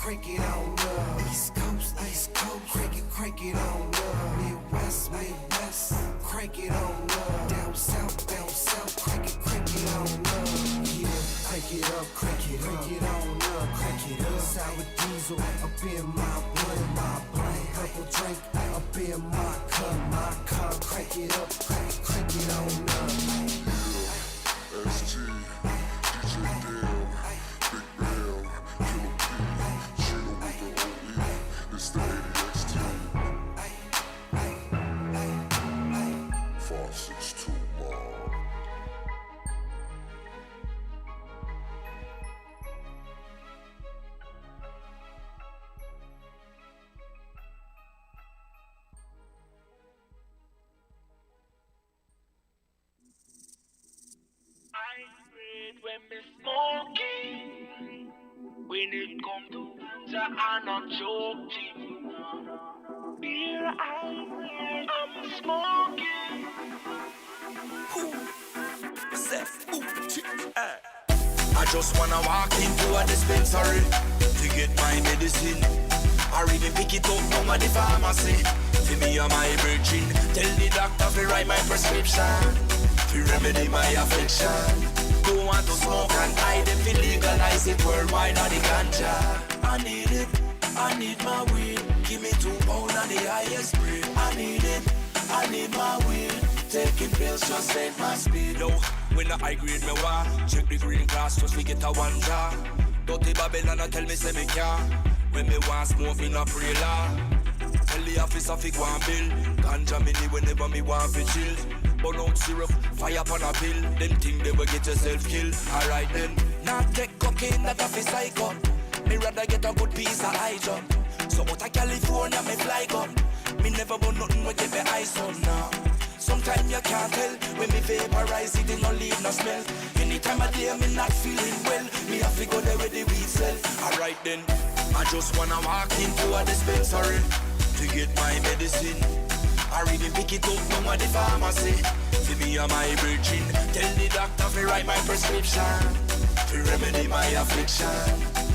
crank it on up. East Coast, crank it on up. Midwest, crank it on up. Down south, crank it on up. Yeah, crank it up, crank it on up, crank it up. Sour diesel up in my blood, purple drink up in my cup, crank it up, crank it on up. Yeah, ST, DJ Dale, Big Bam, Killer P, Gino with the OE, it's the 80X team. 462 Mob. When me smoking, when it come to ganja, I'm not joking. Here I'm smoking. I just wanna walk into a dispensary to get my medicine, or even pick it up from the pharmacy. To me or my virgin, tell the doctor to write my prescription to remedy my affliction. Don't want to smoke and hide them, to legalize it worldwide on the ganja. I need it, I need my weed. Give me 2 pounds on the highest grade. I need it, I need my weed. Taking pills just ain't my speed. No, when I high grade me wa, check the green glass just we get a one jar. Dirty Babylon and tell me say me can't. When me want smoke me not pray law. Tell the officer fi go and bill. Ganja me need whenever me want fi chill. Burn out syrup, fire upon a pill. Them think they will get yourself killed. Alright then, not take cocaine that a fi psycho. Me rather get a good piece of eye job. So out of California me fly gun. Me never want nothing but get my eyes on now. Sometimes you can't tell when me vaporize it, it no leave no smell. Anytime I day me not feeling well, me have to go there with the weed sell. Alright then, I just wanna walk into a dispensary to get my medicine, or even pick it up from the pharmacy. To me or my virgin, tell the doctor to write my prescription to remedy my affliction.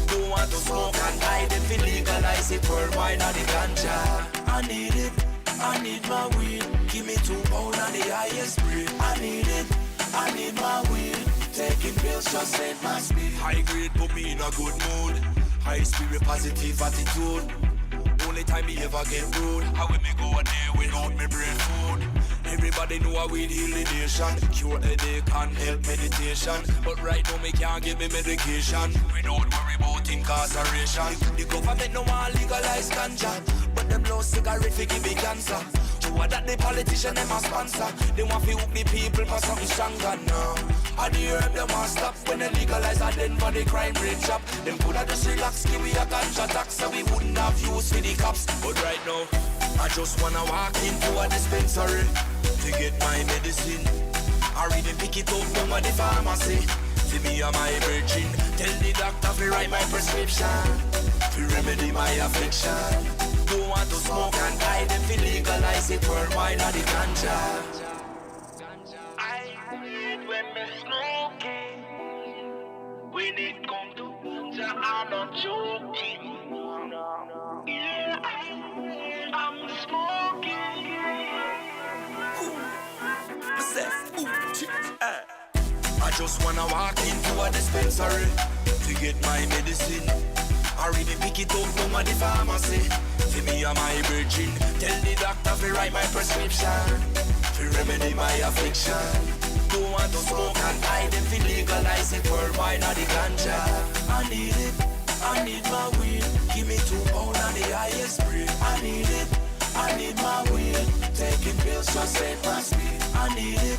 Don't want to smoke and hide them, to legalize it worldwide on the ganja. I need it, I need my weed. Give me 2 pounds on the highest grade. I need it, I need my weed. Taking pills just ain't my speed. High grade put me in a good mood. High spirit, positive attitude. Only time me ever get rude. How will me go a day without me brain food? Everybody know I weed heal the nation, cure headache and help meditation. But right now me can't give me medication without worry about incarceration. The government no want legalize ganja, but them blow cigarette fi give me cancer. Sure that the politician them a sponsor. They want fi hook the people for something stronger now. And the herb them want stop when they legalize and then for the crime rate drop. Them coulda just relax, give we a ganja tax so we wouldn't have use for the cops. But right now, I just wanna walk into a dispensary to get my medicine, or even pick it up from the pharmacy. To me or my virgin, tell the doctor to write my prescription to remedy my affliction. Don't want to smoke and hide them, to legalize it worldwide on the ganja. I weed when me smoking. When it come to ganja, I'm not joking. Yeah, I'm smoking. I just wanna walk into a dispensary to get my medicine, or even pick it up from the pharmacy. To me or my virgin, tell the doctor to write my prescription to remedy my affliction. Don't want to smoke and hide them, to legalize it worldwide on the ganja. I need it, I need my weed. Give me 2 pounds on the highest grade. I need it, I need my weed. Taking pills just ain't my speed. I need it,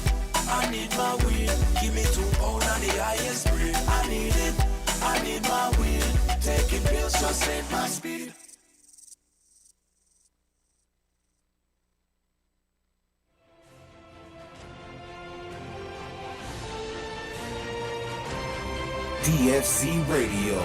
I need my weed. Give me 2 pounds on the highest grade. I need it, I need my weed. Taking pills just ain't my speed. dfzradio.com.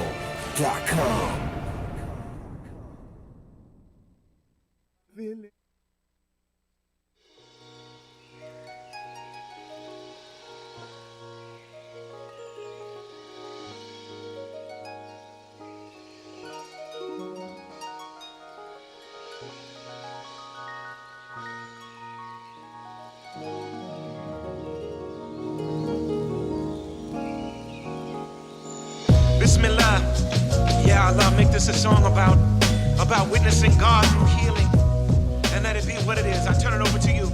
Bismillah. Yeah, Allah, make this a song about witnessing God through healing. And let it be what it is. I turn it over to you.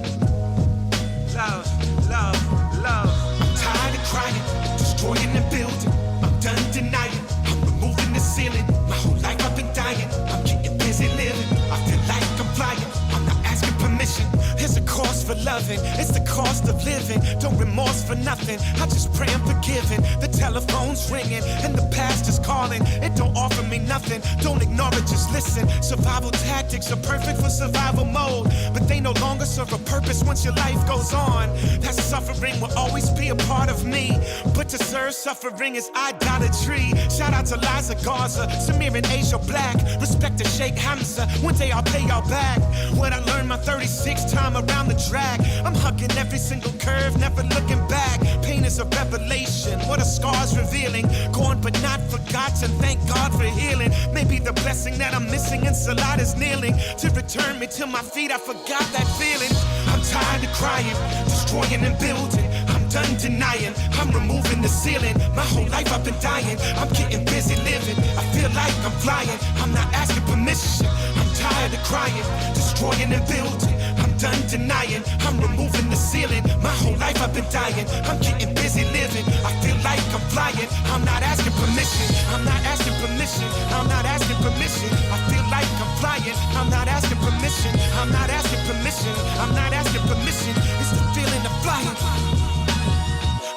Love, love, love. I'm tired of crying, destroying the building. I'm done denying, I'm removing the ceiling. My whole life I've been dying, I'm getting busy living. I feel like I'm flying, I'm not asking permission. There's a cost for loving, it's the cost of living. Don't remorse for nothing, I just pray I'm forgiven. The telephone's ringing and the past is calling. It don't offer me nothing, don't ignore it, just listen. Survival tactics are perfect for survival mode, but they no longer serve a purpose once your life goes on. That suffering will always be a part of me, but to serve suffering is idolatry. Shout out to Liza Garza, Samir and Asia Black. Respect to Sheikh Hamza, one day I'll pay y'all back. What I learned my 36th time around the drag, I'm hugging every single curve, never looking back. Pain is a revelation, what a scar's revealing. Gone but not forgotten, thank God for healing. Maybe the blessing that I'm missing in Salat is kneeling to return me to my feet, I forgot that feeling. I'm tired of crying, destroying and building. I'm done denying, I'm removing the ceiling. My whole life I've been dying, I'm getting busy living. I feel like I'm flying, I'm not asking permission. I'm tired of crying, destroying and building. I'm done denying, I'm removing the ceiling. My whole life I've been dying, I'm getting busy living. I feel like I'm flying, I'm not asking permission. I'm not asking permission, I'm not asking permission. I feel like I'm flying, I'm not asking permission. I'm not asking permission, I'm not asking permission. It's the feeling of flying.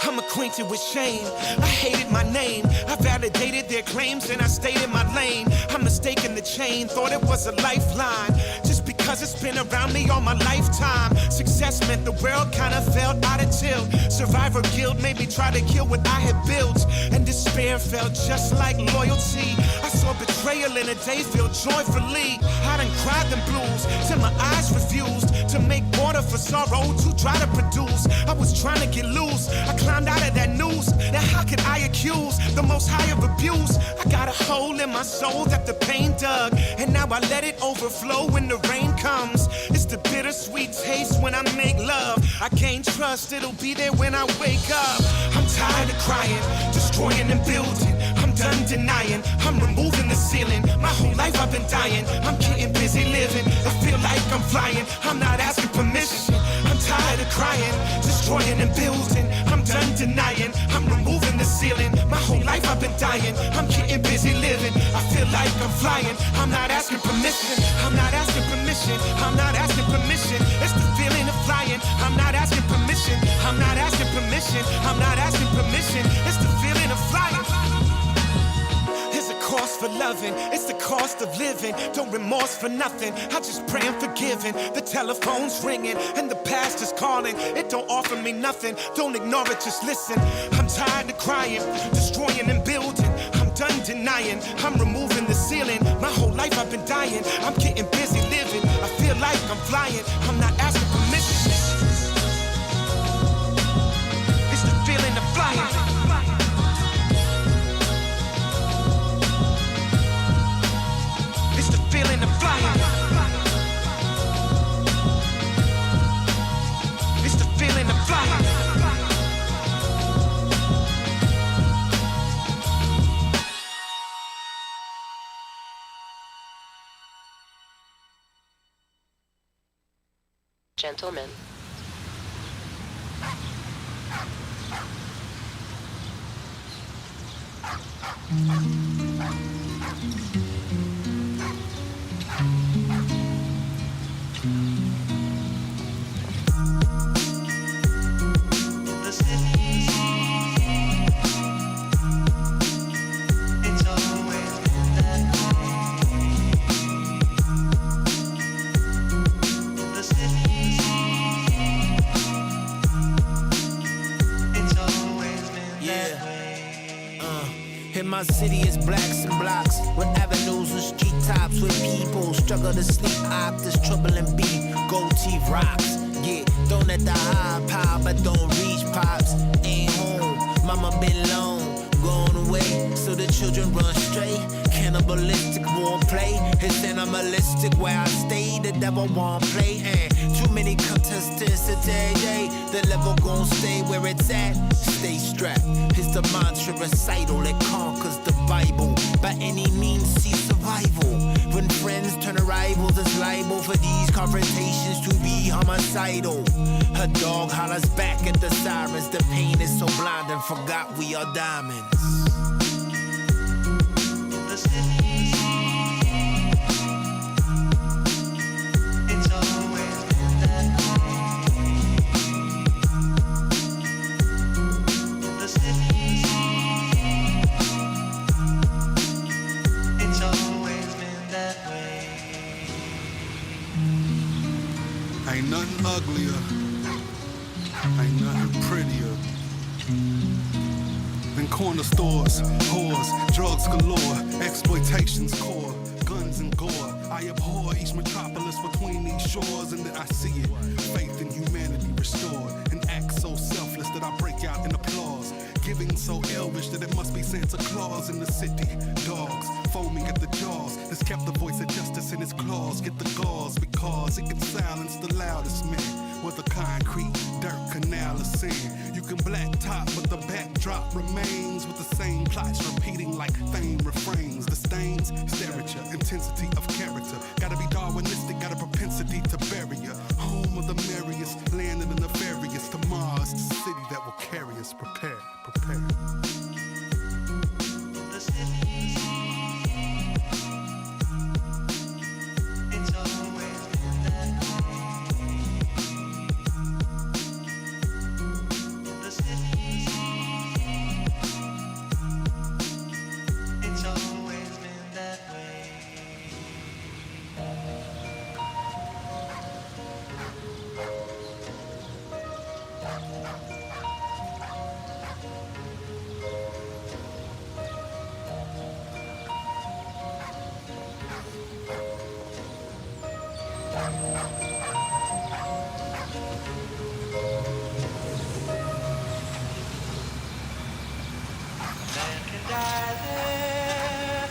I'm acquainted with shame, I hated my name. I validated their claims and I stayed in my lane. I'm mistaken the chain, thought it was a lifeline, just because it's been around me all my lifetime. Success meant the world kinda felt out of tilt. Survivor guilt made me try to kill what I had built, and despair felt just like loyalty. I saw betrayal in a day filled joyfully. I done cried them blues till my eyes refused to make water for sorrow to try to produce. I was trying to get loose, I climbed out of that noose. Now how could I accuse the most high of abuse? I got a hole in my soul that the pain dug, and now I let it overflow when the rain comes. It's the bittersweet taste when I make love. I gain trust, it'll be there when I wake up. I'm tired of crying, destroying and building. I'm done denying, I'm removing the ceiling. My whole life I've been dying, I'm getting busy living. I feel like I'm flying, I'm not asking permission. I'm tired of crying, destroying and building. I'm done denying, I'm removing the ceiling. My whole life I've been dying, I'm getting busy living. I feel like I'm flying, I'm not asking permission. I'm not asking permission, I'm not asking permission. It's the feeling of flying, I'm not asking permission. I'm not asking permission, I'm not asking permission. It's the feeling of flying. There's a cost for loving, it's the cost of living. Don't remorse for nothing, I just pray I'm forgiven. The telephone's ringing and the past is calling. It don't offer me nothing, don't ignore it, just listen. I'm tired of crying, destroying and building. I'm done denying, I'm removing the ceiling. My whole life I've been dying, I'm getting busy living. I feel like I'm flying, I'm not asking permission. It's the feeling of flying. Feeling the flying. It's the feeling of flying. Gentlemen. My city is blacks and blocks, with avenues and street tops, with people struggle to sleep. This trouble and beat, gold teeth rocks. Yeah, don't let the high pile, but don't reach pops. Ain't home, mama been long, gone away, so the children run straight. Cannibalistic won't play, it's animalistic where I stay. The devil won't play, and too many contestants today. The level gon' stay where it's at. Stay strapped. It's the mantra recital that conquers the by any means see survival. When friends turn to rivals, it's liable for these confrontations to be homicidal. Her dog hollers back at the sirens. The pain is so blind and forgot we are diamonds. The city, it's always been that way. The city, it's always been that way. Ain't nothing uglier, ain't nothing prettier than corner stores, whores, drugs galore, exploitation's core, guns and gore. I abhor each metropolis between these shores, and then I see it, faith in humanity restored, an act so selfless that I break out in applause, giving so elvish that it must be Santa Claus in the city. Dogs foaming at the jaws, that's kept the voice of justice in its claws. Get the gauze because it can silence the loudest man. Whether concrete, dirt, canal, or sand, you can black top, but the backdrop remains with the same plots repeating like fame refrains. The stains stare at you, intensity of character. Gotta be Darwinistic, got a propensity to bury you. Home of the merriest, land of the nefarious. To Mars, the city that will carry us. Prepare, prepare. The city, it's always been that way. The city, it's always been that way. Man can die there.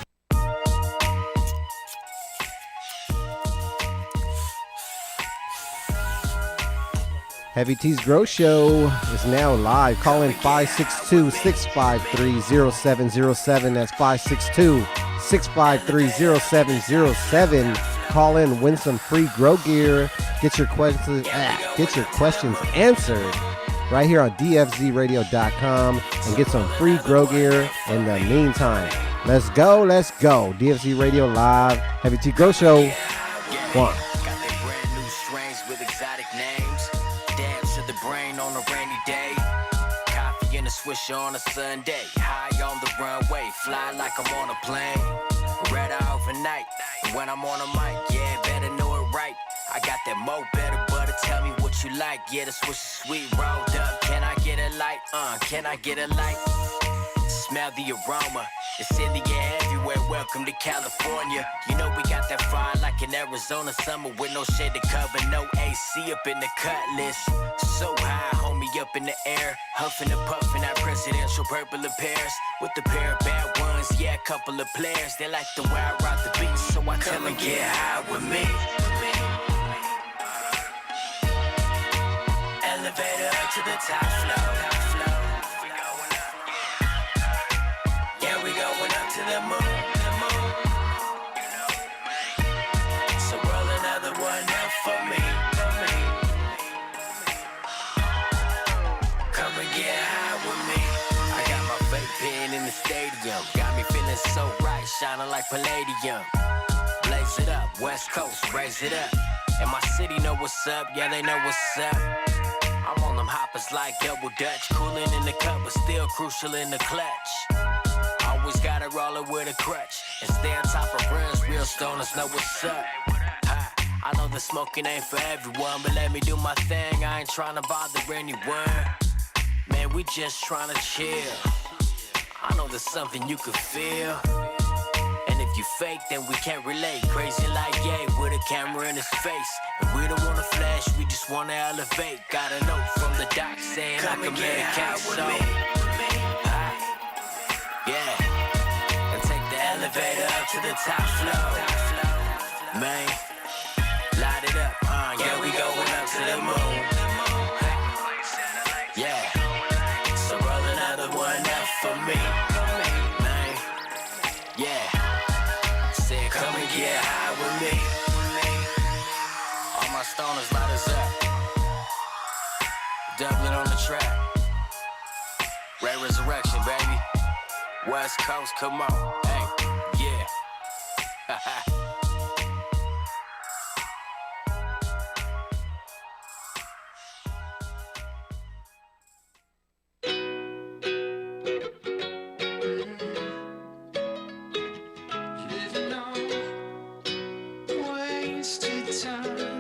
Heavy T's Grow Show is now live. Call in 562-653-0707. That's 562-653-0707. Call in, win some free grow gear. Get your questions answered right here on dfzradio.com and get some free grow gear in the meantime. Let's go, let's go. DFZ Radio Live, Heavy T Grow Show 1. Got their brand new strains with exotic names. Dance to the brain on a rainy day. Coffee and a swisher on a Sunday. High on the runway, fly like I'm on a plane. Red eye overnight. When I'm on a mic, yeah, better know it right. I got that mo better butter, tell me what you like. Yeah, the swish is sweet, rolled up. Can I get a light? Can I get a light? Smell the aroma, it's in the air everywhere. Welcome to California. You know we got that fire like in Arizona summer with no shade to cover, no AC up in the cutlass. So high, homie, up in the air, huffing and puffing that presidential purple in pairs with a pair of bad ones. Yeah, a couple of players, they like the way I rock the beat, so I tell them get high with me. Elevator up to the top floor. Yeah, we going up to the moon. So roll another one up for me. Come and get high with me. I got my vape pen in the stadium. Got me feeling so right, shining like palladium. Blaze it up, West Coast, raise it up. And my city know what's up, yeah, they know what's up. I'm on them hoppers like double dutch, cooling in the cup, but still crucial in the clutch. Always gotta roll it with a crutch and stay on top of rims. Real stoners know what's up. I know the smoking ain't for everyone, but let me do my thing. I ain't trying to bother anyone. Man, we just trying to chill. I know there's something you could feel. And if you fake, then we can't relate. Crazy like Ye with a camera in his face. And we don't wanna flash, we just wanna elevate. Got a note from the doc saying I can medicate, so yeah. And take the elevator up to the top floor. Man, light it up, yeah, we going up to the moon. Yeah, so roll another one up for me. Man, yeah. trap. Red Resurrection, baby. West Coast, come on. Hey, yeah. Living on wasted time.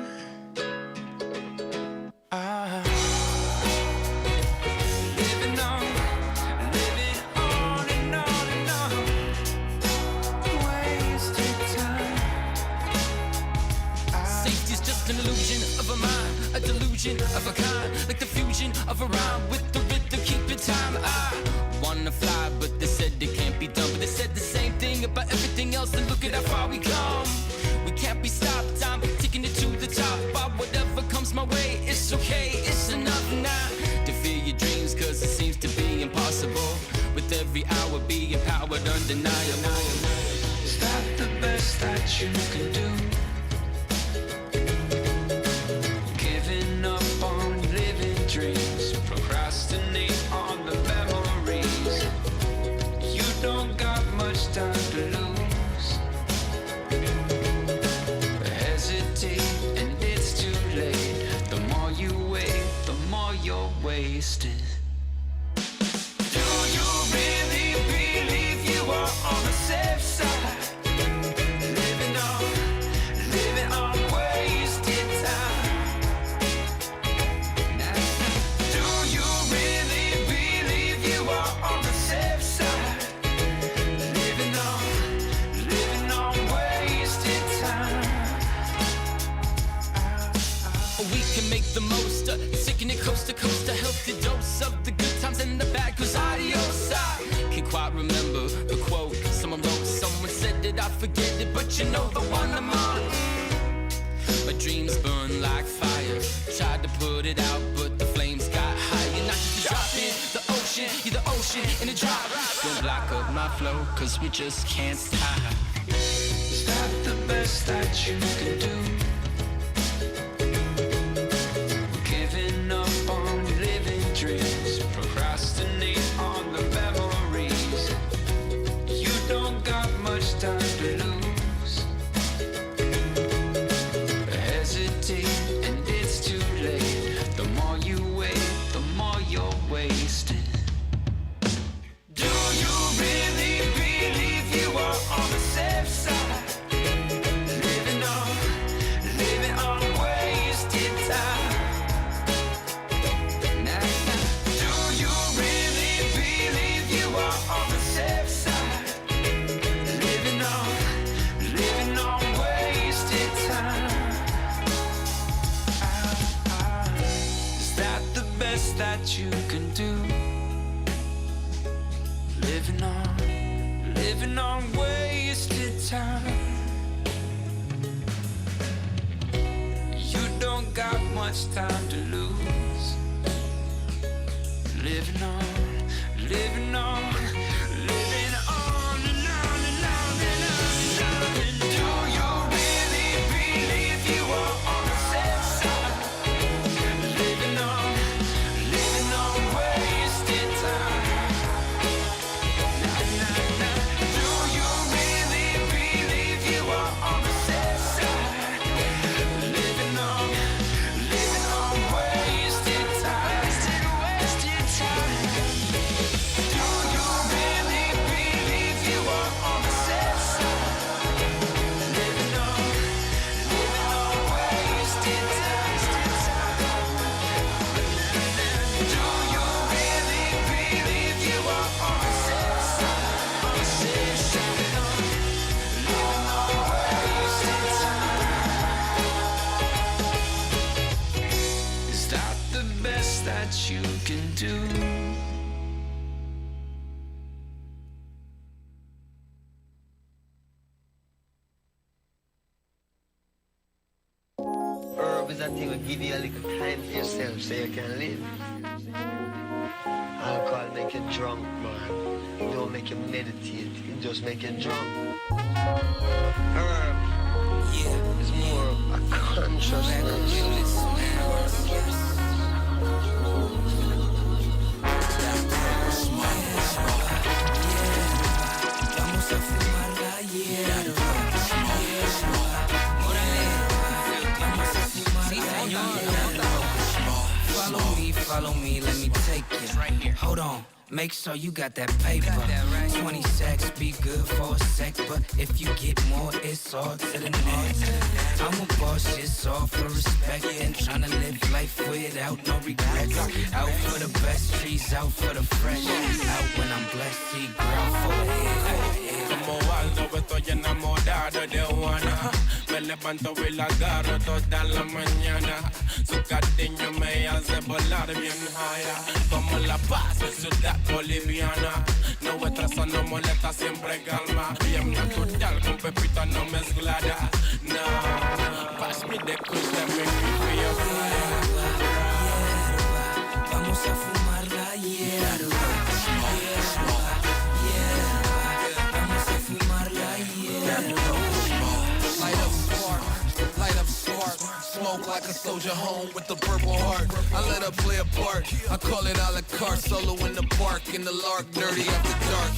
Living on and on. Wasted time. Safety's just an illusion of a mind, a delusion of a kind, like the fusion of a rhyme with the rhythm, keep in time. I wanna fly, but they said it can't be done. But they said the same thing about everything else, and look at how far we come. We can't be stopped, I'm taking it to the top. By whatever comes my way, it's okay, it's enough now to fear your dreams, cause it seems to be impossible. With every hour being powered undeniable. Is that the best that you can do? Giving up on living dreams, procrastinate on the memories. You don't got much time to lose. Hesitate and it's too late. The more you wait, the more you're wasted. Do you really believe you are on the safe side? Living on wasted time. Do you really believe you are on the safe side? Living on wasted time. We can make the most of taking it coast to coast, a healthy dose of the good times and the bad, cause adios. I can't quite remember the quote someone wrote. Someone said that I forget it, but you know the one I'm on. My dreams burn like fire. Tried to put it out, but the flames got higher. Not just to drop in the ocean, you're the ocean in a drop. Don't block up my flow, cause we just can't stop. Is that the best that you can do? Giving up on living dreams, procrastinate on the memories. You don't got much time to lose. Hesitate and it's too late. The more you wait, the more you're wasted. Do you really believe you are on the safe side? Living on wasted time. Do you really believe you are on the safe side? Living on wasted time. Is that the best that you can do? Living on wasted time. You don't got much time to lose. Living on and on and on and on and on. Do you really believe you are on the safe side? Living on wasted time. Do you really believe you are on the safe side? Living on wasted time. Wasted time. Do you really believe you are on the safe side? Living on wasted time. Do you really believe you are on the safe side? On the safe side. Living on wasted time. Is that the best that you can do? Herb is a thing that give you a little time for yourself so you can live. Alcohol make you drunk, man. It don't make you meditate. It just make you drunk. Herb is more a consciousness. Hold on. Make sure you got that paper. 20 sacks be good for a sec, but if you get more, it's all to the next. I'm a boss, it's all for respect, and tryna live life without no regrets. Out for the best trees, out for the fresh. Out when I'm blessed, see ground for it. Como Waldo, estoy enamorado de Juana. Me levanto y la agarro toda la mañana. Su cariño me hace volar bien high. Como la paz en ciudad boliviana. Nuestra son no molesta, siempre calma. Bien natural, con pepita no mezclada. No, pass me the kush, let me feel Vamos a fumar la hierba. Vamos a fumar la hierba. Light up spark, smoke like a soldier home with the purple heart. I let her play a part, I call it a la carte. Solo in the park, in the lark, dirty after dark.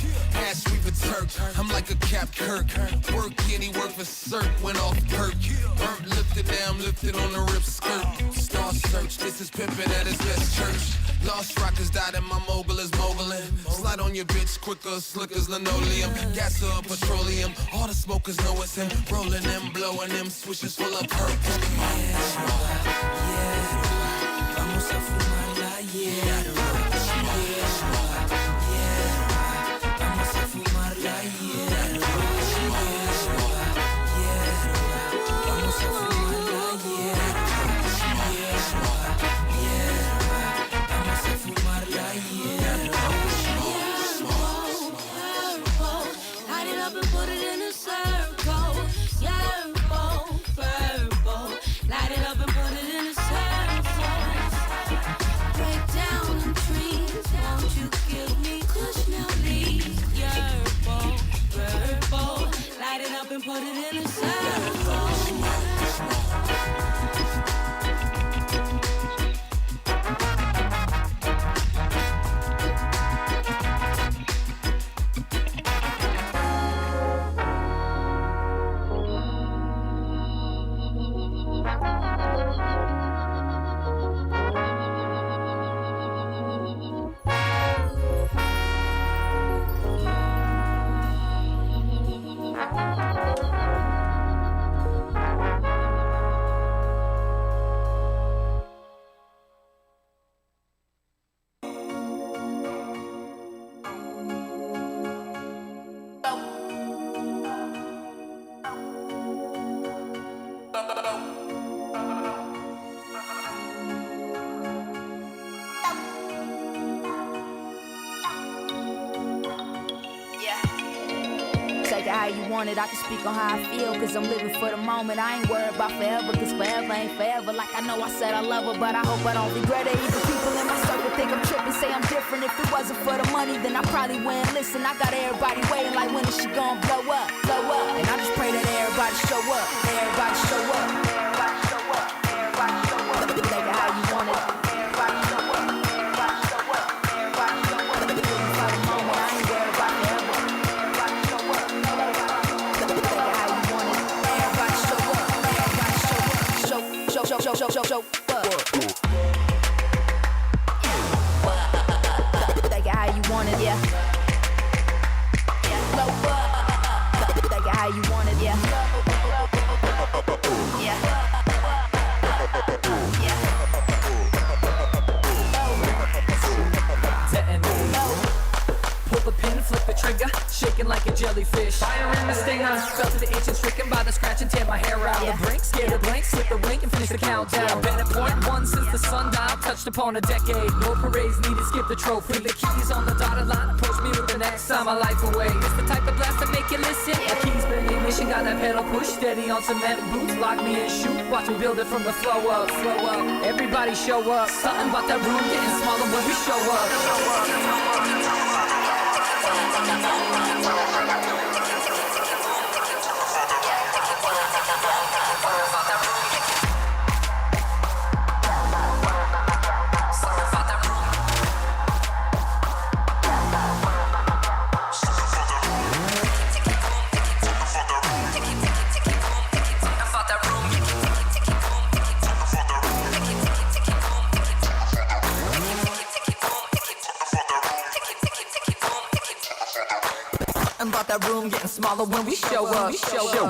Ass sweeper Turk, I'm like a Cap Kirk. Work any work for cert, went off perk. Burnt lifted, now I'm lifted on the rip skirt. Star search, this is pimpin' at its best church. Lost rockers died and my mogul is moguling. Slide on your bitch quicker, slick as linoleum. Gas up petroleum, all the smokers know it's him. Rolling them, blowing them, swishes full of purple. Vamos a fumar la hierba. Vamos a fumar la hierba. Vamos a fumar la hierba. Vamos a fumar la hierba. Light it up and put it in a circle. Purple. Light it up and put it in a circle. Break down the trees. Won't you give me kush now, please? Purple. Light it up and put it in a circle. How you want it, I can speak on how I feel, cause I'm living for the moment. I ain't worried about forever, cause forever ain't forever. Like I know I said I love her, but I hope I don't regret it. Even people in my circle think I'm tripping, say I'm different. If it wasn't for the money, then I probably wouldn't listen. I got everybody waiting like when is she gonna blow up, blow up. And I just pray that everybody show up, everybody show up, everybody show up, everybody show up. Like how you want it, everybody show up, everybody show up, everybody show up. Living for the moment, I ain't worried about forever. Show up. Like how you want it, yeah. Blow up. Like how you want it, yeah. Pull the pin, flip the trigger, shaking like a jellyfish. Fire in the stinger, fell to the itch and stricken by the scratch and tear my hair out. The brink, scared of blank, slip the rank and finish the countdown. Been at point one since the sundial touched upon a decade. No parades needed, skip the trophy. The keys on the dotted line, approach me with the next time my life away. It's the type of blast to make you listen. The keys been in ignition, got that pedal push, steady on cement boots. Lock me and shoot, watch me build it from the flow up, flow up. Everybody show up, something about that room getting smaller when we show up. getting smaller when we show up.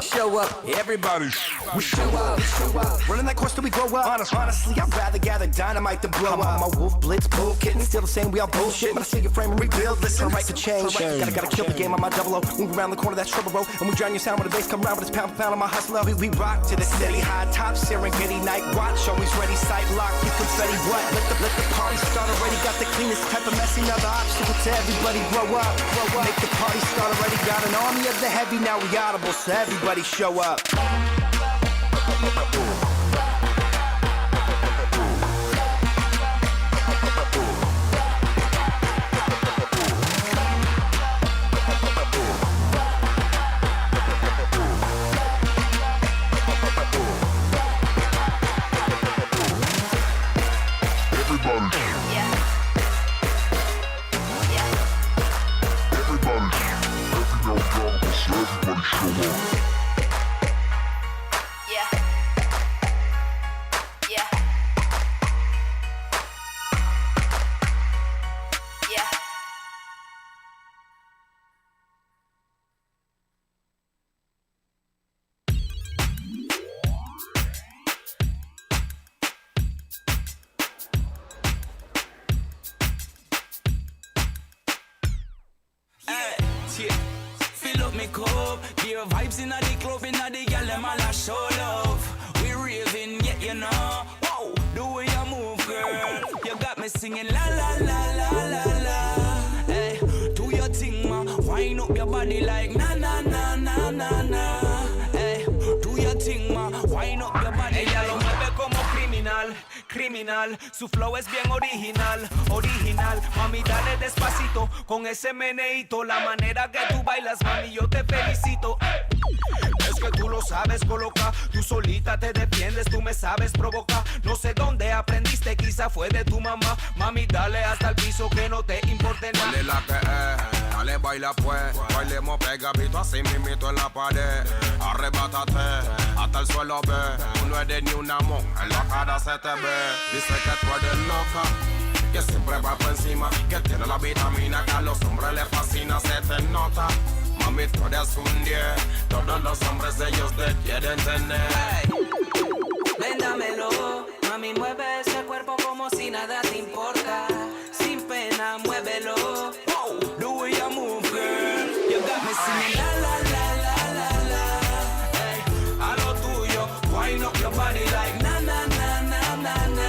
Show up. Everybody, we show up. Running that course till we grow up. Honestly, I'd rather gather dynamite than blow up. I'm on my wolf blitz, bull kitten, still the same. We all bullshit, but I see your frame and rebuild. Listen, right to change. Gotta kill the game on my double O. Move around the corner, that's trouble roll. And we drown your sound when the bass come round with this pound for pound on my hustler. We rock to the steady high top, Serengeti night watch. Always ready, sight locked, you confetti what? Let the party start already. Got the cleanest type of messy, now the obstacle to everybody grow up. Make the party start already. Got an army of the heavy, now we audible, so everybody show up. Fill up me cup, dear vibes in the club, in the gal, them all a show love. We raving, yeah, you know. Whoa, the way you move, girl, you got me singing la la la la la la. Hey, do your thing, ma. Wind up your body like na na na na na na. Hey, do your thing, ma. Wind up your body. Ella lo mueve como criminal. Criminal, su flow es bien original, original. Mami, dale despacito, con ese meneíto. La manera que tú bailas, mami, yo te felicito. Es que tú lo sabes colocar, tú solita te defiendes, tú me sabes provocar. No sé dónde aprendiste, quizá fue de tu mamá. Mami, dale hasta el piso que no te importe nada. Dale la que es, dale baila pues. Bailemos pegadito así mimito en la pared. Arrebátate, hasta el suelo ve. Tú no eres ni una monja, en la cara se te ve. Dice que tú eres loca, que siempre va por encima, que tiene la vitamina que a los hombres les fascina, se te nota. Mami, tú eres un 10, todos los hombres ellos te quieren tener. Hey, ven dámelo, mami, mueve ese cuerpo como si nada te importa. Sin pena, muévelo. Oh, the way you move, girl, you got me singing la la la la la la. Hey, a lo tuyo, wind up your body like na na na na na na.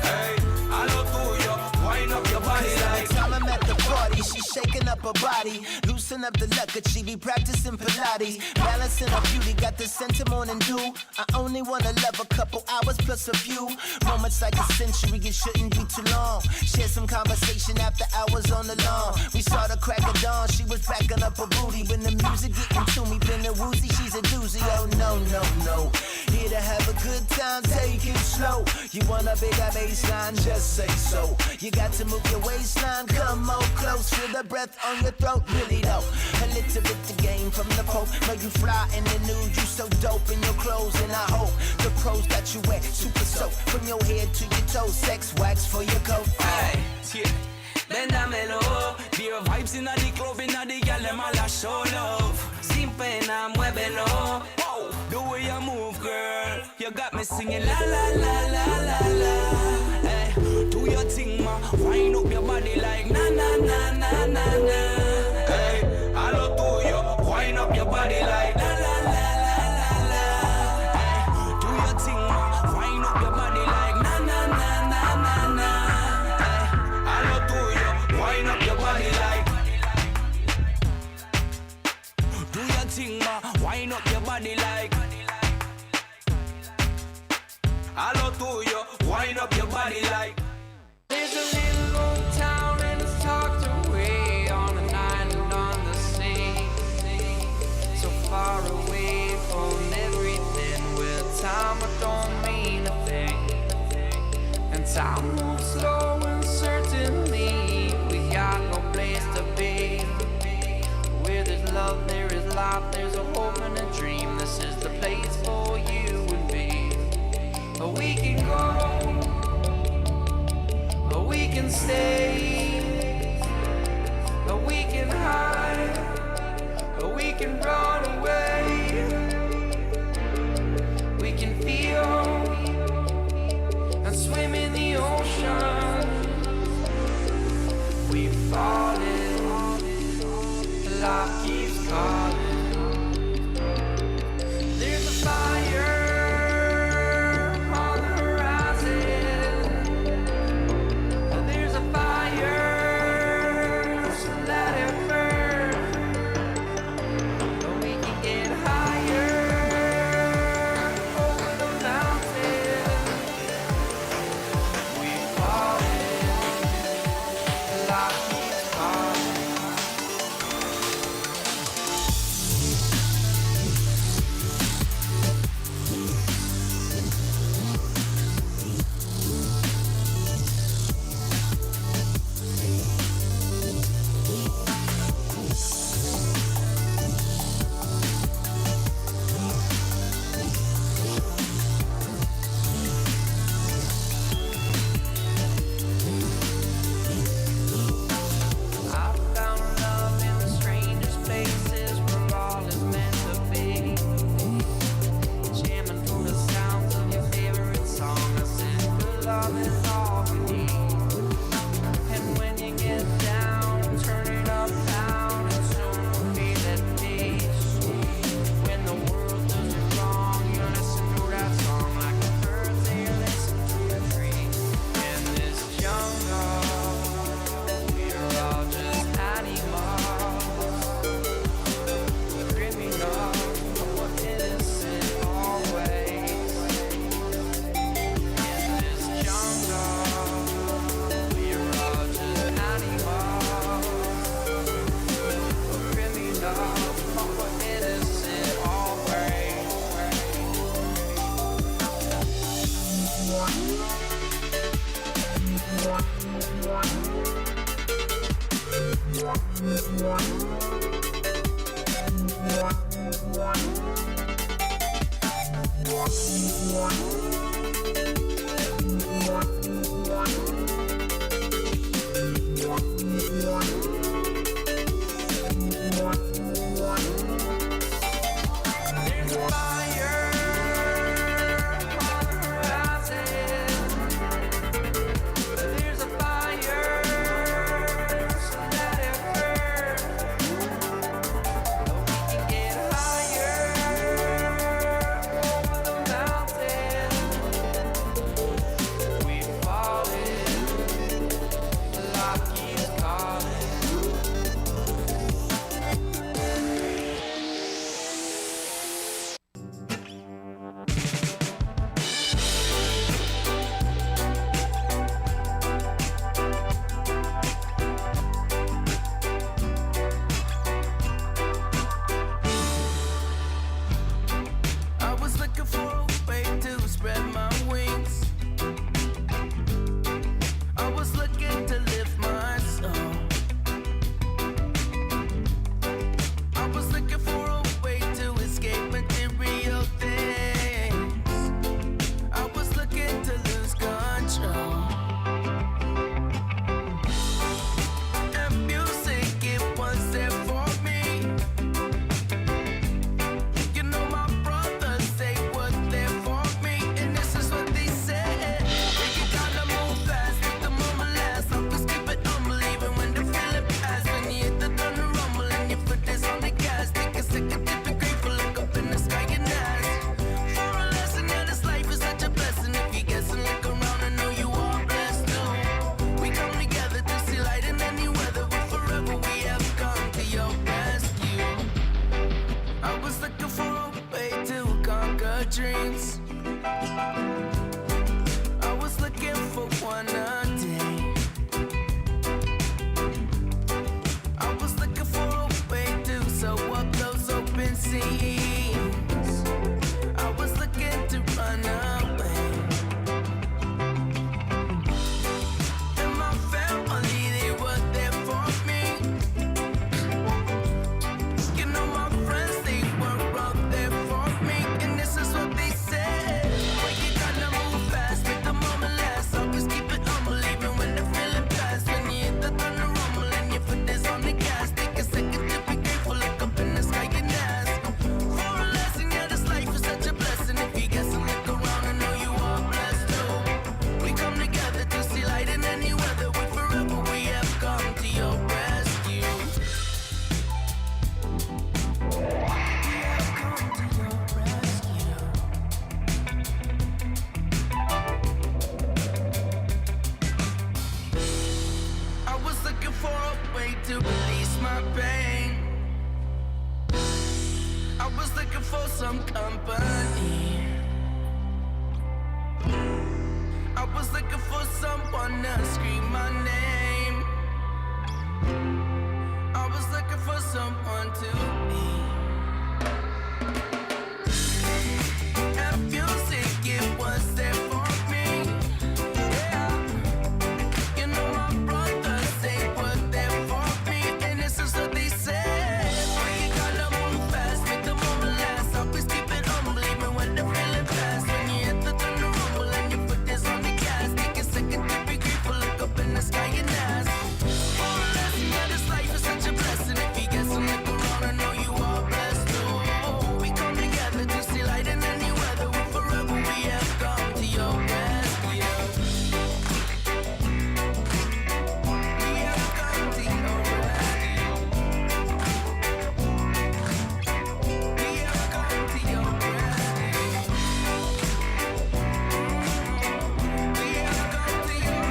Hey, a lo tuyo, wind up your body like. Time I'm at the party, she's shaking up her body. Loosen up the luck, she be practicing Pilates. Balancing her beauty, got the scent of morning dew. I only wanna love a couple hours plus a few moments like a century, it shouldn't be too long. Share some conversation after hours on the lawn. We saw the crack of dawn, she was backing up her booty. When the music getting to me, been a woozy, she's a doozy. Oh no, no, no. Here to have a good time, take it slow. You want a bigger baseline, just say so. You got to move your waistline, come more close. Feel the breath on your throat, really though. A little bit the game from the Pope. Know you fly in the nude, you so dope in your clothes. And I hope the pros got you wet, super soap. From your head to your toes, sex wax for your coat. Hey, yeah. Ven dámelo, dear vibes in the club, in the gal, them all a show love. Sin pena, muévelo. Oh, the way you move, girl, you got me singing la la la la la la. Hey, do your thing, ma. Wind up your body like na na na na na na. Hey, a lo tuyo, wind up your body like la la la la la la. Hey, do your thing, ma. Wind up your body like na na na na na na. Hey, a lo tuyo, wind up your body like. Do your thing, ma. Wind up your body like. A lo tuyo, wind up your body like. There's a little old town and it's tucked away on an island on the sea. So far away from everything, where time don't mean a thing. And time moves slow and certainly we got no place to be. Where there's love, there is life, there's a hope and a dream. This is the place for you and me. We can go, we can stay, we can hide, we can her dreams. I was looking for one a day. I was looking for a way to sew up those open seams. I was looking to run away. And my family, they were there for me. You know my friends, they were up there for me. And this is what they said: well, you gotta move fast, make the moment last. Always keep it humble, even when the feeling fast. When you hit the thunder rumble and your foot is on the gas, take a second to be grateful, look up in the sky and ask for a lesson. Yeah, this life is such a blessing. If you guess and look around, I know you are blessed too. We come together to see light in any weather. We forever, we have come to your rescue. I was looking for a way to release my pain. I was looking for some company. I was looking for someone to scream my name. I was looking for someone to be. And music, it was there for me. Yeah. You know my brothers, they were there for me. And this is what they said: well, you gotta move fast, make the moment last. Always keep it humble, even when the feeling fast. When you hit the thunder rumble and your foot is on the gas, take a second to be grateful, look up in the sky and ask for a lesson. Yeah, this life is such a blessing. If you guess and look around, I know you are blessed too. We come together to see light in any weather. We forever, we have come to your rescue. We have come to your rescue. We have come to your rescue. We have come to your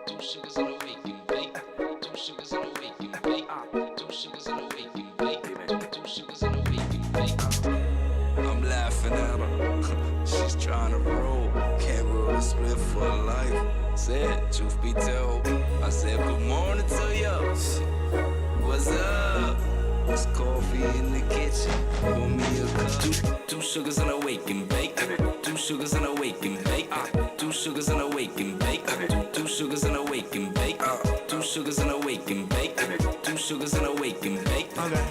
Two sugars in a week and bake. Two sugars in a week and bake. Two sugars in a week and bake. Two sugars in a week and bake. I'm laughing at her. She's trying to roll. Can't roll a split for life. Said, truth be told, I said good morning to you. What's up? It's coffee in the kitchen. Pour me a cup. Two sugars in a wake and bake. Two sugars in a wake and bake. Two sugars in a wake and bake. Two sugars in a wake and bake. Two sugars in a wake and bake. Two sugars in a wake and bake.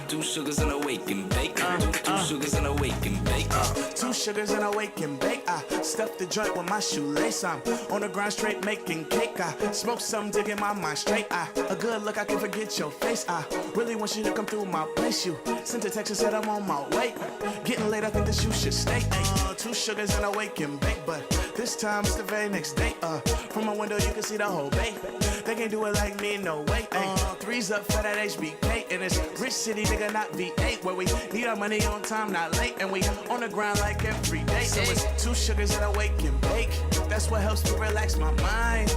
Two sugars in a wake and bake. Two sugars in a wake and bake. Two sugars and I wake and bake. I stuff the joint with my shoelace. I'm on the grind straight making cake. I smoke some to get my mind straight. A good look, I can forget your face. I really want you to come through my place. You sent a text and said I'm on my way. Getting late, I think that you should stay. Two sugars and I wake and bake, but this time it's the very next day. From my window you can see the whole bay. They can't do it like me, no way. Threes up for that HBK, and it's rich city, nigga, not V8, where we need our money on time, not late, and we on the grind like every day. So it's two sugars and I wake and bake. That's what helps me relax my mind.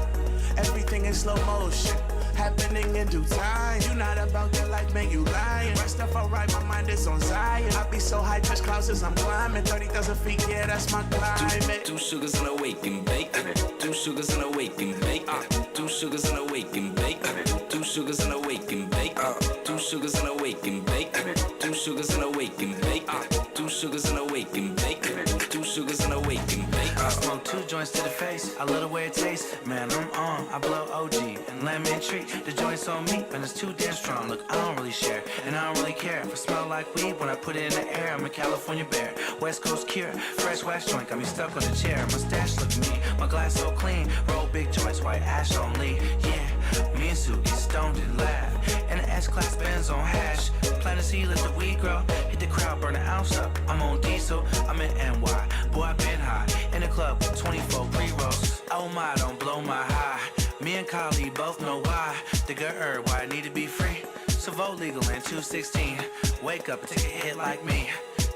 Everything in slow motion, happening in due time. You not about that life, man, you lying. My stuff alright, my mind is on Zion. I be so high, touch clouds as I'm climbing 30,000 feet, yeah, that's my climate. Two sugars and a wake and bake. Two sugars and a wake and bake. Two sugars and a wake and bake. Two sugars and a wake and bake. Two sugars and a wake and bake. Two sugars and a wake and bake. Two sugars and a wake and bake. Two sugars and a wake and bake. I smoke two joints to the face. I love the way it tastes. Man, I'm on. I blow OG and lemon tree. The joints on me, and it's too damn strong. Look, I don't really share, and I don't really care if it smell like weed when I put it in the air. I'm a California bear, West Coast cure. Fresh wax joint got me stuck on the chair. My stash look mean, my glass so clean. Roll big joints, white ash only. Yeah, me and Sue get stoned and laugh. And the S-Class Benz on hash. Plant a seed, let the weed grow. Hit the crowd, burn an ounce up. I'm on diesel, I'm in NY. Boy, I been high. In the club with 24 pre-rolls. Oh my, don't blow my high. Me and Kylie both know why. The good herb, why I need to be free. So vote legal in 216. Wake up and take a hit like me.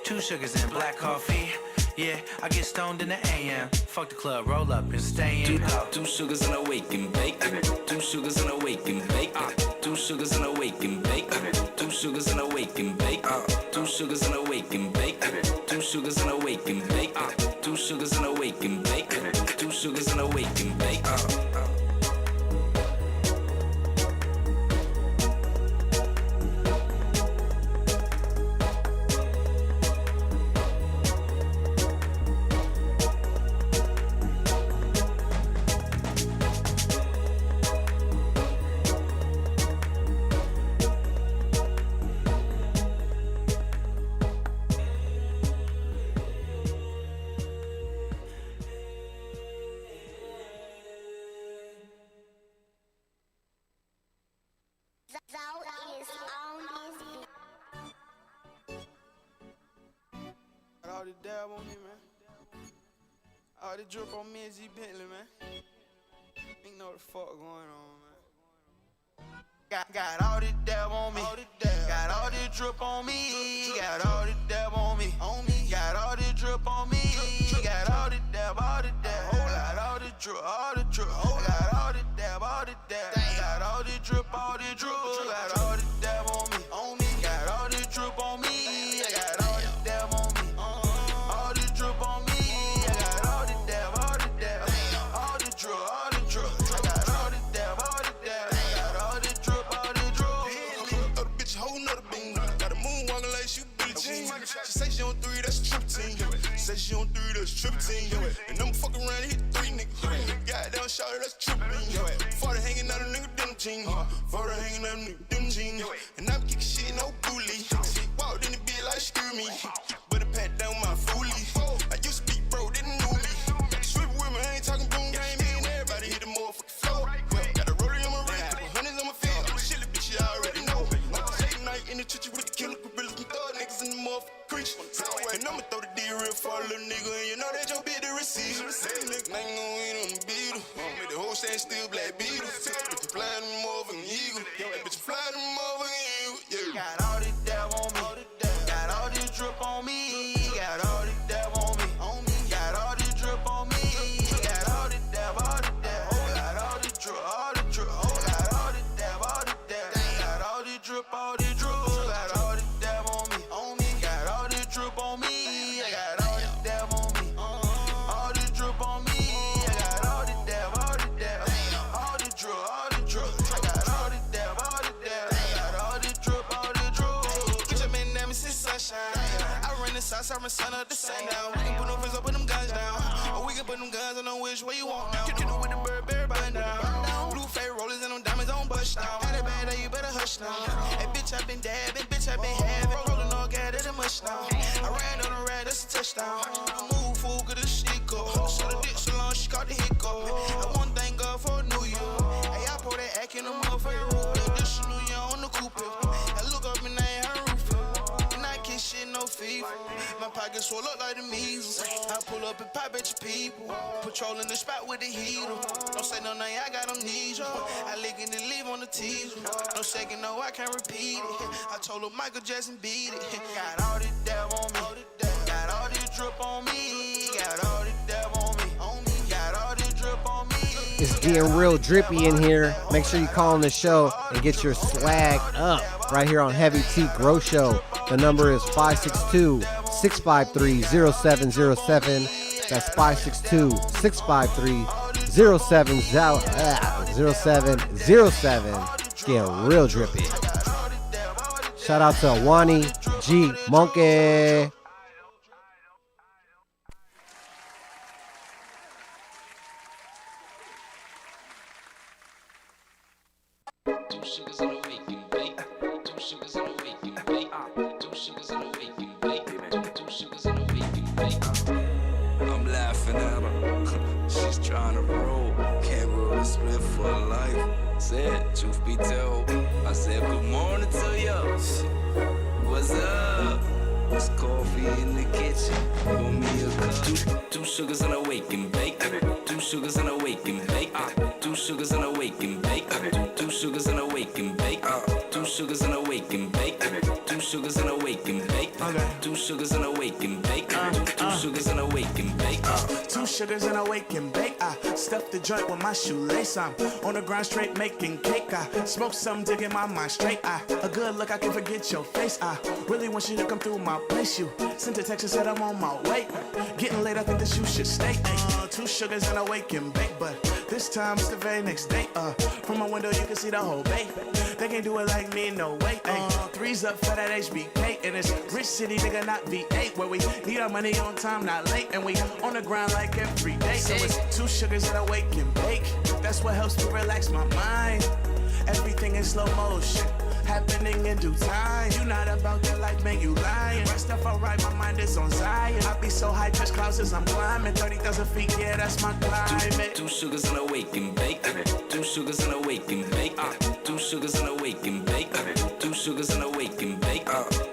2 sugars and black coffee. Yeah, I get stoned in the AM. Fuck the club, roll up and stay in. 2 sugars and a wake and bake. 2 sugars and a wake and bake. 2 sugars and a wake and bake. 2 sugars and a wake and bake. 2 sugars and a wake and bake. 2 sugars and a wake and bake. 2 sugars and a wake and bake. 2 sugars and a wake and bake. All the dab on me, man. All the drip on me and G Bentley, man. Ain't know what the fuck going on, man. Got all the dab on me. Got all the drip on me. Got all the dab on me. Got all the drip on me. Got all the dab, all the dab. Got all the drip, all the drip. Got all the dab, all the dab. Got all the drip, all the drip. Got all the dab on me. Got all the drip on me. I got all the dab on me. All the drip on me. I got all the dab, all the dab. All the drip, all the drip. I got all the dab, all the dab. Got all the drip, all the drip. Throw the bitch a whole nother bean. Got a moon walking like she Billie Jean. She say she on 3, that's triple team. Say she on 3, that's triple team. And I'm fucking around and hit 3 niggas. Goddamn shot, that's triple beam. 40 hanging out a nigga denim jean. 40 hanging out a nigga denim jean. And I'm kicking shit, no bully. Walked in the bed like screw me. But it pat down my foolie. I used to be bro, didn't know me. Swift with me, I ain't talking boom game. Me and everybody hit the motherfucking floor. Got a rollie on my wrist, couple hundreds on my feet. I'm a shilly bitch, you already know. Late night in the church with the killer gorillas and thug niggas in the motherfucking creature. And I'ma throw the D real for a little nigga, and you know that your bitch the receiver. Nigga, ain't gon' win on the beetle. Make the whole stand still black beetle. Bitch, you flying them motherfucking eagle. Bitch, you flying them motherfucking eagle. Got all the dab on me. Got all the drip on me. Got all the dab on me. Got all the drip on me. Got all the dab, all the dab. Got all the drip, all the drip. Got all the dab, all the dab. Got all the drip, all the drip. Got all the dab on me. Got all the drip on me. I got all the dab on me. All the drip on me. I got all the dab, all the dab. All the drip, all the drip. I got all the dab, all the dab. Got all the drip, all the drip. Get your man down, since sunshine. I run the south, I run sun up the sundown. We can put no friends up, put them guns down. Or we can put them guns on them which way you want now. You know with the bird, button down. Blue fade rollers and them diamonds on bust down. Had it bad, you better hush now. Hey, bitch, I been dabbing, bitch, I been having. Rolling all gas, that's a mush now. I ran on the rad, that's a touchdown. I move, fool, cause this shit go. So the dick so long, she caught the hiccup. I one thing God for New Year. Hey, I pour that act in the motherfucking roof. This New Year on the coupe. I look up and I ain't her roof. And I can't shit no fever. My pockets swell up like the measles. I pull up and pop at your people. Patrolling the spot with the heater. Don't say no name, I got amnesia. I lick it and leave on the teaser. No second, no, I can't repeat it. I told her Michael Jackson beat it. Got all the dab on me. Got all the drip on me. Got all the dab on me. Got all the drip on me. It's getting real drippy in here. Make sure you call in the show and get your swag up right here on Heavy T Grow Show. The number is 562-653-0707. That's 562-653-0707. It's getting real drippy. Shout out to Wani G Monkey. Two sugars and a wake and bake. Two sugars and a wake and bake. Two sugars and a wake and bake. Two sugars and a wake and bake. I'm laughing at her. She's trying to roll. Can't roll a split for life. Said, truth be told, I said good morning to you. What's up? It's cold coffee in the kitchen. Pour me a cup. Two sugars and a wake and bake. 2 sugars and a wake and bake. 2 sugars and a wake and bake. 2 sugars and a wake and bake. 2 sugars and a wake and bake. 2 sugars and a wake and bake. 2 sugars and a wake and bake. 2 sugars and a wake and bake. 2 sugars and a wake and bake. I stuff the joint with my shoelace. I'm on the grind straight making cake. I smoke some, digging my mind straight. A good look, I can forget your face. I really want you to come through my place. You sent a text and said I'm on my way. Getting late, I think that you should stay. 2 sugars and a wake and bake, but this time it's the very next day. From my window you can see the whole bay. They can't do it like me, no way. 3's up for that HBK, and it's rich city, nigga, not V8, where we need our money on time, not late, and we on the grind like every day. So it's 2 sugars and a wake and bake. That's what helps me relax my mind. Everything in slow motion, happening in due time. You not about that life, man, you lying. Right stuff alright, my mind is on Zion. I be so high, touch clouds as I'm climbing. 30,000 feet, yeah, that's my climate. 2 sugars and a wake and bake. 2 sugars and a wake and bake. 2 sugars and a wake and bake. 2 sugars and a wake and bake.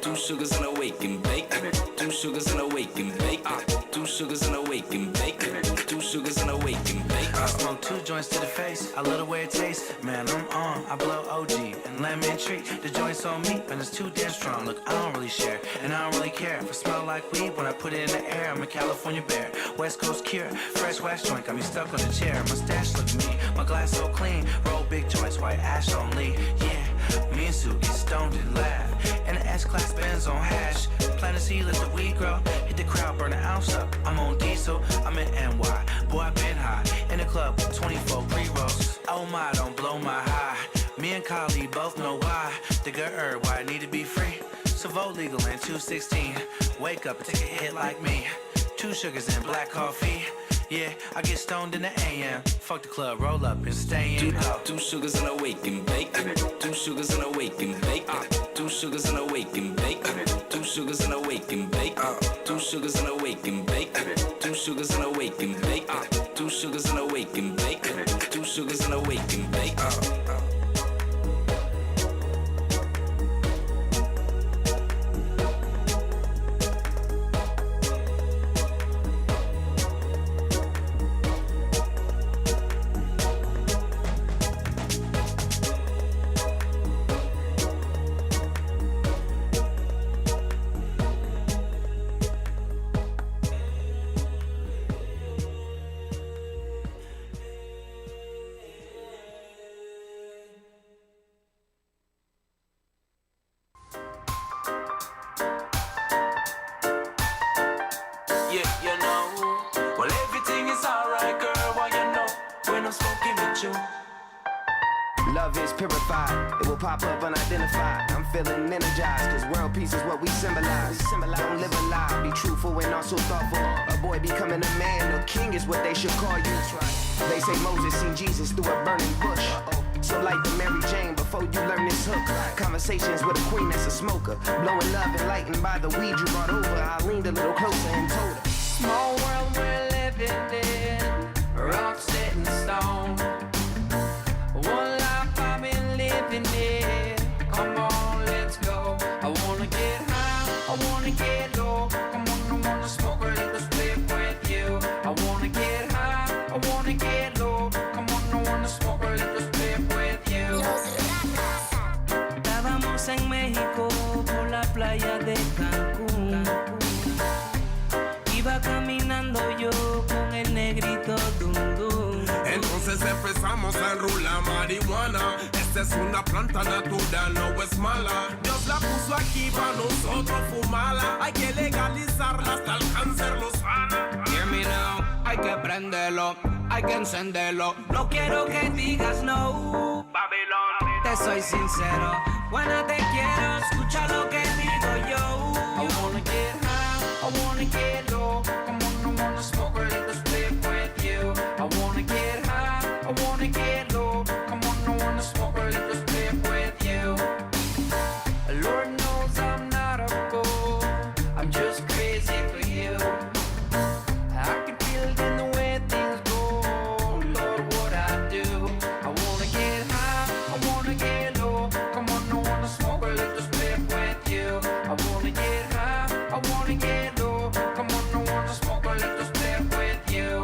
2 sugars and a wake and bake. 2 sugars and a wake and bake. 2 sugars and a wake and bake. 2 sugars and a wake and bake. I smoke 2 joints to the face. I love the way it tastes. Man, I'm on. I blow OG and lemon tree. The joints on me, and it's too damn strong. Look, I don't really share, and I don't really care if I smell like weed when I put it in the air. I'm a California bear, West Coast cure. Fresh wax joint got me stuck on the chair. My stash look mean, my glass so clean. Roll big joints, white ash only. Yeah, me and Sue get stoned and laugh. And the S-Class Benz on hash. Plant a seed, let the weed grow. Hit the crowd, burn an ounce up. I'm on diesel, I'm in NY. Boy, I been high. In the club with 24 pre-rolls. Oh my, don't blow my high. Me and Kylie both know why. The good herb, why I need to be free. So vote legal in 216. Wake up and take a hit like me. 2 sugars and black coffee. Yeah, I get stoned in the AM. Fuck the club, roll up and stay in. 2 sugars and a wake and bake. 2 sugars and a wake and bake. 2 sugars and a wake and bake. 2 sugars and a wake and bake. 2 sugars and a wake and bake. 2 sugars and a wake and bake. 2 sugars and a wake and bake. 2 sugars and a wake and bake. Love is purified, it will pop up unidentified. I'm feeling energized, cause world peace is what we symbolize. Don't live a lie, be truthful and also thoughtful. A boy becoming a man, a king is what they should call you. They say Moses seen Jesus through a burning bush. So like the Mary Jane before you learn this hook. Conversations with a queen that's a smoker. Blowing love enlightened by the weed you brought over. I leaned a little closer and told her, small world we're living in, rock set in stone. One life I've been living in. Come on, let's go. I wanna get high, I wanna get low. Come on, I wanna smoke a little split with you. I wanna get high, I wanna get low. Come on, I wanna smoke a little split with you. Estábamos en México por la playa de Cancún. Iba caminando yo con el negrito Dum Dum. Entonces empezamos a enrular marihuana. Esta es una planta natural, no es mala. Dios la puso aquí para nosotros fumarla. Hay que legalizarla hasta el cáncer lo sana. Hear me now, hay que prenderlo, hay que encenderlo. No quiero que digas no, Babylon. Te soy sincero, buena te quiero, escucha lo que digo yo. I wanna get high, I wanna get low. Come on, I wanna smoke a little split with you. I wanna get high, I wanna get low. Come on, I wanna smoke a little split with you. Lord knows I'm not a fool, I'm just crazy for you. I can feel it in the way things go. Lord, what I do. I wanna get high, I wanna get low. Come on, I wanna smoke a little split with you. I wanna get low. Come on, I wanna smoke a little spliff with you.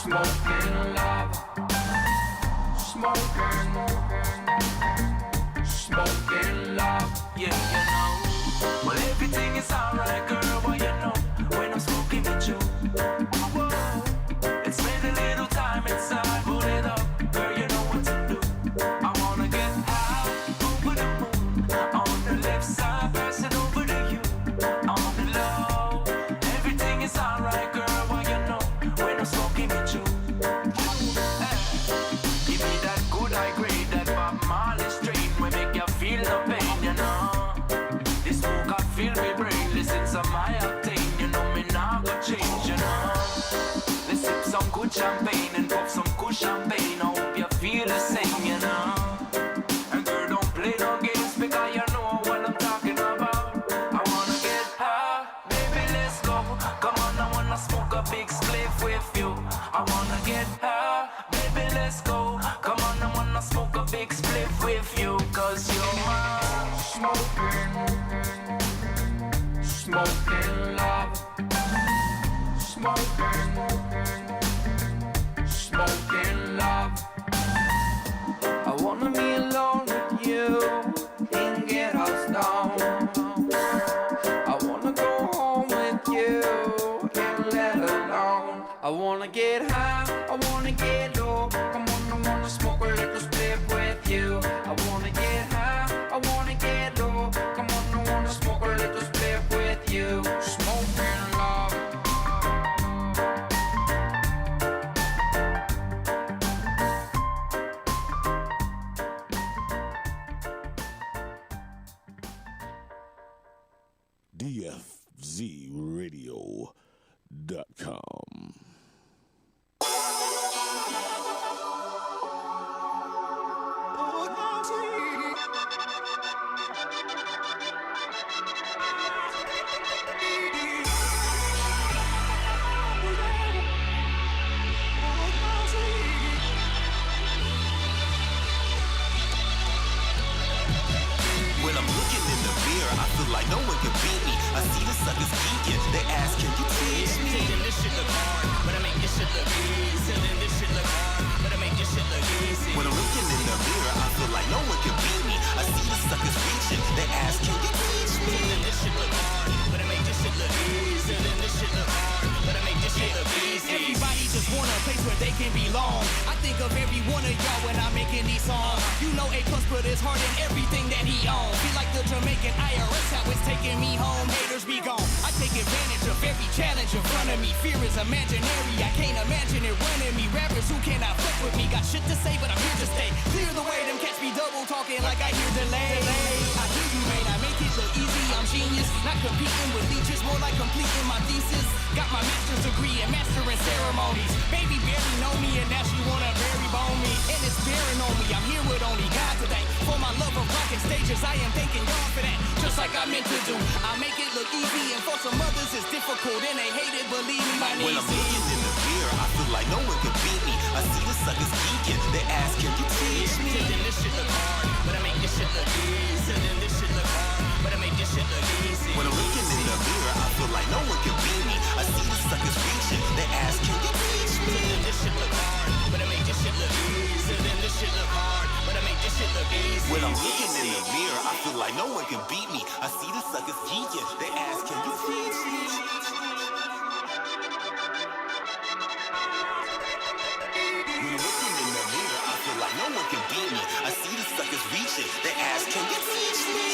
Smoking love, smoking love, yeah, you know. Well, everything is alright, girl, well, you know, when I'm smoking with you. Whoa, it's spend a little time inside, pull it up, girl, you know what to do. I wanna get high over the moon, on the left side, pass it over to you, on the low. Everything is alright, girl, well, you know, when I'm smoking with you. Give me that good high grade, that Bob Marley strain, will make you feel the pain, you know. This smoke I feel me brain, listen to my octane, you know me now go change, you know. Let's sip some good champagne and pop some good champagne, I hope you feel the same, you know. And girl, don't play no games because you know what I'm talking about. I wanna get high, baby, let's go. Come on, I wanna smoke a big spliff with you. I wanna get high, baby, let's go. Come on, I wanna smoke a big spliff with you, cause you're my smoking love, smoking love. I wanna be alone with you and get us down. I wanna go home with you and let alone. I wanna get high, I wanna get low. Come on, I wanna smoke a little spliff with you. I wanna get high, I wanna get low. Come on, I wanna smoke a little spliff with you. Smoking love. dfzradio.com. When I'm looking in the mirror, I feel like no one can beat me. I see the suckers geeking. They ask, can you teach me? Then this shit look hard, but I make this shit look easy. Then this shit look hard, but I make this shit look easy. When I'm looking in the mirror, I feel like no one can beat me. I see the suckers reaching. They ask, can you teach me? Then this shit look hard, but I make this shit look easy. Then this shit look hard, but I make this shit look easy. Everybody just want a place where they can belong. I think of every one of y'all when I'm making these songs. You know A+ put his heart in everything that he owns. Feel like the Jamaican IRS, how it's taking me home. Haters be gone. I take advantage of every challenge in front of me. Fear is imaginary, I can't imagine it running me. Rappers who cannot fuck with me got shit to say, but I'm here to stay. Clear the way, them catch me double talking like I hear delay. I hear you, man, I make it look easy. I'm genius, not competing with leeches, more like completing my thesis. Got my master's degree in mastering ceremonies. Baby barely know me and now she wanna bury bone me. And it's bearing on me, I'm here with only God today. For my love of rocking stages, I am thanking God for that. Just like I meant to do, I make it look easy. And for some others it's difficult and they hate it, believe me, my When knees I'm looking in the mirror, I feel like no one can beat me. I see the suckers geeking. They ask, can you teach me? Then this shit look hard, but I make this shit look easy. Then this shit look hard, but I make this shit look easy. When I'm looking in the mirror, I feel like no one can beat me. I see the suckers reaching. They ask, can you teach me? Then this shit look hard, but I make this shit look easy. Then this shit look hard, but I make this shit look easy. When I'm looking in the mirror, I feel like no one can beat me. I see the suckers geeking. They ask, can you teach me? When I'm looking in the mirror, I feel like no one can beat me. I see the suckers reaching. They ask, can you teach me?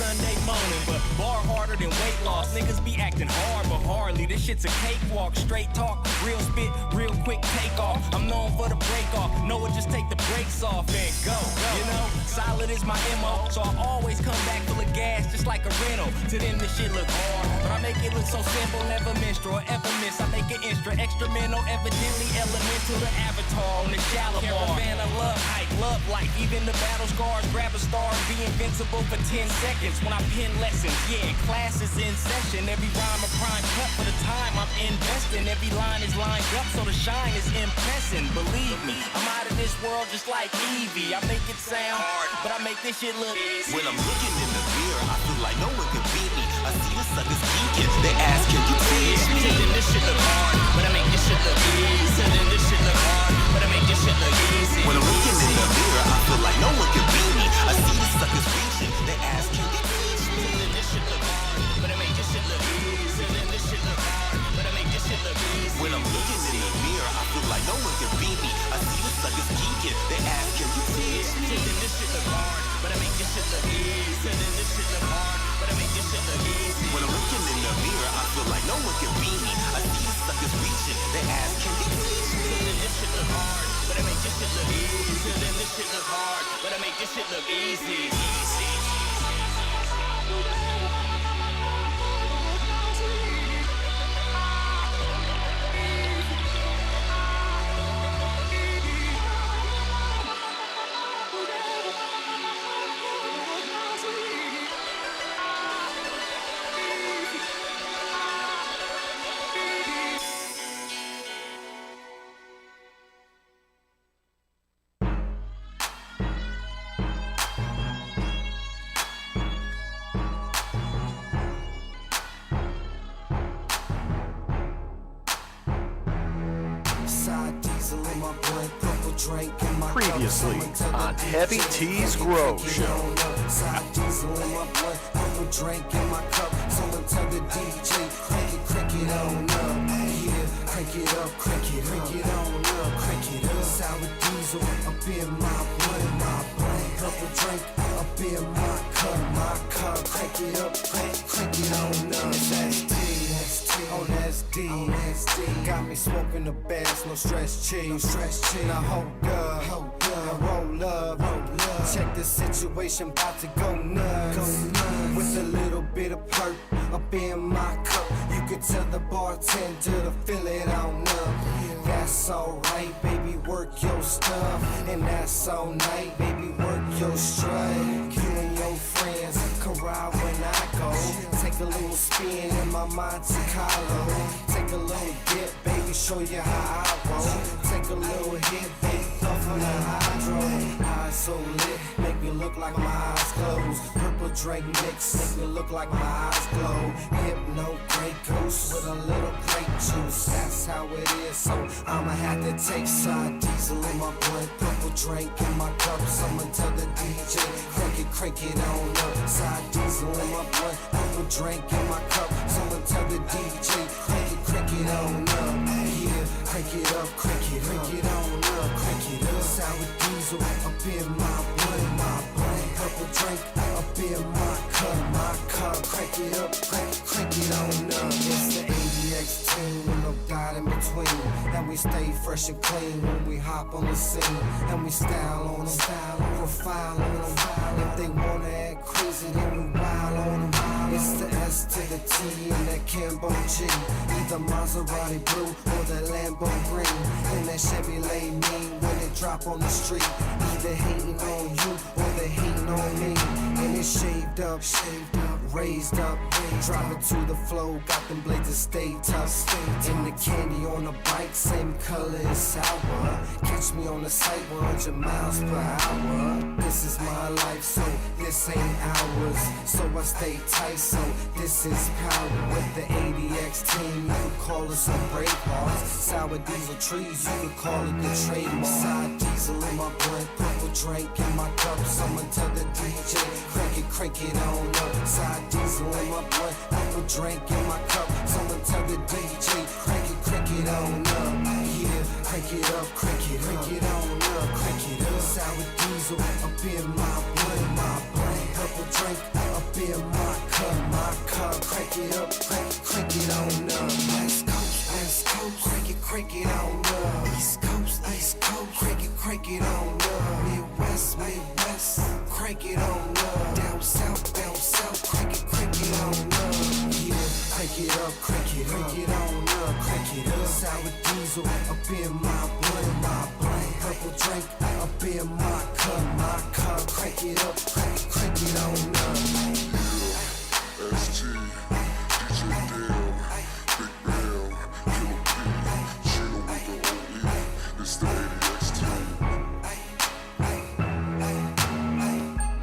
Sunday morning, but bar harder than weight loss. Niggas be acting hard, but hardly. This shit's a cakewalk, straight talk, real spit, real quick takeoff. I'm known for the break off. Know it, just take the brakes off and go. You know, solid is my MO, so I always come back full of gas, just like a rental. To them, this shit look hard, but I make it look so simple, never minstrel or ever miss. I make it extramental, evidently elemental. The avatar on the shallow caravan of love, hype, love life. Even the battle scars, grab a star and be invincible for 10 seconds. When I pen lessons, yeah, class is in session. Every rhyme a prime cut for the time I'm investing. Every line is lined up so the shine is impressing. Believe me, I'm out of this world just like Evie. I make it sound hard, but I make this shit look easy. When I'm looking in the mirror, I feel like no one can beat me. I see the suckers geeking. They ask, can you teach me? This shit look hard, but I make this shit look easy. This shit look hard, but I make this shit look easy. When I'm looking in the mirror, I feel like no one can beat me. I see the suckers reaching. They ask, can you teach me? This shit look hard, but I make this shit look easy. This shit look hard, but I make this shit look easy. When I'm looking in the mirror, I feel like no one can beat me. I see the suckers geeking. They ask, can you teach me? This shit look hard, but I make this shit look easy. This shit look hard, but I make this shit look easy. When I'm looking in the mirror, I feel like no one can beat me. I see the suckers reaching. They ask, can you teach me? This shit look hard, but I make this shit look easy. This shit look hard, but I make this shit look easy. Previously on Heavy T's Grow Show. Side diesel in my blood, purple drink in my cup. Someone tell the DJ, crank it on up. Yeah, crank it up, crank it on up, crank it up. Sour diesel up in my blood, purple drink up in my cup, crank it up, crank it on up. That's D, oh that's D, got me smoking the bass, no stress cheese, Now hold up, roll up, check the situation, about to go nuts, with a little bit of perk up in my cup. You can tell the bartender to fill it on up. That's alright, baby, work your stuff, and that's all night, baby, work your strut. You and your friends can ride when I go. Take a little spin in my Monte Carlo. Take a little dip, baby, show you how I roll. Take a little hit, baby, puff on the hydro. Eyes so lit, make me look like my eyes closed. Purple Drake mix, make me look like my eyes glow. Hypno Grey Goose with a little grape juice. That's how it is, so I'ma have to take side diesel in my blood. Purple drink in my cups. I'ma tell the DJ, crank it on up. Side diesel in my blood. Purple drink in my cup. Someone tell the DJ, crank it on up. Yeah, crank it up, crank it on up, crank it up. Sour diesel up in my blood, Purple drink up in my cup, crank it up, crank it on up. It's the ADX team with no doubt in between, and we stay fresh and clean when we hop on the scene, and we style on them, profile on them. If they wanna act crazy, then we wild on them. It's the S to the T and that Cambo G, either Maserati blue or the Lambo green, and that Chevrolet mean when it drop on the street. Either hating on you or they hating on me, and it's shaved up, raised up, drop it to the flow, got them blades to stay tough, and the candy on the bike, same color as sour. Catch me on the site 100 miles per hour. This is my life, so this ain't ours, so I stay tight, so this is power. With the ADX team, you could call us some brave hearts. Sour diesel trees, you could call it the trademark. Side diesel in my blood, purple drink in my cup. Someone tell the DJ, crank it on up. Side diesel in my blood, purple drink in my cup. Someone tell the DJ, crank it on up. Yeah, crank it up, crank it on up, crank it up. Sour diesel up in my blood, purple drink up in crank it up, crank it on up. West Coast, crank it on up. East Coast, crank it on up. Midwest, crank it on up. Down south, crank it on up. Yeah, crank it up, crank it on up, crank it up. Sour diesel up in my blunt, purple drink up in my cup, crank it up, crank it on up. ST, DJ Dale, Big Bam, Killer P, Chino with the OE, it's the ADX team.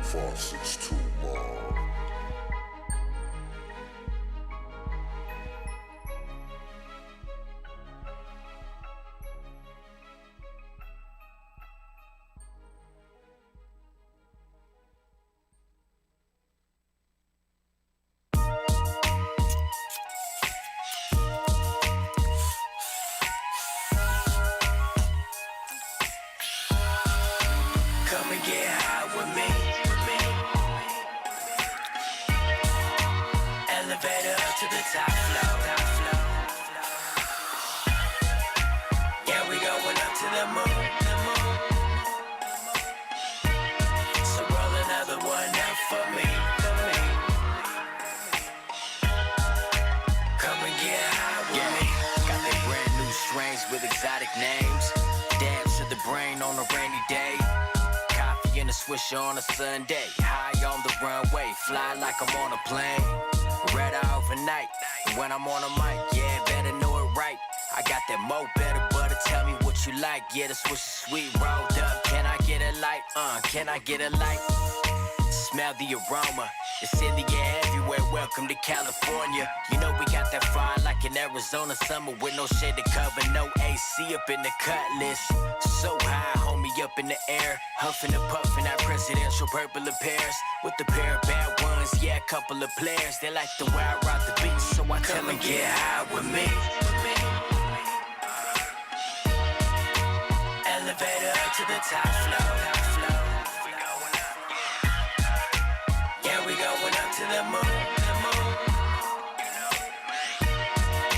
562 Mob. Come and get high with me. Elevator up to the top floor. Yeah, we going up to the moon. So roll another one up for me. Come and get high with me. Got that brand new strains with exotic names. Dance to the brain on a rainy day. Coffee and a swisher on a Sunday. High on the runway, fly like I'm on a plane. Red eye overnight. When I'm on a mic, yeah, better know it right. I got that mo better, butter, tell me what you like. Yeah, the swish is sweet, rolled up. Can I get a light? Can I get a light? Smell the aroma. It's in the air everywhere. Welcome to California. You know we got that fire like in Arizona summer with no shade to cover, no AC up in the cutlass. So high, homie, up in the air, huffing and puffing that presidential purple appears with the pair of bad ones. Yeah, a couple of players. They like the way I rock the beat, so I tell them get high with me. Elevator up to the top floor. Yeah, we going up to the moon.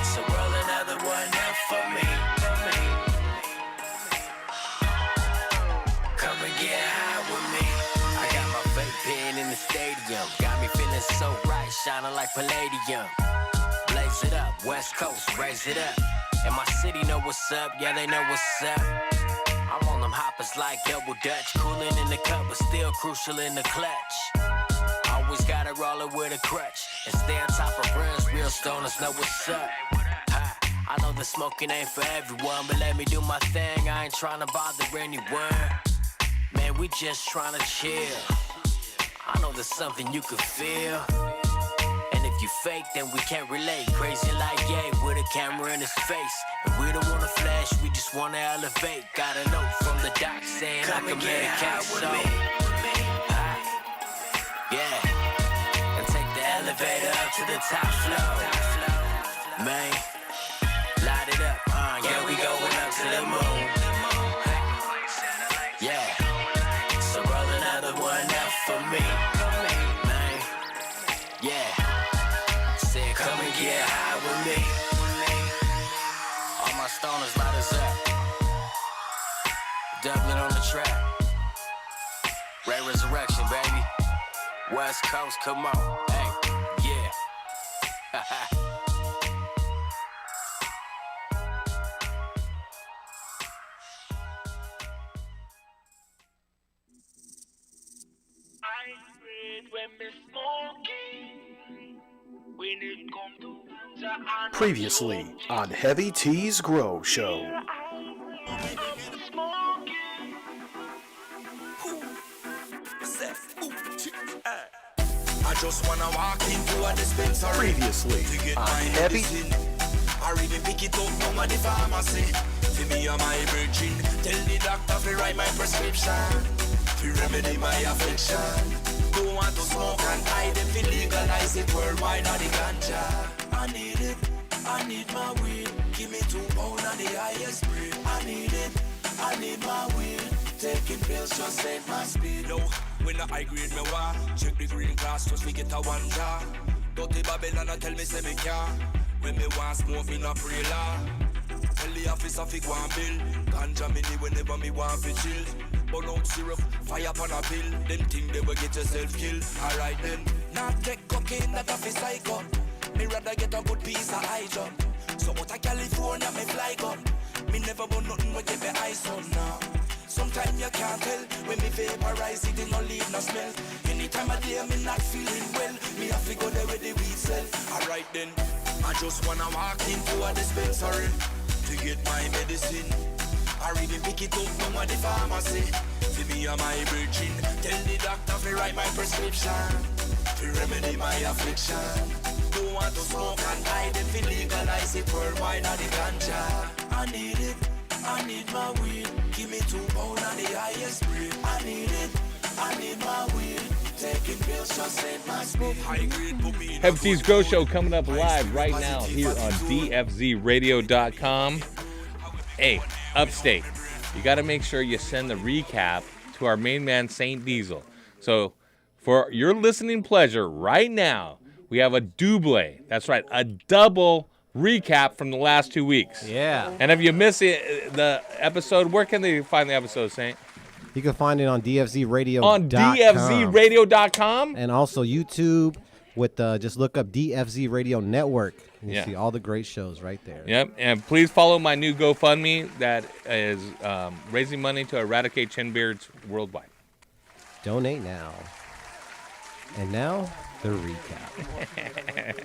So roll another one up for me. Come and get high with me. I got my fake pen in the stadium. Got me feeling so bright, shining like palladium. Blaze it up, West Coast, raise it up. And my city know what's up, yeah, they know what's up. I'm on them hoppers like double dutch. Cooling in the cup, but still crucial in the clutch. Always gotta roll it with a crutch. And stay on top of rims, real stoners know what's up. I know the smoking ain't for everyone, but let me do my thing. I ain't trying to bother anyone. Man, we just trying to chill. I know there's something you could feel. And if you fake, then we can't relate. Crazy like Ye with a camera in his face. And we don't wanna flash, we just wanna elevate. Got a note from the doc saying I can make a cash so. Yeah. And take the elevator up to the top floor. Man, light it up, yeah, we going up to the moon. Yeah, so roll another one up for me. Man, yeah, say come and get high with me. All my stoners light us up. Dublin on the track. Ray Resurrection, baby. West Coast, come on. Hey, yeah. Previously on Heavy T's Grow Show. I just wanna walk into a dispensary. Previously to get on my Heavy medicine. I really pick it up from the pharmacy. To me or my virgin. Tell the doctor to write my prescription. To remedy my affliction. Don't want to smoke and hide them. To legalize it worldwide on the ganja. I need it. I need my weed. Give me 2 pounds on the highest grade. I need it. I need my weed. Taking pills just ain't my speed. No, when the high grade me war. Check the green glass just we get a one jar. Dirty Babylon a tell me say me can't. When me want smoke, me not pray law. Tell the officer fi go and bill. Ganja me need whenever me want fi chill. Burn out syrup, fire upon a pill. Them think they will get yourself killed. Alright then. Not take cocaine that a fi psycho. Me rather get a good piece of high jump. So out of California me fly gun. Me never want nothing but get me eyes on now. Sometimes you can't tell. When me vaporize it, it no leave no smell. Anytime I day me not feeling well. Me have to go there with the weed sell. Alright then. I just wanna walk into a dispensary to get my medicine. I even pick it up from the pharmacy. To me and my virgin. Tell the doctor to write my prescription to remedy my affliction. Don't want to smoke and hide it. To legalize it worldwide on the ganja. I need it. I need my weed. Give me 2 pounds on the highest grade. I need it. I need my weed. Taking pills just ain't my speed. High grade put me in Heavy T's Grow Show coming up live right now here on dfzradio.com. Hey, Upstate, you got to make sure you send the recap to our main man, Saint Diesel. So for your listening pleasure right now, we have a double. That's right, a double recap from the last 2 weeks. Yeah. And if you miss the episode, where can they find the episode, Saint? You can find it on dfzradio.com. On dfzradio.com? And also YouTube with just look up DFZ Radio Network. You Yeah. see all the great shows right there. Yep, and please follow my new GoFundMe that is raising money to eradicate chin beards worldwide. Donate now. And now, the recap.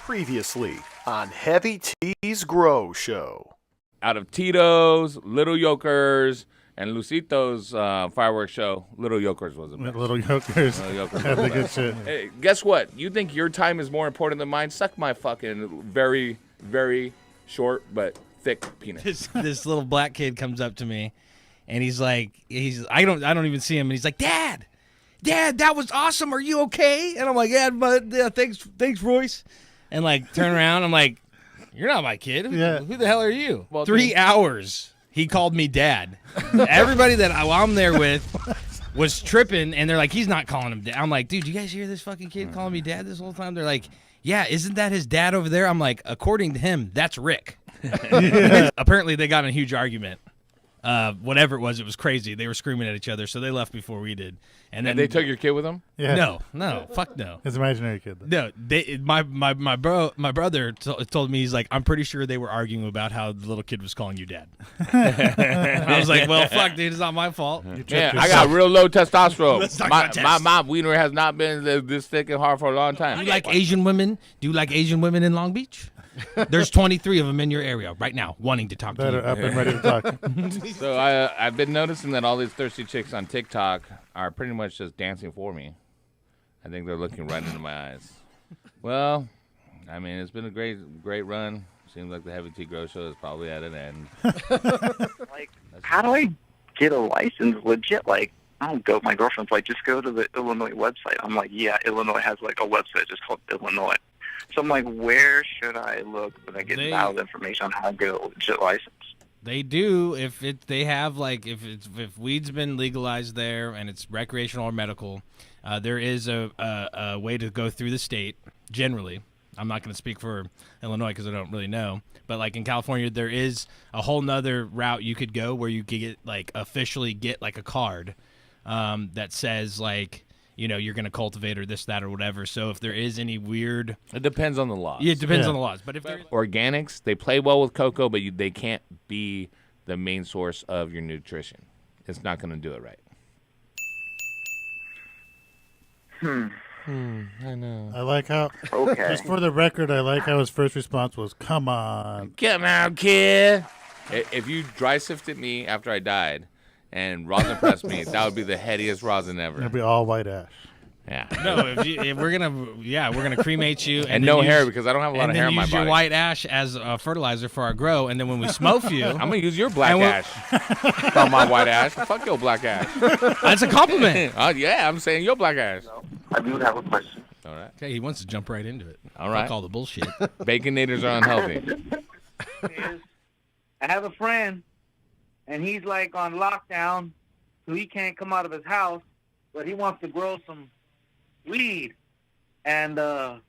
Previously on Heavy T's Grow Show. Out of Tito's, Little Yokers, and Lucito's fireworks show, Little Yokers was the best. Little Yokers. Little Yokers Had was the the good best. shit. Hey, guess what? You think your time is more important than mine? Suck my fucking very, very short but thick penis. This little black kid comes up to me, and he's like, I don't even see him, and he's like, Dad, that was awesome. Are you okay? And I'm like, yeah, but thanks, Royce. And like turn around, I'm like, you're not my kid. Who the hell are you? Well, 3 hours. He called me dad. Everybody that I'm there with was tripping, and they're like, he's not calling him dad. I'm like, dude, you guys hear this fucking kid calling me dad this whole time? They're like, yeah, isn't that his dad over there? I'm like, according to him, that's Rick. Apparently, they got in a huge argument. Whatever it was crazy. They were screaming at each other, so they left before we did. And then they took your kid with them? Yeah. No, fuck no. His imaginary kid. No, my brother told me, he's like, I'm pretty sure they were arguing about how the little kid was calling you dad. I was like, well, fuck, dude, it's not my fault. Yeah, I got real low testosterone. Let's talk about My test. mom wiener has not been this thick and hard for a long time. Do you like Asian women? Do you like Asian women in Long Beach? There's 23 of them in your area right now wanting to talk to you. Up and ready to talk. So I've been noticing that all these thirsty chicks on TikTok are pretty much just dancing for me. I think they're looking right into my eyes. Well, I mean, it's been a great run. Seems like the Heavy T Grow Show is probably at an end. Like, how do I get a license legit? Like, I don't go. My girlfriend's like, just go to the Illinois website. I'm like, yeah, Illinois has like a website just called Illinois. So I'm like, where should I look when I get valid information on how to get a legit license? They do if weed's been legalized there and it's recreational or medical. There is a way to go through the state. Generally, I'm not going to speak for Illinois because I don't really know. But like in California, there is a whole nother route you could go where you could get like officially get like a card that says like, you know, you're going to cultivate or this, that, or whatever. So if there is any weird... It depends on the laws. Yeah, it depends on the laws. But if there... Organics, they play well with cocoa, but they can't be the main source of your nutrition. It's not going to do it right. I know. I like how... Okay. Just for the record, I like how his first response was, come on. Come on, kid. If you dry sifted me after I died and rosin pressed me, that would be the headiest rosin ever. It'd be all white ash. Yeah. No, if we're gonna cremate you and no hair because I don't have a lot of hair on my use body. your white ash as fertilizer for our grow, and then when we smoke you, I'm gonna use your black ash from my white ash. Fuck your black ash. That's a compliment. Yeah, I'm saying your black ash. I do have a question. All right. Okay, he wants to jump right into it. All right. Fuck all the bullshit. Baconators are unhealthy. I have a friend, and he's like on lockdown, so he can't come out of his house, but he wants to grow some weed. And so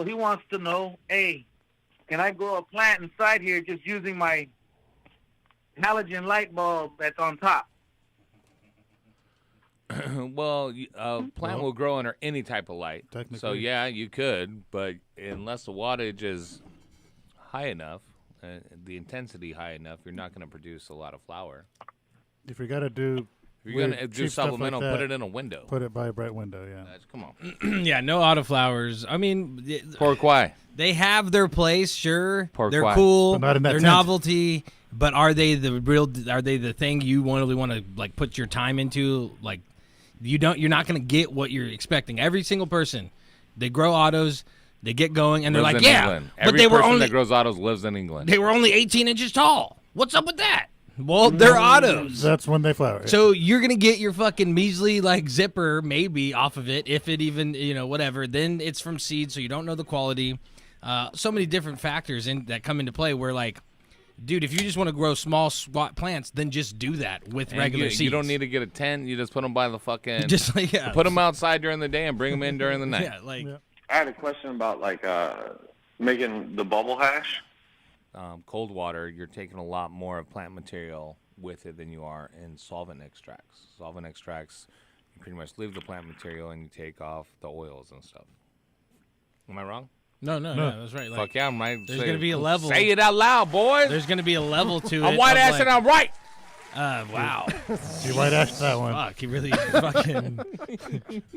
he wants to know, hey, can I grow a plant inside here just using my halogen light bulb that's on top? Well, a plant will grow under any type of light. So, yeah, you could, but unless the wattage is high enough, the intensity high enough, you're not going to produce a lot of flower. If you're going to do... If you're going to do supplemental, like that, put it in a window. Put it by a bright window, yeah. Come on. Yeah, no autoflowers. I mean... Pourquoi? They have their place, sure. Pourquoi? They're cool. But not in that they're tent. novelty. But are they the thing you really want to like put your time into? Like, you're not going to get what you're expecting. Every single person, they grow autos, they get going, and they're Lives like, in yeah, England. but Every they were person only that grows autos lives in England. they were only 18 inches tall. What's up with that? Well, they're autos. That's when they flower. So you're gonna get your fucking measly like zipper maybe off of it, if it even whatever. Then it's from seed, so you don't know the quality. So many different factors that come into play. Where like, dude, if you just want to grow small squat plants, then just do that with regular seeds. You don't need to get a tent. You just put them by the fucking. Just like put them outside during the day and bring them in during the night. Yeah, like. I had a question about like making the bubble hash. Cold water, you're taking a lot more of plant material with it than you are in solvent extracts. Solvent extracts, you pretty much leave the plant material and you take off the oils and stuff. Am I wrong? No, that's right. Like, Fuck yeah, I'm right. There's gonna be a level. Say it out loud, boys. There's gonna be a level to it. I'm white ass and I'm right. Wow. You white ass that one. Fuck, he really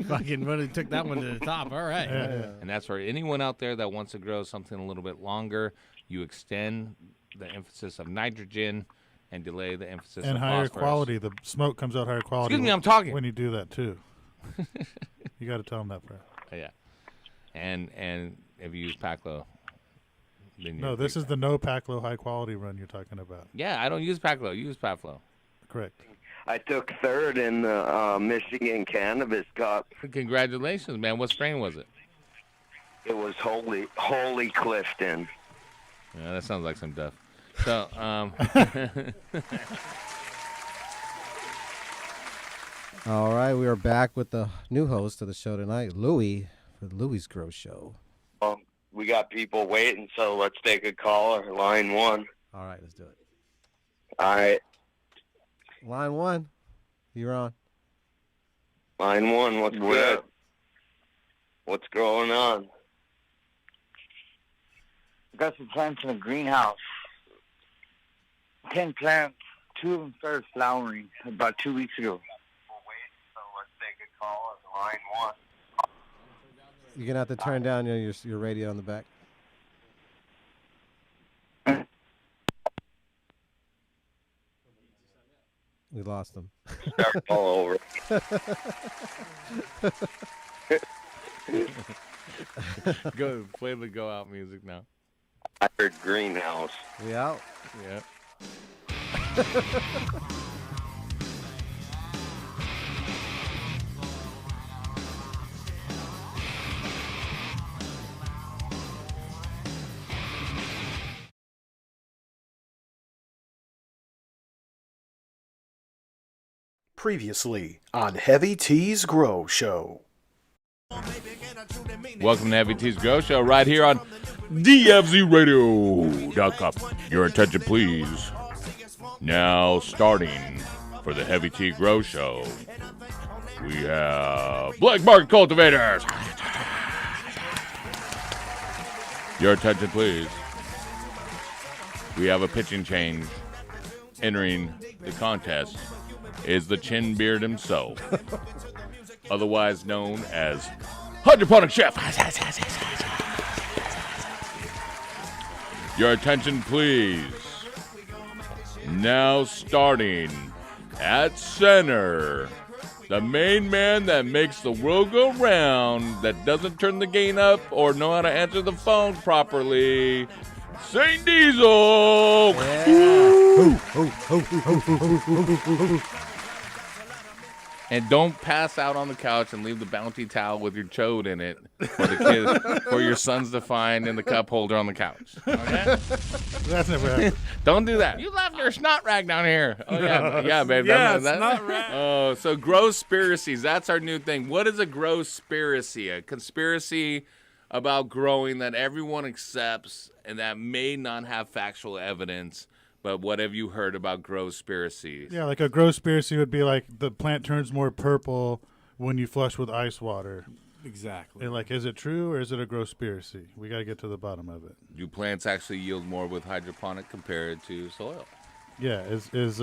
fucking really took that one to the top. All right. And that's for anyone out there that wants to grow something a little bit longer. You extend the emphasis of nitrogen and delay the emphasis and of higher phosphorus. quality. The smoke comes out higher quality. Excuse me, I'm talking. When you do that too, you got to tell them that, bro. Yeah, and if you use Paclo, then no, this is the no Paclo high quality run you're talking about. Yeah, I don't use Paclo. You use Paclo. Correct. I took third in the Michigan Cannabis Cup. Congratulations, man. What strain was it? It was Holy Clifton. Yeah, that sounds like some duff. So, all right, we are back with the new host of the show tonight, Louie, for the Louie's Grow Show. We got people waiting, so let's take a caller. Line 1. All right, let's do it. All right. Line 1, you're on. Line 1, what's good? What's going on? Got some plants in a greenhouse. 10 plants. 2 of them started flowering about 2 weeks ago. So let's take a call on line 1. You're going to have to turn down your radio in the back. We lost him. Start all over. Go play the go out music now. I heard greenhouse. We out? Yeah. Previously on Heavy T's Grow Show. Welcome to Heavy T's Grow Show right here on dfzradio.com. Your attention, please. Now starting for the Heavy T Grow Show, we have Black Market Cultivators. Your attention, please. We have a pitching change. Entering the contest is the Chin Beard himself, otherwise known as Hydroponic Chef. Your attention, please. Now starting at center, the main man that makes the world go round, that doesn't turn the gain up or know how to answer the phone properly, Saint Diesel. And don't pass out on the couch and leave the bounty towel with your chode in it for the kids, for your sons to find in the cup holder on the couch. Okay? That's never happened. Don't do that. You left your snot rag down here. Oh, yeah, babe. Yeah, that- snot rag. Oh, so growspiracies. That's our new thing. What is a growspiracy? A conspiracy about growing that everyone accepts and that may not have factual evidence. But what have you heard about growspiracies? Yeah, like a growspiracy would be like the plant turns more purple when you flush with ice water. Exactly. And like, is it true or is it a growspiracy? We got to get to the bottom of it. Do plants actually yield more with hydroponic compared to soil? Yeah, is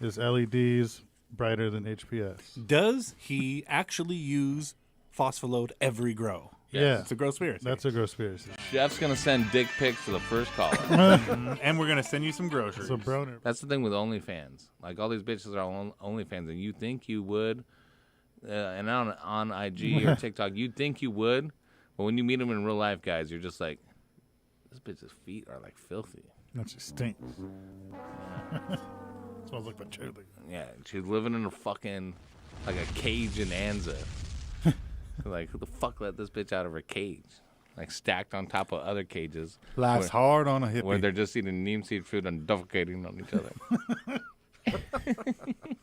LEDs brighter than HPS? Does he actually use phosphoload every grow? Yeah. It's a growspiracy. That's a growspiracy. Jeff's going to send dick pics to the first caller. And we're going to send you some groceries. So Broner. That's the thing with OnlyFans. Like, all these bitches are on OnlyFans, and you think you would, and on IG or TikTok, you'd think you would, but when you meet them in real life, guys, you're just like, this bitch's feet are, like, filthy. That just stinks. Smells like patchouli. Yeah, she's living in a fucking, like a cage in Anza. Like, who the fuck let this bitch out of her cage? Like, stacked on top of other cages. Life's hard on a hippie. Where they're just eating neem seed fruit and defecating on each other.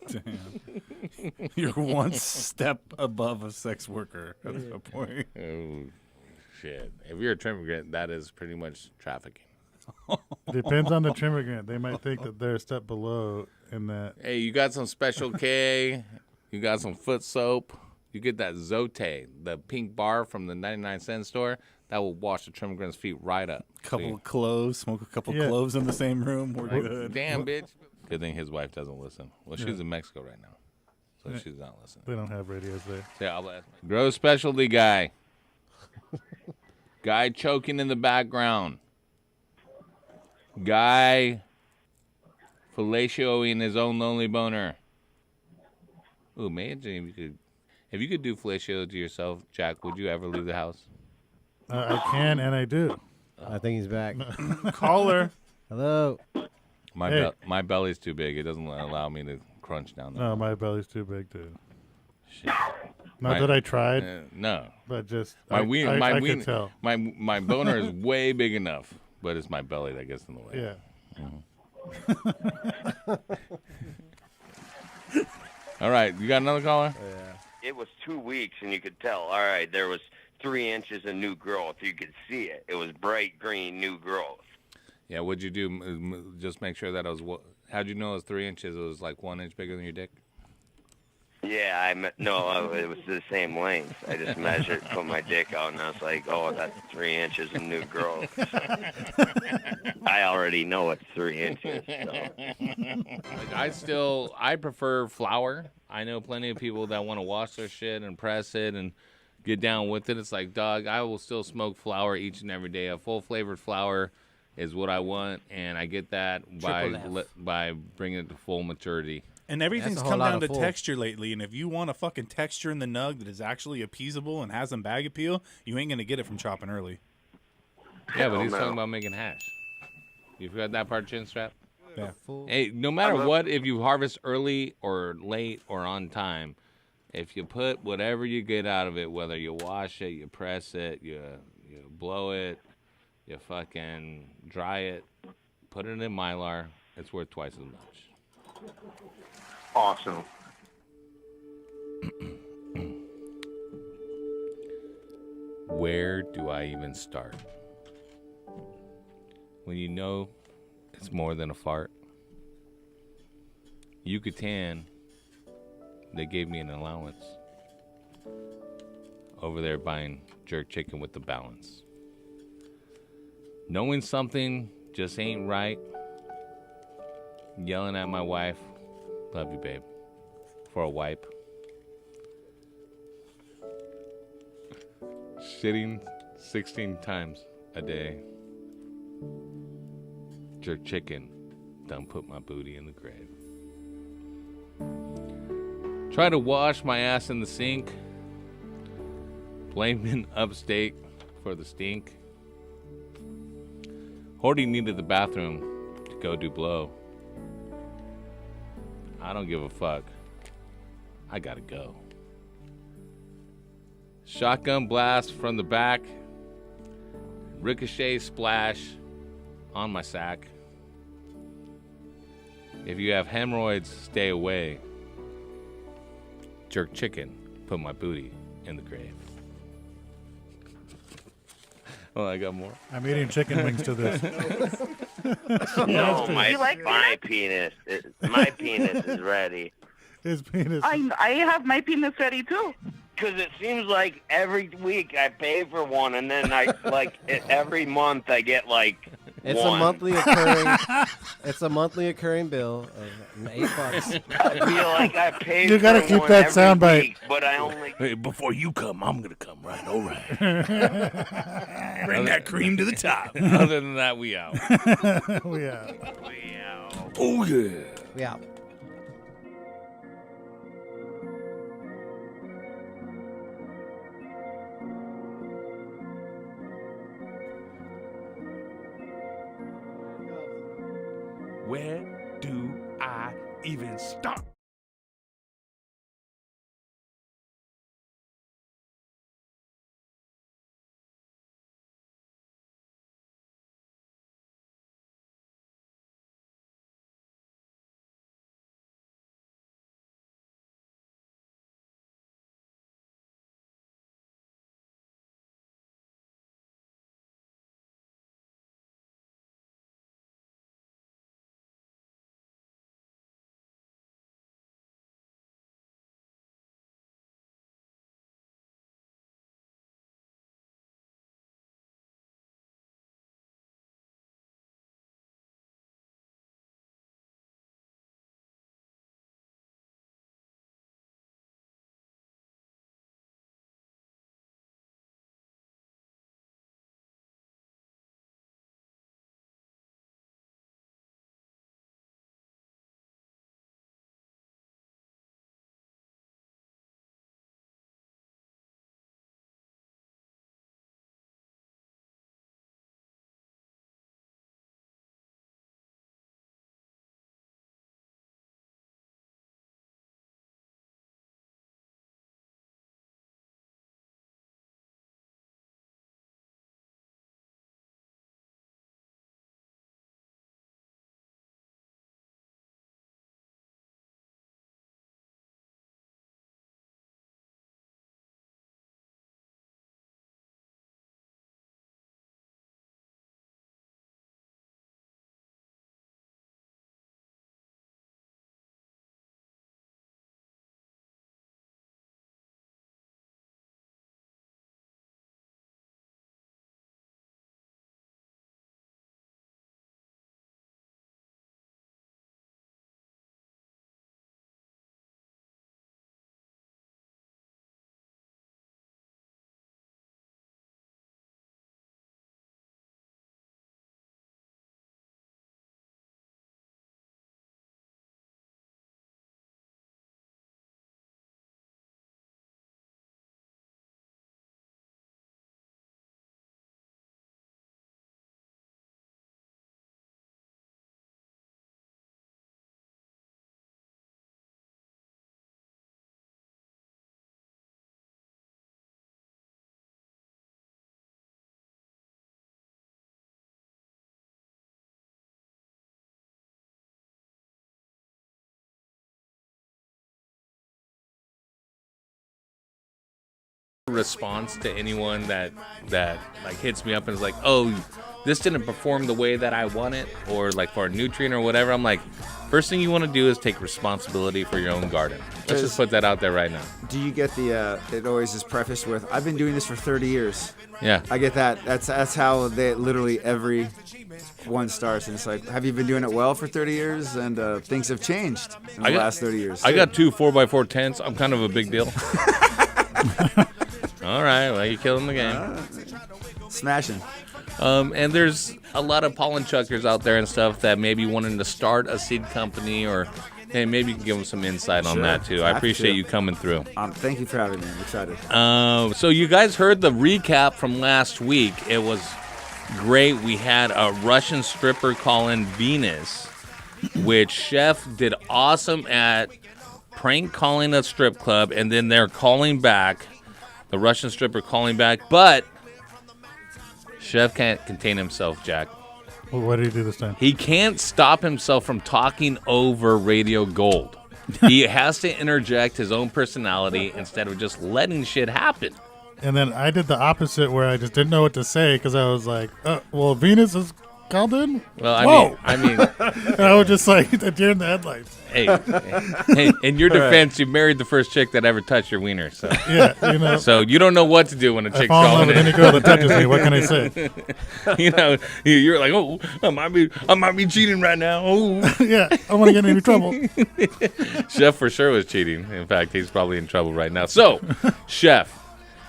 Damn. You're one step above a sex worker at that point. Oh, shit. If you're a trim immigrant, that is pretty much trafficking. Depends on the trim immigrant. They might think that they're a step below in that. Hey, you got some Special K. You got some foot soap. You get that Zote, the pink bar from the 99-cent store. That will wash the trim immigrant's feet right up. Couple of cloves, smoke a couple cloves in the same room. We're good. Damn, bitch. Good thing his wife doesn't listen. Well, she's in Mexico right now, so she's not listening. They don't have radios there. Yeah, I'll ask. Grow specialty guy. Guy choking in the background. Guy fellatioing his own lonely boner. Ooh, imagine if you could do fellatio to yourself, Jack, would you ever leave the house? I can and I do. I think he's back. Caller. Hello. My belly's too big. It doesn't allow me to crunch down there. No, my belly's too big too. Shit. Not that I tried. No. But just my I could tell. My boner is way big enough, but it's my belly that gets in the way. Yeah. All right, you got another caller? It was 2 weeks, and you could tell. All right, there was 3 inches of new growth. You could see it. It was bright green new growth. Yeah, what'd you do? Just make sure that it was. How'd you know it was 3 inches? It was like 1 inch bigger than your dick? Yeah, no, it was the same length. I just measured, put my dick out, and I was like, oh, that's 3 inches of new growth. So I already know it's 3 inches. So. I prefer flour. I know plenty of people that want to wash their shit and press it and get down with it. It's like, dog, I will still smoke flour each and every day. A full flavored flour is what I want, and I get that by bringing it to full maturity. And everything's come down to texture lately, and if you want a fucking texture in the nug that is actually appeasable and has some bag appeal, you ain't going to get it from chopping early. Yeah, but he's talking about making hash. You forgot that part, chin strap? Yeah. Hey, no matter what, if you harvest early or late or on time, if you put whatever you get out of it, whether you wash it, you press it, you blow it, you fucking dry it, put it in Mylar, it's worth twice as much. Awesome. Where do I even start? When you know it's more than a fart. Yucatan, they gave me an allowance. Over there buying jerk chicken with the balance. Knowing something just ain't right. Yelling at my wife, love you, babe, for a wipe. Shitting 16 times a day. Jerk chicken, done put my booty in the grave. Try to wash my ass in the sink. Blaming upstate for the stink. Horty needed the bathroom to go do blow. I don't give a fuck. I gotta go. Shotgun blast from the back. Ricochet splash on my sack. If you have hemorrhoids, stay away. Jerk chicken, put my booty in the grave. Oh, I got more. I'm eating chicken wings to this. No, my penis. My penis is ready. His penis. I have my penis ready too. Because it seems like every week I pay for one, and then every month I get like It's one. a monthly occurring. It's a monthly occurring bill of $8. I feel like I paid. You gotta for keep one that every soundbite. week, but I only. Hey, before you come, I'm gonna come right. All right. Bring that cream to the top. Other than that, we out. We out. Oh yeah. We out. Where do I even start? Response to anyone that like hits me up and is like, oh, this didn't perform the way that I want it, or like for a nutrient or whatever. I'm like, first thing you want to do is take responsibility for your own garden. Let's just put that out there right now. Do you get the it always is prefaced with, I've been doing this for 30 years. Yeah. I get that. That's how they literally every one starts, and it's like, have you been doing it well for 30 years? And things have changed in the last 30 years. I got 2 4x4 tents. I'm kind of a big deal. All right, well, you're killing the game. Smashing. And there's a lot of pollen chuckers out there and stuff that maybe wanting to start a seed company, or hey, maybe you can give them some insight on that too. I appreciate you coming through. Thank you for having me. I'm excited. So you guys heard the recap from last week. It was great. We had a Russian stripper call in Venus, which Chef did awesome at prank calling a strip club, and then they're calling back. The Russian stripper calling back, but Chef can't contain himself, Jack. Well, what did he do this time? He can't stop himself from talking over Radio Gold. He has to interject his own personality instead of just letting shit happen. And then I did the opposite where I just didn't know what to say because I was like, well, Venus is called in? Well, I mean, and I was just like, deer in the headlights. Hey, in your defense, you married the first chick that ever touched your wiener, so yeah, you know. So you don't know what to do when a chick's fall in love calling with in. any girl that touches me. What can I say? You know, you're like, oh, I might be cheating right now. Oh, yeah, I want to get into trouble. Chef for sure was cheating. In fact, he's probably in trouble right now. So, Chef,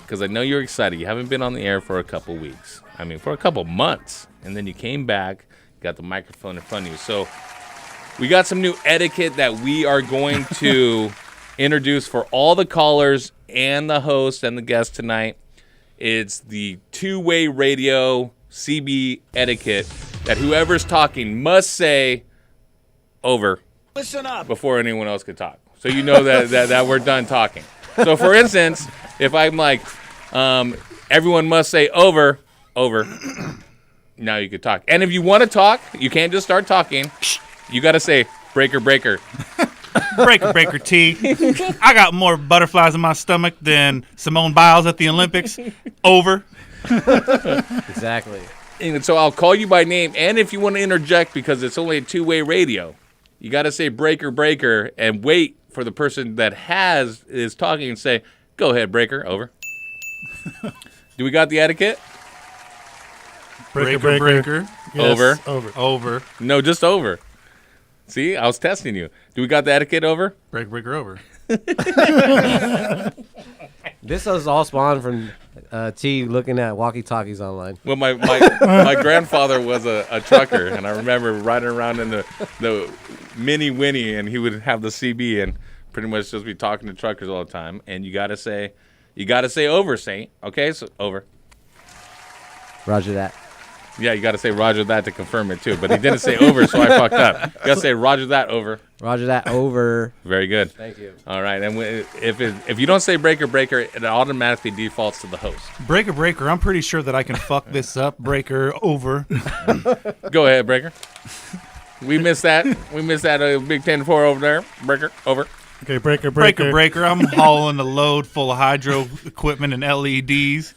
because I know you're excited. You haven't been on the air for a couple weeks. I mean, for a couple months, and then you came back, got the microphone in front of you. So. We got some new etiquette that we are going to introduce for all the callers and the host and the guest tonight. It's the two-way radio CB etiquette that whoever's talking must say over Listen up. before anyone else can talk. So you know that we're done talking. So for instance, if I'm like, everyone must say over, now you could talk. And if you want to talk, you can't just start talking. You got to say, breaker, breaker. Breaker T. I got more butterflies in my stomach than Simone Biles at the Olympics. Over. Exactly. And so I'll call you by name. And if you want to interject, because it's only a two-way radio, you got to say breaker, breaker, and wait for the person that is talking and say, go ahead, breaker, over. Do we got the etiquette? Breaker. Yes, Over. No, just over. See, I was testing you. Do we got the etiquette over? Breaker over. This was all spawned from T looking at walkie-talkies online. Well, my grandfather was a trucker, and I remember riding around in the Mini Winnie, and he would have the CB and pretty much just be talking to truckers all the time. And you gotta say over, Saint. Okay, so over. Roger that. Yeah, you got to say Roger that to confirm it, too. But he didn't say over, so I fucked up. You got to say Roger that, over. Roger that, over. Very good. Thank you. All right. And if you don't say breaker, breaker, it automatically defaults to the host. Breaker, I'm pretty sure that I can fuck this up. Breaker, over. Go ahead, breaker. We missed that. We missed that Big 10-4 over there. Breaker, over. Okay, breaker. I'm hauling a load full of hydro equipment and LEDs.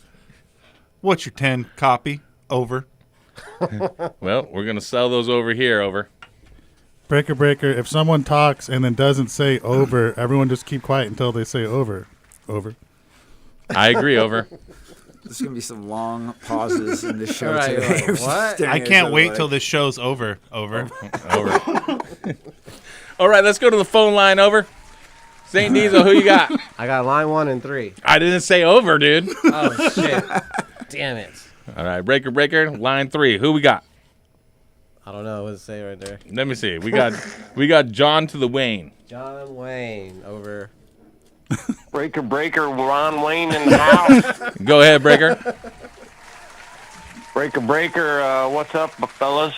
What's your 10 copy? Over. Well, we're going to sell those over here, over. Breaker. If someone talks and then doesn't say over, everyone just keep quiet until they say over. Over. I agree, over. There's going to be some long pauses in this show Right, today. like, what? I can't wait till this show's over. Over. All right, let's go to the phone line, over. St. Diesel, who you got? I got line 1 and 3. I didn't say over, dude. Oh, shit. Damn it. All right, breaker, line 3. Who we got? I don't know what to say right there. Let me see. We got John to the Wayne. John Wayne, over. Breaker, Ron Wayne in the house. Go ahead, breaker. Breaker, what's up, fellas?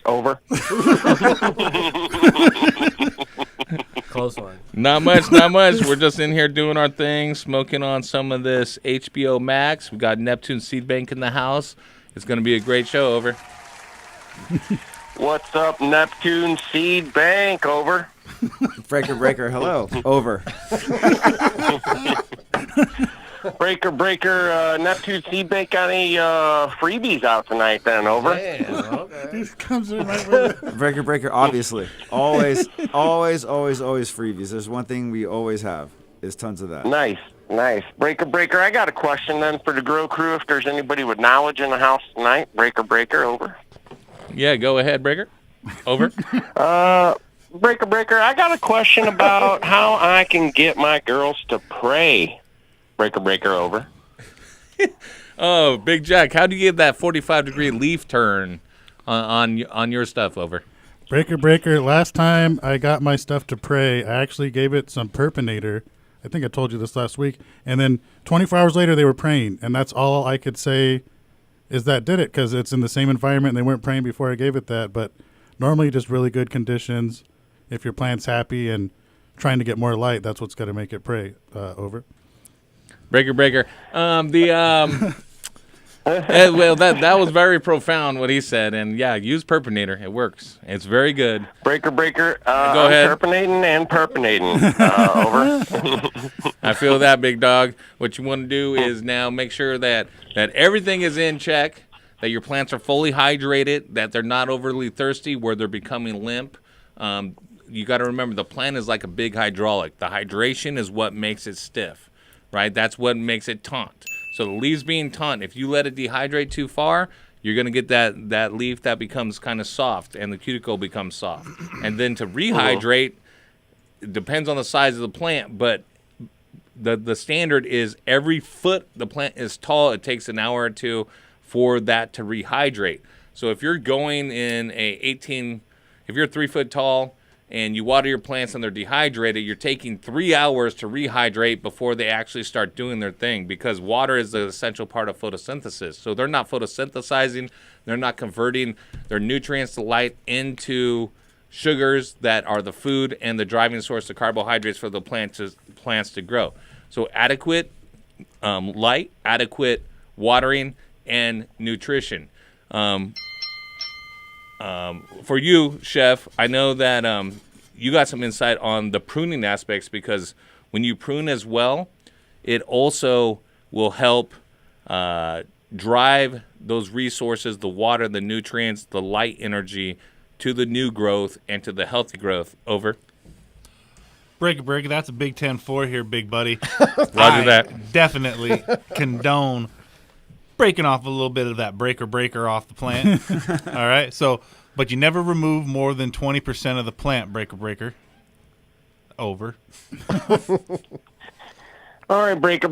Over. Close one. Not much. We're just in here doing our thing, smoking on some of this HBO Max. We got Neptune Seed Bank in the house. It's going to be a great show, over. What's up, Neptune Seed Bank? Over. Breaker, hello. Over. Breaker, Neptune Seed Bank got any freebies out tonight then? Over. Damn, okay. Comes in right with it. Breaker, obviously. Always freebies. There's one thing we always have is tons of that. Nice. Breaker, I got a question then for the grill crew. If there's anybody with knowledge in the house tonight, Breaker, over. Yeah, go ahead, breaker. Over. Breaker, I got a question about how I can get my girls to pray. Breaker, over. Oh, Big Jack, how do you get that 45-degree leaf turn on your stuff, over? Breaker. Last time I got my stuff to pray, I actually gave it some Purpinator. I think I told you this last week. And then 24 hours later, they were praying. And that's all I could say is that did it, because it's in the same environment and they weren't praying before I gave it that. But normally just really good conditions. If your plant's happy and trying to get more light, that's what's got to make it pray. Over. Breaker. Well, that was very profound what he said, and yeah, use Purpinator. It works. It's very good. Breaker. Go I'm ahead. Purpinating and purpinating. Over. I feel that, big dog. What you want to do is now make sure that everything is in check, that your plants are fully hydrated, that they're not overly thirsty, where they're becoming limp. You got to remember, the plant is like a big hydraulic. The hydration is what makes it stiff, right? That's what makes it taunt. So the leaves being taunt, if you let it dehydrate too far, you're going to get that leaf that becomes kind of soft, and the cuticle becomes soft. And then to rehydrate, it depends on the size of the plant, but the standard is every foot the plant is tall, it takes an hour or two for that to rehydrate. So if you're going in if you're 3 foot tall and you water your plants and they're dehydrated, you're taking 3 hours to rehydrate before they actually start doing their thing, because water is the essential part of photosynthesis. So they're not photosynthesizing, they're not converting their nutrients to light into sugars that are the food and the driving source of carbohydrates for the plants to grow. So adequate light, adequate watering, and nutrition. For you, Chef, I know that you got some insight on the pruning aspects, because when you prune as well, it also will help drive those resources, the water, the nutrients, the light energy, to the new growth and to the healthy growth. Over. Breaker, that's a Big 10-4 here, big buddy. Roger that. Definitely condone breaking off a little bit of that breaker off the plant. All right, so, but you never remove more than 20% of the plant, breaker. Over. All right, breaker.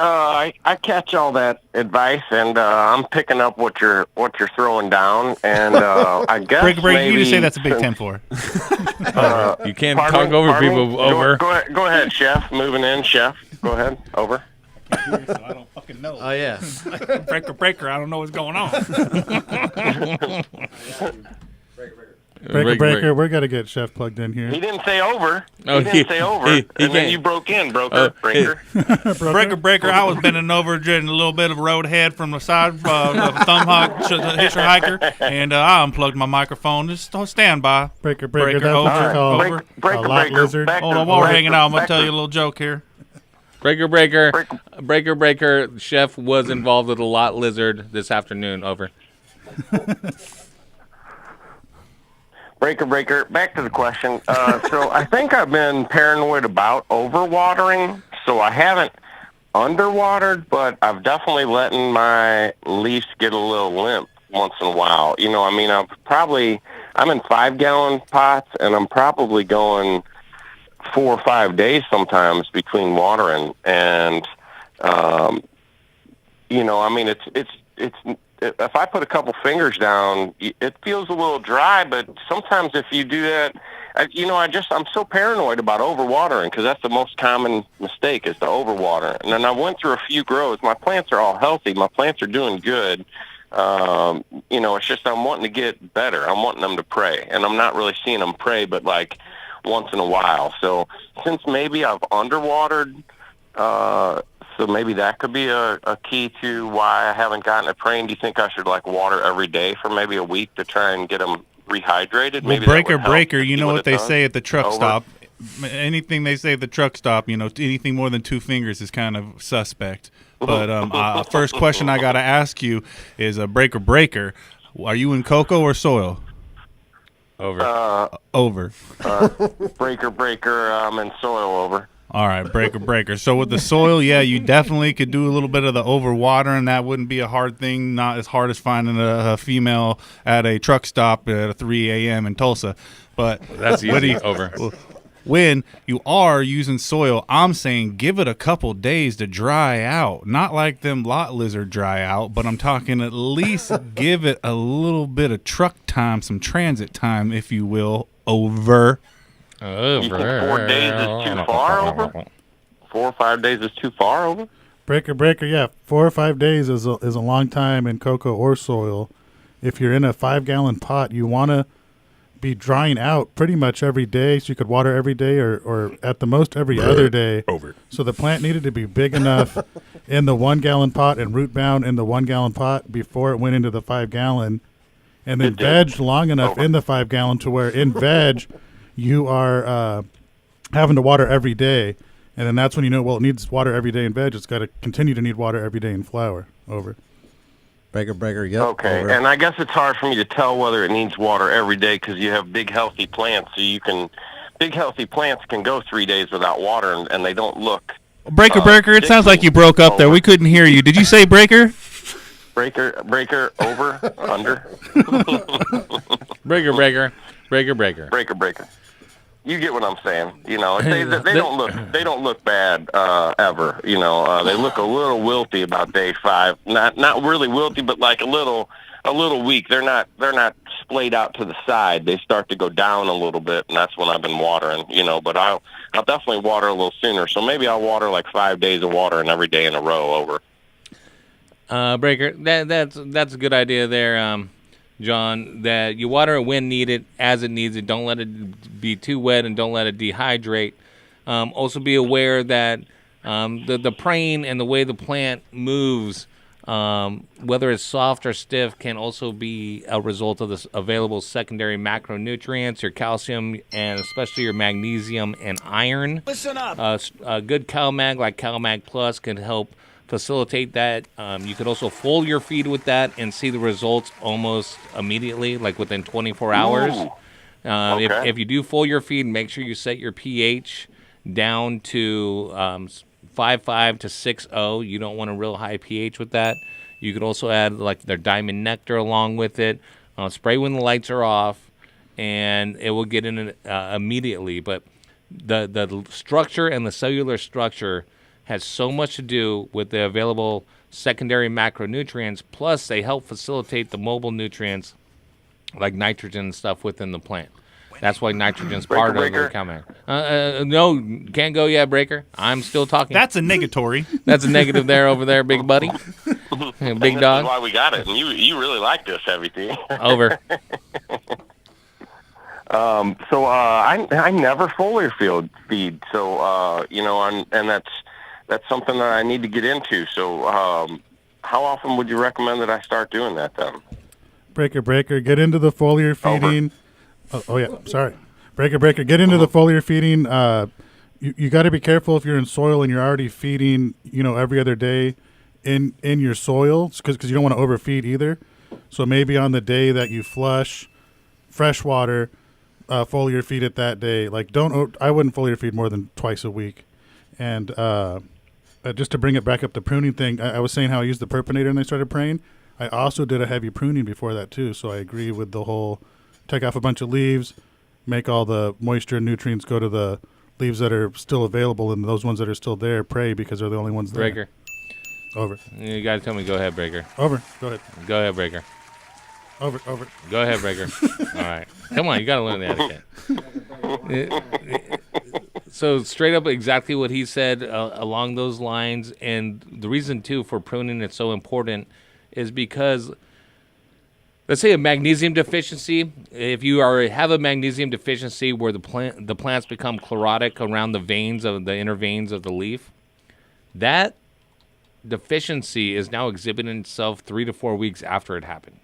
I catch all that advice, and I'm picking up what you're throwing down, and I guess breaker, maybe you just say that's a Big 10-4. You can't talk over people. Over. Go ahead, Chef. Moving in, Chef. Go ahead. Over. So I don't fucking know. Oh yeah. breaker. I don't know what's going on. Breaker, we're gonna get Chef plugged in here. He didn't say over. Oh, he didn't say over. and then you broke in, breaker. Breaker. I was bending over, getting a little bit of road head from the side of a thumb hitcher hiker, and I unplugged my microphone. Just stand by. Breaker. That's what you call over. A lot lizard. Hold on, while we're hanging out, I'm gonna tell you a little joke here. Breaker. Chef was involved with a lot lizard this afternoon. Over. Breaker. Back to the question. So I think I've been paranoid about overwatering. So I haven't underwatered, but I've definitely letting my leaves get a little limp once in a while. You know, I mean, I'm in 5-gallon pots, and I'm probably going 4 or 5 days sometimes between watering. And, you know, I mean, it's if I put a couple fingers down, it feels a little dry, but sometimes if you do that, I'm so paranoid about overwatering, because that's the most common mistake, is to overwater. And then I went through a few grows. My plants are all healthy. My plants are doing good. It's just I'm wanting to get better. I'm wanting them to pray, and I'm not really seeing them pray, but like once in a while. So since maybe I've underwatered, so maybe that could be a key to why I haven't gotten it praying. Do you think I should like water every day for maybe a week to try and get them rehydrated? Well, maybe breaker, you know what they say at the truck stop. Anything they say at the truck stop, anything more than 2 fingers is kind of suspect. But first question I got to ask you is, breaker, are you in cocoa or soil? Over. Over. Breaker, I'm in soil. Over. All right, breaker. So with the soil, yeah, you definitely could do a little bit of the overwatering. That wouldn't be a hard thing. Not as hard as finding a female at a truck stop at 3 a.m. in Tulsa. But that's easy. Over. When you are using soil, I'm saying give it a couple days to dry out. Not like them lot lizard dry out, but I'm talking at least give it a little bit of truck time, some transit time, if you will. Over. You think 4 days is too far? Over. 4 or 5 days is too far? Over. Breaker. Yeah, 4 or 5 days is a long time in cocoa or soil. If you're in a 5-gallon pot, you want to be drying out pretty much every day, so you could water every day or at the most every other day. Over. So the plant needed to be big enough in the 1 gallon pot and root bound in the 1 gallon pot before it went into the 5 gallon, and then veg long enough in the 5 gallon to where in veg you are having to water every day. And then that's when you know, well, it needs water every day in veg. It's got to continue to need water every day in flour. Over. Breaker, yep. Okay, over. and I guess it's hard for me to tell whether it needs water every day because you have big, healthy plants. So big, healthy plants can go 3 days without water, and they don't look. Breaker, it sounds like you broke up there. We couldn't hear you. Did you say breaker? Breaker, over, under. Breaker. Breaker. You get what I'm saying. You know, they don't look bad ever. You know, they look a little wilty about day 5. Not really wilty, but like a little weak. They're not splayed out to the side. They start to go down a little bit, and that's when I've been watering. You know, but I'll definitely water a little sooner. So maybe I'll water like 5 days of watering every day in a row. Over. Breaker, that's a good idea there. John, that you water it when needed, as it needs it. Don't let it be too wet and don't let it dehydrate. Also be aware that the praying and the way the plant moves, whether it's soft or stiff, can also be a result of the available secondary macronutrients, your calcium, and especially your magnesium and iron. Listen up. A good CalMag like CalMag Plus can help facilitate that. You could also fold your feed with that and see the results almost immediately, like within 24 hours. Okay. If you do fold your feed, make sure you set your pH down to 5.5 to 6.0. You don't want a real high pH with that. You could also add like their diamond nectar along with it. Spray when the lights are off, and it will get in it immediately. But the structure and the cellular structure has so much to do with the available secondary macronutrients, plus they help facilitate the mobile nutrients like nitrogen and stuff within the plant. That's why nitrogen's part of the CalMag. No, can't go yet, Breaker. I'm still talking. That's a negatory. That's a negative there over there, big buddy. Big dog. That's why we got it, and you really like this everything. Over. So I never foliar feed, so you know, and that's something that I need to get into. So how often would you recommend that I start doing that then? Breaker, get into the foliar feeding. Oh yeah, sorry. Breaker, get into the foliar feeding. You got to be careful if you're in soil and you're already feeding, you know, every other day in your soil, because you don't want to overfeed either. So maybe on the day that you flush fresh water, foliar feed it that day. Like I wouldn't foliar feed more than twice a week. And just to bring it back up, the pruning thing, I was saying how I used the purpinator and I started praying. I also did a heavy pruning before that too, so I agree with the whole take off a bunch of leaves, make all the moisture and nutrients go to the leaves that are still available, and those ones that are still there, pray because they're the only ones there. Breaker. Over. You got to tell me, go ahead, Breaker. Over. Go ahead. Go ahead, Breaker. Over. Go ahead, Breaker. All right. Come on, you got to learn the etiquette. So straight up exactly what he said along those lines. And the reason, too, for pruning it's so important is because, let's say a magnesium deficiency, if you have a magnesium deficiency where the plants become chlorotic around the veins of the inner veins of the leaf, that deficiency is now exhibiting itself 3 to 4 weeks after it happened.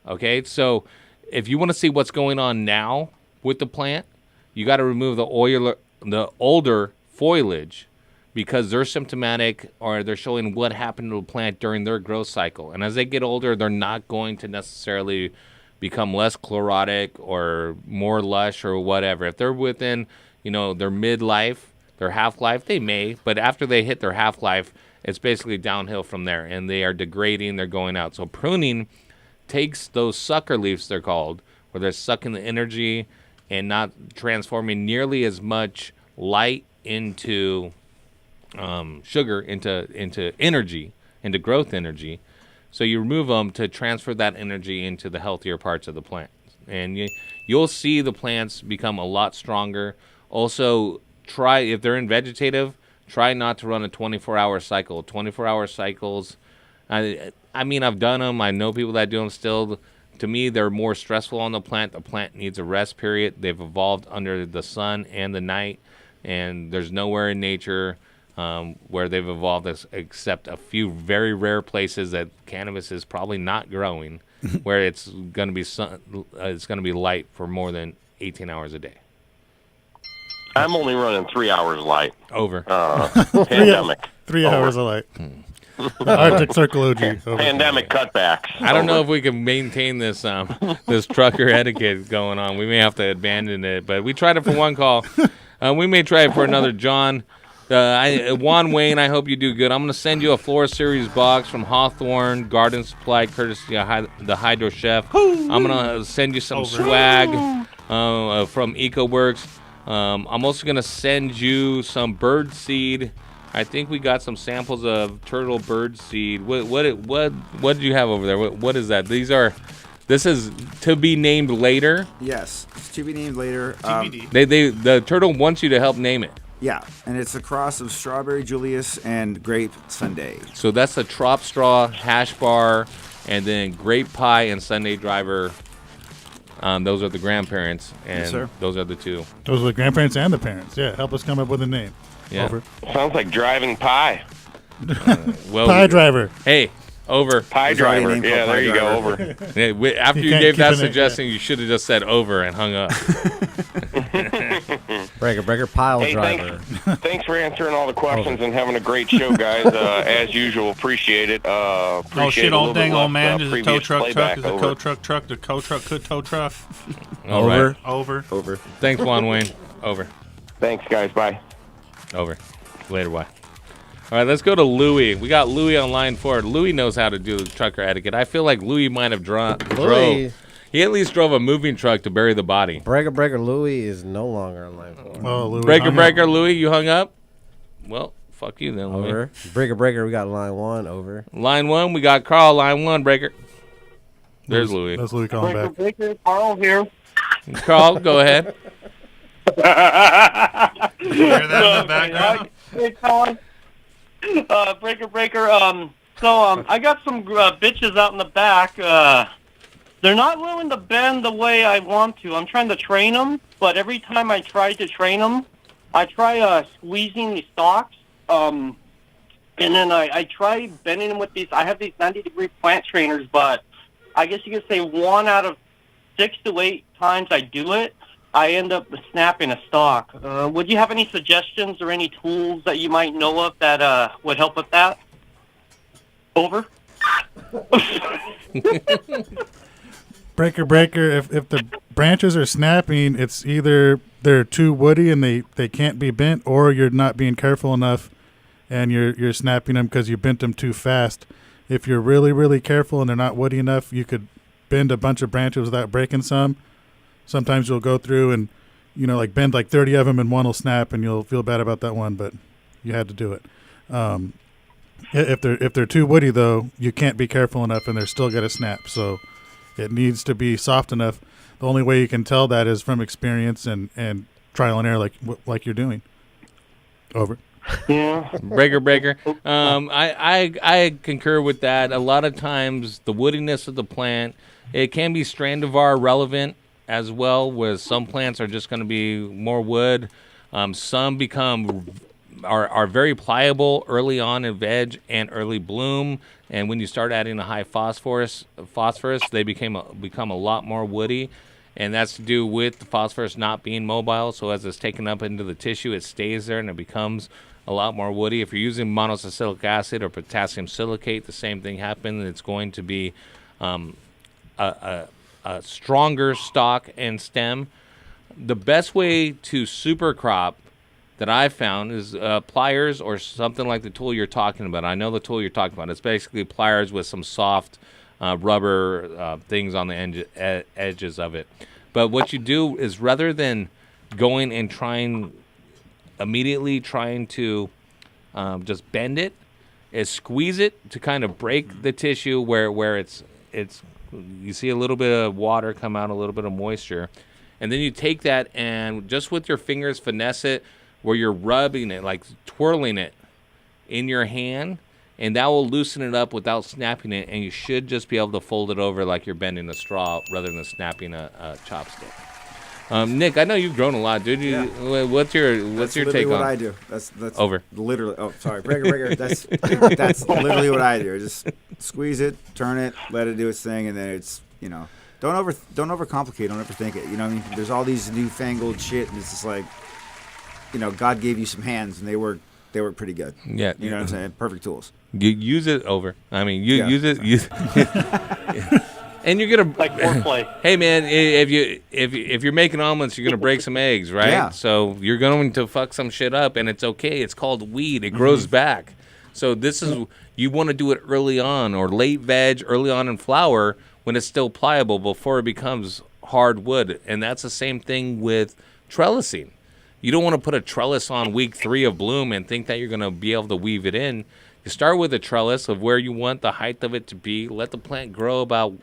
Okay, so if you want to see what's going on now with the plant, you got to remove the older foliage because they're symptomatic or they're showing what happened to the plant during their growth cycle. And as they get older, they're not going to necessarily become less chlorotic or more lush or whatever. If they're within, their midlife, their half-life, they may. But after they hit their half-life, it's basically downhill from there. And they are degrading, they're going out. So pruning takes those sucker leaves, they're called, where they're sucking the energy and not transforming nearly as much light into sugar, into energy, into growth energy. So you remove them to transfer that energy into the healthier parts of the plant. And you'll see the plants become a lot stronger. Also, if they're in vegetative, try not to run a 24-hour cycle. 24-hour cycles, I mean, I've done them. I know people that do them still. To me, they're more stressful on the plant. The plant needs a rest period. They've evolved under the sun and the night, and there's nowhere in nature where they've evolved this, except a few very rare places that cannabis is probably not growing, where it's going to be light for more than 18 hours a day. I'm only running 3 hours light. Over. Pandemic. 3 hours of light. Arctic Circle OG. Over. Pandemic cutbacks. I don't know if we can maintain this this trucker etiquette going on. We may have to abandon it, but we tried it for one call. We may try it for another. John, Juan Wayne, I hope you do good. I'm going to send you a Flora Series box from Hawthorne Garden Supply, courtesy of the Hydro Chef. I'm going to send you some swag from EcoWorks. I'm also going to send you some bird seed. I think we got some samples of turtle bird seed. What did you have over there? What is that? This is to be named later. Yes, it's to be named later. TBD. The turtle wants you to help name it. Yeah, and it's a cross of strawberry Julius and grape sundae. So that's a Trop Straw, hash bar, and then grape pie and Sunday driver. Those are the grandparents, and Yes, sir. those are the two. Those are the grandparents and the parents. Yeah, help us come up with a name. Yeah. Over. Sounds like driving pie. Pie driver. Hey, over. Pie driver. Yeah, there you go. Over. Yeah, after you gave that suggestion, you should have just said over and hung up. Breaker, pile Hey, driver. thanks for answering all the questions and having a great show, guys. As usual, appreciate it. Oh shit! a Old little dang bit old less, man. Is a tow previous truck playback. Is a Over. tow truck. The tow truck could tow truck. All right. Over. Thanks, Juan Wayne. Over. Thanks, guys. Bye. Over. Later, bye. All right, let's go to Louie. We got Louie on line 4. Louie knows how to do the trucker etiquette. I feel like Louie might have drove. He at least drove a moving truck to bury the body. Breaker Louie is no longer on line 4. Oh, Louie. Breaker, Louie, you hung up? Well, fuck you then, Louie. Over. Breaker, we got line 1. Over. Line 1, we got Carl. Line 1, Breaker. There's Louie. That's Louie calling back. Breaker, Carl here. Carl, go ahead. You hear that in the background? Hey, Colin. Breaker. I got some bitches out in the back. They're not willing to bend the way I want to. I'm trying to train them, but every time I try to train them, I try squeezing the stalks, and then I try bending them with these. I have these 90-degree plant trainers, but I guess you could say 1 out of 6 to 8 times I do it, I end up snapping a stalk. Would you have any suggestions or any tools that you might know of that would help with that? Over. Breaker, if the branches are snapping, it's either they're too woody and they can't be bent, or you're not being careful enough and you're snapping them because you bent them too fast. If you're really, really careful and they're not woody enough, you could bend a bunch of branches without breaking some. Sometimes you'll go through and, bend like 30 of them and one will snap and you'll feel bad about that one, but you had to do it. If they're too woody, though, you can't be careful enough and they're still going to snap. So it needs to be soft enough. The only way you can tell that is from experience and trial and error like you're doing. Over. Yeah. Breaker. I concur with that. A lot of times the woodiness of the plant, it can be Strandivar relevant as well, where some plants are just going to be more wood. Some are very pliable early on in veg and early bloom, and when you start adding a high phosphorus, they become a lot more woody, and that's to do with the phosphorus not being mobile. So as it's taken up into the tissue, it stays there and it becomes a lot more woody. If you're using monosaccharic acid or potassium silicate, the same thing happens. It's going to be a stronger stalk and stem. The best way to super crop that I've found is pliers or something like the tool you're talking about. I know the tool you're talking about. It's basically pliers with some soft rubber things on the edges of it. But what you do is, rather than going and immediately trying to just bend it, is squeeze it to kind of break the tissue where it's you see a little bit of water come out, a little bit of moisture, and then you take that and just with your fingers finesse it where you're rubbing it, like twirling it in your hand, and that will loosen it up without snapping it, and you should just be able to fold it over like you're bending a straw rather than snapping a chopstick. Nick, I know you've grown a lot, dude. What's your take on? What I do. That's over. Literally. Oh, sorry, breaker. That's literally what I do. I just squeeze it, turn it, let it do its thing, and then it's don't overcomplicate, don't overthink it. You know what I mean? There's all these newfangled shit, and it's just like, God gave you some hands, and they work pretty good. Yeah, you know what I'm saying? Perfect tools. You use it over. I mean, use it. And you're gonna like foreplay. Hey man, if you're making omelets, you're gonna break some eggs, right? Yeah. So you're going to fuck some shit up, and it's okay. It's called weed. It grows back. So this is you want to do it early on, or late veg, early on in flower when it's still pliable before it becomes hard wood. And that's the same thing with trellising. You don't want to put a trellis on week 3 of bloom and think that you're gonna be able to weave it in. You start with a trellis of where you want the height of it to be. Let the plant grow about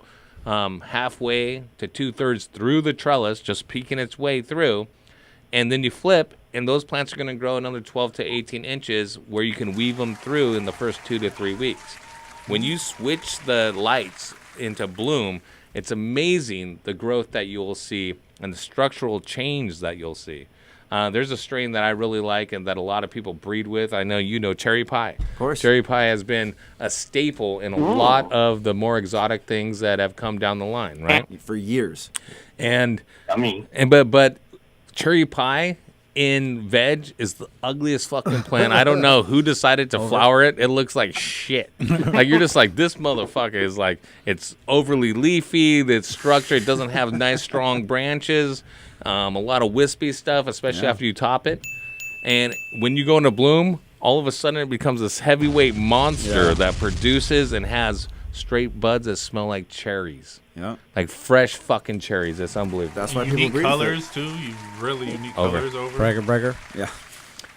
halfway to 2/3 through the trellis, just peeking its way through, and then you flip, and those plants are going to grow another 12 to 18 inches where you can weave them through in the first 2 to 3 weeks. When you switch the lights into bloom, it's amazing the growth that you'll see and the structural change that you'll see. There's a strain that I really like and that a lot of people breed with. I know Cherry Pie. Of course. Cherry Pie has been a staple in a lot of the more exotic things that have come down the line, right? For years. But Cherry Pie in veg is the ugliest fucking plant. I don't know who decided to flower it. It looks like shit. Like you're just like, this motherfucker is like, it's overly leafy, it's structured, it doesn't have nice strong branches. A lot of wispy stuff, especially after you top it. And when you go into bloom, all of a sudden it becomes this heavyweight monster that produces and has straight buds that smell like cherries. Yeah. Like fresh fucking cherries. It's unbelievable. That's why unique people breed colors too. You really unique colors over. Breaker. Yeah.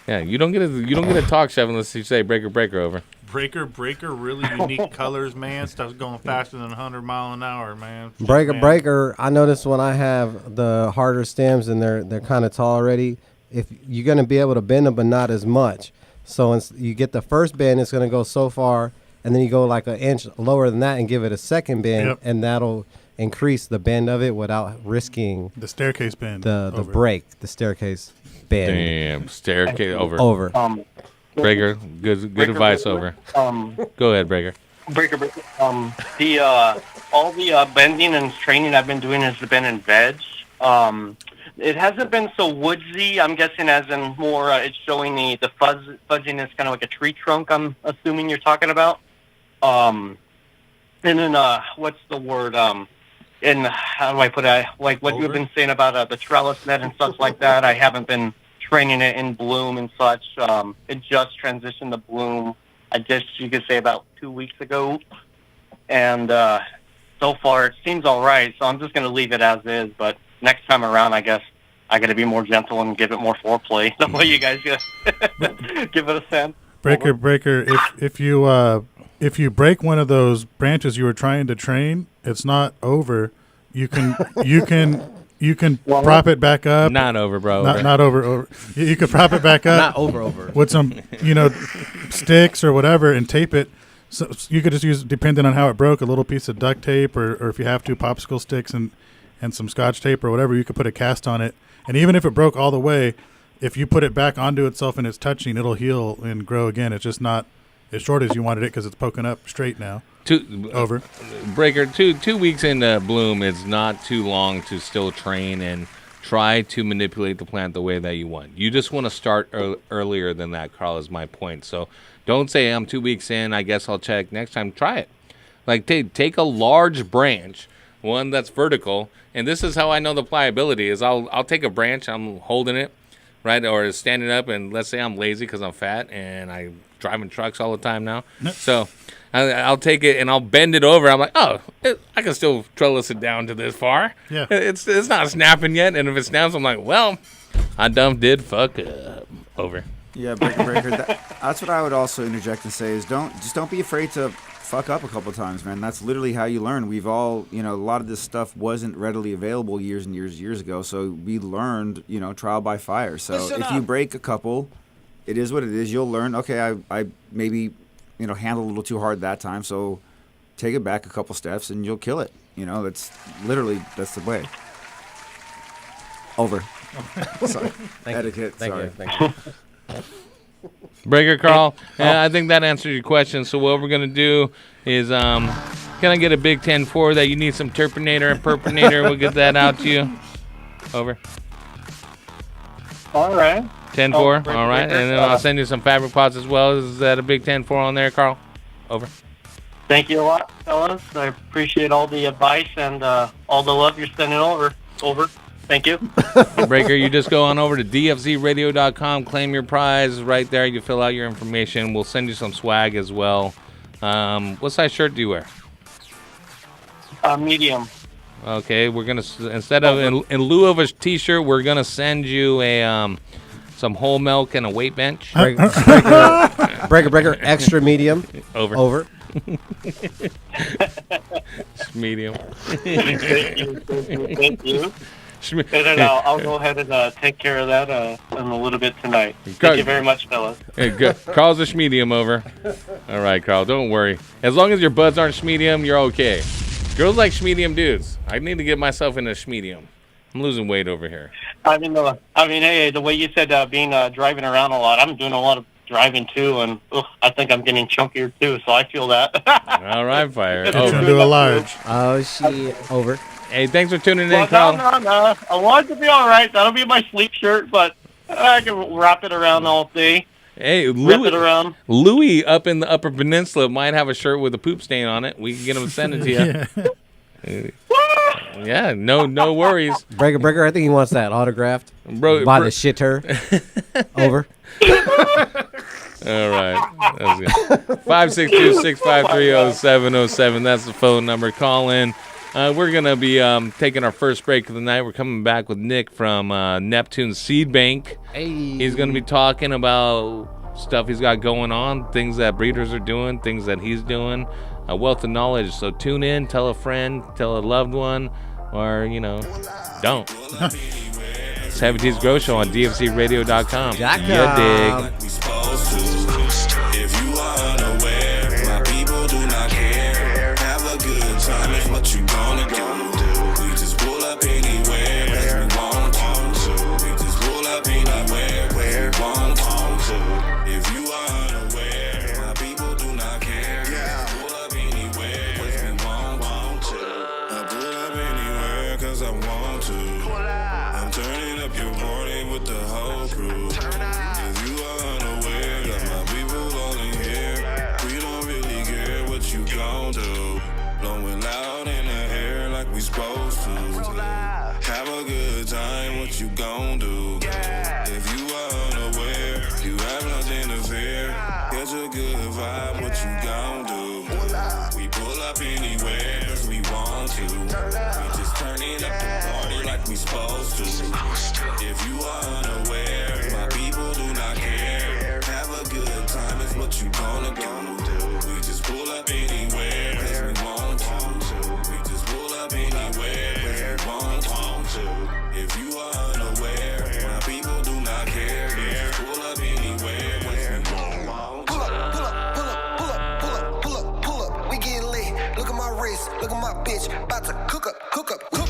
Yeah, you don't get to talk, Chef, unless you say breaker over. Breaker, really unique colors, man. Stuff's going faster than 100 mile an hour, man. Breaker. I notice when I have the harder stems and they're kind of tall already, if you're going to be able to bend them, but not as much. So you get the first bend, it's going to go so far, and then you go like an inch lower than that and give it a second bend, and that'll increase the bend of it without risking the staircase bend. The break, the staircase bend. Damn, staircase over. Over. Breaker, good advice over. Go ahead, Breaker. Breaker. All the bending and training I've been doing has been in veg. It hasn't been so woodsy. I'm guessing as in more, it's showing the fuzziness, kind of like a tree trunk. I'm assuming you're talking about. And then what's the word? And how do I put it? Like what you've been saying about the trellis net and such like that. I haven't been training it in bloom and such. It just transitioned to bloom, I guess you could say about 2 weeks ago. And so far it seems all right, so I'm just going to leave it as is. But next time around, I guess I got to be more gentle and give it more foreplay. The way you guys give it a sense. Breaker, if you break one of those branches you were trying to train, it's not over. You can prop it back up. Not over, bro. Not over. You could prop it back up. Not over. With some, sticks or whatever and tape it. So you could just use, depending on how it broke, a little piece of duct tape or if you have to, popsicle sticks and some Scotch tape or whatever. You could put a cast on it. And even if it broke all the way, if you put it back onto itself and it's touching, it'll heal and grow again. It's just not as short as you wanted it because it's poking up straight now. Over. Breaker, 2 weeks into bloom is not too long to still train and try to manipulate the plant the way that you want. You just want to start earlier than that, Carl, is my point. So don't say I'm 2 weeks in, I guess I'll check next time. Try it. Like take a large branch, one that's vertical, and this is how I know the pliability is I'll take a branch, I'm holding it, right, or standing up, and let's say I'm lazy because I'm fat and I'm driving trucks all the time now. So I'll take it and I'll bend it over. I'm like, I can still trellis it down to this far. Yeah. It's not snapping yet, and if it snaps, I'm like, well, I did fuck up. Over. Yeah, breaker. That's what I would also interject and say is don't be afraid to fuck up a couple times, man. That's literally how you learn. We've all, a lot of this stuff wasn't readily available years and years ago, so we learned, trial by fire. So if you break a couple, it is what it is. You'll learn, okay, I maybe, handled a little too hard that time, so take it back a couple steps and you'll kill it. That's the way. Over. Sorry. Thank Etiquette. You. Sorry. Thank you. Breaker Carl, I think that answers your question. So what we're gonna do is, can I get a big 10-4 that you need some Terpinator and Perpinator? We'll get that out to you. Over. All right. 10-4. All right, and then I'll send you some fabric pots as well. Is that a big 10-4 on there, Carl? Over. Thank you a lot, fellas. I appreciate all the advice and all the love you're sending over. Over. Thank you. Breaker, you just go on over to dfzradio.com, claim your prize right there. You fill out your information. We'll send you some swag as well. What size shirt do you wear? Medium. Okay, we're gonna instead of in lieu of a T-shirt, we're gonna send you a some whole milk and a weight bench. Breaker, extra medium. Over. Medium. Thank you. And then I'll go ahead and take care of that in a little bit tonight. Thank you very much, fellas. Hey, good. Carl's a schmedium. Over. All right, Carl, don't worry. As long as your buds aren't schmedium, you're okay. Girls like schmedium dudes. I need to get myself into schmedium. I'm losing weight over here. I mean, hey, the way you said being driving around a lot, I'm doing a lot of driving too, and I think I'm getting chunkier too, so I feel that. All right, fire. Over. Do a large. Oh, shit. Over. Hey, thanks for tuning in, Carl. No. I want it to be all right. That'll be my sleep shirt, but I can wrap it around all day. Hey, Wrap it around. Louis up in the Upper Peninsula might have a shirt with a poop stain on it. We can get him to send it to you. Yeah, no worries. Breaker, I think he wants that autographed. By the shitter. Over. All right. That's good. 562-653-0707. That's the phone number. Call in. We're going to be taking our first break of the night. We're coming back with Nick from Neptune Seed Bank. Hey. He's going to be talking about stuff he's got going on, things that breeders are doing, things that he's doing, a wealth of knowledge. So tune in, tell a friend, tell a loved one, or, don't. It's Heavy T's Grow Show on dfzradio.com. You dig. If you are unaware, my people do not care. Have a good time is what you gonna do. We just pull up anywhere where we want to. We just pull up anywhere where we want to. If you are unaware, my people do not care. Pull up anywhere where we want to. I pull up anywhere cause I want to. I'm turning up your morning with the whole crew. If you are unaware, got my people all in here. We don't really care what you gon' do. Blowing loud in the air like we supposed to. Have a good time, what you gon' do? If you are unaware, you have nothing to fear. Get a good vibe, what you gon' do? We pull up anywhere cause we want to. We just turning up the party like we supposed to. If you are unaware, my people do not care. Have a good time is what you gonna do. We just pull up anywhere cause we want to. We just pull up anywhere cause we want to. If you are unaware, my people do not care. We just pull up anywhere cause we want to. Pull up, we get lit. Look at my wrist, look at my bitch, about to cook up.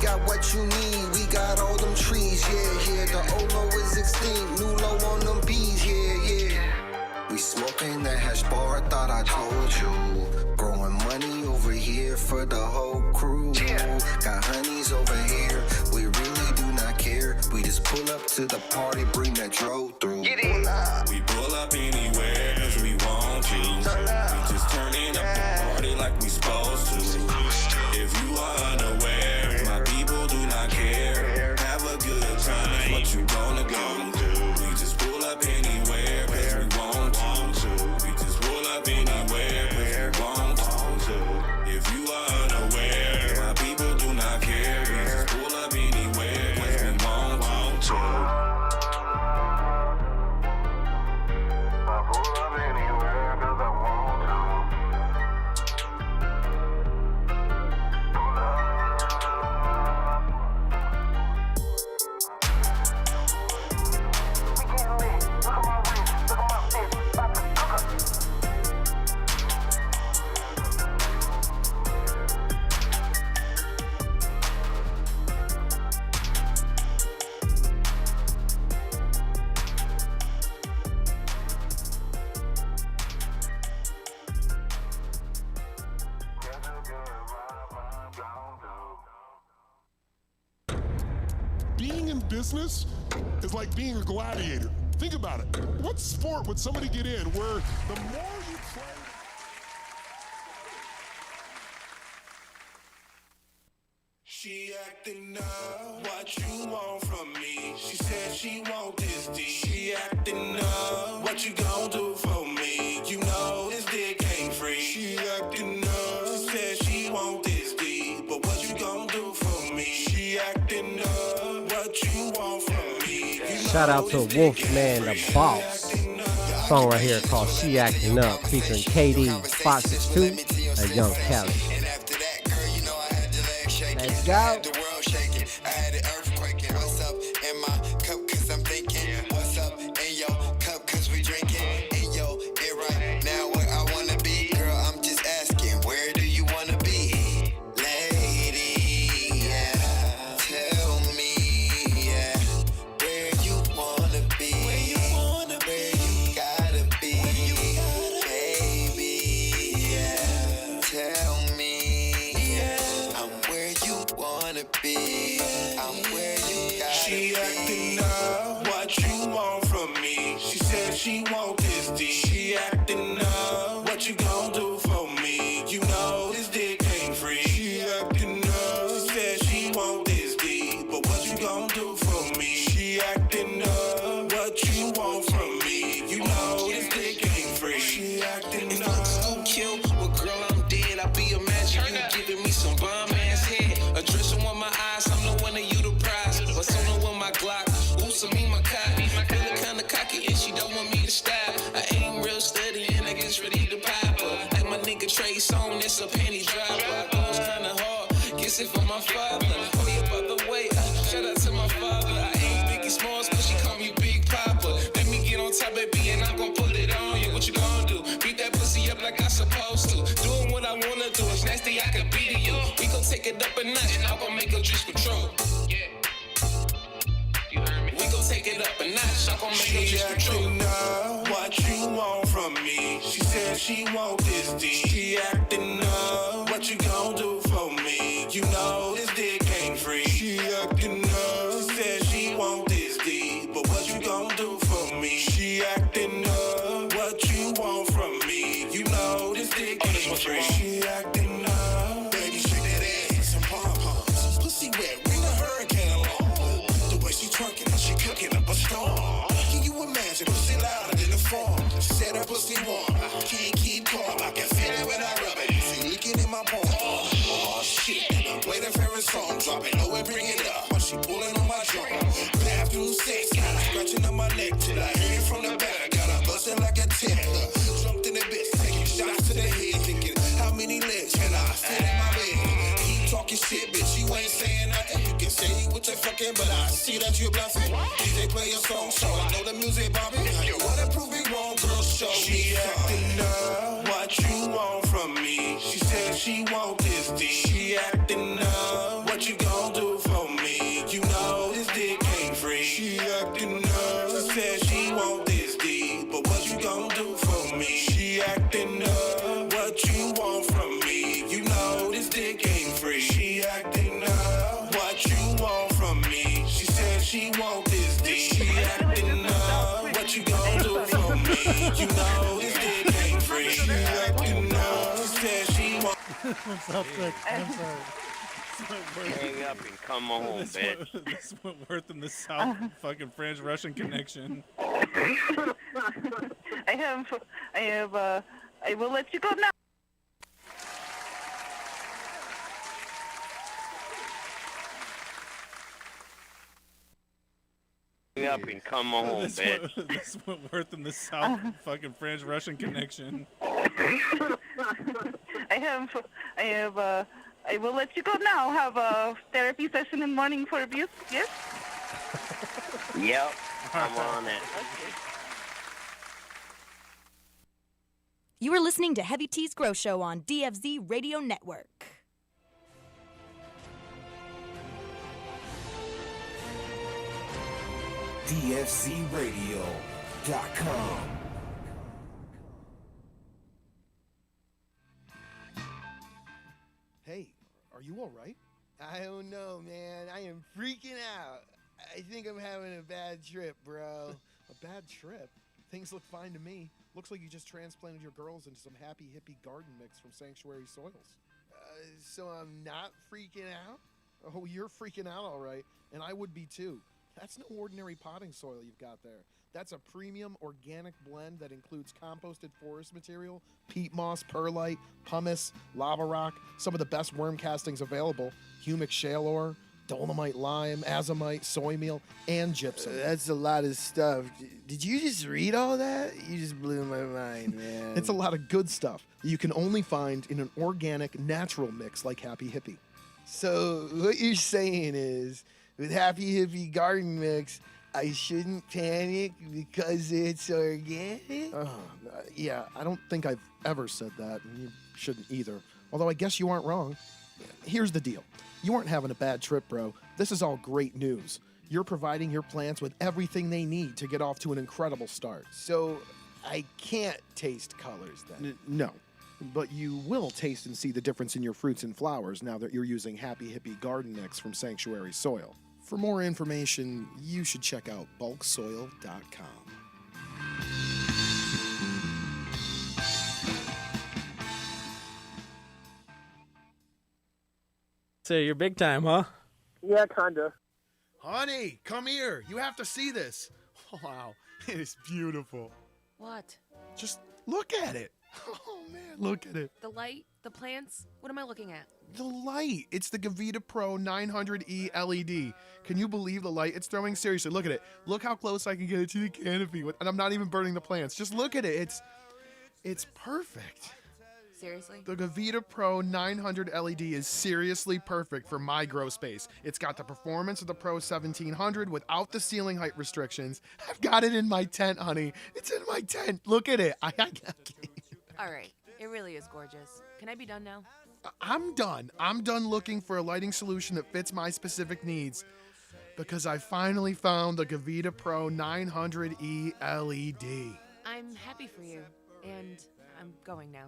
Got what you need, we got all them trees, yeah. The Olo is extinct, new low on them bees, yeah. We smoking that hash bar, thought I told you. Growing money over here for the whole crew. Got honeys over here, we really do not care. We just pull up to the party, bring that drove through. We pull up anywhere cause we want to. We just turning up the party like we supposed to. If you are unaware, my people do not care. Have a good time is what you gonna do. We just pull up anywhere cause we want to. We just pull up anywhere cause we want to. If you are unaware, my people do not care. We just pull up anywhere cause we want to. being in business is like being a gladiator. Think about it. What sport would somebody get in where the more you play... She acting up, what you want from me? She said she want this D. She acting up, what you gon' do for me? You know this dick ain't free. She acting up, she said she want this D. But what you gon' do for me? She acting up, what you want from me? You Shout out to Wolfman the Boss. Song right here called She Acting Up, featuring KD, 562, and Young Cali. Let's go. The world shaking, I had an earthquake. What's up in my cup? Cause I'm thinking. What's up in your cup? Cause we drinking. In your ear right now where I wanna be. Girl, I'm just asking, where do you wanna be? Lady, yeah. Tell me, yeah. Where you wanna be. Where you wanna be. Where you gotta be. Baby, yeah. Tell me, yeah. I'm where you wanna be. I'm where you gotta be. She acting up, what you want from me? She said she want this D. She acting up, what you gon' do for me? You know this dick ain't free. She acting up, she said she want this D. But what you gon' do for me? She acting up, what you want from me? You know this dick ain't free. She acting up. If looks gon' kill, well girl I'm dead. I be imagining you giving me some bomb ass head. Addressing with my eyes, I'm the one of you the prize. But someone with my Glock, ooh, so me my cock. Feeling kinda cocky and she don't want me to stop. I aim real steady and I get ready to pop her. Like my nigga Trey Songz, it's a penny dropper. I goes kinda hard, guess it for my father. Oh, you about the way, shout out to my father. I ain't Biggie Smalls, but she call me Big Papa. Let me get on top, baby, and I'm gon' put it on you. What you gon' do? Beat that pussy up like I supposed to. Doing what I wanna do, it's nasty, I can beat it, yo. We gon' take it up a notch, and I'm gon' make her just control. Yeah. You heard me? We gon' take it up a notch, I'm gon' make her just control. What you want from me? She said she want this D. She acting up, what you gon' do for me? You know this dick ain't free. She acting up, she said she want this D. But what you gon' do for me? She acting up, what you want from me? You know this dick ain't free. She acting up, baby shake that ass and pom poms. Pussy wet, bring a hurricane along. The way she twerking and she cooking up a storm. Can you imagine pussy louder than the farm? Said her pussy warm, can't keep calm. I can feel it when I rub it. See leaking in my palm. Oh shit, play the favorite song, drop it low and bring it up. While she pulling on my joint. Bathroom sex, got her scratching on my neck till I hear it from the back. Got her busting like a tip. Jumped in the bitch, taking shots to the head, thinking how many legs can I fit in my bed? Keep talking shit, bitch, you ain't saying nothing. You can say what you're fucking, but I see that you're bluffing. DJ play your song, show I know the music, Bobby. You wanna prove me wrong, girl, show me. She acting up, what you want from me? She said she want this D. She acting up, what you gon' do for me? You know this dick ain't free. She acting up, she said she want this D. But what you gon' do for me? She acting up, what you want from me? You know this dick ain't free. She acting up, what you want from me? She said she want this D. She acting up, what you gon' do for me? You know this dick ain't free. She acting up, said she want. What's up, Vic? I'm sorry. Hang up and come home, This bitch. one- This went worth in the South fucking French-Russian connection. I will let you go now. Hang up and come home, bitch. This went worth in the South fucking French-Russian connection. I will let you go now. Have a therapy session in the morning for abuse, yes? Yep, I'm on it. You are listening to Heavy T's Grow Show on DFZ Radio Network. dfzradio.com. Hey, are you all right? I don't know, man. I am freaking out. I think I'm having a bad trip, bro. A bad trip? Things look fine to me. Looks like you just transplanted your girls into some happy hippie garden mix from Sanctuary Soils. So I'm not freaking out? Oh, you're freaking out, all right. And I would be too. That's no ordinary potting soil you've got there. That's a premium organic blend that includes composted forest material, peat moss, perlite, pumice, lava rock, some of the best worm castings available, humic shale ore, dolomite lime, azomite, soy meal, and gypsum. That's a lot of stuff. Did you just read all that? You just blew my mind, man. It's a lot of good stuff that you can only find in an organic, natural mix like Happy Hippie. So what you're saying is, with Happy Hippie Garden Mix, I shouldn't panic because it's organic? Yeah, I don't think I've ever said that, and you shouldn't either. Although I guess you aren't wrong. Here's the deal. You aren't having a bad trip, bro. This is all great news. You're providing your plants with everything they need to get off to an incredible start. So I can't taste colors then? No. But you will taste and see the difference in your fruits and flowers now that you're using Happy Hippie Garden Mix from Sanctuary Soil. For more information, you should check out bulksoil.com. So you're big time, huh? Yeah, kinda. Honey, come here. You have to see this. Wow, it is beautiful. What? Just look at it. Oh, man, look at it. The light? The plants? What am I looking at? The light. It's the Gavita Pro 900E LED. Can you believe the light it's throwing? Seriously, look at it. Look how close I can get it to the canopy. And I'm not even burning the plants. Just look at it. It's perfect. Seriously? The Gavita Pro 900 LED is seriously perfect for my grow space. It's got the performance of the Pro 1700 without the ceiling height restrictions. I've got it in my tent, honey. It's in my tent. Look at it. I can't. All right. It really is gorgeous. Can I be done now? I'm done. I'm done looking for a lighting solution that fits my specific needs because I finally found the Gavita Pro 900E LED. I'm happy for you, and I'm going now.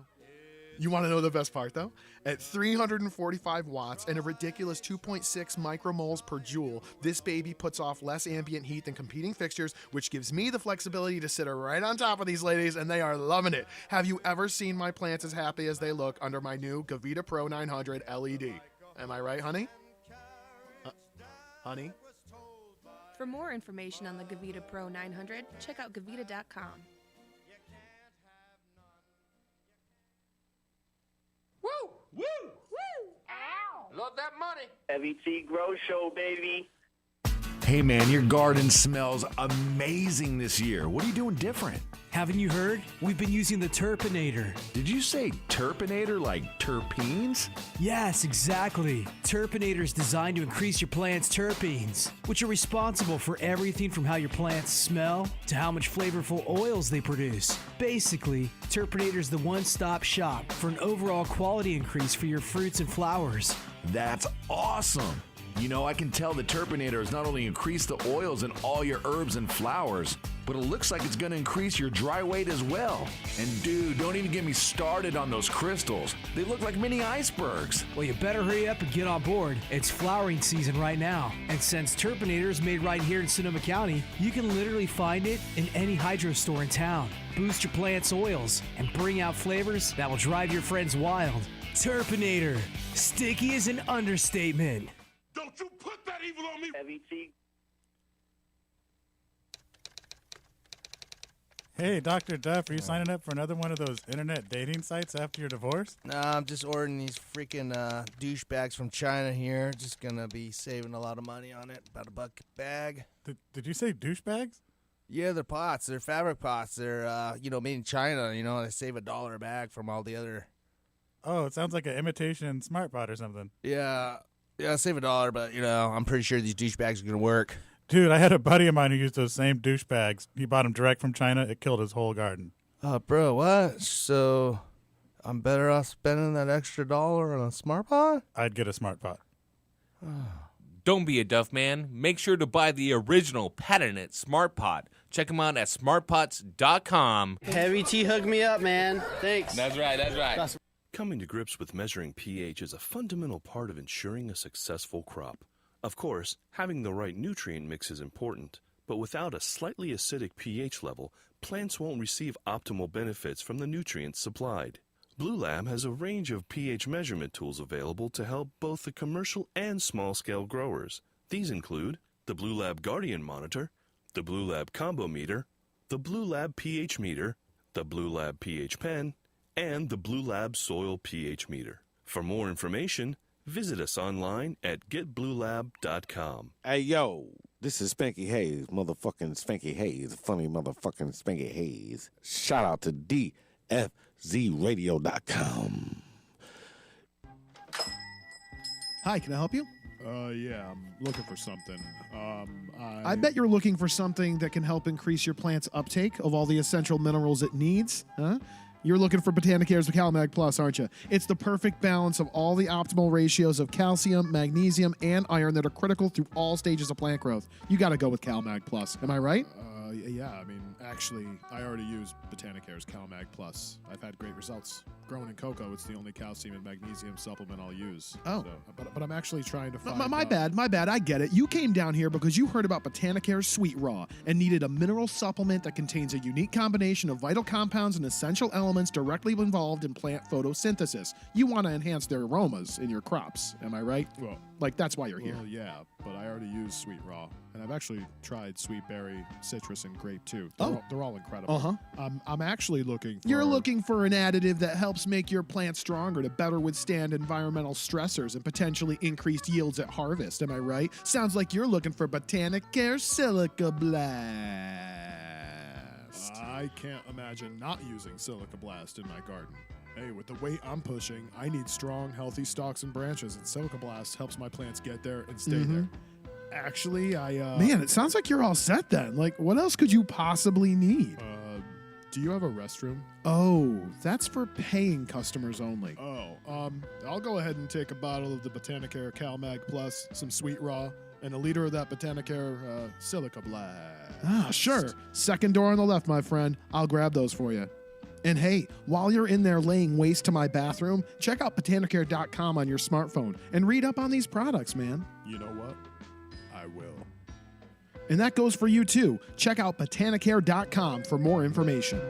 You want to know the best part, though? At 345 watts and a ridiculous 2.6 micromoles per joule, this baby puts off less ambient heat than competing fixtures, which gives me the flexibility to sit right on top of these ladies, and they are loving it. Have you ever seen my plants as happy as they look under my new Gavita Pro 900 LED? Am I right, honey? Honey? For more information on the Gavita Pro 900, check out Gavita.com. Woo! Woo! Woo! Ow! Love that money. Heavy Tea Grow Show, baby. Hey man, your garden smells amazing this year. What are you doing different? Haven't you heard? We've been using the Turpinator. Did you say Turpinator like terpenes? Yes, exactly. Turpinator is designed to increase your plant's terpenes, which are responsible for everything from how your plants smell to how much flavorful oils they produce. Basically, Turpinator is the one-stop shop for an overall quality increase for your fruits and flowers. That's awesome. You know, I can tell the Turpinator has not only increased the oils in all your herbs and flowers, but it looks like it's going to increase your dry weight as well. And dude, don't even get me started on those crystals. They look like mini icebergs. Well, you better hurry up and get on board. It's flowering season right now. And since Turpinator is made right here in Sonoma County, you can literally find it in any hydro store in town. Boost your plant's oils and bring out flavors that will drive your friends wild. Turpinator. Sticky is an understatement. Don't you put that evil on me! Heavy Tea. Hey, Dr. Duff, are you signing up for another one of those internet dating sites after your divorce? Nah, I'm just ordering these freaking douchebags from China here. Just gonna be saving a lot of money on it. About $1 a bag. Did you say douchebags? Yeah, they're pots. They're fabric pots. They're, made in China. They save $1 a bag from all the other... Oh, it sounds like an imitation smart pot or something. Yeah, save $1, but, I'm pretty sure these douchebags are gonna work. Dude, I had a buddy of mine who used those same douchebags. He bought them direct from China. It killed his whole garden. Bro, what? So, I'm better off spending that extra $1 on a smart pot? I'd get a smart pot. Don't be a Duff man. Make sure to buy the original patented Smart Pot. Check them out at smartpots.com. Heavy Tea hooked me up, man. Thanks. That's right. Coming to grips with measuring pH is a fundamental part of ensuring a successful crop. Of course, having the right nutrient mix is important, but without a slightly acidic pH level, plants won't receive optimal benefits from the nutrients supplied. Blue Lab has a range of pH measurement tools available to help both the commercial and small-scale growers. These include the Blue Lab Guardian Monitor, the Blue Lab Combo Meter, the Blue Lab pH Meter, the Blue Lab pH Pen, and the Blue Lab Soil pH Meter. For more information, visit us online at getbluelab.com. Hey, yo, this is Spanky Hayes, motherfucking Spanky Hayes, funny motherfucking Spanky Hayes. Shout out to dfzradio.com. Hi, can I help you? Yeah, I'm looking for something. I bet you're looking for something that can help increase your plant's uptake of all the essential minerals it needs, huh? You're looking for Botanicare's CalMag Plus, aren't you? It's the perfect balance of all the optimal ratios of calcium, magnesium, and iron that are critical through all stages of plant growth. You got to go with CalMag Plus. Am I right? Yeah, I mean, actually, I already use Botanicare's CalMag Plus. I've had great results. Growing in cocoa, it's the only calcium and magnesium supplement I'll use. Oh. So, but I'm actually trying to find... My bad. I get it. You came down here because you heard about Botanicare's Sweet Raw and needed a mineral supplement that contains a unique combination of vital compounds and essential elements directly involved in plant photosynthesis. You want to enhance their aromas in your crops. Am I right? Well, that's why you're here. Well, yeah, but I already use Sweet Raw. And I've actually tried sweet berry, citrus, and grape, too. They're all incredible. Uh-huh. I'm actually looking for... You're looking for an additive that helps make your plant stronger to better withstand environmental stressors and potentially increased yields at harvest. Am I right? Sounds like you're looking for Botanicare Silica Blast. I can't imagine not using Silica Blast in my garden. Hey, with the weight I'm pushing, I need strong, healthy stalks and branches, and Silica Blast helps my plants get there and stay there. Actually, Man, it sounds like you're all set then. Like, what else could you possibly need? Do you have a restroom? Oh, that's for paying customers only. Oh, I'll go ahead and take a bottle of the Botanicare CalMag Plus, some Sweet Raw, and a liter of that Botanicare Silica Blast. Ah, sure. Second door on the left, my friend. I'll grab those for you. And hey, while you're in there laying waste to my bathroom, check out Botanicare.com on your smartphone and read up on these products, man. You know what? I will. And that goes for you too. Check out Botanicare.com for more information.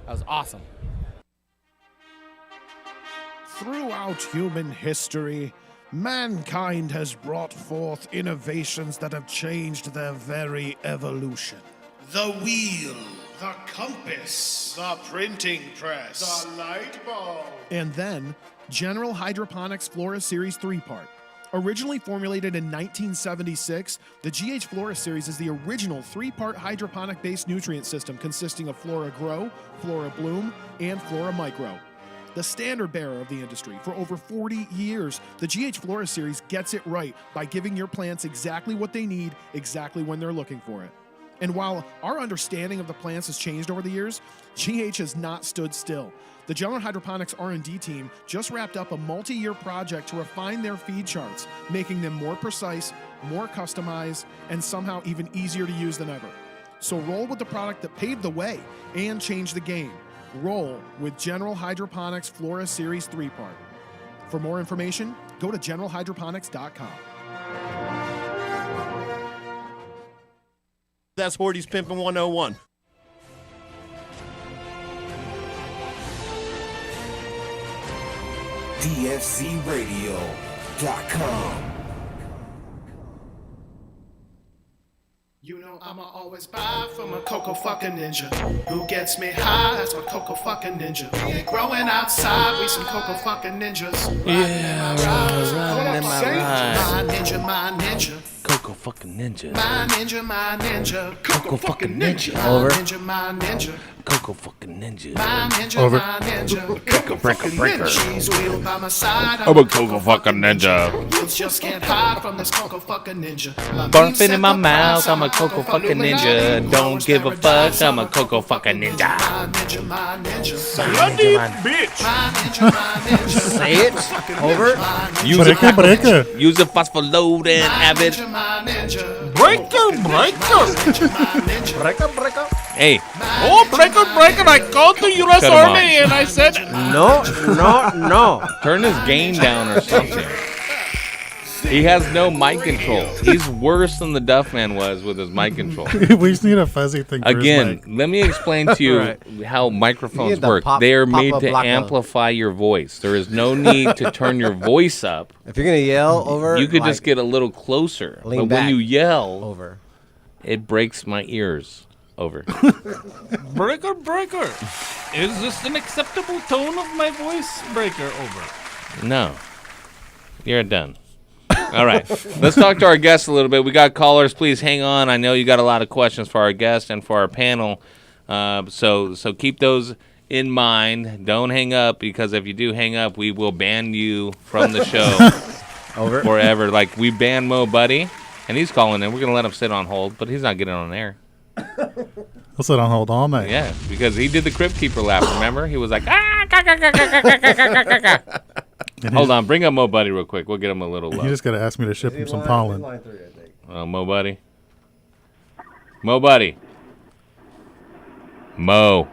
That was awesome. Throughout human history, mankind has brought forth innovations that have changed their very evolution. The wheel, the compass, the printing press, The light bulb. and then General Hydroponics Flora Series 3-part. Originally formulated in 1976, the GH Flora Series is the original 3-part hydroponic-based nutrient system consisting of Flora Grow, Flora Bloom, and Flora Micro. The standard bearer of the industry for over 40 years, the GH Flora Series gets it right by giving your plants exactly what they need, exactly when they're looking for it. And while our understanding of the plants has changed over the years, GH has not stood still. The General Hydroponics R&D team just wrapped up a multi-year project to refine their feed charts, making them more precise, more customized, and somehow even easier to use than ever. So roll with the product that paved the way and changed the game. Roll with General Hydroponics Flora Series 3-part. For more information, go to generalhydroponics.com. That's Horty's Pimpin' 101. dfzradio.com. You know I'ma always buy from a Cocoa fucking ninja. Who gets me high? That's my Cocoa fucking ninja. We ain't growing outside, we some Cocoa fucking ninjas. Yeah, riding my ride. My ninja, my ninja. Cocoa fucking ninja. My ninja, my ninja. Cocoa fucking ninja. My Over. ninja, my ninja. Cocoa fucking ninja. My ninja, Over. my ninja. Cocoa breaker breaker. She's wheeled by my side. I'm a Cocoa fucking ninja. Youths just can't hide from this Cocoa fucking ninja. Barfing in my mouth, I'm a Cocoa fucking ninja. Don't give a fuck, I'm a Cocoa fucking ninja. My ninja, Bloody bitch. Say it. Over. Use a phosphoload and have it. my ninja. Breaker. Breaker. Hey. Oh, breaker, I called the U.S. Shut him Army off. and I said, No. Turn his gain down or something. He has no mic control. He's worse than the Duff Man was with his mic control. We just need a fuzzy thing for his Again, mic. let me explain to you Right. how microphones You need the work. pop- They are made pop-up to blocker. amplify your voice. There is no need to turn your voice up. If you're gonna yell over, You could like, just get a little closer. lean But back. when you yell, over. it breaks my ears. Over. breaker. Is this an acceptable tone of my voice? Breaker, over. No. You're done. All right. Let's talk to our guests a little bit. We got callers. Please hang on. I know you got a lot of questions for our guests and for our panel. So keep those in mind. Don't hang up, because if you do hang up, we will ban you from the show Over. forever. Like we banned Mo Buddy, and he's calling in. We're going to let him sit on hold, but he's not getting on air. I'll sit on hold all night. Yeah, because he did the Crypt Keeper laugh, remember? He was like, ah, ka, ka, ka, ka, ka, ka, ka, ka, ka. Hold on, bring up Mo Buddy real quick. We'll get him a little You love. just got to ask me to ship him some pollen. Mo Buddy. Mo Buddy. Mo.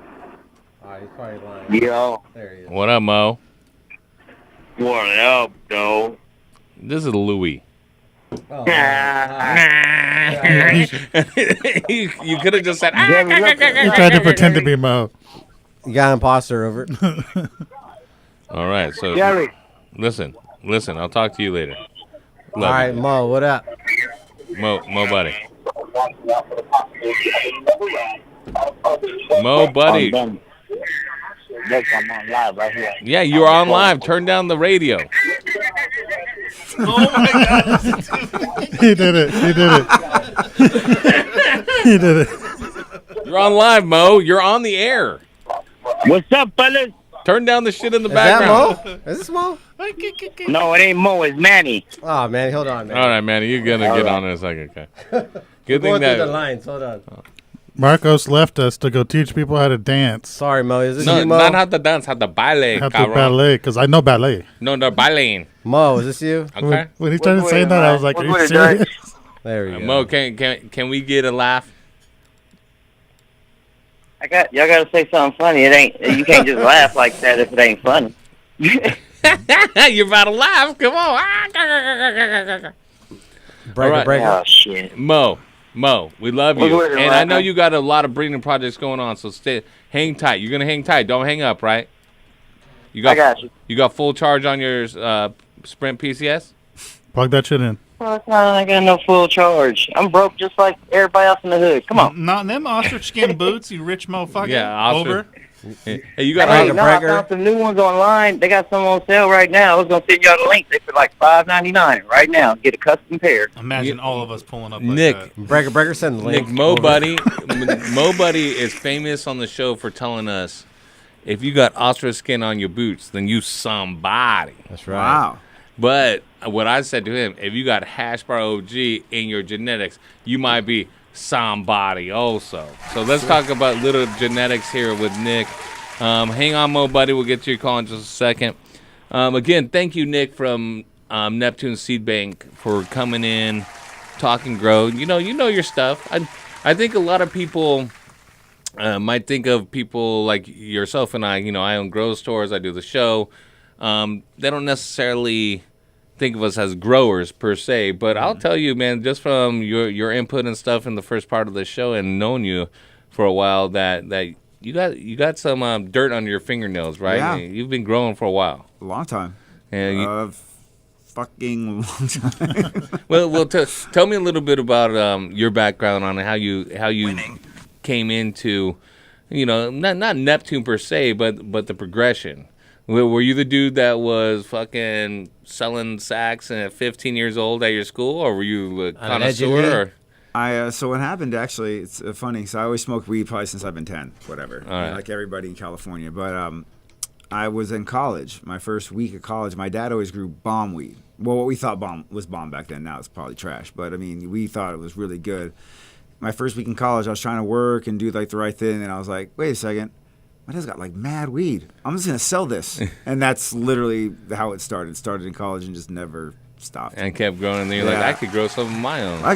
He's probably lying. Yo. There he is. What up, Mo? What up, though? This is Louie. Oh, You could have just said, ah, Jerry, ka, ka, ka, He ka, tried to ka, pretend ka, to be Mo. you got an imposter over. ka. All right, so Jerry. listen. I'll talk to you later. All Love right, you. Mo, what up? Mo Buddy. Mo Buddy. Look, I'm on live right here. Yeah, you're on live. Turn down the radio. Oh, my God. He did it. He did it. You're on live, Mo. You're on the air. What's up, fellas? Turn down the shit in the Is that background. Mo? Is this Mo? No, it ain't Mo. It's Manny. Oh man, hold on, man. All right, Manny, you're gonna get on in a second, okay? Good Going thing through the that. lines. Hold on. Marcos left us to go teach people how to dance. Sorry, Mo. Is this No, you, Mo? not how to dance, how to ballet, How to cabrón. ballet, because I know ballet. No, they're ballet. Mo, is this you? Okay. When he started saying that, I was like, are you serious? There we go. Mo, can we get a laugh? Y'all gotta say something funny. It ain't. You can't just laugh like that if it ain't funny. You're about to laugh. Come on. Breaker. Oh shit. Mo, we love you, We're and I know you got a lot of breeding projects going on. So hang tight. You're gonna hang tight. Don't hang up, right? I got you. You got full charge on your Sprint PCS? Plug that shit in. Well, it's not, I got no full charge. I'm broke just like everybody else in the hood. Come on. Not in them ostrich skin boots, you rich motherfucker. Yeah, ostrich. Over. Hey, you got Hey, no, I found some new ones online. They got some on sale right now. I was gonna send y'all the link. They for like $5.99 right now. Get a custom pair. Imagine all of us pulling up like Nick. that. Breaker, send the link. Nick, Mo over. Buddy, Mo Buddy is famous on the show for telling us, if you got ostrich skin on your boots, then you somebody. That's right. Wow. But what I said to him, if you got hash bar OG in your genetics, you might be somebody also. So let's talk about little genetics here with Nick. Hang on, Mo Buddy. We'll get to your call in just a second. Again, thank you, Nick, from Neptune Seed Bank, for coming in, talking grow. You know your stuff. I think a lot of people might think of people like yourself and I. I own grow stores. I do the show. They don't necessarily think of us as growers per se, but I'll tell you, man, just from your input and stuff in the first part of the show and knowing you for a while, that you got some dirt under your fingernails, right? Yeah. You've been growing for a while. A long time. And Fucking long time. well, tell me a little bit about your background on how you came into, not Neptune per se, but the progression. Were you the dude that was fucking selling sacks at 15 years old at your school, or were you a connoisseur? So what happened, actually, it's funny. So I always smoked weed probably since I've been 10, whatever. Right. Like everybody in California. But I was in college, my first week of college. My dad always grew bomb weed. Well, what we thought was bomb back then. Now it's probably trash. But, I mean, we thought it was really good. My first week in college, I was trying to work and do like the right thing. And I was like, wait a second. My dad's got like mad weed. I'm just going to sell this. And that's literally how it started. Started in college and just never stopped. And kept growing, and then you're like, I could grow some of my own. I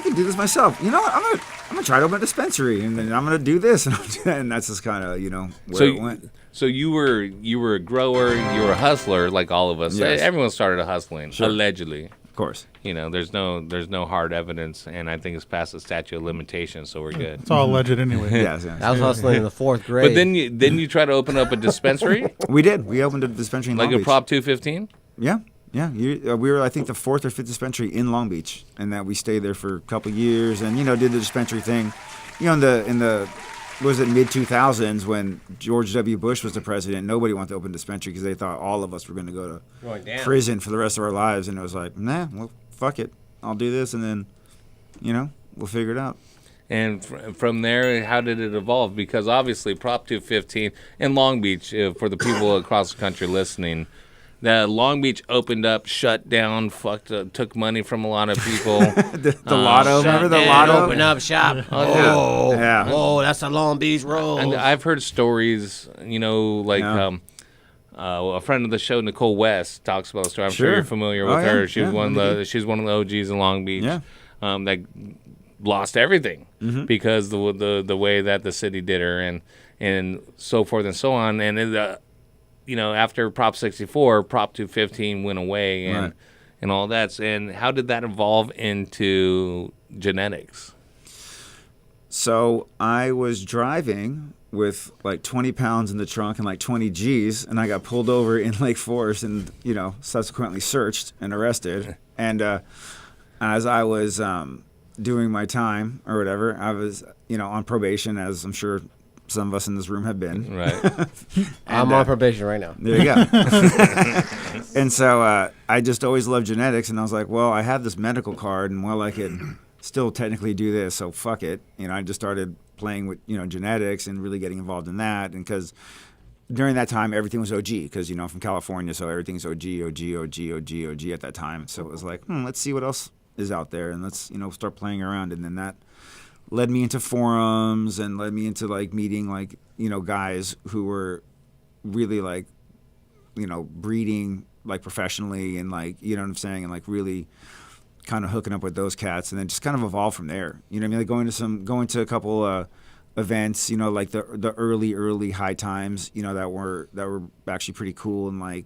can do this myself. You know what? I'm gonna try to open a dispensary, and then I'm gonna do this, and that's just kind of where it went. So you were a grower, you were a hustler, like all of us. Yes. Everyone started hustling, allegedly. Of course. There's no hard evidence, and I think it's past the statute of limitations, so we're good. It's all alleged anyway. Yes. I was hustling in the 4th grade. But then you try to open up a dispensary? We did. We opened a dispensary in like Long a Beach. Prop 215? Yeah. We were, I think, the 4th or 5th dispensary in Long Beach, and that we stayed there for a couple of years, and did the dispensary thing. In the was it mid 2000s when George W. Bush was the president? Nobody wanted to open a dispensary because they thought all of us were going to go to prison for the rest of our lives, and it was like, nah, well, fuck it, I'll do this, and then, we'll figure it out. And from there, how did it evolve? Because obviously, Prop 215 in Long Beach, for the people across the country listening, that Long Beach opened up, shut down, took money from a lot of people. the lotto, remember the lotto? Open up shop. Oh, that's a Long Beach roll. And I've heard stories, a friend of the show, Nicole West, talks about a story. I'm sure you're familiar with her. She's one of the OGs in Long Beach. Yeah. That lost everything because the way that the city did her and so forth and so on. And after Prop 64, Prop 215 went away and all that. And how did that evolve into genetics? So I was driving with like 20 pounds in the trunk and like 20 G's, and I got pulled over in Lake Forest and, subsequently searched and arrested. And as I was doing my time or whatever, I was, on probation, as I'm sure some of us in this room have been. Right. I'm on probation right now. There you go. And so I just always loved genetics, and I was like, well, I have this medical card, and I could still technically do this, so fuck it. I just started playing with, genetics and really getting involved in that. And because during that time, everything was OG, because, I'm from California, so everything's OG at that time. So it was like, let's see what else is out there, and let's, start playing around. And then that led me into forums and led me into meeting guys who were really breeding professionally and you know what I'm saying, and really kind of hooking up with those cats, and then just kind of evolved from there. You know what I mean? Going to a couple events, like the early high times, that were actually pretty cool, and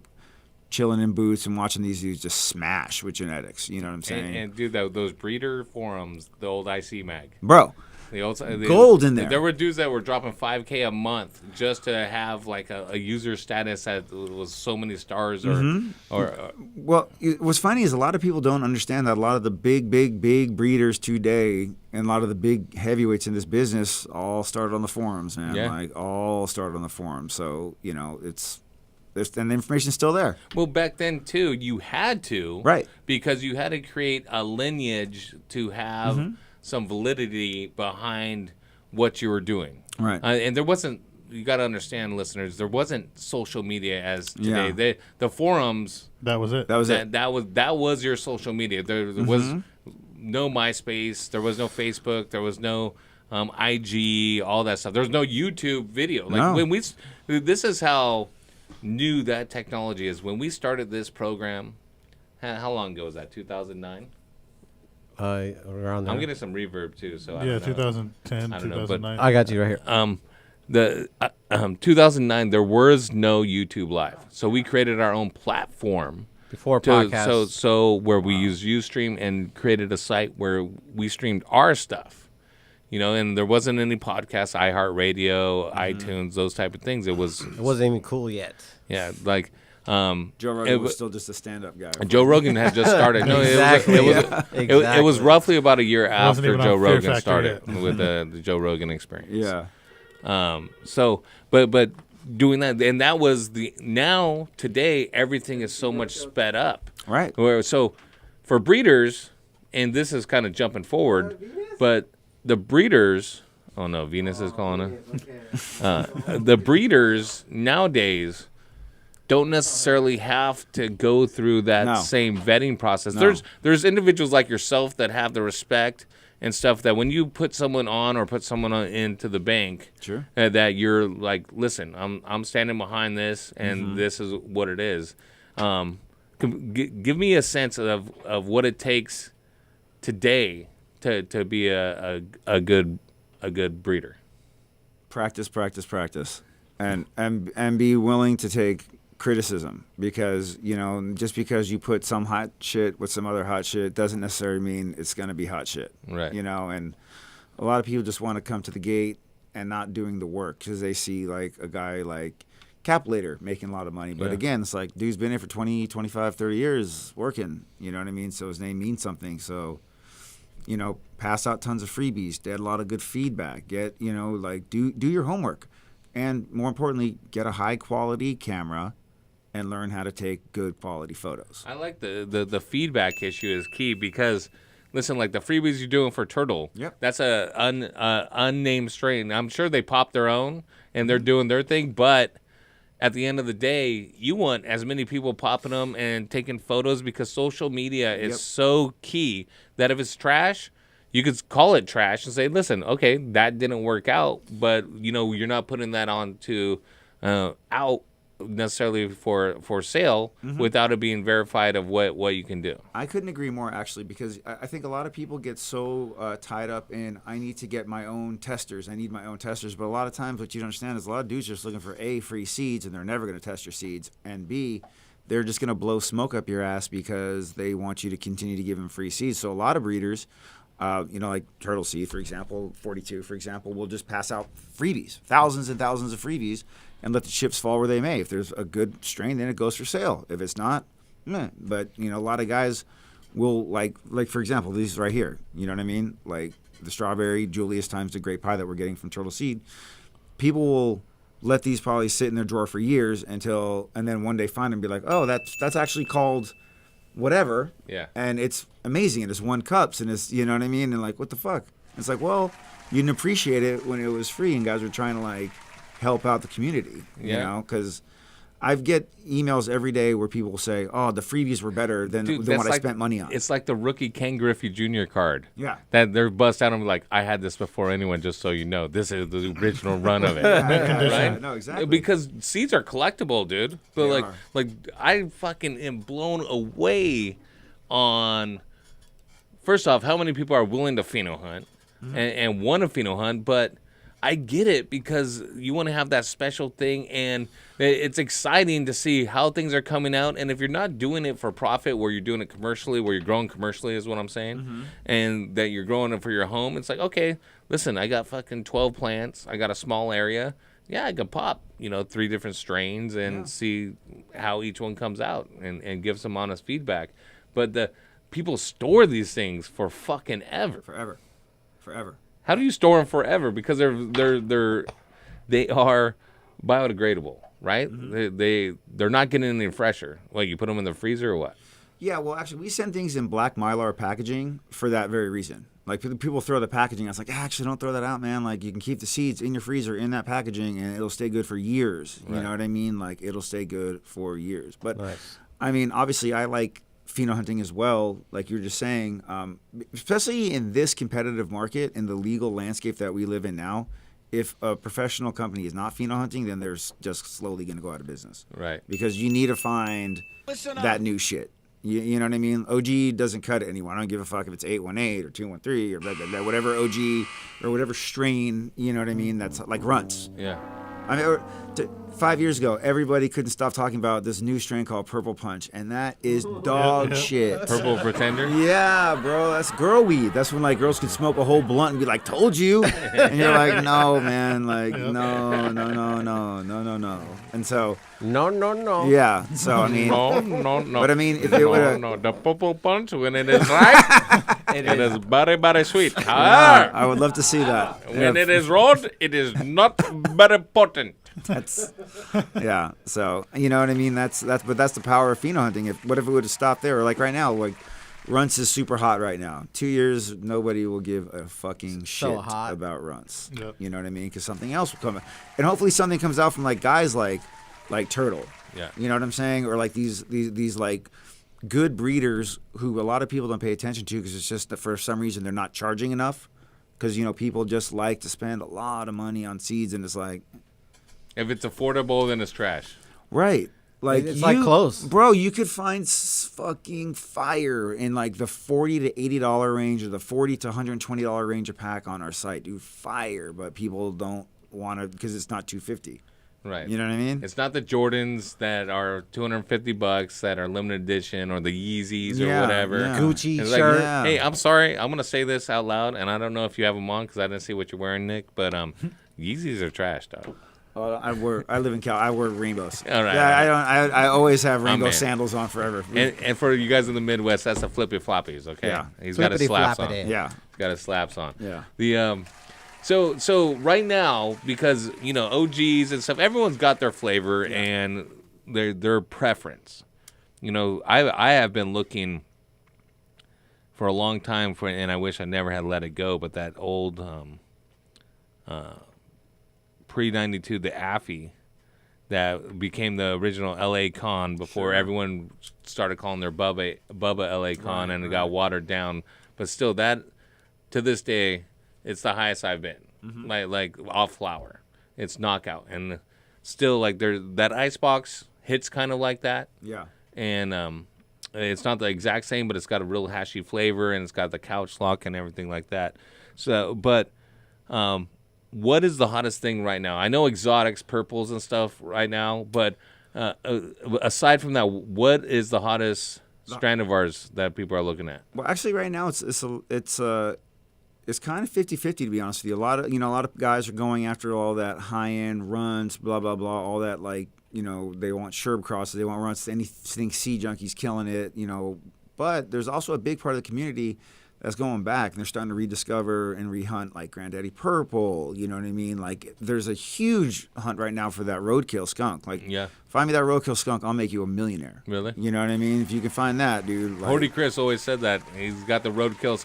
chilling in booths and watching these dudes just smash with genetics. You know what I'm saying? And dude, those breeder forums, the old IC mag. Bro. Gold in there. There were dudes that were dropping $5K a month just to have a user status that was so many stars Well, what's funny is a lot of people don't understand that a lot of the big breeders today and a lot of the big heavyweights in this business all started on the forums, man. Yeah. All started on the forums. So, and the information's still there. Well, back then, too, you had to. Right. Because you had to create a lineage to have some validity behind what you were doing. Right. And there wasn't, you got to understand, listeners, there wasn't social media as today. The forums. That was it. That was your social media. There was no MySpace. There was no Facebook. There was no IG, all that stuff. There was no YouTube video. This is how new that technology is. When we started this program, how long ago was that? 2009? Around there. I'm getting some reverb too, so I yeah, don't know. 2010, I don't 2009. know, but I got you right here. The 2009 there was no YouTube Live, so we created our own platform before podcasts. So where we used Ustream and created a site where we streamed our stuff. And there wasn't any podcasts, iHeartRadio, iTunes, those type of things. It wasn't even cool yet. Yeah, Joe Rogan was still just a stand-up guy. Joe Rogan had just started. No, it was roughly about a year after Joe Rogan started with the Joe Rogan Experience. Yeah. But doing that, and that was now today everything is so much sped up. Right. So for breeders, and this is kind of jumping forward, but the breeders. Oh no, Venus is calling her. The breeders nowadays don't necessarily have to go through that same vetting process. No. There's individuals like yourself that have the respect and stuff that when you put someone on or put someone into the bank, sure, that you're like, listen, I'm standing behind this, and this is what it is. give me a sense of what it takes today to be a good breeder. Practice, and be willing to take criticism, because just because you put some hot shit with some other hot shit doesn't necessarily mean it's going to be hot shit. Right. And a lot of people just want to come to the gate and not doing the work because they see like a guy like Caplater making a lot of money. But Yeah. again, it's like, dude's been here for 20, 25, 30 years working, you know what I mean? So his name means something. So, pass out tons of freebies, get a lot of good feedback, get, do your homework. And more importantly, get a high quality camera and learn how to take good quality photos. I like the feedback issue is key because, listen, like the freebies you're doing for turtle, that's a unnamed strain. I'm sure they pop their own and they're doing their thing, but at the end of the day, you want as many people popping them and taking photos because social media is so key that if it's trash, you could call it trash and say, listen, okay, that didn't work out, but you're not putting that on to out necessarily for sale without it being verified of what you can do. I couldn't agree more, actually, because I think a lot of people get so tied up in, I need to get my own testers. I need my own testers. But a lot of times what you don't understand is a lot of dudes are just looking for A, free seeds, and they're never going to test your seeds, and B, they're just going to blow smoke up your ass because they want you to continue to give them free seeds. So a lot of breeders, like Turtle Seed, for example, 42, for example, will just pass out freebies, thousands and thousands of freebies, and let the chips fall where they may. If there's a good strain, then it goes for sale. If it's not, meh. But, a lot of guys will, like for example, these right here, you know what I mean? Like the strawberry Julius times the grape pie that we're getting from Turtle Seed. People will let these probably sit in their drawer for years and then one day find them and be like, oh, that's actually called whatever. Yeah. And it's amazing. And it's 1 cups and it's, you know what I mean? And like, what the fuck? It's like, well, you didn't appreciate it when it was free and guys were trying to like help out the community, because I get emails every day where people say, oh, the freebies were better than what I spent money on. It's like the rookie Ken Griffey Jr. card. Yeah. That they're bust out and be like, I had this before anyone, just so you know. This is the original run of it. Right? No, exactly. Because seeds are collectible, dude. But like I fucking am blown away on, first off, how many people are willing to pheno hunt and want to pheno hunt, but I get it because you want to have that special thing, and it's exciting to see how things are coming out. And if you're not doing it for profit, where you're doing it commercially, where you're growing commercially is what I'm saying, and that you're growing it for your home, it's like, okay, listen, I got fucking 12 plants. I got a small area. Yeah, I could pop, 3 different strains and see how each one comes out and give some honest feedback. But the people store these things for fucking ever. Forever. How do you store them forever? Because they are biodegradable, right? They're not getting any fresher. Like, you put them in the freezer or what? Yeah, well, actually, we send things in black Mylar packaging for that very reason. Like, people throw the packaging. I was like, actually, don't throw that out, man. Like, you can keep the seeds in your freezer in that packaging, and it'll stay good for years. You know what I mean? Like, it'll stay good for years. But, I mean, obviously, I like pheno hunting as well, like you were just saying, especially in this competitive market, in the legal landscape that we live in now. If a professional company is not pheno hunting, then they're just slowly going to go out of business. Right. Because you need to find that new shit. You know what I mean? OG doesn't cut it anymore. I don't give a fuck if it's 818 or 213 or blah, blah, blah, whatever OG or whatever strain, you know what I mean? That's like runts. Yeah. I mean, 5 years ago, everybody couldn't stop talking about this new strain called Purple Punch, and that is dog shit. Purple Pretender? Yeah, bro, that's girl weed. That's when like girls could smoke a whole blunt and be like, "Told you," and you're like, "No, man, like no." And so, no. Yeah, so I mean, no. But I mean, if it were no, the Purple Punch when it is right, it is very sweet. Yeah, I would love to see that. When it is raw, it is not very potent. That's yeah. So you know what I mean. That's the power of pheno hunting. What if it would have stopped there? Or like right now, like runts is super hot right now. 2 years, nobody will give a fucking shit about runts. Yep. You know what I mean? Because something else will come out, and hopefully something comes out from like guys like Turtle. Yeah. You know what I'm saying? Or like these like good breeders who a lot of people don't pay attention to because it's just that for some reason they're not charging enough. Because people just like to spend a lot of money on seeds, and it's like, if it's affordable, then it's trash. Right. Like It's like clothes. Bro, you could find fucking fire in like the $40 to $80 range or the $40 to $120 range a pack on our site, dude. Fire, but people don't want to because it's not $250. Right. You know what I mean? It's not the Jordans that are $250 that are limited edition or the Yeezys or whatever. Yeah. Gucci It's shirt. Like, hey, I'm sorry. I'm going to say this out loud, and I don't know if you have them on because I didn't see what you're wearing, Nick, but Yeezys are trash, dog. I live in Cal. I wear rainbows. All right. Yeah, I always have rainbow man. sandals on forever. And for you guys in the Midwest, that's the flippy floppies, okay? Yeah. He's got his slaps on. Yeah. He's got his slaps on. Yeah. The So right now, because OGs and stuff, everyone's got their flavor and their preference. I have been looking for a long time and I wish I never had let it go. But that old pre-92, the Affy, that became the original LA Con before everyone started calling their Bubba LA Con, and it got watered down. But still, that to this day, it's the highest I've been. Like off flower, it's knockout, and still like that icebox hits kind of like that. Yeah. And it's not the exact same, but it's got a real hashy flavor, and it's got the couch lock and everything like that. So, but what is the hottest thing right now? I know exotics, purples, and stuff right now, but aside from that, what is the hottest strand of ours that people are looking at? Well, actually, right now it's kind of 50-50, to be honest with you. A lot of guys are going after all that high-end runs, blah, blah, blah, all that, like, they want Sherb crosses, they want runs, anything Sea Junkies killing it, But there's also a big part of the community that's going back, and they're starting to rediscover and rehunt, like, Granddaddy Purple, you know what I mean? Like, there's a huge hunt right now for that roadkill skunk. Like, find me that roadkill skunk, I'll make you a millionaire. Really? You know what I mean? If you can find that, dude. Like, Horty Chris always said that. He's got the roadkill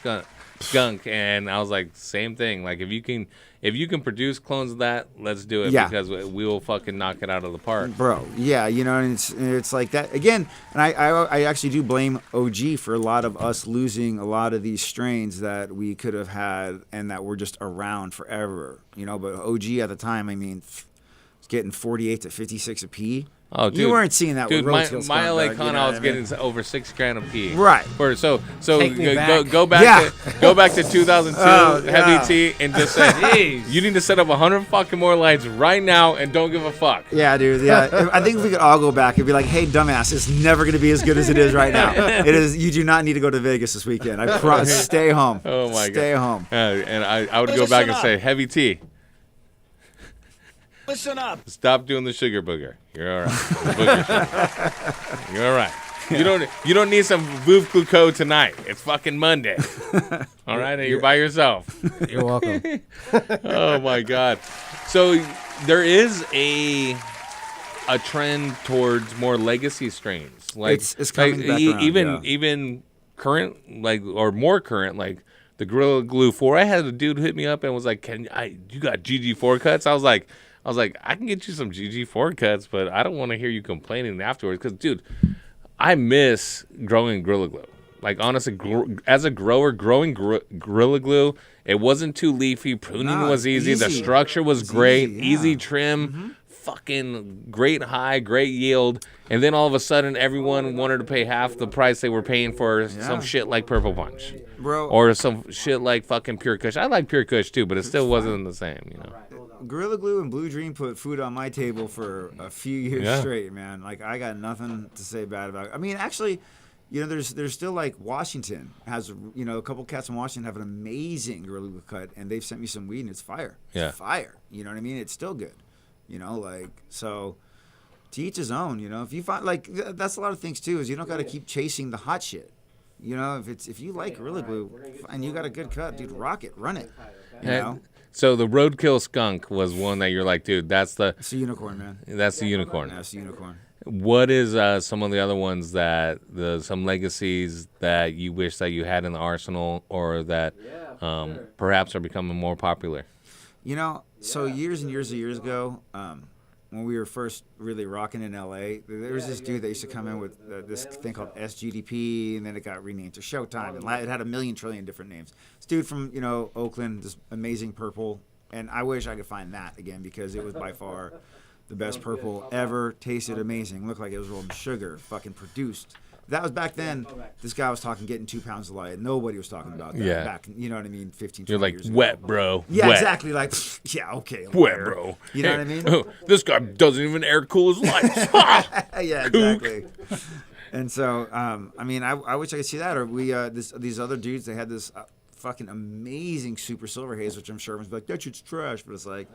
skunk, and I was like, same thing. Like, if you can produce clones of that, let's do it, because we will fucking knock it out of the park, bro. Yeah, and it's like that again. And I actually do blame OG for a lot of us losing a lot of these strains that we could have had and that were just around forever. But OG at the time, I mean, it's getting 48 to 56 a P. Oh, dude, you weren't seeing that. Dude, with my LA Con, I was getting over $6,000 a P. Right. So go back to 2002 Heavy T and just say, you need to set up 100 fucking more lights right now and don't give a fuck. Yeah, dude. Yeah, I think if we could all go back and be like, hey, dumbass, it's never going to be as good as it is right now. It is. You do not need to go to Vegas this weekend. I promise. Stay home. Oh my God. Stay home. And I would go back and say, Heavy T. Listen up. Stop doing the sugar booger. You're all right. You're all right. You don't need some Veuve Clicquot tonight. It's fucking Monday. All right, and you're by yourself. You're welcome. Oh my God. So there is a trend towards more legacy strains. Like it's coming back around, even current, like, or more current, like the Gorilla Glue 4. I had a dude hit me up and was like, you got GG4 cuts? I was like, I can get you some GG4 cuts, but I don't want to hear you complaining afterwards. Because, dude, I miss growing Gorilla Glue. Like, honestly, as a grower, growing Gorilla Glue, it wasn't too leafy. Pruning was easy. The structure was great. Easy trim. Fucking great high, great yield. And then all of a sudden, everyone wanted to pay half the price they were paying for some shit like Purple Punch. Bro. Or some shit like fucking Pure Kush. I like Pure Kush, too, but it still wasn't the same, Gorilla Glue and Blue Dream put food on my table for a few years straight, man. Like, I got nothing to say bad about it. I mean, actually, there's still, like, Washington has, a couple cats in Washington have an amazing Gorilla Glue cut, and they've sent me some weed, and it's fire. It's fire. You know what I mean? It's still good. So to each his own, if you find, like, that's a lot of things, too, is you don't got to keep chasing the hot shit. If you like Gorilla Glue and you got a good cut, dude, rock it, run it. So the Roadkill Skunk was one that you're like, dude, it's a unicorn, man. That's the unicorn. That's the unicorn. What is some of the other ones some legacies that you wish that you had in the arsenal, or that perhaps are becoming more popular? So years and years ago, when we were first really rocking in LA, there was this dude that used to come in with this thing called SGDP, and then it got renamed to Showtime, and it had a million trillion different names. This dude from Oakland, this amazing purple, and I wish I could find that again, because it was by far The best purple ever. Tasted amazing. Looked like it was rolled in sugar. Fucking produced. That was back then. This guy was talking getting 2 pounds of light. Nobody was talking about that. Yeah. Back, you know what I mean? 15, 20 You're like, years ago. wet, bro. Yeah, wet. exactly. Like, yeah, okay. Wet, bro. You know Hey, what I mean? This guy doesn't even air cool his lights. Yeah, exactly. And so, I mean, I wish I could see that. Or these other dudes, they had this fucking amazing Super Silver Haze, which I'm sure was like, that shit's trash. But it's like,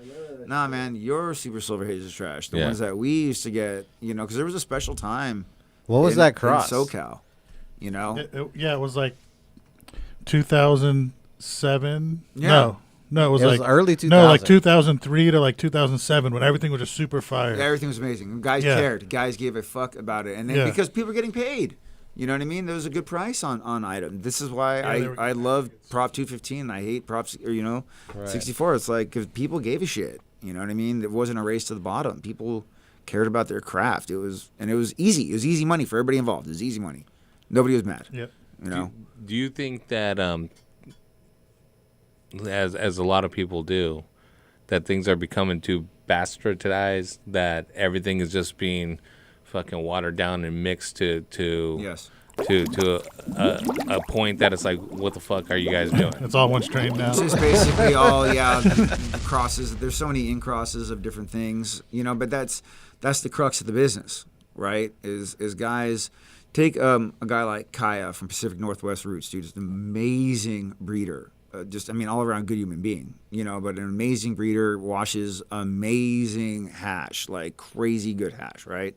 nah, man, your Super Silver Haze is trash. The ones that we used to get, you know, because there was a special time. What was that cross? In SoCal, you know? It was like 2007. Yeah. No, it was like early 2000. No, like 2003 to like 2007 when everything was just super fire. Yeah, everything was amazing. Guys cared. Guys gave a fuck about it. And then because people were getting paid. You know what I mean? There was a good price on item. This is why I love Prop 215. I hate Props, or, you know, 64. It's like, because people gave a shit. You know what I mean? It wasn't a race to the bottom. People cared about their craft. It was easy. It was easy money for everybody involved. It was easy money. Nobody was mad. Yep. You know? Do you think that, as a lot of people do, that things are becoming too bastardized, that everything is just being fucking watered down and mixed to a point that it's like, what the fuck are you guys doing? It's all one strain now. It's just basically all crosses. There's so many in crosses of different things, you know. But that's the crux of the business, right? Is guys take a guy like Kaya from Pacific Northwest Roots, dude. Just an amazing breeder. All around good human being, you know, but an amazing breeder, washes amazing hash, like crazy good hash, right?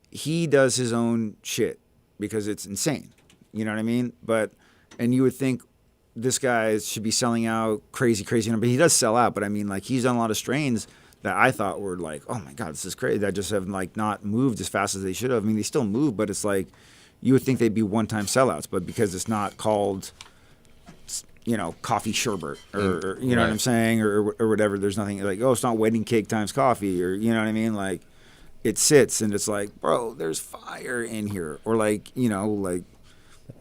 He does his own shit because it's insane, you know what I mean? And you would think this guy should be selling out crazy, but he does sell out, but I mean, like, he's done a lot of strains that I thought were like, oh my God, this is crazy, that just have like not moved as fast as they should have. I mean, they still move, but it's like, you would think they'd be one-time sellouts, but because it's not called, you know, coffee sherbet or you know what I'm saying, or whatever. There's nothing like, oh, it's not wedding cake times coffee, or you know what I mean. Like, it sits and it's like, bro, there's fire in here, or like, you know, like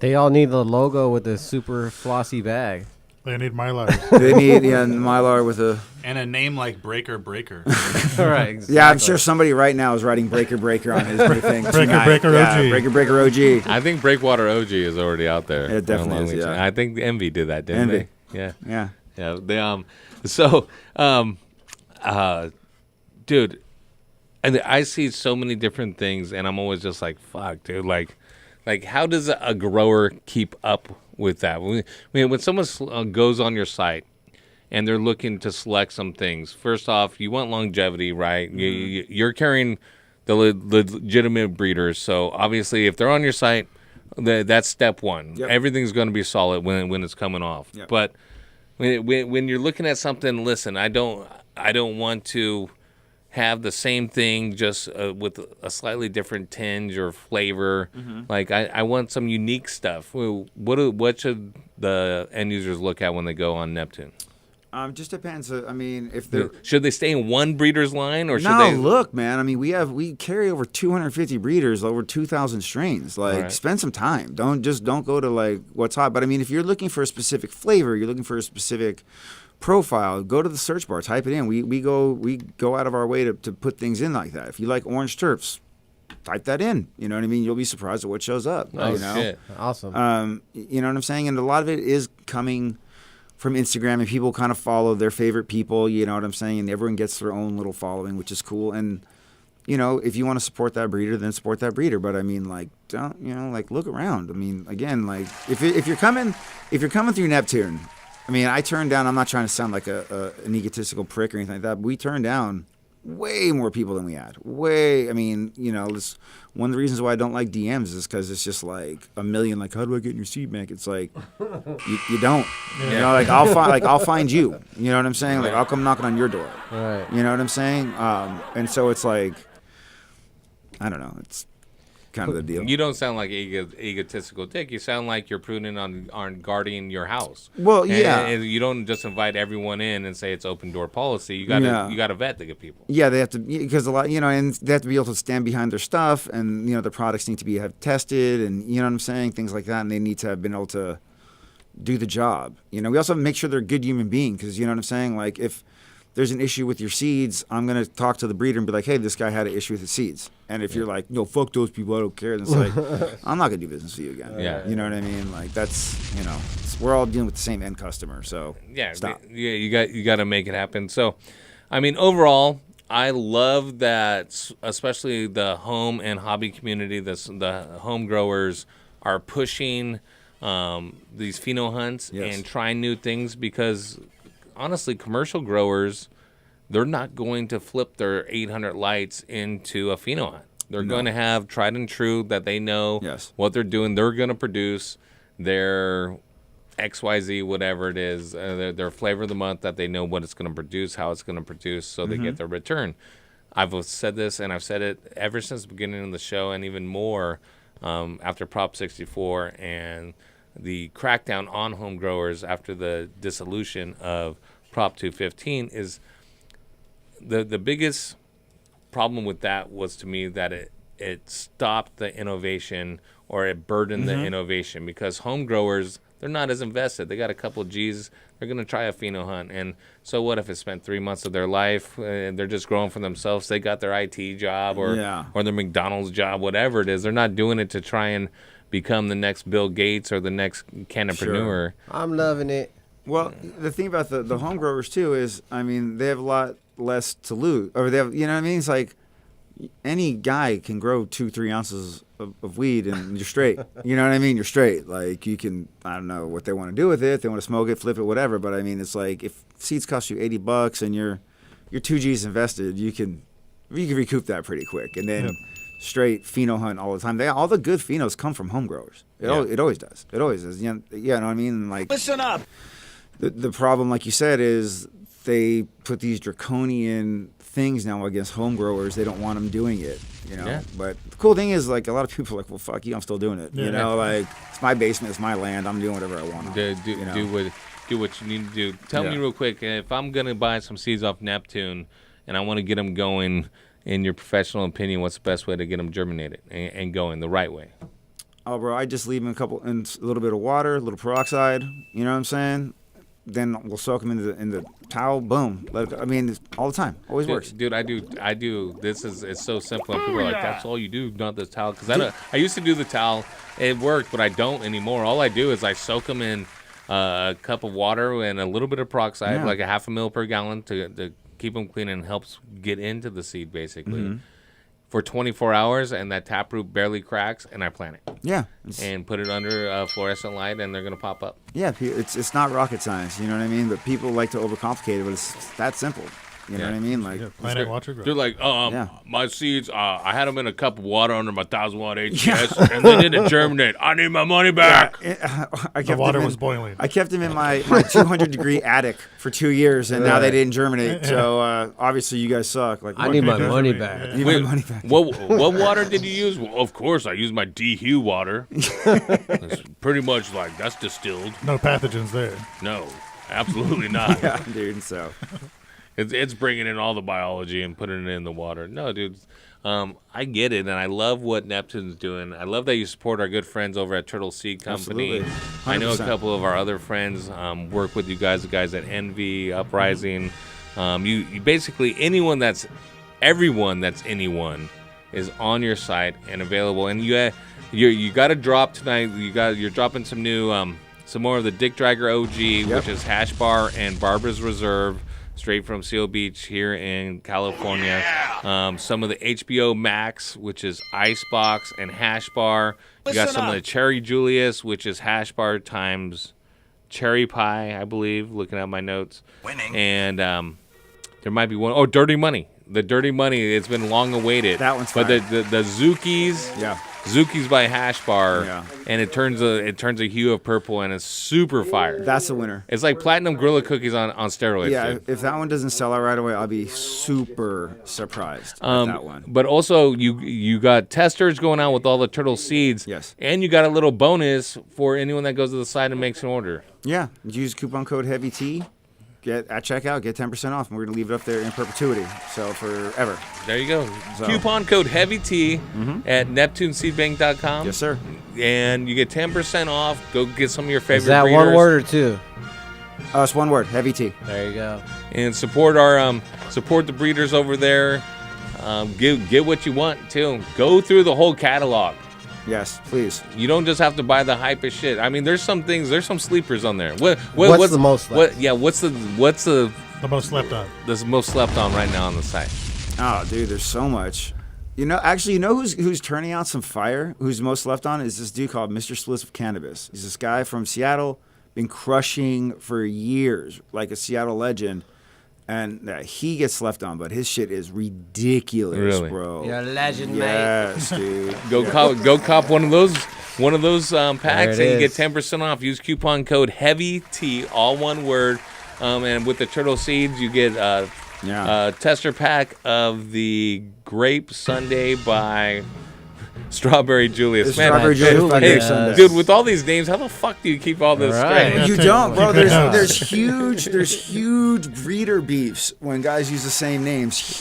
they all need the logo with the super flossy bag. They need Mylar. They need Mylar with a name like Breaker. Right. Exactly. Yeah, I'm sure somebody right now is writing Breaker on his new thing. Breaker OG. Breaker OG. I think Breakwater OG is already out there. It definitely is. Yeah. I think Envy did that, didn't Envy. they? Yeah. They dude, and I see so many different things, and I'm always just like, fuck, dude, like how does a grower keep up with that? When someone goes on your site and they're looking to select some things, first off, you want longevity, right? Mm-hmm. You're carrying the legitimate breeders, so obviously if they're on your site, that's step one. Yep. Everything's going to be solid when it's coming off. Yep. But when you're looking at something, listen, I don't want to have the same thing just with a slightly different tinge or flavor. Mm-hmm. Like I want some unique stuff. What should the end users look at when they go on Neptune? Just depends. I mean, if they should they stay in one breeder's line, or should no? they Look, man. I mean, we carry over 250 breeders, over 2,000 strains. Like, spend some time. Don't go to like what's hot. But I mean, if you're looking for a specific flavor, you're looking for a specific profile, go to the search bar, type it in. We go out of our way to put things in like that. If you like orange terps, type that in. You know what I mean? You'll be surprised at what shows up. Oh, you know? Shit. Awesome. You know what I'm saying? And a lot of it is coming from Instagram, and people kind of follow their favorite people, you know what I'm saying? And everyone gets their own little following, which is cool. And, you know, if you want to support that breeder, then support that breeder. But I mean, like, don't, you know, like, look around. I mean, again, like, if you're coming through Neptune, I mean, I turned down, I'm not trying to sound like an egotistical prick or anything like that, but we turned down way more people than we had. I mean, you know, this, one of the reasons why I don't like DMs is because it's just like a million, like, how do I get in your seed bank? It's like, you don't. Yeah. You know, like, I'll find you. You know what I'm saying? Like, I'll come knocking on your door. Right. You know what I'm saying? And so it's like, I don't know. It's kind of the deal. You don't sound like egotistical dick. You sound like you're prudent on guarding your house. Well, yeah. And you don't just invite everyone in and say it's open door policy. You gotta vet the good people. Yeah, they have to, because a lot, you know, and they have to be able to stand behind their stuff, and you know, the products need to have tested, and you know what I'm saying, things like that, and they need to have been able to do the job. You know, we also have to make sure they're a good human being, because you know what I'm saying, like if there's an issue with your seeds, I'm going to talk to the breeder and be like, hey, this guy had an issue with his seeds. And if you're like, no, fuck those people, I don't care. And it's like, I'm not going to do business with you again. Yeah. You know what I mean? Like, that's, we're all dealing with the same end customer. So Yeah, stop. Yeah, you got to make it happen. So, I mean, overall, I love that, especially the home and hobby community, the home growers are pushing these pheno hunts and trying new things because, honestly, commercial growers, they're not going to flip their 800 lights into a pheno hunt. They're going to have tried and true that they know what they're doing. They're going to produce their XYZ, whatever it is, their flavor of the month that they know what it's going to produce, how it's going to produce, so they get their return. I've said this, and I've said it ever since the beginning of the show, and even more after Prop 64 and the crackdown on home growers after the dissolution of Prop 215 is the biggest problem with that was to me that it stopped the innovation or it burdened the innovation because home growers, they're not as invested. They got a couple of G's. They're going to try a pheno hunt. And so what if it spent 3 months of their life and they're just growing for themselves? They got their IT job or their McDonald's job, whatever it is. They're not doing it to try and become the next Bill Gates or the next cannapreneur. I'm loving it. Well, the thing about the home growers, too, is, I mean, they have a lot less to lose. Or they have, you know what I mean? It's like any guy can grow 2-3 ounces of weed and you're straight. You know what I mean? You're straight. Like, you can, I don't know what they want to do with it. They want to smoke it, flip it, whatever. But, I mean, it's like if seeds cost you $80 and you're 2 G's invested, you can recoup that pretty quick. And then straight pheno hunt all the time. All the good phenos come from home growers. It always does. It always does. You know what I mean? And like, listen up. The problem, like you said, is they put these draconian things now against home growers. They don't want them doing it, you know. Yeah. But the cool thing is, like, a lot of people are like, well, fuck you, I'm still doing it. You know, like, it's my basement, it's my land, I'm doing whatever I want. Do what you need to do. Tell me real quick, if I'm going to buy some seeds off Neptune and I want to get them going, in your professional opinion, what's the best way to get them germinated and going the right way? Oh, bro, I just leave them in a little bit of water, a little peroxide, you know what I'm saying? Then we'll soak them in the towel. Boom. Let it go. I mean, all the time. Always works. Dude, I do. It's so simple. And people are like, that's all you do, not this towel. Because I used to do the towel. It worked, but I don't anymore. All I do is I soak them in a cup of water and a little bit of peroxide, like a 0.5 ml per gallon to keep them clean and helps get into the seed, basically. For 24 hours, and that taproot barely cracks, and I plant it. Yeah. And put it under a fluorescent light, and they're going to pop up. Yeah, it's not rocket science, you know what I mean? But people like to overcomplicate it, but it's that simple. You know what I mean? Like, plant it, watch it grow. They're like, my seeds, I had them in a cup of water under my 1,000-watt HS, and they didn't germinate. I need my money back. The water was boiling. I kept them in my 200-degree attic for 2 years, and now they didn't germinate. So obviously, you guys suck. Like, I need my money back. What water did you use? Well, of course, I used my DHU water. It's pretty much like that's distilled. No pathogens there. No, absolutely not. Yeah, dude. So. It's bringing in all the biology and putting it in the water. No, dude, I get it, and I love what Neptune's doing. I love that you support our good friends over at Turtle Seed Company. Absolutely. 100%. I know a couple of our other friends work with you guys, the guys at Envy, Uprising. You basically, everyone that's anyone is on your site and available. And you got to drop tonight. You're dropping some new, some more of the Dick Dragger OG, which is Hash Bar and Barbara's Reserve. Straight from Seal Beach here in California. Some of the HBO Max, which is Icebox and Hash Bar. You got some of the Cherry Julius, which is Hash Bar times Cherry Pie, I believe, looking at my notes. Winning. And there might be one. Oh, Dirty Money. The Dirty Money, it's been long awaited. That one's fire. But the Zookies. Yeah. Zookies by Hash Bar, and it turns a hue of purple, and it's super fire. That's the winner. It's like platinum Gorilla cookies on steroids. Yeah, dude. if that one doesn't sell out right away, I'll be super surprised with that one. But also, you got testers going out with all the turtle seeds. Yes. And you got a little bonus for anyone that goes to the site and makes an order. Yeah, use coupon code HEAVYT. At checkout, get 10% off, and we're going to leave it up there in perpetuity, so forever. There you go. So. Coupon code HEAVYT at NeptuneSeedBank.com. Yes, sir. And you get 10% off. Go get some of your favorite Is that breeders. one word or two? It's one word, heavy tea. There you go. And support the breeders over there. Get what you want too. Go through the whole catalog. Yes, please. You don't just have to buy the hypest shit. I mean, there's some sleepers on there. What's the most slept? What's the most slept on? The most slept on right now on the site. Oh, dude, there's so much. You know who's turning out some fire? Who's most slept on is this dude called Mr. Spliff of Cannabis. He's this guy from Seattle, been crushing for years, like a Seattle legend. And he gets slept on, but his shit is ridiculous, Really? bro. You're a legend, yes, dude. Go cop one of those packs, and you get 10% off. Use coupon code HEAVYT, all one word. And with the turtle seeds, you get tester pack of the Grape Sundae by Strawberry Julius. Strawberry Julius. Hey, dude, with all these names, how the fuck do you keep all this straight? You don't, bro. There's huge breeder beefs when guys use the same names.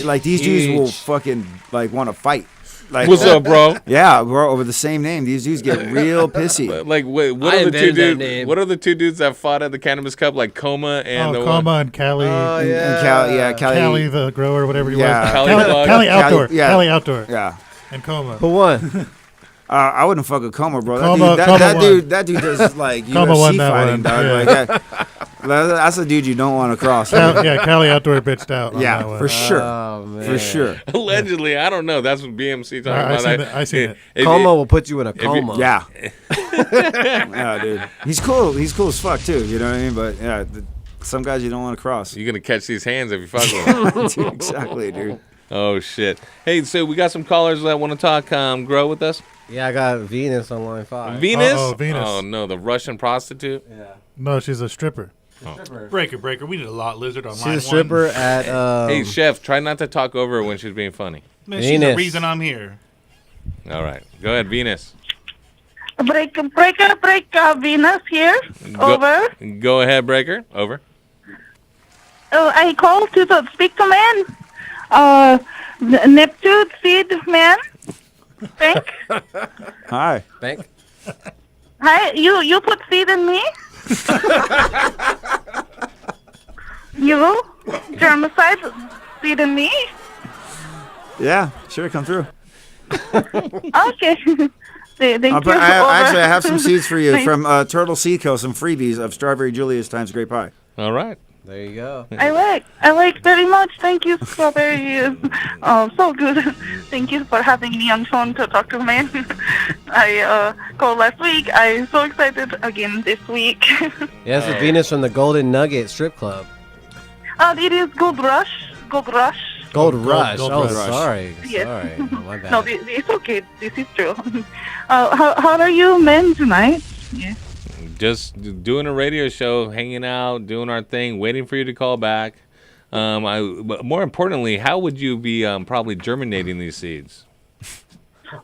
Like these dudes will fucking like want to fight. Like, what's up, bro? Yeah, bro. Over the same name, these dudes get real pissy. Like, what are the two dudes? What are the two dudes that fought at the Cannabis Cup? Like Coma and Coma and Cali. Cali the grower, whatever you want. Cali Outdoor. Cali Outdoor. Yeah. And Coma. Who won? I wouldn't fuck with Coma, bro. Coma That dude does like Coma UFC that fighting, one. dog. Yeah. Like, that's a dude you don't want to cross. Cali Outdoor bitched out. On that one. for sure. Oh, for sure. Allegedly, I don't know. That's what BMC talking about. I seen it. Coma will put you in a coma. Yeah. Yeah, dude. He's cool. He's cool as fuck too. You know what I mean? But yeah, some guys you don't want to cross. You're gonna catch these hands if you fuck with them. Exactly, dude. Oh shit! Hey, so we got some callers that want to talk. Grow with us. Yeah, I got Venus on line 5. Venus? Oh, Venus. Oh no, the Russian prostitute. Yeah. No, she's a stripper. Breaker. We need a lot lizard on line 1. She's a stripper at. Hey, chef, try not to talk over her when she's being funny. Man, she's the reason I'm here. All right, go ahead, Venus. Breaker, Venus here. Over. Go ahead, Breaker. Over. I called to speak to man. Neptune seed man. Bank. Hi. Bank. Hi. You put seed in me. You germicide seed in me. Yeah, sure, come through. Okay. Thank you. I have some seeds for you Thanks. from Turtle Seed Co. Some freebies of Strawberry Julius times Grape Pie. All right. There you go. I like very much. Thank you, Strawberry. So good. Thank you for having me on phone to talk to man. I called last week. I'm so excited again this week. Yeah, this is Venus from the Golden Nugget Strip Club. It is Gold Rush. Gold Rush. Gold Rush. Gold Oh, Rush. sorry. Yes. Sorry. My bad. No, it's okay. This is true. How are you men tonight? Yeah. Just doing a radio show, hanging out, doing our thing, waiting for you to call back. But more importantly, how would you be probably germinating these seeds?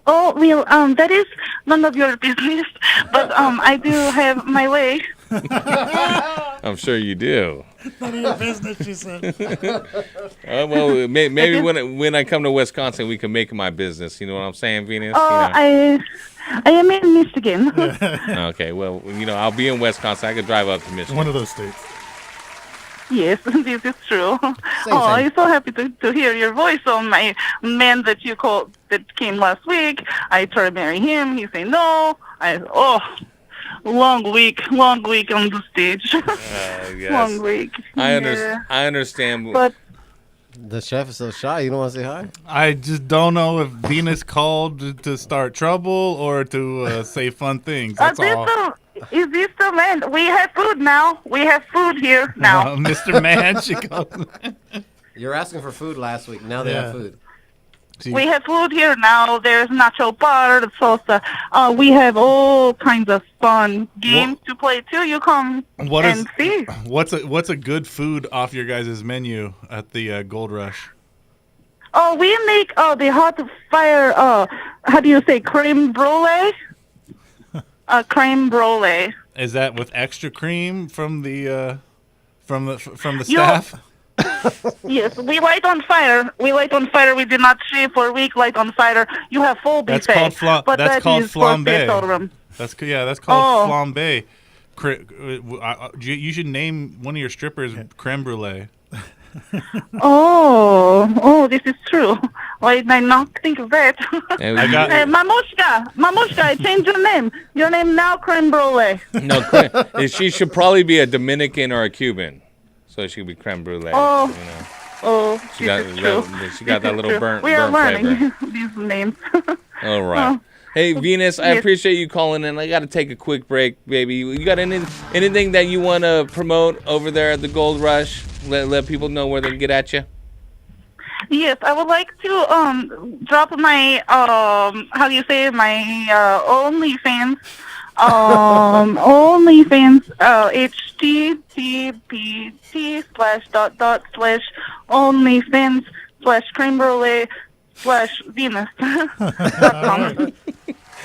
Oh, well, that is none of your business, but I do have my way. I'm sure you do. None of your business, she said. Well, maybe when I come to Wisconsin, we can make it my business. You know what I'm saying, Venus? I am in Michigan. Okay, well, I'll be in Wisconsin. I could drive up to Michigan. One of those states. Yes, this is true. I'm so happy to hear your voice on my man that you called that came last week. I tried to marry him. He said no. Long week on the stage. Yes. Long week. I understand. But the chef is so shy. You don't want to say hi? I just don't know if Venus called to start trouble or to say fun things. That's all. Is this the man? We have food now. We have food here now. Mr. Man, she goes. You were asking for food last week. Now they have food. We have food here now. There's nacho bar, salsa. We have all kinds of fun games to play too. You come see. What's a good food off your guys' menu at the Gold Rush? Oh, we make the hot fire. How do you say creme brulee? Creme brulee. Is that with extra cream from the staff? Yes, we light on fire. We did not shave for a week. Light on fire. You have full buffet. That's called but that's that called is for flambe. betorum. That's called flambe. You should name one of your strippers creme brulee. Oh, this is true. Why did I not think of that? Mamushka, change your name. Your name now creme brulee. No, she should probably be a Dominican or a Cuban, so she could be creme brulee. Oh, you know. She got that little burnt. We are burnt learning flavor. these names. All right. Oh. Hey, Venus, I appreciate you calling in. I got to take a quick break, baby. You got anything that you want to promote over there at the Gold Rush? Let people know where they can get at you. Yes, I would like to drop my how do you say it? My OnlyFans. OnlyFans https://OnlyFans/creme brulee/Venus.com.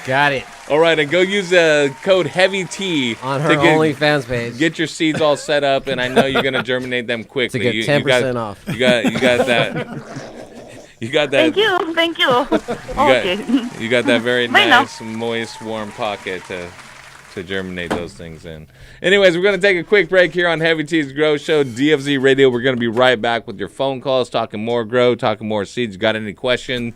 Got it. All right, and go use the code HEAVYT on her OnlyFans page. Get your seeds all set up, and I know you're gonna germinate them quickly. To get 10% off. You got that. You got that. Thank you. You got that very Bye now. nice, moist, warm pocket to germinate those things in. Anyways, we're gonna take a quick break here on Heavy T's Grow Show, DFZ Radio. We're gonna be right back with your phone calls, talking more grow, talking more seeds. Got any question?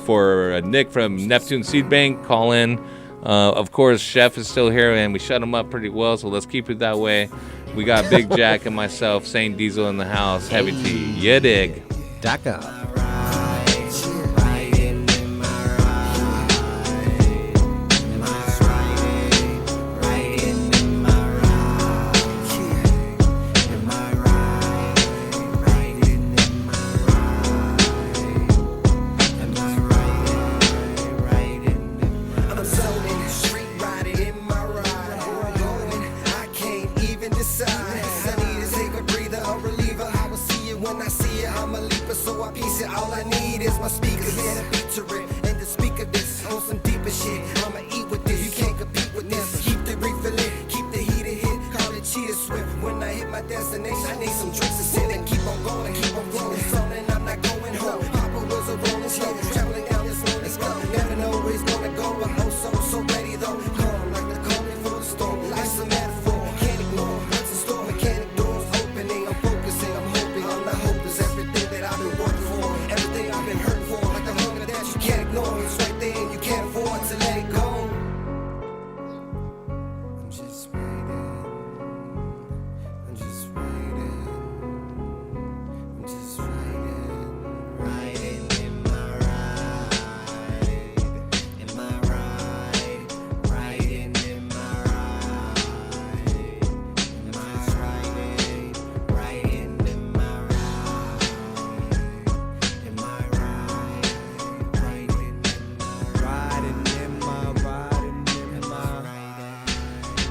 For Nick from Neptune Seed Bank, call in. Of course, Chef is still here, and we shut him up pretty well, so let's keep it that way. We got Big Jack and myself, Saint Diesel in the house, Heavy T. You dig. Daka. All I need is my speakers and a beat to rip and to speak of this on some deeper shit. I'ma eat with this, you can't compete with this. Keep the reefer lit, keep the heater hit, call it cheetah swift. When I hit my destination, I need some drinks to sit and keep on going, keep on rolling. Something I'm not going home. Papa was a rolling slow, traveling down this lonely road. Never know where he's gonna go, but I'm so ready though. Calm like the calm before the storm. Life's a metaphor, can't ignore what's in store. Mechanic doors opening, I'm focusing, I'm hoping, I'm not hopeless. Everything that I've been working for. Everything I've been hurt for, like the hunger that you can't ignore. It's right there and you can't afford to let it go. I'm just waiting. I'm just waiting. I'm just waiting. Riding in my ride. In my ride. Riding in my ride. In my riding. Riding in my ride. In my ride,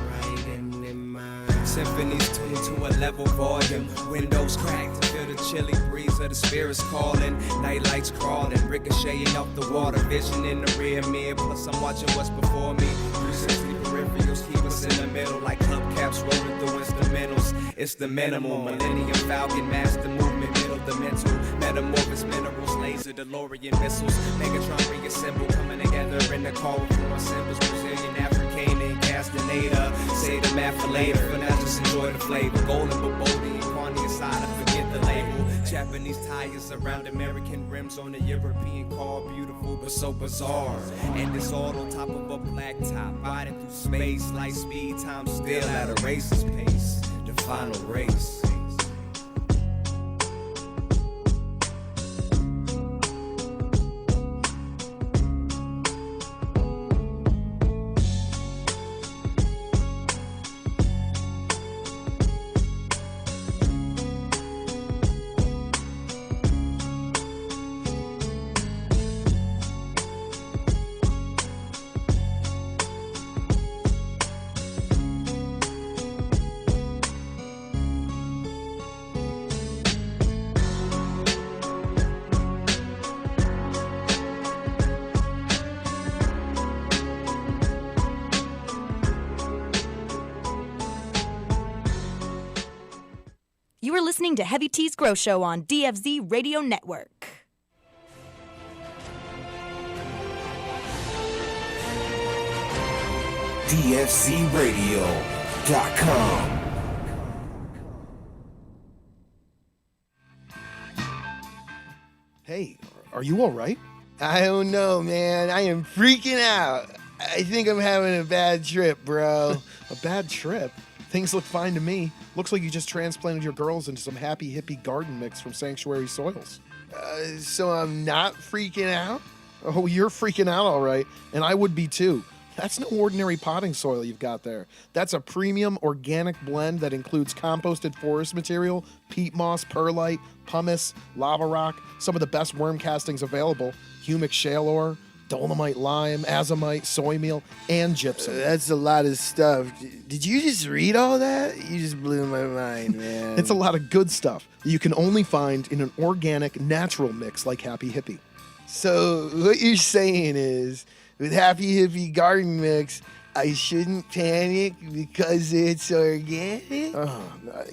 riding in my Symphonies tuned to a level volume. Windows cracked, feel the chilly breeze of the spirits calling. Night lights crawling, ricocheting off the water. Vision in the rear mirror, plus I'm watching what's before me. 360 peripherals keep us in the middle, like hubcaps rolling through instrumentals. It's the minimal, Millennium Falcon, master movement, middle dimensional. Metamorphosis minerals, laser, DeLorean missiles. Megatron reassemble, coming together in the car with more symbols. Brazilian, African, and Castaneda. Say the math for later, for now just enjoy the flavor. Golden, but boldy, Carney aside, I forget the label. Japanese tires around American rims on a European car. Beautiful, but so bizarre. And it's all on top of a black top. Riding through space, light speed, time still at a racer's pace. The final race. You are listening to Heavy T's Grow Show on DFZ Radio Network. DFZ Radio. dfzradio.com. Hey, are you all right? I don't know, man. I am freaking out. I think I'm having a bad trip, bro. A bad trip? Things look fine to me. Looks like you just transplanted your girls into some happy hippie garden mix from Sanctuary Soils. So I'm not freaking out? Oh, you're freaking out all right, and I would be too. That's no ordinary potting soil you've got there. That's a premium organic blend that includes composted forest material, peat moss, perlite, pumice, lava rock, some of the best worm castings available, humic shale ore, dolomite lime, azomite, soy meal, and gypsum. That's a lot of stuff. Did you just read all that? You just blew my mind, man. It's a lot of good stuff that you can only find in an organic, natural mix like Happy Hippie. So what you're saying is, with Happy Hippie Garden Mix, I shouldn't panic because it's organic?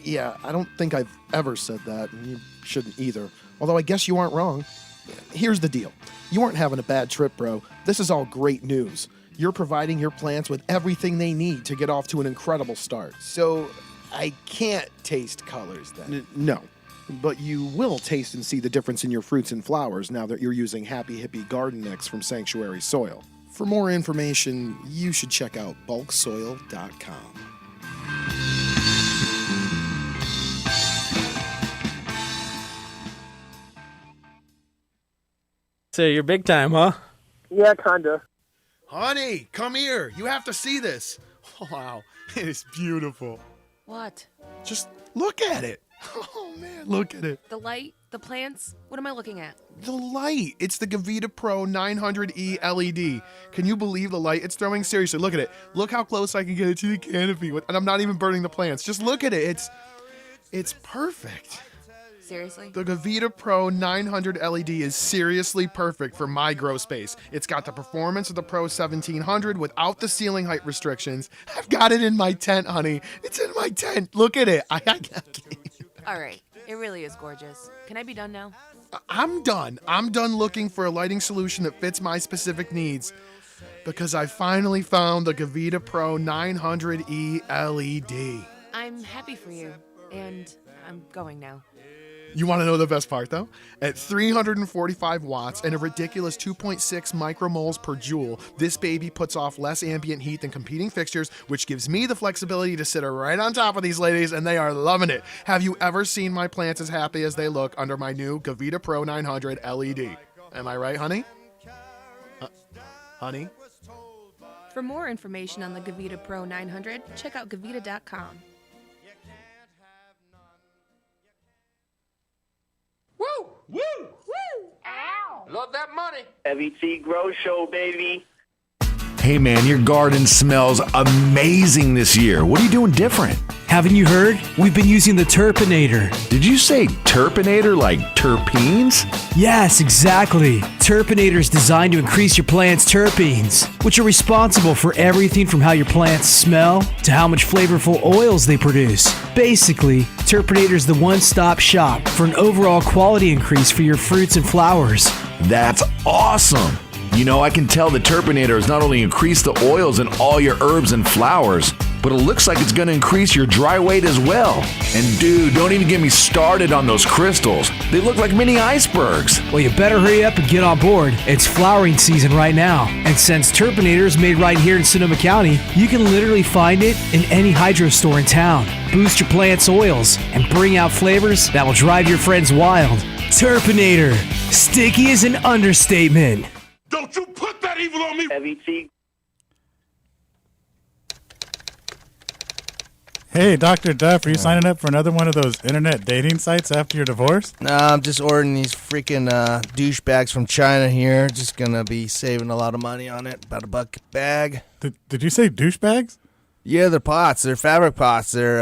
Yeah, I don't think I've ever said that, and you shouldn't either. Although I guess you aren't wrong. Here's the deal. You aren't having a bad trip, bro. This is all great news. You're providing your plants with everything they need to get off to an incredible start. So I can't taste colors then? No. But you will taste and see the difference in your fruits and flowers now that you're using Happy Hippie Garden Mix from Sanctuary Soil. For more information, you should check out bulksoil.com. So you're big time, huh? Yeah, kinda. Honey, come here. You have to see this. Wow, it is beautiful. What? Just look at it. Oh, man, look at it. The light? The plants? What am I looking at? The light. It's the Gavita Pro 900E LED. Can you believe the light it's throwing? Seriously, look at it. Look how close I can get it to the canopy. And I'm not even burning the plants. Just look at it. It's perfect. Seriously? The Gavita Pro 900 LED is seriously perfect for my grow space. It's got the performance of the Pro 1700 without the ceiling height restrictions. I've got it in my tent, honey. It's in my tent. Look at it. I can't. All right. It really is gorgeous. Can I be done now? I'm done. I'm done looking for a lighting solution that fits my specific needs because I finally found the Gavita Pro 900E LED. I'm happy for you, and I'm going now. You want to know the best part, though? At 345 watts and a ridiculous 2.6 micromoles per joule, this baby puts off less ambient heat than competing fixtures, which gives me the flexibility to sit right on top of these ladies, and they are loving it. Have you ever seen my plants as happy as they look under my new Gavita Pro 900 LED? Am I right, honey? Honey? For more information on the Gavita Pro 900, check out Gavita.com. Woo! Woo! Woo! Ow! Love that money. Heavy Tea Grow Show, baby. Hey man, your garden smells amazing this year. What are you doing different? Haven't you heard? We've been using the Turpinator. Did you say Turpinator like terpenes? Yes, exactly. Turpinator is designed to increase your plant's terpenes, which are responsible for everything from how your plants smell to how much flavorful oils they produce. Basically, Turpinator is the one-stop shop for an overall quality increase for your fruits and flowers. That's awesome. You know, I can tell the Turpinator has not only increased the oils in all your herbs and flowers, but it looks like it's going to increase your dry weight as well. And dude, don't even get me started on those crystals. They look like mini icebergs. Well, you better hurry up and get on board. It's flowering season right now. And since Turpinator is made right here in Sonoma County, you can literally find it in any hydro store in town. Boost your plant's oils and bring out flavors that will drive your friends wild. Turpinator. Sticky is an understatement. Don't you put that evil on me! Heavy Tea. Hey, Dr. Duff, are you signing up for another one of those internet dating sites after your divorce? Nah, I'm just ordering these freaking douchebags from China here. Just gonna be saving a lot of money on it. About $1 a bag. Did you say douchebags? Yeah, they're pots. They're fabric pots. They're,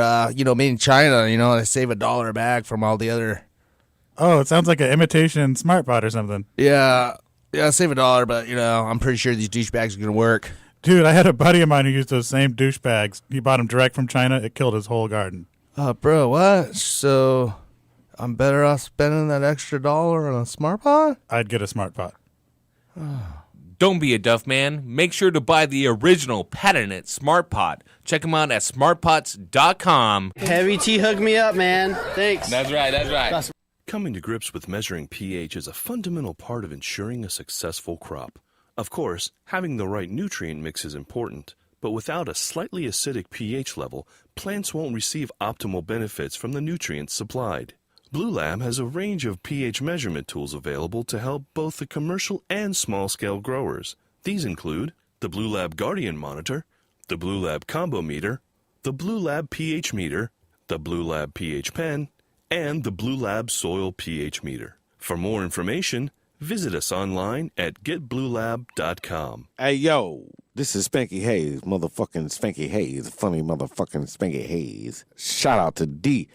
made in China. You know, they save $1 a bag from all the other... Oh, it sounds like an imitation smart pot or something. Yeah, save $1, but, I'm pretty sure these douchebags are gonna work. Dude, I had a buddy of mine who used those same douchebags. He bought them direct from China. It killed his whole garden. Bro, what? So, I'm better off spending that extra $1 on a smart pot? I'd get a smart pot. Don't be a duff man. Make sure to buy the original patented Smart Pot. Check them out at smartpots.com. Heavy T hooked me up, man. Thanks. That's right. Coming to grips with measuring pH is a fundamental part of ensuring a successful crop. Of course, having the right nutrient mix is important, but without a slightly acidic pH level, plants won't receive optimal benefits from the nutrients supplied. Blue Lab has a range of pH measurement tools available to help both the commercial and small-scale growers. These include the Blue Lab Guardian Monitor, the Blue Lab Combo Meter, the Blue Lab pH Meter, the Blue Lab pH Pen, and the Blue Lab Soil pH Meter. For more information, visit us online at getbluelab.com. Hey, yo, this is Spanky Hayes, motherfucking Spanky Hayes, funny motherfucking Spanky Hayes. Shout out to dfzradio.com.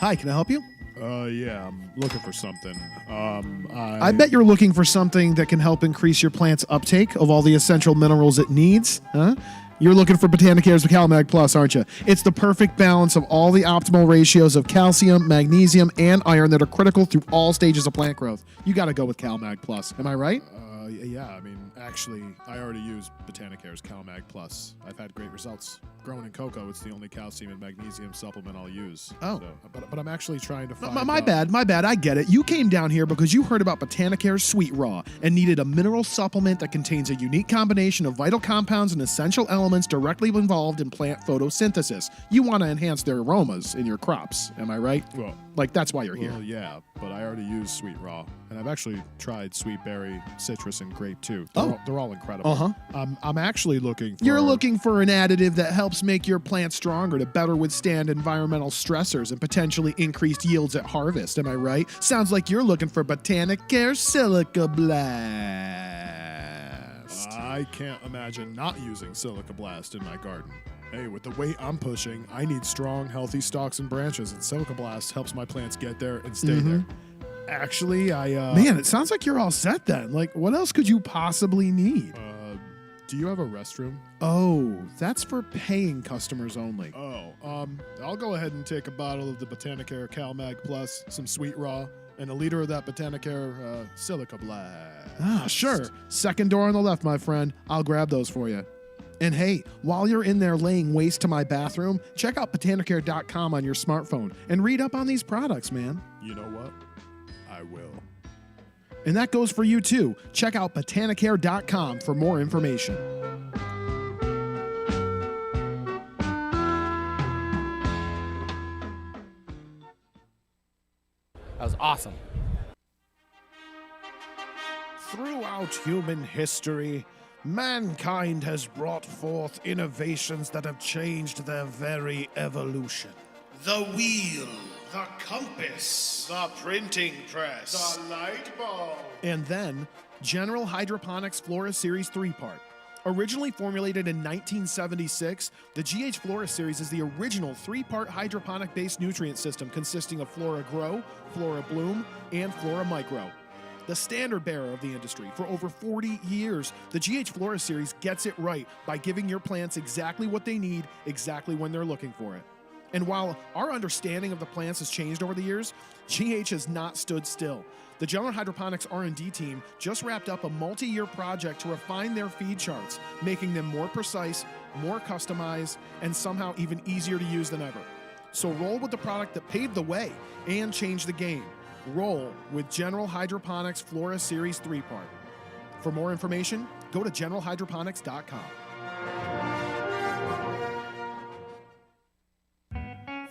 Hi, can I help you? Yeah, I'm looking for something. I bet you're looking for something that can help increase your plant's uptake of all the essential minerals it needs, huh? You're looking for Botanicare's CalMag Plus, aren't you? It's the perfect balance of all the optimal ratios of calcium, magnesium, and iron that are critical through all stages of plant growth. You got to go with CalMag Plus. Am I right? Yeah, I mean, actually, I already use Botanicare's CalMag Plus. I've had great results. Growing in cocoa, it's the only calcium and magnesium supplement I'll use. Oh. So, but I'm actually trying to find... My bad. I get it. You came down here because you heard about Botanicare's Sweet Raw and needed a mineral supplement that contains a unique combination of vital compounds and essential elements directly involved in plant photosynthesis. You want to enhance their aromas in your crops. Am I right? Well, that's why you're here. Well, yeah, but I already use Sweet Raw. And I've actually tried Sweet Berry, Citrus, and Grape, too. They're all incredible. Uh-huh. I'm actually looking for... You're looking for an additive that helps make your plant stronger to better withstand environmental stressors and potentially increased yields at harvest. Am I right? Sounds like you're looking for Botanicare Silica Blast. I can't imagine not using Silica Blast in my garden. Hey, with the weight I'm pushing, I need strong, healthy stalks and branches, and Silica Blast helps my plants get there and stay there. Actually, Man, it sounds like you're all set then. Like, what else could you possibly need? Do you have a restroom? Oh, that's for paying customers only. I'll go ahead and take a bottle of the Botanicare CalMag Plus, some Sweet Raw, and a liter of that Botanicare Silica Blast. Ah, sure. Second door on the left, my friend. I'll grab those for you. And hey, while you're in there laying waste to my bathroom, check out Botanicare.com on your smartphone and read up on these products, man. You know what? I will. And that goes for you too. Check out Botanicare.com for more information. That was awesome. Throughout human history, mankind has brought forth innovations that have changed their very evolution. The wheel, the compass, the printing press, the light bulb. And then, General Hydroponics Flora Series 3-part. Originally formulated in 1976, the GH Flora Series is the original 3-part hydroponic-based nutrient system consisting of Flora Grow, Flora Bloom, and Flora Micro. The standard bearer of the industry for over 40 years, the GH Flora Series gets it right by giving your plants exactly what they need, exactly when they're looking for it. And while our understanding of the plants has changed over the years, GH has not stood still. The General Hydroponics R&D team just wrapped up a multi-year project to refine their feed charts, making them more precise, more customized, and somehow even easier to use than ever. So roll with the product that paved the way and changed the game. Roll with General Hydroponics Flora Series 3-part. For more information, go to generalhydroponics.com.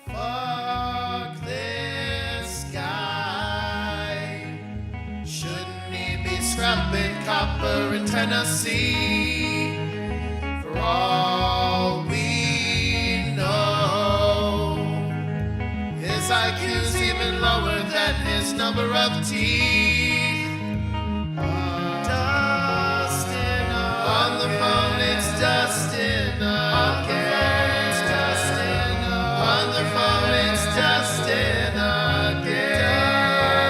Fuck this guy. Shouldn't he be scrapping copper in Tennessee? For all we know, his IQ's even lower than his number of teeth. Dustin on the phone, it's Dustin again. It's Dustin on the phone, it's Dustin again.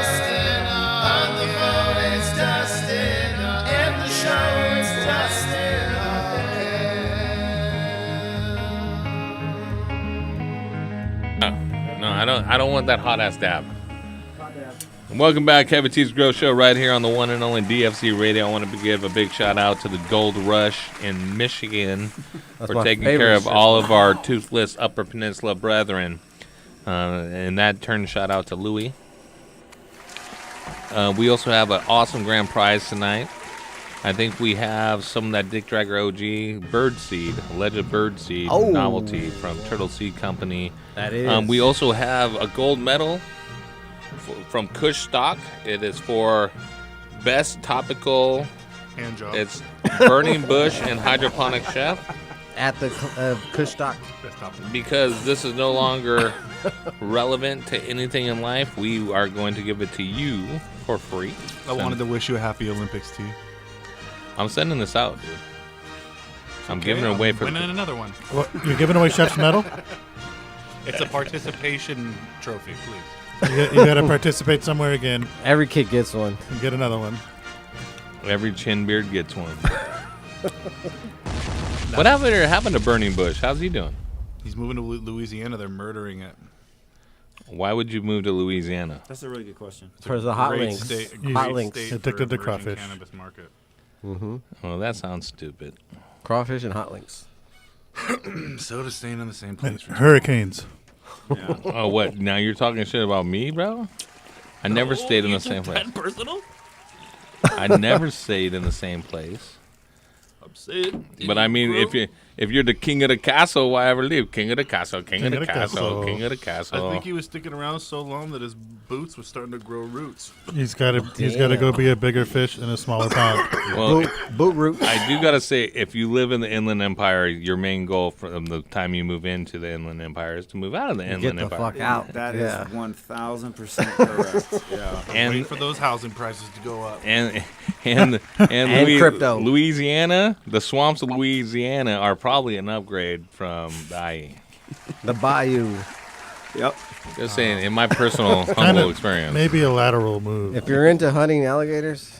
Dustin on the phone, it's Dustin. In the show, it's Dustin again. No, I don't want that hot ass dab. Welcome back, Kevin T's Grow Show, right here on the one and only DFZ Radio. I want to give a big shout out to the Gold Rush in Michigan for taking care of all of our toothless Upper Peninsula brethren. And that turn shout out to Louie. We also have an awesome grand prize tonight. I think we have some of that Dick Dragger OG Birdseed, alleged Birdseed novelty from Turtle Seed Company. That is. We also have a gold medal from Kush Stock. It is for best topical hand job. It's Burning Bush and Hydroponic Chef. At the Kush Stock. Because this is no longer relevant to anything in life, we are going to give it to you for free. I wanted to wish you a happy Olympics, T. I'm sending this out, dude. I'm giving it away for winning another one. What, you're giving away Chef's medal? It's a participation trophy, please. You got to participate somewhere again. Every kid gets one. And get another one. Every chin beard gets one. What happened to Burning Bush? How's he doing? He's moving to Louisiana. They're murdering it. Why would you move to Louisiana? That's a really good question. For the hot great links. state- Hot great links. state Addicted for to emerging crawfish. Cannabis market. Mm-hmm. Well, that sounds stupid. Crawfish and hot links. Soda staying in the same place. For Hurricanes. Yeah. Oh, what? Now you're talking shit about me, bro? I never stayed in the same place. Personal? I never stayed in the same place. Upset. But I mean, if you're the king of the castle, why ever leave? King of the castle, king of the castle, king of the castle. I think he was sticking around so long that his boots were starting to grow roots. He's got to go be a bigger fish in a smaller pond. Well, boot root. I do gotta say, if you live in the Inland Empire, your main goal from the time you move into the Inland Empire is to move out of the Inland the Empire. fuck out. That is Yeah. 1,000% correct. Yeah. And Wait for those housing prices to go up. and crypto. Louisiana, the swamps of Louisiana are probably an upgrade from the IE. The Bayou. Yep. Just saying, in my personal Kinda humble experience. Maybe a lateral move. If you're into hunting alligators,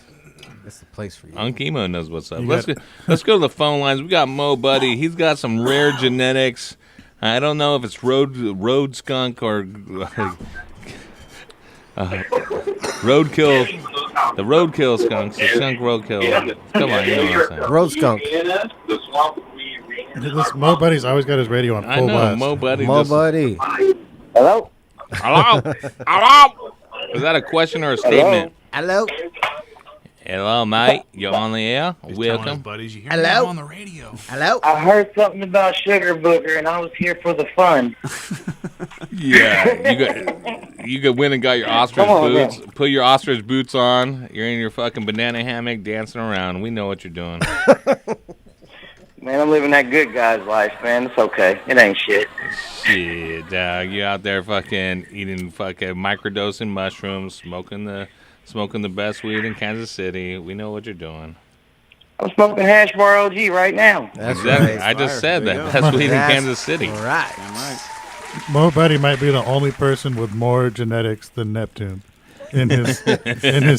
it's the place for you. Unc Emo knows what's up. You Let's go to the phone lines. We got Mo Buddy. He's got some rare genetics. I don't know if it's road skunk or roadkill. The roadkill skunks. The skunk roadkill. Come on, you know what I'm saying. Road skunk. This Mo Buddy's always got his radio on full I know, blast. Mo Buddy. Mo Buddy. Hello? Hello? Hello? Is that a question or a statement? Hello. Hello, mate. You're on the air. He's telling his Welcome. buddies, you hear Hello? me on the radio. Hello. I heard something about Sugar Booger, and I was here for the fun. Yeah, you got went and got your ostrich Come on, boots. Put your ostrich boots on. You're in your fucking banana hammock dancing around. We know what you're doing. Man, I'm living that good guy's life, man. It's okay. It ain't shit. Shit, dog. You out there fucking eating fucking microdosing mushrooms, smoking the best weed in Kansas City. We know what you're doing. I'm smoking hash bar OG right now. That's Exactly. right. I just said There you that. go. Best weed in That's Kansas City. Right. Damn right. Mo Buddy might be the only person with more genetics than Neptune in his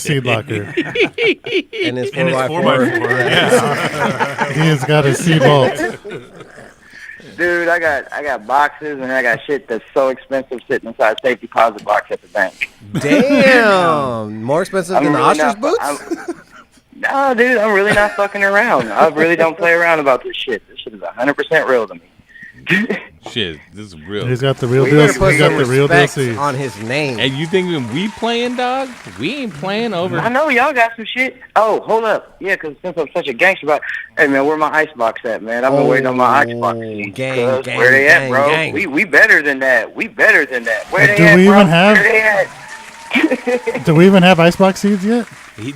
seed locker. And his 4x4. He has got a seed vault. Dude, I got boxes, and I got shit that's so expensive sitting inside a safety deposit box at the bank. Damn. More expensive than the ostrich boots? No, dude, I'm really not fucking around. I really don't play around about this shit. This shit is 100% real to me. Shit, this is real. He's got the real We deal. better put He's got some the real deal respect seed. on his name. And you think when we playing, dog? We ain't playing over. I know y'all got some shit. Oh, hold up. Yeah, because since I'm such a gangster about, hey, man, where my icebox at, man? I've been waiting on my icebox. Gang, Where they at, bro? gang. We better than that. We better than that. Where they Do at, we bro? even have- Where they at? Do we even have icebox seeds yet? He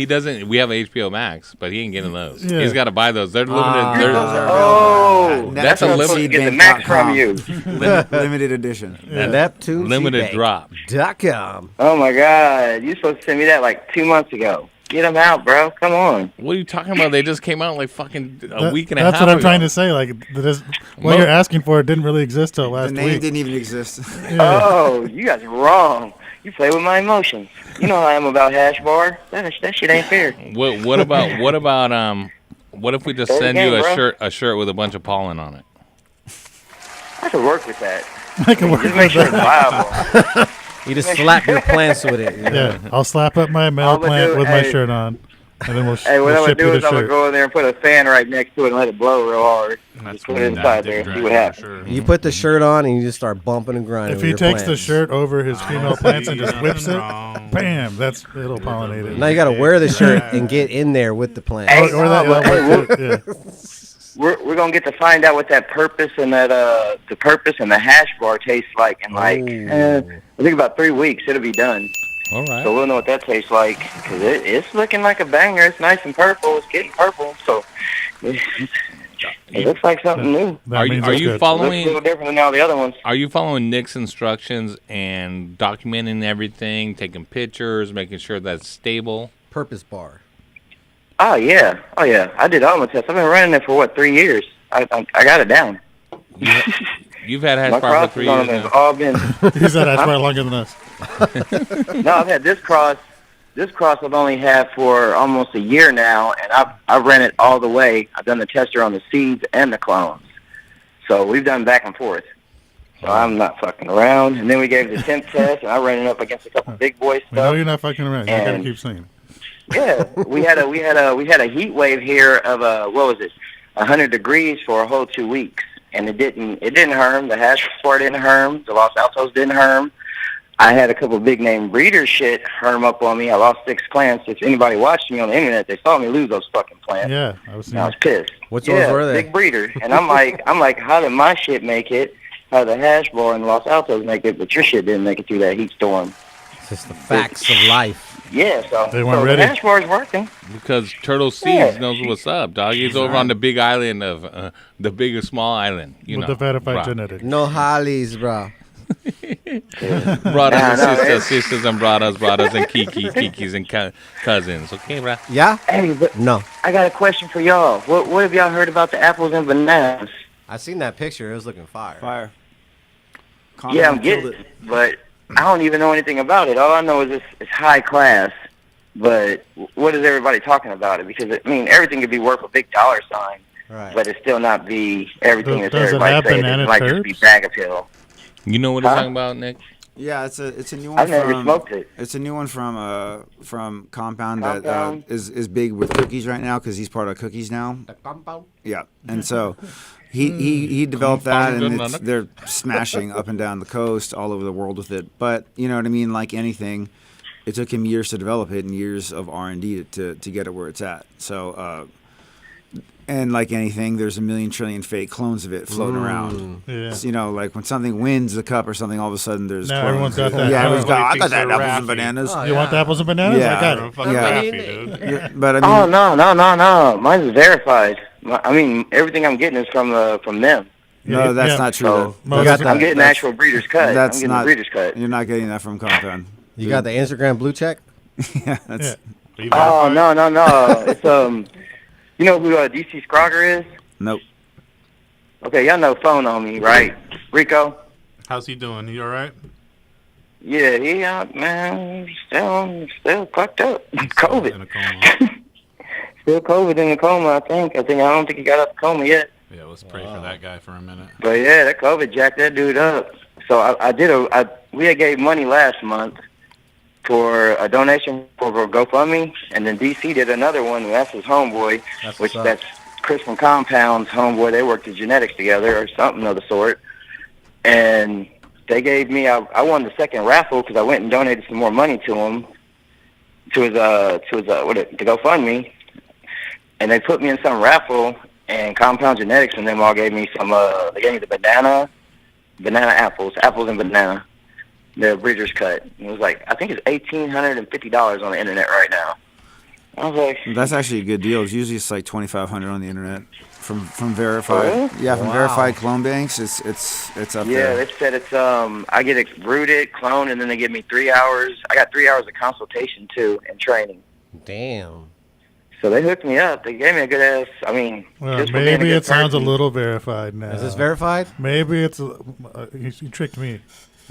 doesn't. We have HBO Max, but he ain't getting those. Yeah. He's got to buy those. They're limited. Oh, That's a supposed to get the Max from you. Limited edition. Neptune limited drop. .com. Oh, my God. You supposed to send me that like 2 months ago. Get them out, bro. Come on. What are you talking about? They just came out like fucking a week and a half That's what I'm ago. trying to say. Like, what you're asking for didn't really exist till last The name week. didn't even exist. Yeah. Oh, you guys are wrong. You play with my emotions. You know how I am about hash bar. That shit ain't fair. What about what if we just Say it send again, you bro. a shirt with a bunch of pollen on it? I could work with that. I can work Just with make sure it's that. viable. You just slap your plants with it. You know? Yeah, I'll slap up my male plant with my shirt on, and then we'll, Hey, what we'll I'm gonna ship you do the is I'm gonna shirt. go in there and put a fan right next to it and let it blow real hard. Just put it inside there and see what happens. You put the shirt on and you just start bumping and grinding. If with he your takes the plants. shirt over his female plants and just whips it, bam, it'll pollinate it. Now you got to wear the shirt and get in there with the plant. Hey, we're gonna get to find out what that purpose and that the purpose and the hash bar tastes like in like I think about 3 weeks it'll be done. All right. So we'll know what that tastes like because it's looking like a banger. It's nice and purple. It's getting purple. So it looks like something new. Are you following? Looks a little different than all the other ones. Are you following Nick's instructions and documenting everything, taking pictures, making sure that's stable? Purpose bar. Oh yeah. I did all my tests. I've been running it for 3 years. I got it down. You've had hash My bar for 3 years crosses on them now. have all been. He's had hash bar longer than us. No, I've had this cross. This cross I've only had for almost a year now, and I've ran it all the way. I've done the tester on the seeds and the clones. So we've done back and forth. So I'm not fucking around. And then we gave the temp test, and I ran it up against a couple big boy stuff. We know you're not fucking around. You gotta And- keep saying. Yeah, we had a heat wave here of 100 degrees for a whole 2 weeks, and it didn't harm. The hash bar didn't harm. The Los Altos didn't harm. I had a couple big name breeder shit harm up on me. I lost 6 plants. If anybody watched me on the internet, they saw me lose those fucking plants. Yeah, I was. And I was pissed. Which ones were they? Big breeder, and I'm like, how did my shit make it? How did the hash bar and the Los Altos make it? But your shit didn't make it through that heat storm. It's just the facts of life. Yeah, so, They weren't so ready. the hash bar is working. Because Turtle Seeds knows what's up, dog. He's over on the big island of the big and small island. You With know, the verified bro. genetics. No hollies, bro. Brothers and no, sisters, sisters and brothers and kikis and cousins. Okay, bro? Yeah? Hey, but No. I got a question for y'all. What have y'all heard about the apples and bananas? I seen that picture. It was looking fire. Fire. Yeah, I'm getting it, but I don't even know anything about it. All I know is it's high class. But what is everybody talking about it? Because everything could be worth a big dollar sign, Right. but it still not be everything that Does it everybody have says. banana It might just be turps? bag appeal. You know what he's talking about, Nick? Yeah, it's a new one. I've never from, smoked it. It's a new one from Compound that Compound. is big with cookies right now because he's part of Cookies now. The compound. Yeah, and so he developed that, and Compound. they're smashing up and down the coast, all over the world with it. But you know what I mean? Like anything, it took him years to develop it and years of R&D to get it where it's at. So. And like anything, there's a million trillion fake clones of it floating around. Yeah. So, like when something wins the cup or something, all of a sudden there's Now clones. everyone's got that. Yeah, everyone's got. I Everybody got that thinks they're apples and Raffy. bananas. Oh, You want the apples and bananas? Yeah. I got it. Fucking Yeah. Raffy, dude. Yeah, but I mean, Oh no! Mine's verified. Everything I'm getting is from them. no, that's Yeah. not true. So, though. Most- That's- I'm getting that's- actual breeder's cut. That's I'm getting not the breeder's cut. You're not getting that from Compound. You got the Instagram blue check? Yeah, that's. Yeah. Oh no! It's you know who DC Scrogger is? Nope. Okay, y'all know phone on me, right? Rico. How's he doing? He all right? Yeah, he man, still fucked up. In COVID. a coma. Still COVID in the coma, I think. I don't think he got out of the coma yet. Yeah, let's pray for that guy for a minute. But yeah, that COVID jacked that dude up. So we had gave money last month for a donation for GoFundMe, and then DC did another one. And that's his homeboy, that's Chris from Compound's homeboy. They worked in genetics together or something of the sort. And they gave me, I won the second raffle because I went and donated some more money to him, to his GoFundMe. And they put me in some raffle, and Compound Genetics and them all gave me some, they gave me the banana apples and banana, the breeder's cut. It was like, I think it's $1,850 on the internet right now. I was like, That's actually a good deal. It's usually like $2,500 on the internet from verified. Oh, Yeah, from wow. verified clone banks. It's up yeah, there. they said it's, I get it rooted, cloned, and then they give me 3 hours. I got 3 hours of consultation too and training. Damn. So they hooked me up. They gave me a good ass. Well, just for being a maybe good it sounds a person. little verified now. Is this verified? Maybe it's. You tricked me.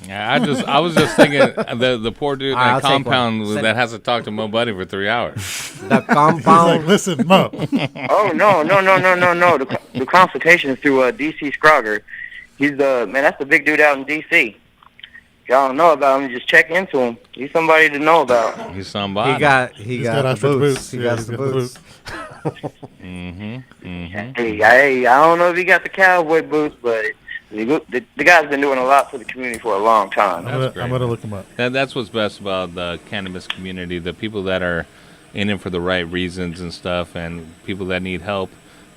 Yeah, I was just thinking the poor dude in I'll the take compound one. that has to talk to Mo Buddy for 3 hours. The He's compound. like, listen, Mo. Oh no! The consultation is through DC Scrogger. He's that's the big dude out in DC. y'all don't know about him, just check into him. He's somebody to know about. He's somebody. He got the Ostrich boots. He Yeah, got he's the got the boots. Hey, I don't know if he got the cowboy boots, but the guy's been doing a lot for the community for a long time. I'm gonna look him up. That's what's best about the cannabis community. The people that are in it for the right reasons and stuff, and people that need help,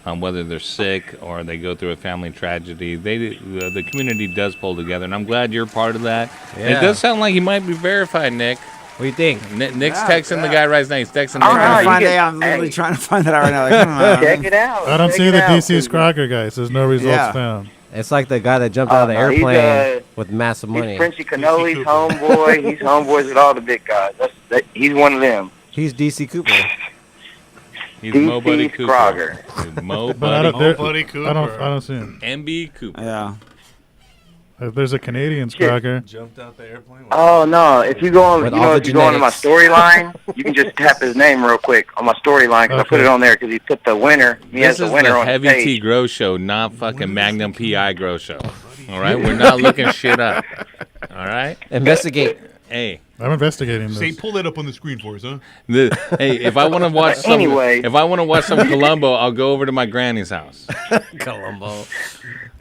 whether they're sick or they go through a family tragedy, the community does pull together, and I'm glad you're part of that. Yeah. It does sound like he might be verified, Nick. What do you think? Nick's texting the guy right now. He's texting Oh, Nick. no, I'm literally trying to find that out right now. Like, Check it out. I don't Check see it the out, DC 'cause- Scrogger guy. Says no results Yeah. found. It's like the guy that jumped out of the no, he's, airplane with massive money. He's Frenchie Canoli's homeboy. He's homeboys with all the big guys. He's one of them. He's DC Cooper. He's DC Mo Buddy Cooper. Scrogger. Mo But I Buddy. don't, I don't see him. MB Cooper. Yeah. If there's a Canadian Scrogger. Jumped out the airplane. Oh no! If you go on, With you all know, the if you go onto my genetics. storyline, you can just tap his name real quick on my storyline because I put Okay. it on there because he put the winner. He has This the is winner the on the Heavy page. Tea Grow Show, not fucking Magnum PI Grow Show. All right, we're not looking shit up. All right, Investigate. hey. I'm investigating Say, this. pull that up on the screen for us, huh? Hey, if I want to watch some, Anyway. if I want to watch some Columbo, I'll go over to my granny's house. Columbo.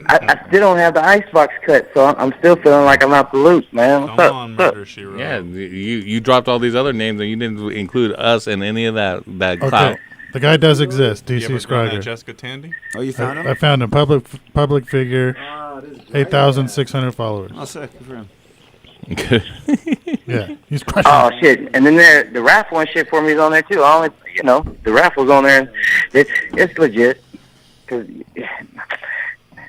I still don't have the icebox cut, so I'm still feeling like I'm out the loop, man. What's Come up? on, What's up? Murder She Wrote. Yeah, you dropped all these other names and you didn't include us in any of that Okay. clout. The guy does exist. You DC ever found that Scrogger. Jessica Tandy? Oh, you found him? I found him. Public figure. 8,600 followers. Oh, sick. Good for him. Yeah, he's crushing. Oh shit! And then the raffle and shit for me is on there too. I only, the raffle's on there. It's legit. Cause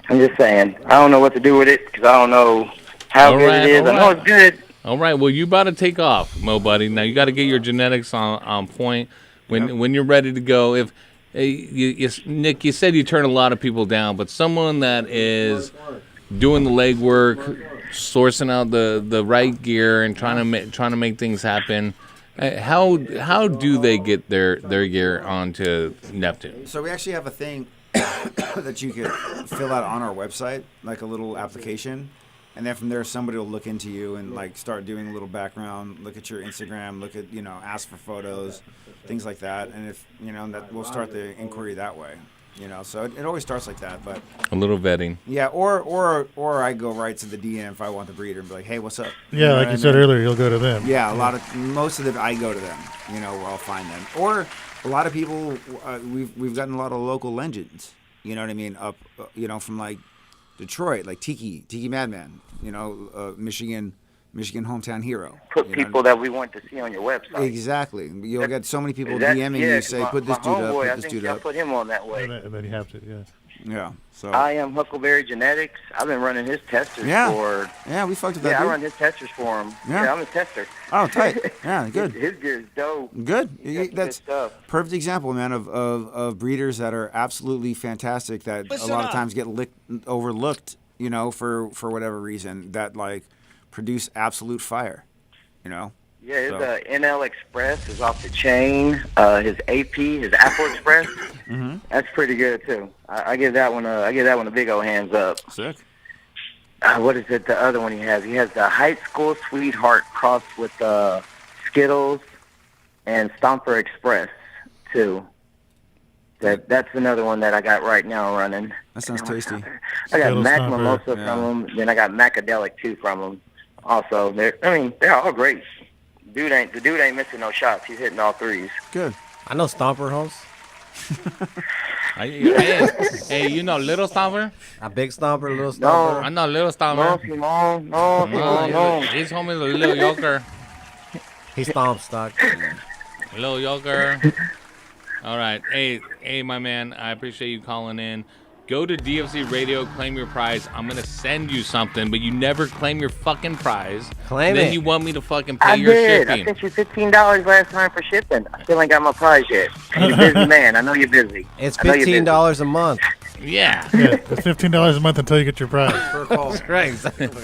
I'm just saying, I don't know what to do with it because I don't know how good it is. I know it's good. All right, well, you about to take off, Mo Buddy. Now you got to get your genetics on point when you're ready to go. If Nick, you said you turn a lot of people down, but someone that is doing the legwork, sourcing out the right gear, and trying to make things happen. How do they get their gear onto Neptune? So we actually have a thing that you could fill out on our website, like a little application, and then from there somebody will look into you and like start doing a little background, look at your Instagram, look at ask for photos, things like that, and if that we'll start the inquiry that way. So it always starts like that, but A little vetting. yeah, or I go right to the DM if I want the breeder and be like, hey, what's up? Yeah, like what you I said mean? earlier, you'll go to them. Yeah, most of them I go to them. Where I'll find them. Or a lot of people, we've gotten a lot of local legends. You know what I mean? Up, from like Detroit, like Tiki Madman. Michigan hometown hero. Put people that we want to see on your website. Exactly. You'll get so many people That- DMing yeah, you say, my- put this my dude up, homeboy, put I this think dude y'all up. put him on that way. And then you have to, yeah. Yeah. So I am Huckleberry Genetics. I've been running his testers Yeah. for. Yeah, we fucked with that Yeah, I dude. run his testers for him. Yeah. Yeah, I'm a tester. Oh, tight. Yeah, good. His gear is dope. Good. Good That's stuff. perfect example, man, of breeders that are absolutely fantastic that Listen a lot up. of times get overlooked, for whatever reason, that like produce absolute fire, Yeah, his So- NL Express is off the chain. His AP, his Apple Express, that's pretty good too. I give that one a big old hands up. Sick. What is it? The other one he has? He has the High School Sweetheart crossed with Skittles and Stomper Express too. That's another one that I got right now running. That sounds tasty. I got Skittles Mac Stomper, Mimosa yeah. from him. Then I got Macadelic too from him. Also, they're all great. The dude ain't missing no shots. He's hitting all threes. Good. I know Stomper hoes. Hey, Little Stomper? A big Stomper, a little Stomper. I know Little Stomper. No. His homie's a little yoker. He stomps, stock. Little yoker. All right. Hey, my man, I appreciate you calling in. Go to DFZ Radio, claim your prize. I'm going to send you something, but you never claim your fucking prize. Claim then it. you want me to fucking pay I your did. I shipping. sent you $15 last time for shipping. I still ain't got my prize yet. You're a busy man. I know you're busy. It's I know you're busy. $15 a month. Yeah. Yeah, it's $15 a month until you get your prize. That's right, exactly. All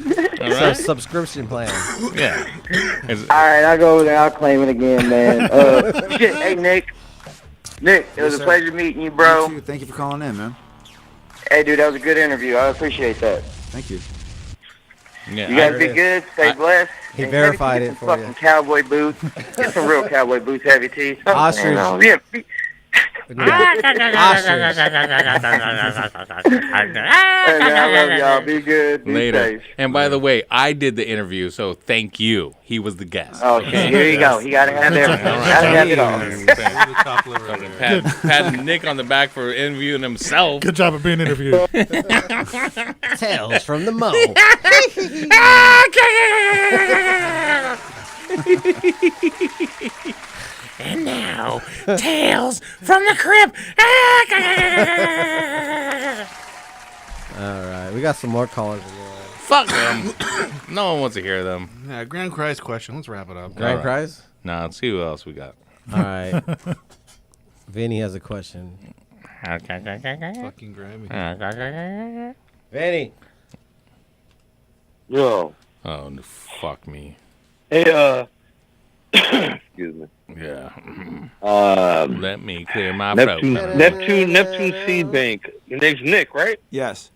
It's right. a subscription plan. Yeah. All right, I'll go over there. I'll claim it again, man. Shit. Hey, Nick. It was Yes, a sir. pleasure meeting you, bro. You too. Thank you for calling in, man. Hey, dude, that was a good interview. I appreciate that. Thank you. Yeah, You guys be good. Stay blessed. He And verified Heavy T, it get some for you. fucking cowboy boots. Get some real cowboy boots, Heavy T. Ostrich. Yeah. Ostrich. And I love y'all. Be good. Be Later. safe. And by the way, I did the interview, so thank you. He was the guest. Okay, here you go. You gotta have everything. All right. Gotta have it all. Pat Nick on the back for interviewing himself. Good job of being interviewed. Tales from the Mo. And now, Tales from the Crypt. All right, we got some more callers. Fuck them. No one wants to hear them. Yeah, Grand Cry's question. Let's wrap it up. Grand Cries? No, let's see who else we got. All right. Vinny has a question. Fucking Grammy. Vinny. Yo. Oh, no, fuck me. Hey, excuse me. Yeah. Let me clear my Neptune, throat. Neptune Seed Bank. Your name's Nick, right? Yes.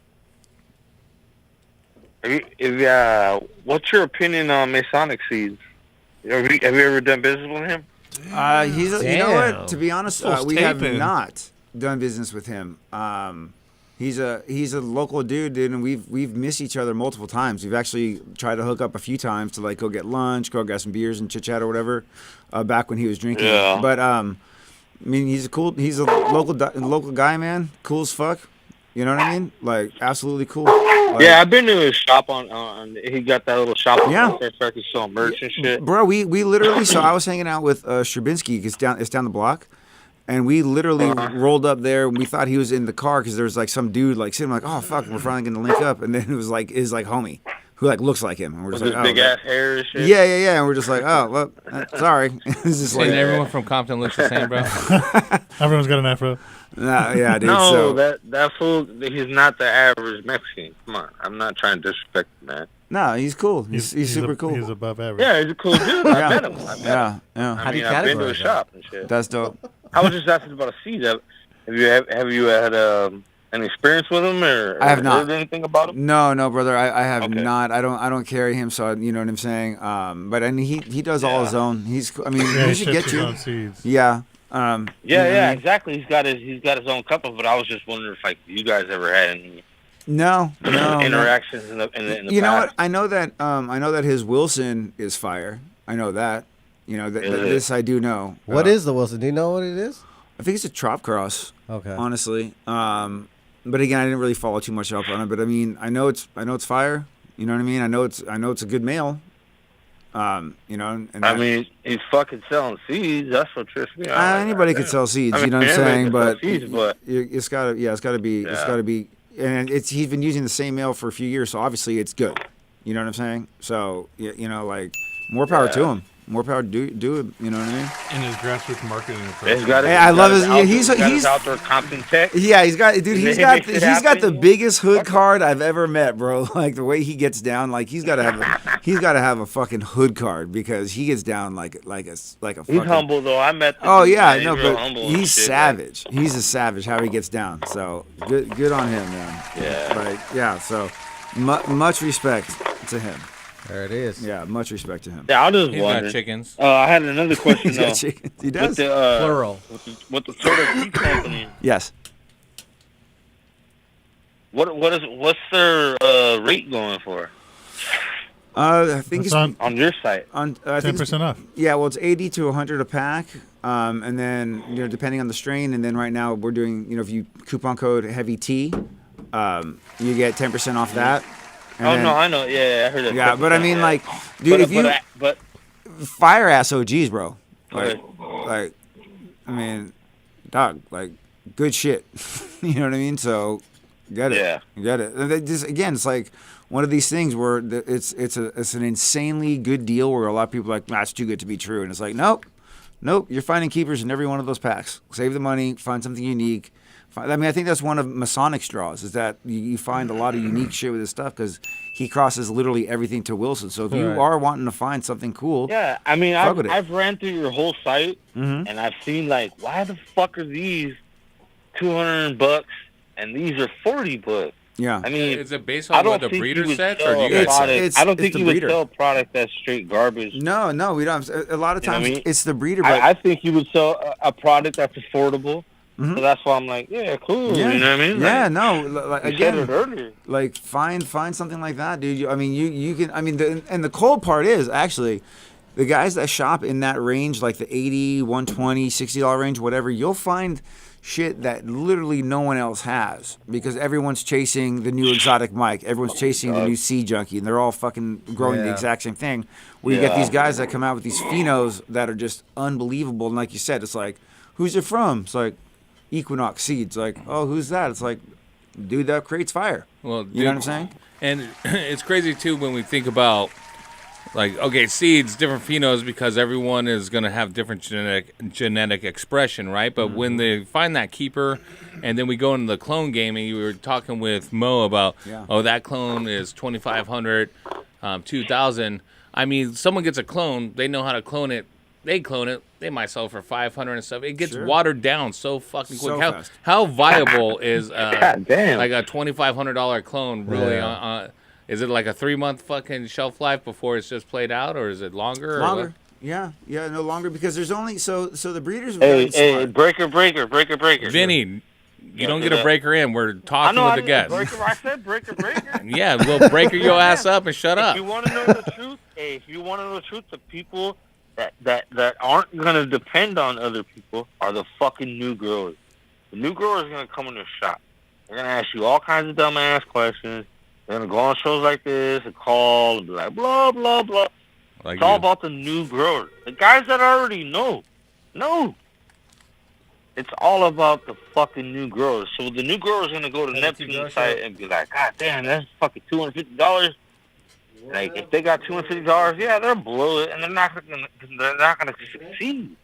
What's your opinion on Masonic seeds? Have you ever done business with him? You know what? To be honest, we have taping. not done business with him. He's a local dude, and we've missed each other multiple times. We've actually tried to hook up a few times to like go get lunch, go get some beers and chit chat or whatever. Back when he was drinking. Yeah. But I mean, he's a local guy, man. Cool as fuck. You know what I mean? Like absolutely cool. Like, Yeah, I've been to his shop on he got that little shop on Yeah. Fair He's selling merch and shit. Bro, we literally. So I was hanging out with Stravinsky. It's down the block, and we literally rolled up there. And we thought he was in the car because there was like some dude like sitting like, oh fuck, we're finally gonna link up. And then it was like his like homie who like looks like him, and we're just With like, his oh, big ass hair and shit. yeah. And we're just like, oh, well, sorry. It's just like everyone from Compton looks the same, bro. Everyone's got an afro. Nah, yeah, dude. No, so that fool, he's not the average Mexican. Come on, I'm not trying to disrespect the man. no, he's cool. He's super cool. He's above average. Yeah, he's a cool dude. I met him. Yeah. I mean, I've been to his shop and shit. That's dope. I was just asking about a seed. Have you had an experience with him or I have not heard anything about him? No, brother. I have not. I don't carry him, so you know what I'm saying. But I mean, he does all his own. He's. I mean, Yeah, he he should ships get his you. own seeds. Yeah. Yeah, you know what I mean? exactly. He's got his own couple, but I was just wondering if like you guys ever had any No. interactions in the You know past. what? I know that his Wilson is fire. I know that. You know that Is it? this I do know. What is the Wilson? Do you know what it is? I think it's a Trop Cross. Okay. Honestly, but again, I didn't really follow too much up on it. But I mean, I know it's fire. You know what I mean? I know it's a good male. You know, and I mean, he's fucking selling seeds. That's what trips me out. anybody could sell seeds. I mean, You know what I'm anybody saying? can sell But seeds, but it's gotta be, and he's been using the same male for a few years, so obviously it's good. You know what I'm saying? So you know, like more power to him. More power to do it. You know what I mean? In his grassroots marketing approach. he's got Hey, I love his. Yeah, he's his outdoor Compton Tech. Yeah, he's got He makes it got the happen. biggest hood card I've ever met, bro. Like the way he gets down, like he's got to have a fucking hood card because he gets down like a fucking. He's humble though. I met. The Oh dude, yeah, man. no, He's real but humble and he's shit, savage. He's a savage how he gets down. So good on him, man. Yeah. Like yeah. So much respect to him. There it is. Yeah, much respect to him. Yeah, I was just He's got wondering. chickens. I had another question He's though. got chickens. He does. With the, Plural. With the soda tea company. Yes. What's their rate going for? I think It's it's on your site. on I think it's- 10% off. Yeah, well, it's 80 to 100 a pack, and then depending on the strain, and then right now we're doing if you coupon code Heavy T, you get 10% off that. And then- No, I know. Yeah, I heard that. Yeah, but I mean, Yeah. like, dude, if you but fire ass OGs, bro, like, Okay. like, I mean, dog, like, good shit. You know what I mean? So, get it, Yeah. get it. And again, it's like one of these things where it's an insanely good deal where a lot of people are like, nah, it's too good to be true, and it's like, nope, you're finding keepers in every one of those packs. Save the money, find something unique. I mean, I think that's one of Masonic's draws is that you find a lot of unique shit with his stuff because he crosses literally everything to Wilson. So if you Right. are wanting to find something cool, yeah, I mean, fuck with it. I've ran through your whole site Mhm. and I've seen like, why the fuck are these $200 and these are $40? Yeah. I mean, is it based I on don't what the think breeder he would sets, sell or do you a guys? product- I don't think the he would breeder. sell a product that's straight garbage. No, we don't. A lot of You know what times I mean? it's the breeder. But I think he would sell a product that's affordable. Mhm. So that's why I'm like, yeah, cool. yeah, You know what I mean? yeah, Like, no. Like, you again, said it earlier. like find something like that, dude. I mean, you can. I mean, and the cool part is actually, the guys that shop in that range, like the $80, $120, $60 range, whatever, you'll find shit that literally no one else has because everyone's chasing the new exotic mic. Everyone's chasing the new Sea Junkie, and they're all fucking growing the Yeah. exact same thing. Where you get these guys that come out with these phenos that are just unbelievable. And like you said, it's like, who's it from? It's like Equinox Seeds. Like, oh, who's that? It's like, dude that creates fire. Well, you know what I'm saying? And it's crazy too when we think about, like, okay, seeds, different phenos, because everyone is going to have different genetic expression, right? But when they find that keeper, and then we go into the clone game, and you were talking with Mo about, oh, that clone is 2,500, 2,000. I mean, someone gets a clone, they know how to clone it. They clone it. They might sell for 500 and stuff. It gets Sure. watered down so fucking quick. So how fast. how viable is God damn. like a $2,500 clone really? Yeah. Is it like a 3-month fucking shelf life before it's just played out, or is it longer? Or Longer. what? Yeah, no longer because there's only so the breeders. Are Hey, very smart. breaker. Vinny, you don't do get a that. breaker in. We're talking with the guest. Breaker, I said breaker. Yeah, we'll breaker your ass up and shut up. If you want to know the truth, the people that aren't gonna depend on other people are the fucking new growers. The new growers are gonna come in the shop. They're gonna ask you all kinds of dumbass questions. They're gonna go on shows like this and call and be like blah blah blah. Like It's all you. about the new growers, the guys that already know. No. It's all about the fucking new growers. So the new growers are gonna go to Neptune's site and be like, God damn, that's fucking $250. Like if they got $250, yeah, they'll blow it, and they're not gonna succeed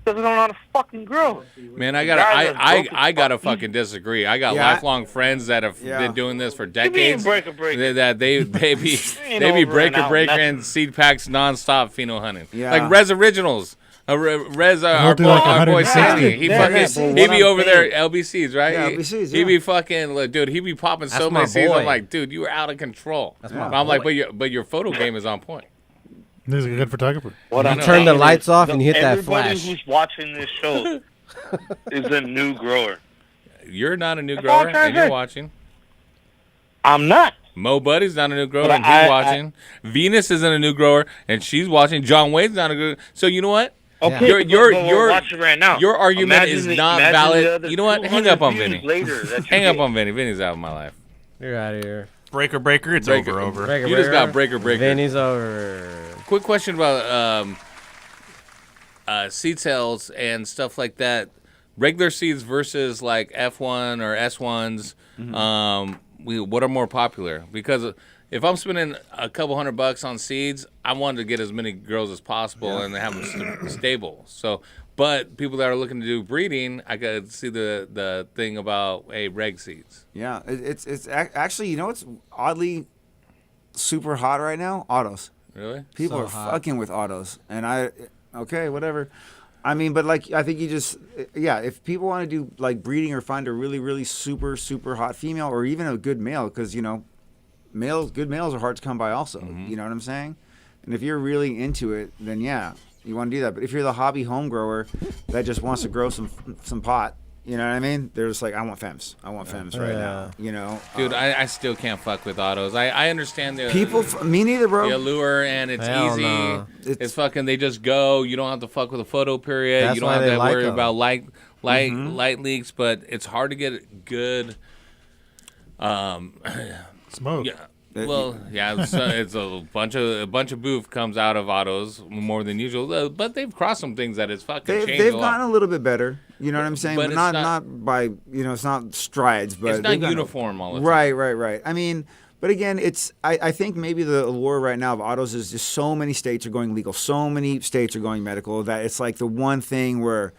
because they don't know how to fucking grow. Man, I Guys gotta fucking disagree. I got Yeah. lifelong friends that have Yeah. been doing this for You mean decades. breaker? That they be ain't they be over and out breaker nothing. and seed packs nonstop pheno hunting. Yeah. Like Res Originals. Rez, our We'll do boy, like our boy 150. Sandy. He Yeah, fucking but he what be I'm over saying- there LBCs, right? Yeah, He- LBCs, He yeah. be fucking like, dude. He be popping so That's many my seeds. I'm boy. like, dude, you are out of control. That's my But I'm like, boy. but your photo game is on point. He's a good photographer. What I I'm know. Turn the saying lights is, off and you hit that everybody flash. who's watching this show is a new grower. You're not a new That's all grower, I'm trying and to you're say. watching. I'm not. Mo Buddy's not a new grower, But and he's I- watching. Venus isn't a new grower, and she's watching. John Wade's not a good. So you know what? Okay, Your- but your- we're your- watching right now. Your argument is not imagine valid. the other You know what? Hang 200 up on views Vinny. Later that you Hang up get. on Vinny. Vinny's out of my life. You're out of here. Breaker, it's Breaker. over. Breaker, You just got breaker. Vinny's over. Quick question about seed sales and stuff like that. Regular seeds versus like F1 or S1s. What are more popular? Because if I'm spending a couple $100 on seeds, I want to get as many girls as possible and have them stable. So, but people that are looking to do breeding, I could see the thing about reg seeds. Yeah, it's actually, you know what's oddly super hot right now? Autos. Really? People So are hot. fucking with autos, and okay, whatever. I mean, but like, I think you just, if people want to do like breeding or find a really, really super, super hot female or even a good male, because, you know, good males are hard to come by also. You know what I'm saying? And if you're really into it, then yeah, you want to do that. But if you're the hobby home grower that just wants to grow some pot, you know what I mean? They're just like, I want femmes right now, you know? Dude, I still can't fuck with autos. I understand the People, me neither, bro. the allure, and it's Hell easy. no. It's fucking. They just go. You don't have to fuck with a photo period. That's you don't why have they to like worry them. about light leaks. But it's hard to get good. Smoke. Yeah. Well, yeah, it's a bunch of boof comes out of autos more than usual. But they've crossed some things that it's fucking changed They've a lot. gotten a little bit better. You know what I'm saying? But But it's not not- by, you know, it's not strides, but It's not they've gotten- uniform all the time. Right. I mean, but again, I think maybe the allure right now of autos is just so many states are going legal, so many states are going medical that it's like the one thing where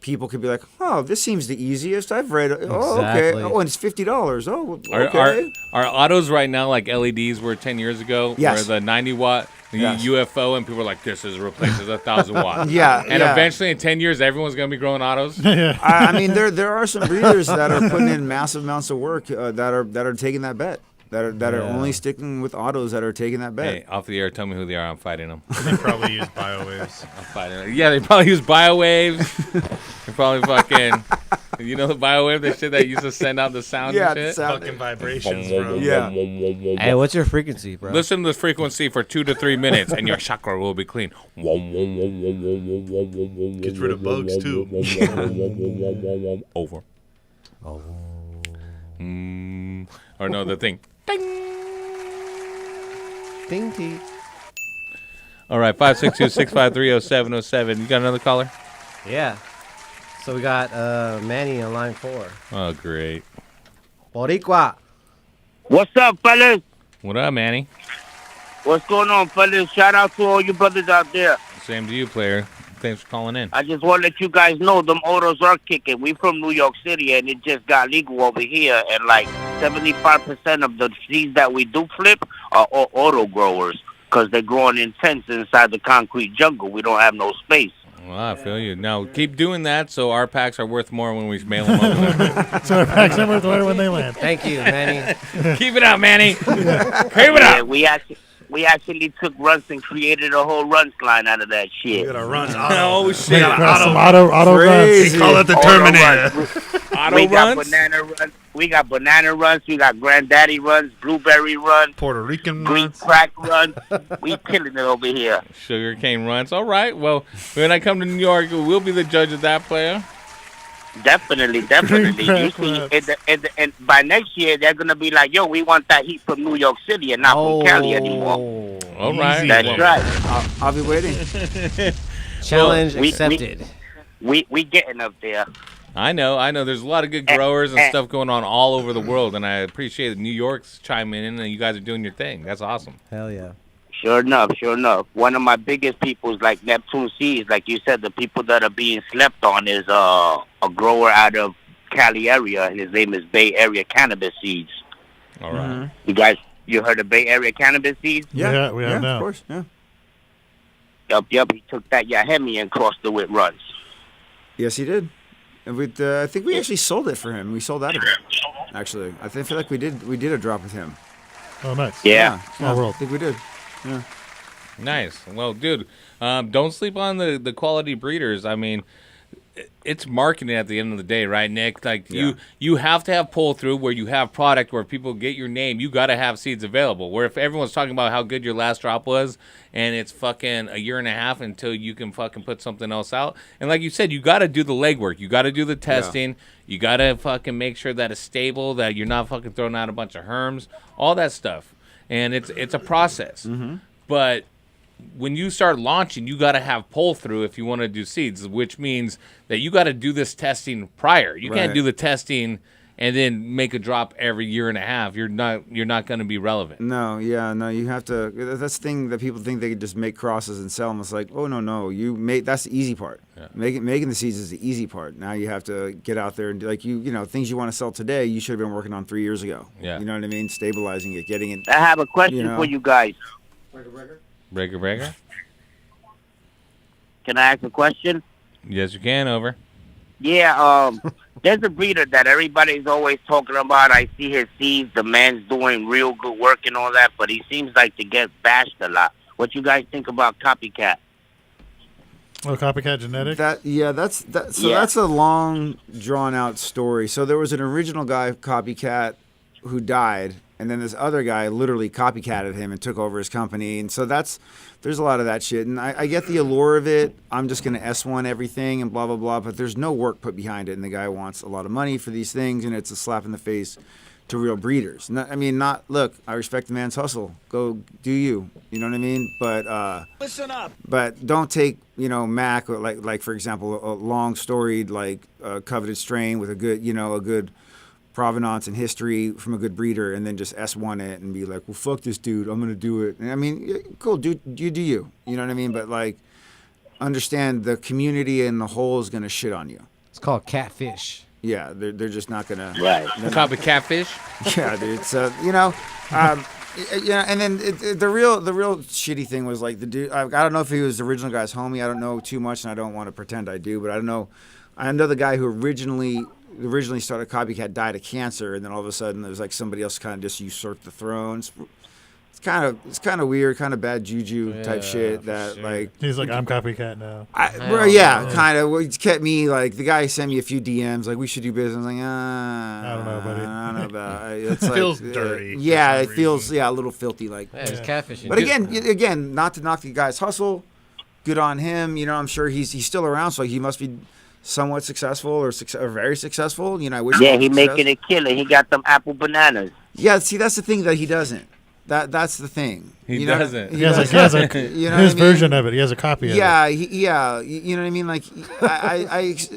people could be like, oh, this seems the easiest I've read. Oh, okay. Exactly. Oh, and it's $50. Oh, okay. Are autos right now like LEDs were 10 years ago? Yes. Where the 90-watt UFO and people are like, this is replaces 1,000 watts. Yeah. And eventually in 10 years, everyone's going to be growing autos. I mean, there are some breeders that are putting in massive amounts of work that are taking that bet. That are only sticking with autos that are taking that bet. Hey, off the air, tell me who they are. I'm fighting them. They probably use biowaves. I'm fighting them. Yeah, they probably use biowaves. They probably fucking, you know the biowave, the shit that used to send out the sound and shit? Fucking vibrations, bro. Yeah. Hey, what's your frequency, bro? Listen to this frequency for 2 to 3 minutes, and your chakra will be clean. Gets rid of bugs, too. Over. Or no, the thing. Ding ding. All right, 562-653-0707. You got another caller? Yeah. So we got Manny on line 4. Oh, great. Boricua. What's up, fellas? What up, Manny? What's going on, fellas? Shout out to all you brothers out there. Same to you, player. Thanks for calling in. I just want to let you guys know them autos are kicking. We from New York City, and it just got legal over here. And like 75% of the seeds that we do flip are all auto growers because they're growing in tents inside the concrete jungle. We don't have no space. Well, I feel you. Now, keep doing that so our packs are worth more when we mail them over there. So our packs are worth more when they land. Thank you, Manny. Keep it up, Manny. Keep it up. We actually took runs and created a whole runs line out of that shit. We got a runs Oh, shit. Auto runs. They call it the Terminator. Auto runs? We got banana runs. We got granddaddy runs, blueberry runs, Puerto Rican green runs. crack runs. We killing it over here. Sugar cane runs. All right. Well, when I come to New York, we'll be the judge of that, player. Definitely. You see, and by next year, they're going to be like, yo, we want that heat from New York City and not from Cali anymore. All right. That's right. I'll be waiting. Challenge accepted. We getting up there. I know. There's a lot of good growers and stuff going on all over the world, and I appreciate that New York's chiming in and you guys are doing your thing. That's awesome. Hell yeah. Sure enough. One of my biggest people is like Neptune Seeds. Like you said, the people that are being slept on is a grower out of Cali area, and his name is Bay Area Cannabis Seeds. All right. You heard of Bay Area Cannabis Seeds? Yeah, we have now. Of course, yeah. Yup. He took that Yahemi and crossed it with runs. Yes, he did. And I think we actually sold it for him. We sold out of it, actually. I feel like we did a drop with him. Oh, nice. Yeah. Small world. I think we did. Yeah. Nice. Well, dude, don't sleep on the quality breeders. I mean, it's marketing at the end of the day, right, Nick? Like you have to have pull through where you have product where people get your name. You got to have seeds available. Where if everyone's talking about how good your last drop was, and it's fucking a year and a half until you can fucking put something else out. And like you said, you got to do the legwork. You got to do the testing. Yeah. You got to fucking make sure that it's stable, that you're not fucking throwing out a bunch of herms, all that stuff. And it's a process. Mm-hmm. But when you start launching, you got to have pull through if you want to do seeds, which means that you got to do this testing prior. You can't do the testing and then make a drop every year and a half. You're not going to be relevant. No, you have to. That's the thing that people think they can just make crosses and sell them. It's like, oh no, that's the easy part. Yeah. Making the seeds is the easy part. Now you have to get out there and do, like you know, things you want to sell today, you should have been working on 3 years ago. Yeah. You know what I mean? Stabilizing it, getting it. I have a question for you guys. Breaker. Can I ask a question? Yes, you can. Over. Yeah, there's a breeder that everybody's always talking about. I see his seeds. The man's doing real good work and all that, but he seems like to get bashed a lot. What you guys think about Copycat? Oh, Copycat Genetics? That's a long, drawn-out story. So there was an original guy, Copycat, who died, and then this other guy literally copycatted him and took over his company. And so there's a lot of that shit. And I get the allure of it. I'm just going to S1 everything and blah, blah, blah. But there's no work put behind it. And the guy wants a lot of money for these things. And it's a slap in the face to real breeders. Look, I respect the man's hustle. Go do you. You know what I mean? But listen up. But don't take, Mac, or like for example, a long storied, coveted strain with a good provenance and history from a good breeder, and then just S1 it and be like, well, fuck this dude, I'm gonna do it. And I mean, cool, do you. You know what I mean? But understand the community and the whole is gonna shit on you. It's called catfish. Yeah, they're just not gonna. Right. Copy catfish. Yeah, dude. So and then the real shitty thing was like the dude. I don't know if he was the original guy's homie. I don't know too much, and I don't want to pretend I do. But I don't know. I know the guy who originally started Copycat died of cancer, and then all of a sudden there was like somebody else kind of just usurped the throne. It's kind of weird, kind of bad juju type shit. That like he's like, I'm Copycat now. Kind of. It kept me like the guy sent me a few DMs like we should do business. I'm like I don't know, buddy. I don't know about it. It's feels like, dirty. Yeah, it feels a little filthy. Like it's catfishing. But again, not to knock the guy's hustle. Good on him. You know, I'm sure he's still around, so he must be somewhat successful or very successful. You know, I wish. Yeah, he making a killing. He got them apple bananas. Yeah, see, that's the thing that he doesn't. That's the thing. He doesn't. He has a you know his what I mean? version of it. He has a copy of it. Yeah, you know what I mean? Like, because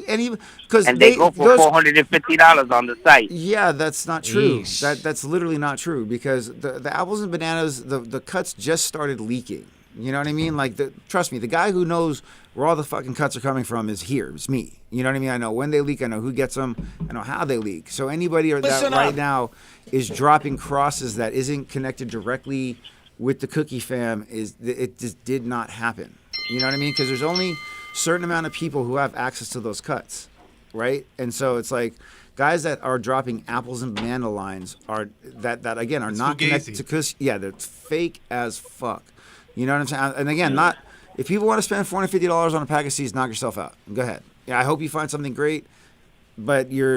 they go for $450 on the site. Yeah, that's not true. Yeesh. That's literally not true because the apples and bananas, the cuts just started leaking. You know what I mean? Like, trust me, the guy who knows where all the fucking cuts are coming from is here. It's me. You know what I mean? I know when they leak. I know who gets them. I know how they leak. So anybody that right now is dropping crosses that isn't connected directly with the cookie fam, it just did not happen. You know what I mean? Because there's only a certain amount of people who have access to those cuts, right? And so it's like guys that are dropping apples and banana lines are that again are not connected to cookies. Yeah, they're fake as fuck. You know what I'm saying? And again, not if people want to spend $450 on a pack of seeds, knock yourself out. Go ahead. Yeah, I hope you find something great, but you're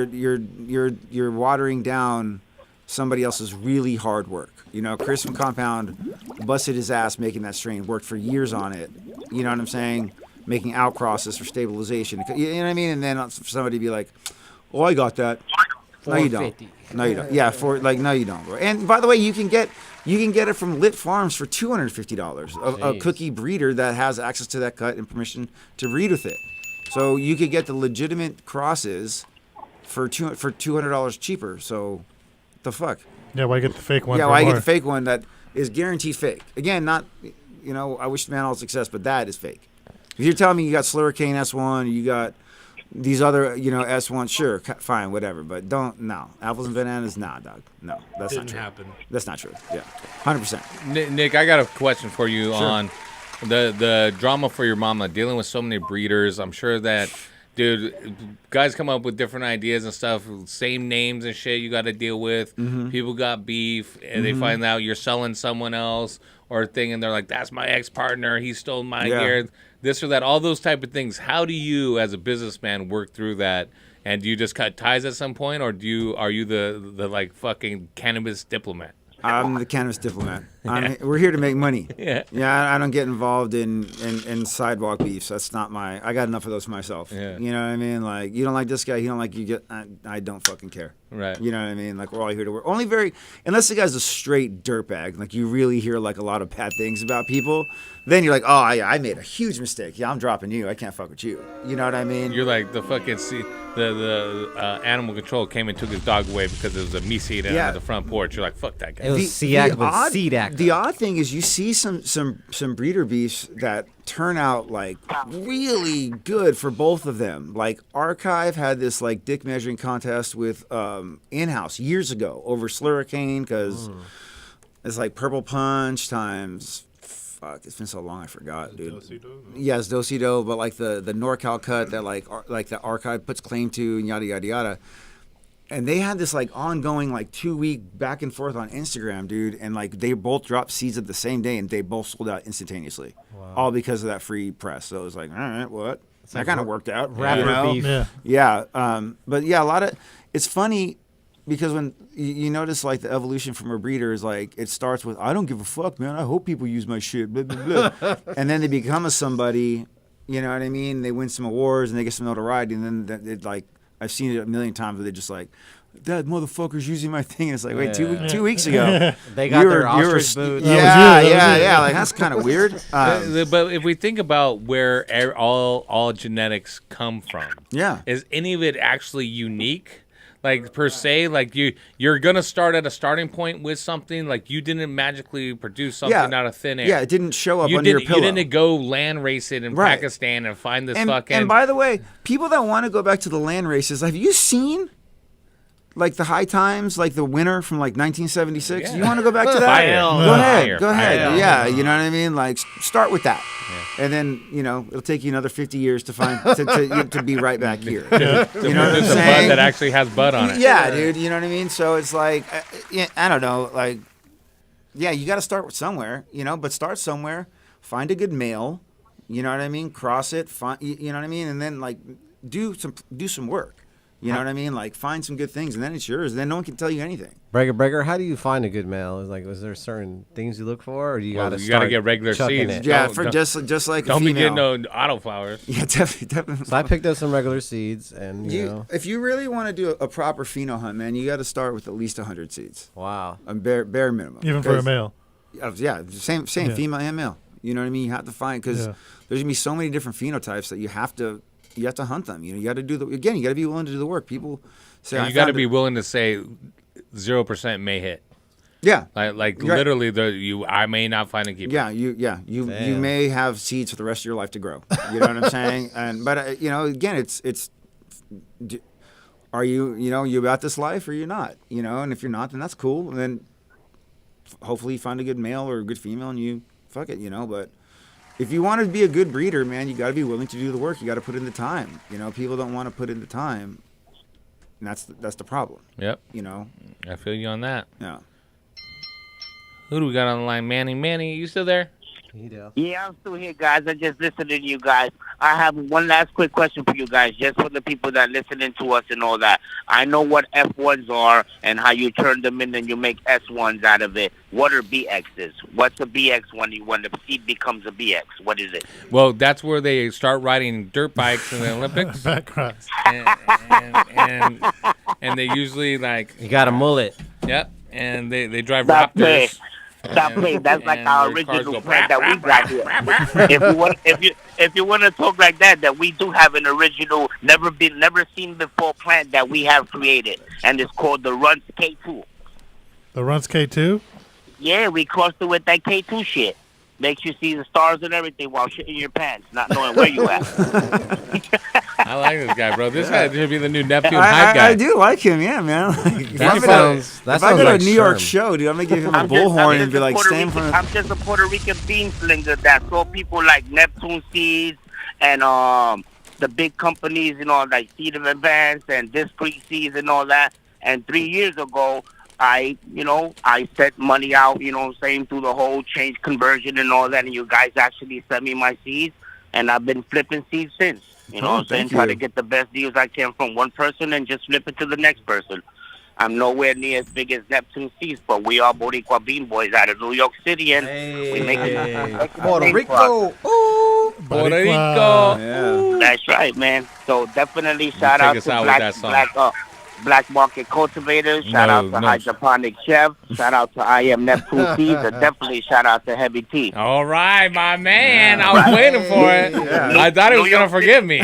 watering down somebody else's really hard work. You know, Chris from Compound busted his ass making that strain, worked for years on it. You know what I'm saying? Making outcrosses for stabilization. You know what I mean? And then for somebody to be like, "Oh, I got that." No, you don't. No, you don't. Yeah, no, you don't, bro. And by the way, you can get it from Lit Farms for $250. A cookie breeder that has access to that cut and permission to breed with it. So you could get the legitimate crosses for $200 cheaper. So, the fuck? Yeah, why get the fake one? Yeah, for why more? get the fake one that is guaranteed fake? Again, not, you know, I wish the man all success, but that is fake. If you're telling me you got Slurricane S1, you got these other, you know, S1, sure, fine, whatever. But no. Apples and bananas, nah, dog. No, that's not true. Didn't happen. That's not true. Yeah, 100%. Nick, I got a question for you on the drama for your mama, dealing with so many breeders. I'm sure that, dude, guys come up with different ideas and stuff, same names and shit you got to deal with. Mm-hmm. People got beef, and they find out you're selling someone else or a thing, and they're like, that's my ex-partner, he stole my gear, this or that, all those type of things. How do you, as a businessman, work through that? And do you just cut ties at some point, or are you the like fucking cannabis diplomat? I'm the cannabis diplomat. We're here to make money. I don't get involved in sidewalk beefs. That's not I got enough of those for myself. Yeah. You know what I mean? Like, you don't like this guy, he don't like you. I don't fucking care. Right. You know what I mean? Like, we're all here to work. Unless the guy's a straight dirtbag, like you really hear like a lot of bad things about people, then you're like, oh, I made a huge mistake. Yeah, I'm dropping you. I can't fuck with you. You know what I mean? You're like the fucking the animal control came and took his dog away because it was a meat eater on the front porch. You're like, fuck that guy. It was seed actor. The odd thing is you see some breeder beefs that turn out like really good for both of them. Like Archive had this like dick measuring contest with In-House years ago over Slurricane because it's like Purple Punch times. Fuck, it's been so long I forgot, dude. Yeah, it's Dosido, but like the NorCal cut that like the Archive puts claim to and yada yada yada. And they had this like ongoing like 2-week back and forth on Instagram, dude. And like they both dropped seeds at the same day and they both sold out instantaneously. Wow. All because of that free press. So it was like, all right, what? That like kind of worked out. Rapper beef. Yeah. But yeah, it's funny because when you notice like the evolution from a breeder is like, it starts with, I don't give a fuck, man. I hope people use my shit, blah, blah, blah. And then they become somebody, you know what I mean? They win some awards and they get some notoriety. And then it like, I've seen it a million times where they're just like, that motherfucker's using my thing. And it's like, wait, 2 weeks ago. They got their ostrich boots. Yeah. Like, that's kind of weird. But if we think about where all genetics come from, is any of it actually unique? like per se, like you're gonna start at a starting point with something. Like you didn't magically produce something out of thin air. Yeah, it didn't show up under your pillow. You didn't go land race it in Pakistan and find this fucking. And by the way, people that want to go back to the land races, have you seen? Like the high times, like the winner from like 1976. You want to go back to that? Go ahead. Yeah, you know what I mean. Like start with that, and then it'll take you another 50 years to find to be right back here. You know what I'm saying? Bud that actually has bud on it. Yeah, dude. You know what I mean. So it's like, I don't know. Like, yeah, you got to start somewhere. But start somewhere. Find a good male. You know what I mean. Cross it. You know what I mean, and then like do some work. You know what I mean? Like, find some good things, and then it's yours. Then no one can tell you anything. Breaker, how do you find a good male? Is there certain things you look for, or do you got to get regular seeds? It? Yeah, just like don't a female. be getting no autoflowers. Yeah, definitely. So I picked up some regular seeds, and if you really want to do a proper pheno hunt, man, you got to start with at least 100 seeds. Wow, a bare minimum. Even for a male. Yeah, same female and male. You know what I mean? You have to find because there's gonna be so many different phenotypes that you have to hunt them. You got to do you got to be willing to do the work. People say you got to be willing to say 0% may hit. Yeah, like literally I may not find a keeper. Yeah, you may have seeds for the rest of your life to grow. You know what I'm saying? But again, it's are you about this life or you're not? And if you're not, then that's cool. And then hopefully you find a good male or a good female and you fuck it. But. If you want to be a good breeder, man, you got to be willing to do the work. You got to put in the time. People don't want to put in the time, and that's the problem. Yep. I feel you on that. Yeah. Who do we got on the line? Manny, you still there? Yeah, I'm still here, guys. I just listened to you guys. I have one last quick question for you guys, just for the people that listening to us and all that. I know what F1s are and how you turn them in and you make S1s out of it. What are BXs? What's a BX when the seed becomes a BX? What is it? Well, that's where they start riding dirt bikes in the Olympics. Backcross. And they usually like... You got a mullet. Yep. And they drive Raptors. Stop playing. That's like our original plant that we got here. If you want to talk like that we do have an original, never seen before plant that we have created, and it's called the Runts K2. The Runts K2? Yeah, we crossed it with that K2 shit. Makes you see the stars and everything while shitting your pants, not knowing where you at. I like this guy, bro. This guy should be the new Neptune hype guy. I do like him, yeah, man. If I go to a New York show, dude, I'm gonna give him a bullhorn and be like, "Stay in front of." I'm just a Puerto Rican bean slinger that saw people like Neptune Seeds and the big companies, like Seed of Advance and Discreet Seeds and all that. And 3 years ago, I set money out, through the whole change conversion and all that, and you guys actually sent me my seeds, and I've been flipping seeds since. Try to get the best deals I can from one person and just flip it to the next person. I'm nowhere near as big as Neptune Seeds, but we are Boricua Bean Boys out of New York City, and we make it. Puerto Rico. Ooh, Puerto Rico. Yeah. That's right, man. So definitely shout out to Black Market Cultivators. Shout out to Hydroponic Chef. Shout out to I Am Neptune Seeds. And definitely shout out to Heavy T. All right, my man. I was waiting for it. Yeah. I thought he was going to forgive me.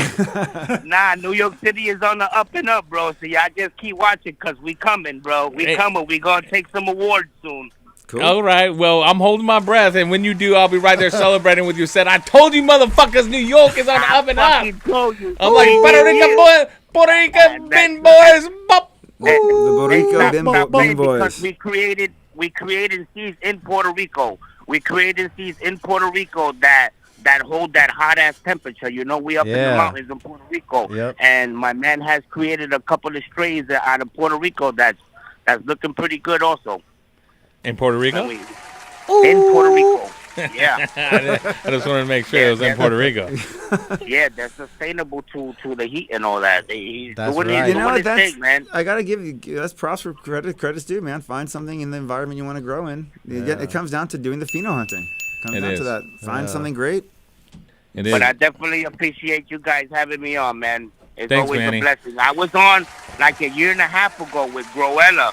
Nah, New York City is on the up and up, bro. So y'all just keep watching because we coming, bro. We coming. We going to take some awards soon. Cool. All right. Well, I'm holding my breath, and when you do, I'll be right there celebrating with you. Said, I told you, motherfuckers, New York is on the up and up. I'm like, Puerto Rico boy. Puerto Rico Bean Boys. The Puerto Rico Bean Boys. We created seeds in Puerto Rico. We created seeds in Puerto Rico that hold that hot ass temperature. We up in the mountains in Puerto Rico. Yep. And my man has created a couple of strays out of Puerto Rico that's looking pretty good also. In Puerto Rico? In Puerto Rico. Yeah. I just wanted to make sure it was in Puerto Rico. Yeah, they're sustainable to the heat and all that. That's right. Man. I gotta give you that's props for credit's due, man. Find something in the environment you want to grow in. It comes down to doing the pheno hunting. Comes down to that. Find something great. But I definitely appreciate you guys having me on, man. It's Thanks, always Manny. a blessing. I was on like a year and a half ago with Groella,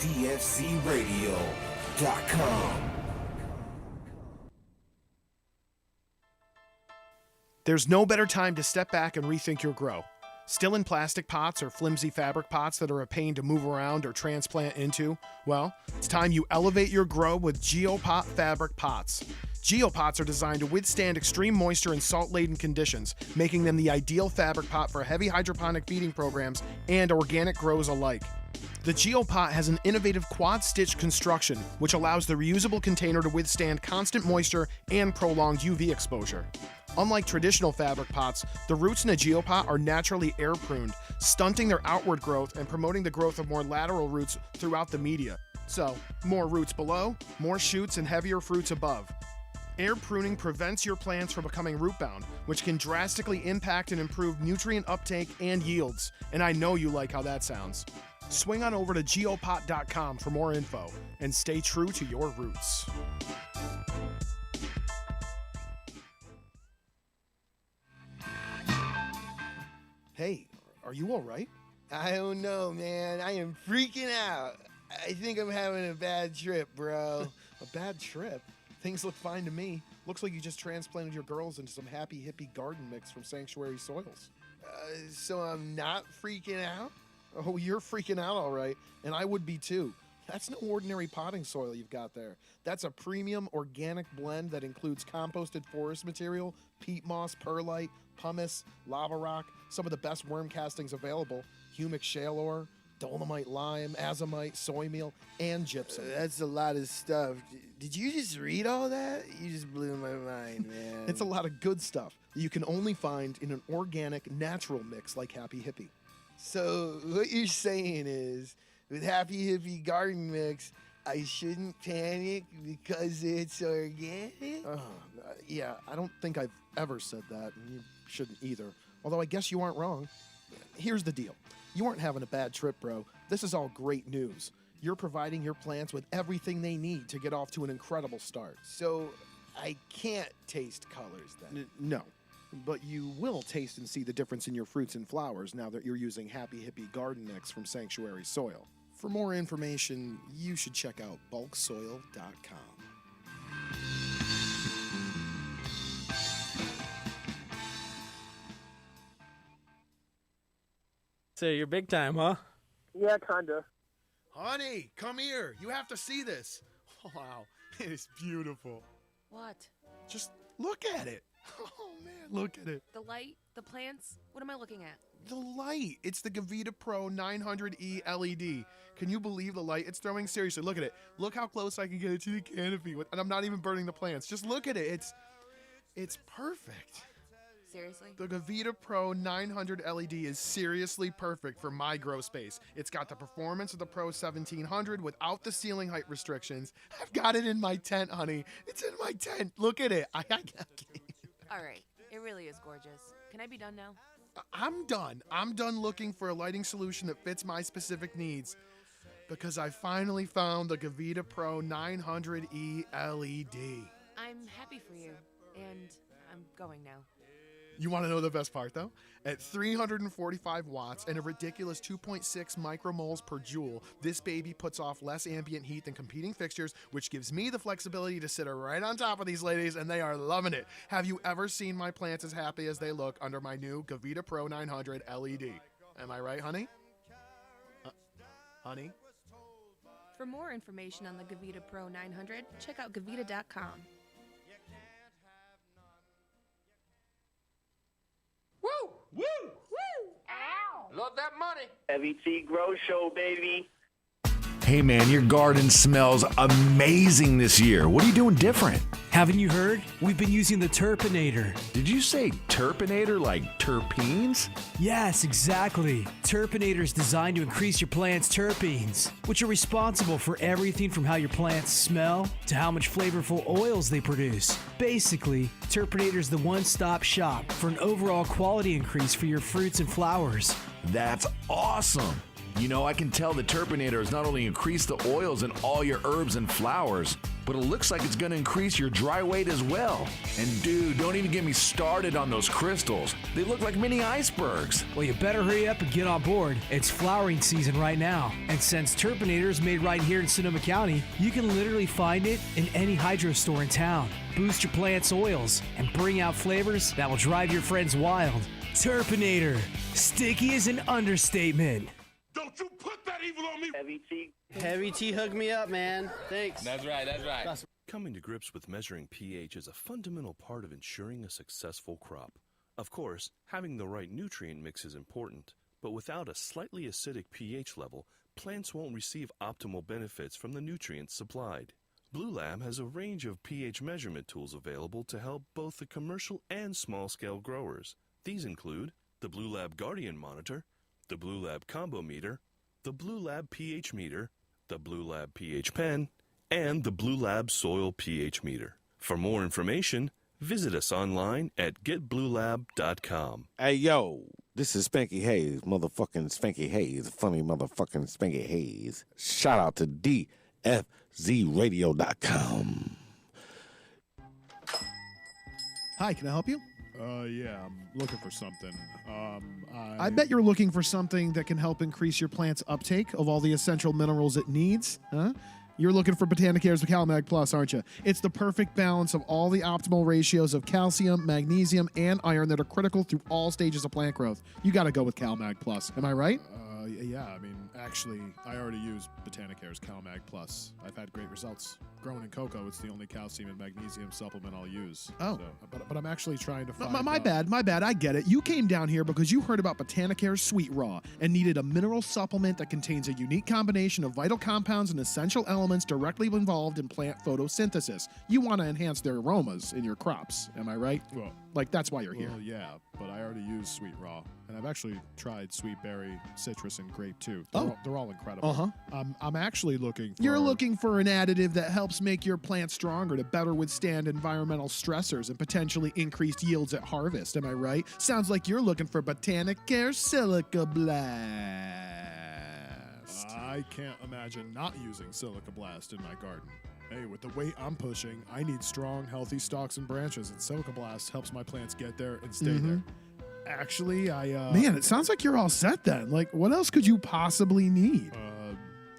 dfzradio.com. There's no better time to step back and rethink your grow. Still in plastic pots or flimsy fabric pots that are a pain to move around or transplant into? Well, it's time you elevate your grow with GeoPot fabric pots. GeoPots are designed to withstand extreme moisture and salt-laden conditions, making them the ideal fabric pot for heavy hydroponic feeding programs and organic grows alike. The GeoPot has an innovative quad-stitch construction, which allows the reusable container to withstand constant moisture and prolonged UV exposure. Unlike traditional fabric pots, the roots in a GeoPot are naturally air-pruned, stunting their outward growth and promoting the growth of more lateral roots throughout the media. So, more roots below, more shoots, and heavier fruits above. Air pruning prevents your plants from becoming root-bound, which can drastically impact and improve nutrient uptake and yields. And I know you like how that sounds. Swing on over to geopot.com for more info and stay true to your roots. Hey, are you all right? I don't know, man. I am freaking out. I think I'm having a bad trip, bro. A bad trip? Things look fine to me. Looks like you just transplanted your girls into some happy hippie garden mix from Sanctuary Soils. So I'm not freaking out? Oh, you're freaking out all right, and I would be too. That's no ordinary potting soil you've got there. That's a premium organic blend that includes composted forest material, peat moss, perlite, pumice, lava rock, some of the best worm castings available, humic shale ore, dolomite lime, azomite, soy meal, and gypsum. That's a lot of stuff. Did you just read all that? You just blew my mind, man. It's a lot of good stuff that you can only find in an organic, natural mix like Happy Hippie. So what you're saying is, with Happy Hippie Garden Mix, I shouldn't panic because it's organic? Yeah, I don't think I've ever said that, and you shouldn't either. Although I guess you aren't wrong. Here's the deal. You aren't having a bad trip, bro. This is all great news. You're providing your plants with everything they need to get off to an incredible start. So I can't taste colors then? No. But you will taste and see the difference in your fruits and flowers now that you're using Happy Hippie Garden Mix from Sanctuary Soil. For more information, you should check out bulksoil.com. So you're big time, huh? Yeah, kinda. Honey, come here. You have to see this. Wow, it is beautiful. What? Just look at it. Oh, man, look at it. The light? The plants? What am I looking at? The light. It's the Gavita Pro 900E LED. Can you believe the light it's throwing? Seriously, look at it. Look how close I can get it to the canopy. And I'm not even burning the plants. Just look at it. It's perfect. Seriously? The Gavita Pro 900 LED is seriously perfect for my grow space. It's got the performance of the Pro 1700 without the ceiling height restrictions. I've got it in my tent, honey. It's in my tent. Look at it. I can't. All right. It really is gorgeous. Can I be done now? I'm done. I'm done looking for a lighting solution that fits my specific needs because I finally found the Gavita Pro 900E LED. I'm happy for you, and I'm going now. You want to know the best part, though? At 345 watts and a ridiculous 2.6 micromoles per joule, this baby puts off less ambient heat than competing fixtures, which gives me the flexibility to sit right on top of these ladies, and they are loving it. Have you ever seen my plants as happy as they look under my new Gavita Pro 900 LED? Am I right, honey? Honey? For more information on the Gavita Pro 900, check out Gavita.com. Woo! Woo! Woo! Ow! Love that money. Heavy Tea Grow Show, baby. Hey man, your garden smells amazing this year. What are you doing different? Haven't you heard? We've been using the Turpinator. Did you say Turpinator like terpenes? Yes, exactly. Turpinator is designed to increase your plant's terpenes, which are responsible for everything from how your plants smell to how much flavorful oils they produce. Basically, Turpinator is the one-stop shop for an overall quality increase for your fruits and flowers. That's awesome. You know, I can tell the Turpinator has not only increased the oils in all your herbs and flowers, but it looks like it's going to increase your dry weight as well. And dude, don't even get me started on those crystals. They look like mini icebergs. Well, you better hurry up and get on board. It's flowering season right now. And since Turpinator is made right here in Sonoma County, you can literally find it in any hydro store in town. Boost your plant's oils and bring out flavors that will drive your friends wild. Turpinator. Sticky is an understatement. Don't you put that evil on me! Heavy T hooked me up, man. Thanks. That's right. Coming to grips with measuring pH is a fundamental part of ensuring a successful crop. Of course, having the right nutrient mix is important, but without a slightly acidic pH level, plants won't receive optimal benefits from the nutrients supplied. Blue Lab has a range of pH measurement tools available to help both the commercial and small-scale growers. These include the Blue Lab Guardian Monitor, the Blue Lab Combo Meter, the Blue Lab pH Meter, the Blue Lab pH Pen, and the Blue Lab Soil pH Meter. For more information, visit us online at getbluelab.com. Hey, yo, this is Spanky Hayes, motherfucking Spanky Hayes, funny motherfucking Spanky Hayes. Shout out to dfzradio.com. Hi, can I help you? Yeah, I'm looking for something. I bet you're looking for something that can help increase your plant's uptake of all the essential minerals it needs, huh? You're looking for Botanicare's CalMag Plus, aren't you? It's the perfect balance of all the optimal ratios of calcium, magnesium, and iron that are critical through all stages of plant growth. You got to go with CalMag Plus. Am I right? Yeah, I mean, actually, I already use Botanicare's CalMag Plus. I've had great results. Growing in cocoa, it's the only calcium and magnesium supplement I'll use. Oh. But I'm actually trying to find My bad. I get it. You came down here because you heard about Botanicare's Sweet Raw and needed a mineral supplement that contains a unique combination of vital compounds and essential elements directly involved in plant photosynthesis. You want to enhance their aromas in your crops. Am I right? Well, that's why you're here. Well, yeah, but I already use Sweet Raw. And I've actually tried Sweet Berry, Citrus, and Grape, too. They're all incredible. Uh-huh. I'm actually looking for... You're looking for an additive that helps make your plant stronger to better withstand environmental stressors and potentially increased yields at harvest. Am I right? Sounds like you're looking for Botanicare Silica Blast. I can't imagine not using Silica Blast in my garden. Hey, with the weight I'm pushing, I need strong, healthy stalks and branches, and Silica Blast helps my plants get there and stay there. Actually, Man, it sounds like you're all set then. Like, what else could you possibly need?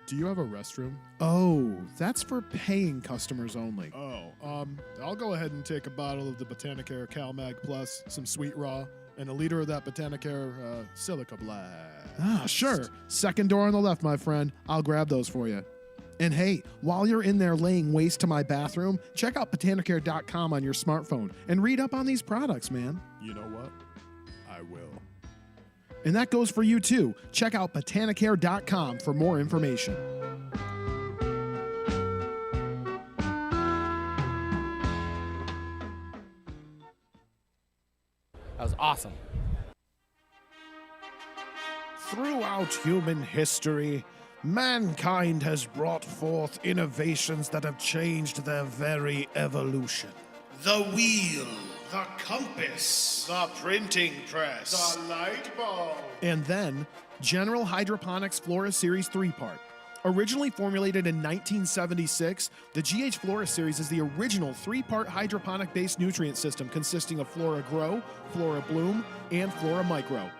Do you have a restroom? Oh, that's for paying customers only. I'll go ahead and take a bottle of the Botanicare CalMag Plus, some Sweet Raw, and a liter of that Botanicare Silica Blast. Ah, sure. Second door on the left, my friend. I'll grab those for you. And hey, while you're in there laying waste to my bathroom, check out Botanicare.com on your smartphone and read up on these products, man. You know what? I will. And that goes for you too. Check out Botanicare.com for more information. That was awesome. Throughout human history, mankind has brought forth innovations that have changed their very evolution. The wheel, the compass, the printing press, the light bulb. And then, General Hydroponics Flora Series 3-part. Originally formulated in 1976, the GH Flora Series is the original 3-part hydroponic-based nutrient system consisting of Flora Grow, Flora Bloom, and Flora Micro.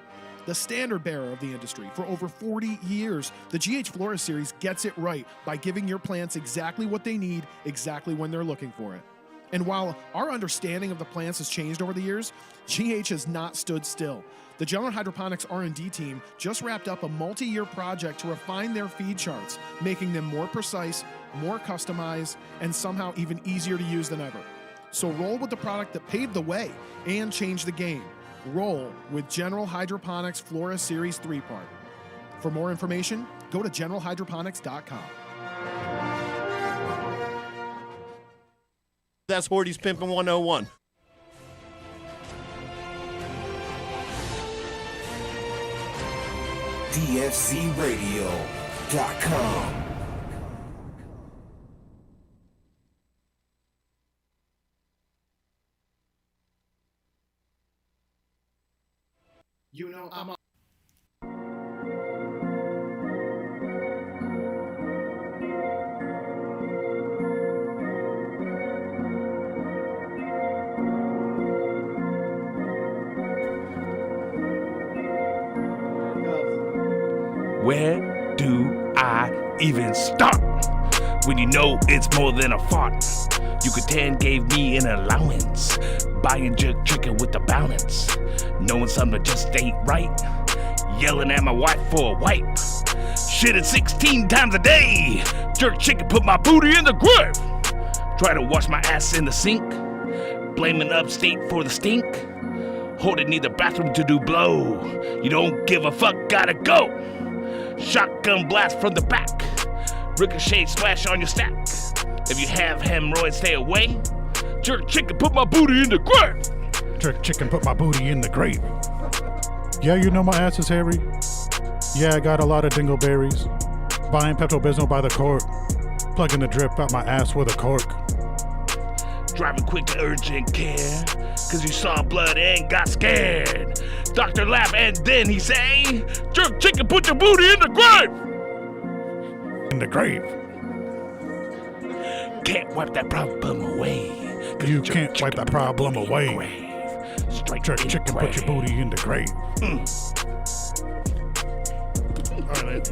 The standard bearer of the industry for over 40 years, the GH Flora Series gets it right by giving your plants exactly what they need, exactly when they're looking for it. And while our understanding of the plants has changed over the years, GH has not stood still. The General Hydroponics R&D team just wrapped up a multi-year project to refine their feed charts, making them more precise, more customized, and somehow even easier to use than ever. So roll with the product that paved the way and changed the game. Roll with General Hydroponics Flora Series 3-part. For more information, go to generalhydroponics.com. That's Horty's Pimpin' 101. dfzradio.com. You know, I'm Where do I even start? When you know it's more than a fart. You could 10 gave me an allowance. Buying jerk chicken with the balance. Knowing something just ain't right. Yelling at my wife for a wipe. Shitting 16 times a day. Jerk chicken put my booty in the grave. Try to wash my ass in the sink. Blaming upstate for the stink. Holding near the bathroom to do blow. You don't give a fuck, gotta go. Shotgun blast from the back. Ricochet splash on your stack. If you have hemorrhoids, stay away. Jerk chicken put my booty in the grave. Jerk chicken put my booty in the grave. Yeah, you know my ass is hairy. Yeah, I got a lot of dingleberries. Buying Pepto-Bismol by the quart. Plugging the drip out my ass with a cork. Driving quick to urgent care. Cause you saw blood and got scared. Doctor laughed and then he say, jerk chicken put your booty in the grave. In the grave. Can't wipe that problem away. You can't wipe that problem away. Jerk chicken put your booty in the grave. All right,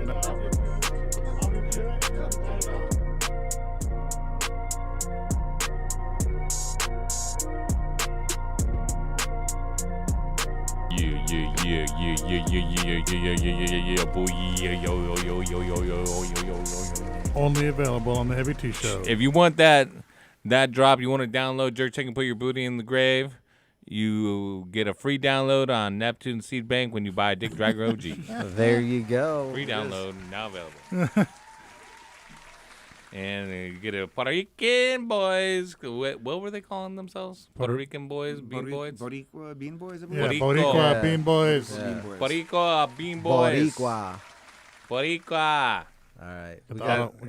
Yeah, boy, yo. Only available on the Heavy Tea Show. If you want that drop, you want to download Jerk Chicken, put your booty in the grave, you get a free download on Neptune Seed Bank when you buy Dick Dragger OG. There you go. Free download now available. And you get a Puerto Rican boys. What were they calling themselves? Puerto Rican boys? Bean boys? Boricua Bean Boys? I Yeah, believe? Boricua Bean Boys. Bean Boys. Boricua Bean Boys. Boricua. All right. We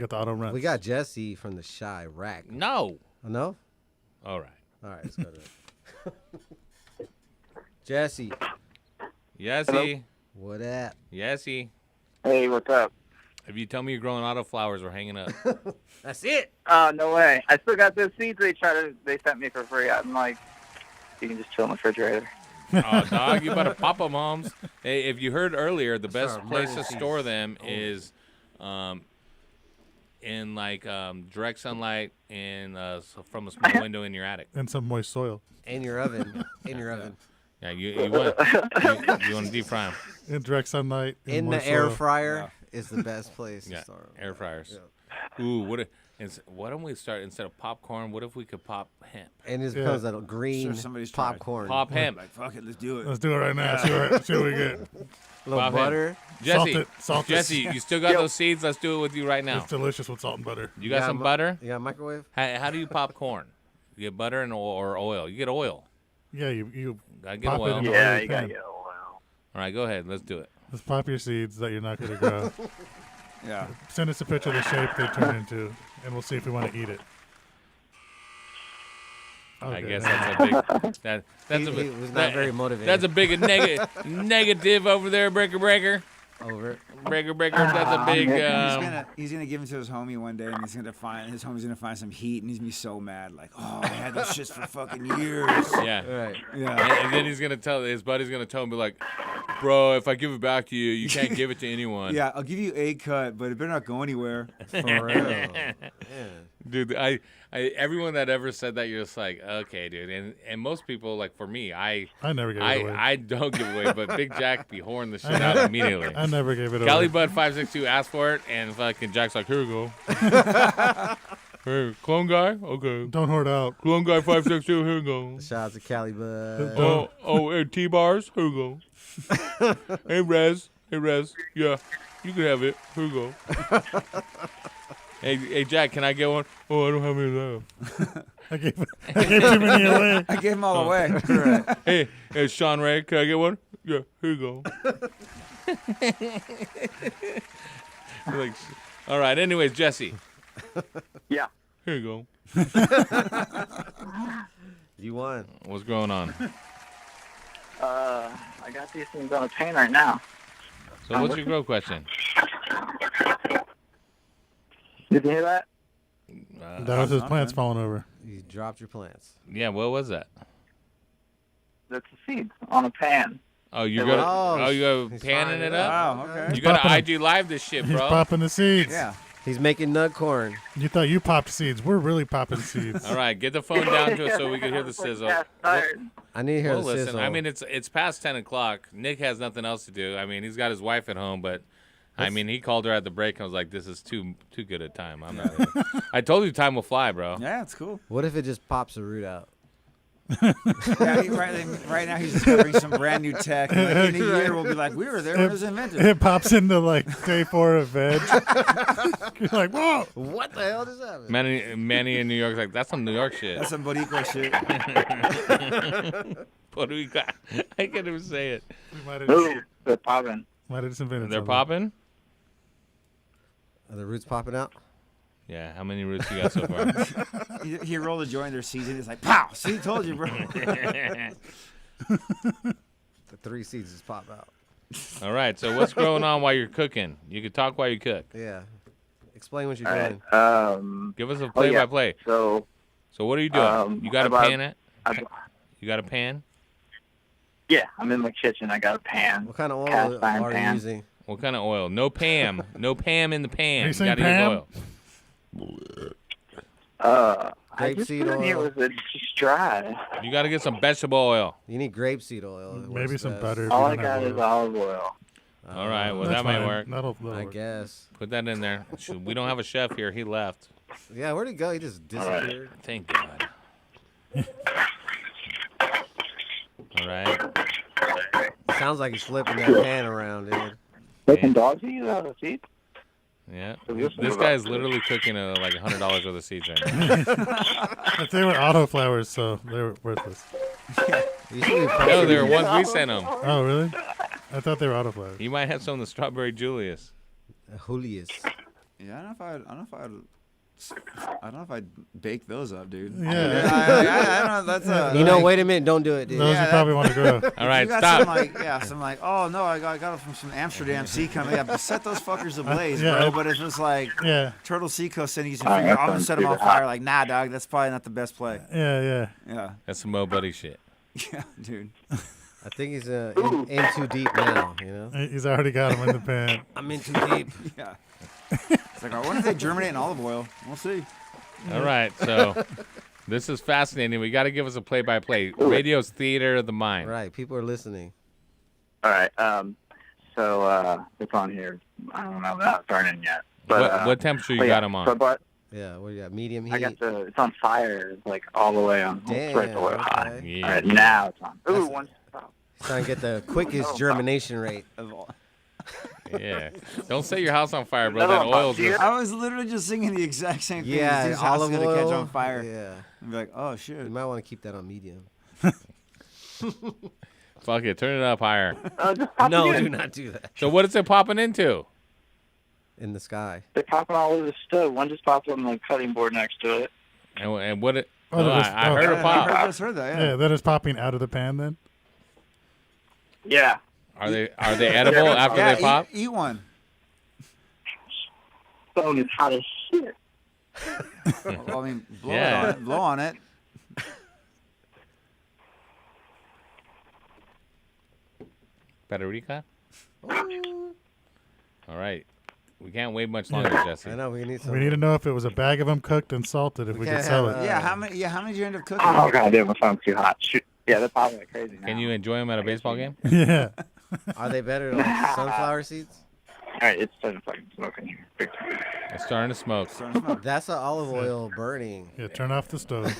got the auto run. We got Jesse from the Shy Rack. No. Oh, no? All right. All right, let's go to it. Jesse. Yesy. Hello? What up? Yesy. Hey, what's up? If you tell me you're growing autoflowers, we're hanging up. That's it. Oh, no way. I still got those seeds they sent me for free. I'm like, you can just chill in the refrigerator. Oh, dog, you better pop them, moms. Hey, if you heard earlier, the best place to store them is in like direct sunlight and from a small window in your attic. And some moist soil. In your oven. In your oven. Yeah, you want to deep fry them. In direct sunlight. In the air fryer is the best place to store them. Air fryers. Yeah. Ooh, why don't we start, instead of popcorn, what if we could pop hemp? And it becomes a green popcorn. Pop hemp. Like, fuck it, let's do it. Let's do it right now. See what we get. A little Pop butter. Jesse, Salt it. Jesse, you still got those seeds? Let's do it with you right now. It's delicious with salt and butter. You got some butter? You got a microwave? How do you pop corn? You get butter or oil? You get oil. Yeah, you gotta get pop oil. it in the Yeah, oil you gotta pan. get oil. All right, go ahead. Let's do it. Let's pop your seeds that you're not going to grow. Yeah. Send us a picture of the shape they turn into, and we'll see if we want to eat it. I Okay. guess that's a big. That's He was not very motivated. That's a big negative over there, breaker. Over. Breaker. That's a big. He's gonna give it to his homie one day, and his homie's gonna find some heat, and he's gonna be so mad, like, oh, I had those shits for fucking years. Yeah. Right. Yeah. And then he's gonna tell his buddy's gonna tell him, be like, bro, if I give it back to you, you can't give it to anyone. Yeah, I'll give you a cut, but it better not go anywhere. For real. Yeah. Dude, I everyone that ever said that, you're just like, okay, dude. And most people, like for me, I never give it away. I don't give it away, but Big Jack be whoring the shit out immediately. I never gave it away. Cali Bud 562 asked for it, and fucking Jack's like, here we go. Hey, clone guy? Okay. Don't hoard out. Clone guy 562, here we go. Shout out to Cali Bud. Hey, T-bars, here we go. Hey, Rez. Yeah, you can have it. Here we go. Hey, Jack, can I get one? Oh, I don't have any left. I gave too many away. I gave them all away. Right. Hey, Sean Ray, can I get one? Yeah, here you go. Like, all right. Anyways, Jesse. Yeah. Here you go. You won. What's going on? I got these things on a pain right now. So what's your grow question? Did you hear that? That was his plants falling over. You dropped your plants. Yeah, what was that? That's a seed on a pan. Oh, you go panning it up? Wow, okay. You got to popping IG live this shit, He's bro. popping the seeds. Yeah. He's making nut corn. You thought you popped seeds. We're really popping seeds. All right, get the phone down to us so we can hear the sizzle. I need to hear the listen. sizzle. I mean, it's past 10 o'clock. Nick has nothing else to do. I mean, he's got his wife at home, but I mean, he called her at the break and was like, "This is too good a time. I'm not." I told you time will fly, bro. Yeah, it's cool. What if it just pops the root out? Yeah, right now he's discovering some brand new tech. And like in a year, we'll be like, we were there when it was invented. It pops into like day 4 of veg. You're like, whoa! What the hell does that mean? Manny in New York's like, that's some New York shit. That's some Boricua shit. Boricua. I can't even say it. They're popping. Might have just invented They're something. popping? Are the roots popping out? Yeah, how many roots you got so far? he rolled a joint, their season. It's like, pow! See, told you, bro. The 3 seeds just pop out. All right, so what's going on while you're cooking? You can talk while you cook. Yeah. Explain what you're All doing. Give us a play-by-play. So what are you doing? You got a pan it? You got a pan? Yeah, I'm in my kitchen. I got a pan. What kind of Cast oil iron are you pan. using? What kind of oil? No Pam. No Pam in the pan. Are you saying gotta Pam? use oil. I just Grapeseed put in here oil. with it just dry. You got to get some vegetable oil. You need grapeseed oil. It Maybe works some best. butter. if All you I don't have got is oil. olive oil. All right, well, That's that might fine. work. That'll I work. guess. Put that in there. We don't have a chef here. He left. Yeah, where'd he go? He just disappeared. Thank God. All right. Sounds like he's flipping that pan around, dude. Making dogs eat out of the seeds? Yeah. So just This move guy's up. literally cooking like $100 worth of seeds right now. But they were autoflowers, so they were worthless. You should be No, they were ones we sent him. Oh, really? I thought they were autoflowers. You might have some of the strawberry Julius. Julius. Yeah, I don't know if I'd bake those up, dude. Yeah. I don't know. That's You know, wait a minute. Don't do it, dude. Those you probably want to grow. All right, you got stop. Some oh no, I got it from some Amsterdam sea company. Yeah, set those fuckers ablaze, yeah, bro. But if it's like Turtle Seacoast and you can figure, I'm gonna set them on fire. Like, nah, dog, that's probably not the best play. Yeah. That's some Mo Buddy shit. Yeah, dude. I think he's in too deep now, you know? He's already got them in the pan. I'm in too deep. Yeah. It's like, I wonder if they germinate in olive oil. We'll see. All right, so this is fascinating. We got to give us a play-by-play. Radio's theater of the mind. Right, people are listening. All right. So it's on here. I don't know about starting yet. But what temperature you got them on? So, but Yeah, what do you got? Medium heat? I got it's on fire. It's like all the way on. Damn, Right the way hot. okay. All right, now it's on. Ooh, one stop. Trying to get the quickest germination rate of all. Yeah. Don't set your house on fire, bro. No, That no, oil's dear. just... I was literally just singing the exact same thing. Yeah, This dude's house is olive gonna catch oil. on fire. Yeah. And be like, oh shit. You might want to keep that on medium. Fuck it. Turn it up higher. Just pop No, it in. do not do that. So what is it popping into? In the sky. They're popping all over the stove. One just popped on the cutting board next to it. And what it... Oh, Oh, I heard it pop. I just heard that. Yeah, that is popping out of the pan then. Yeah. Are they edible after they pop? Eat one. Phone is hot as shit. Well, I mean, blow Yeah. on it. Blow on it. Paprika? All right. We can't wait much longer, Jesse. I know, we need some. We need to know if it was a bag of them cooked and salted if we could can't sell have, it. Yeah, how many did you end up cooking? Oh god, damn, my phone's too hot. Shoot. Yeah, they're popping like crazy now. Can you enjoy them at a baseball game? Yeah. Are they better than like sunflower seeds? All right, it's starting to fucking smoke in here. Big time. It's starting to smoke. That's an olive oil burning. Yeah, turn off the stove.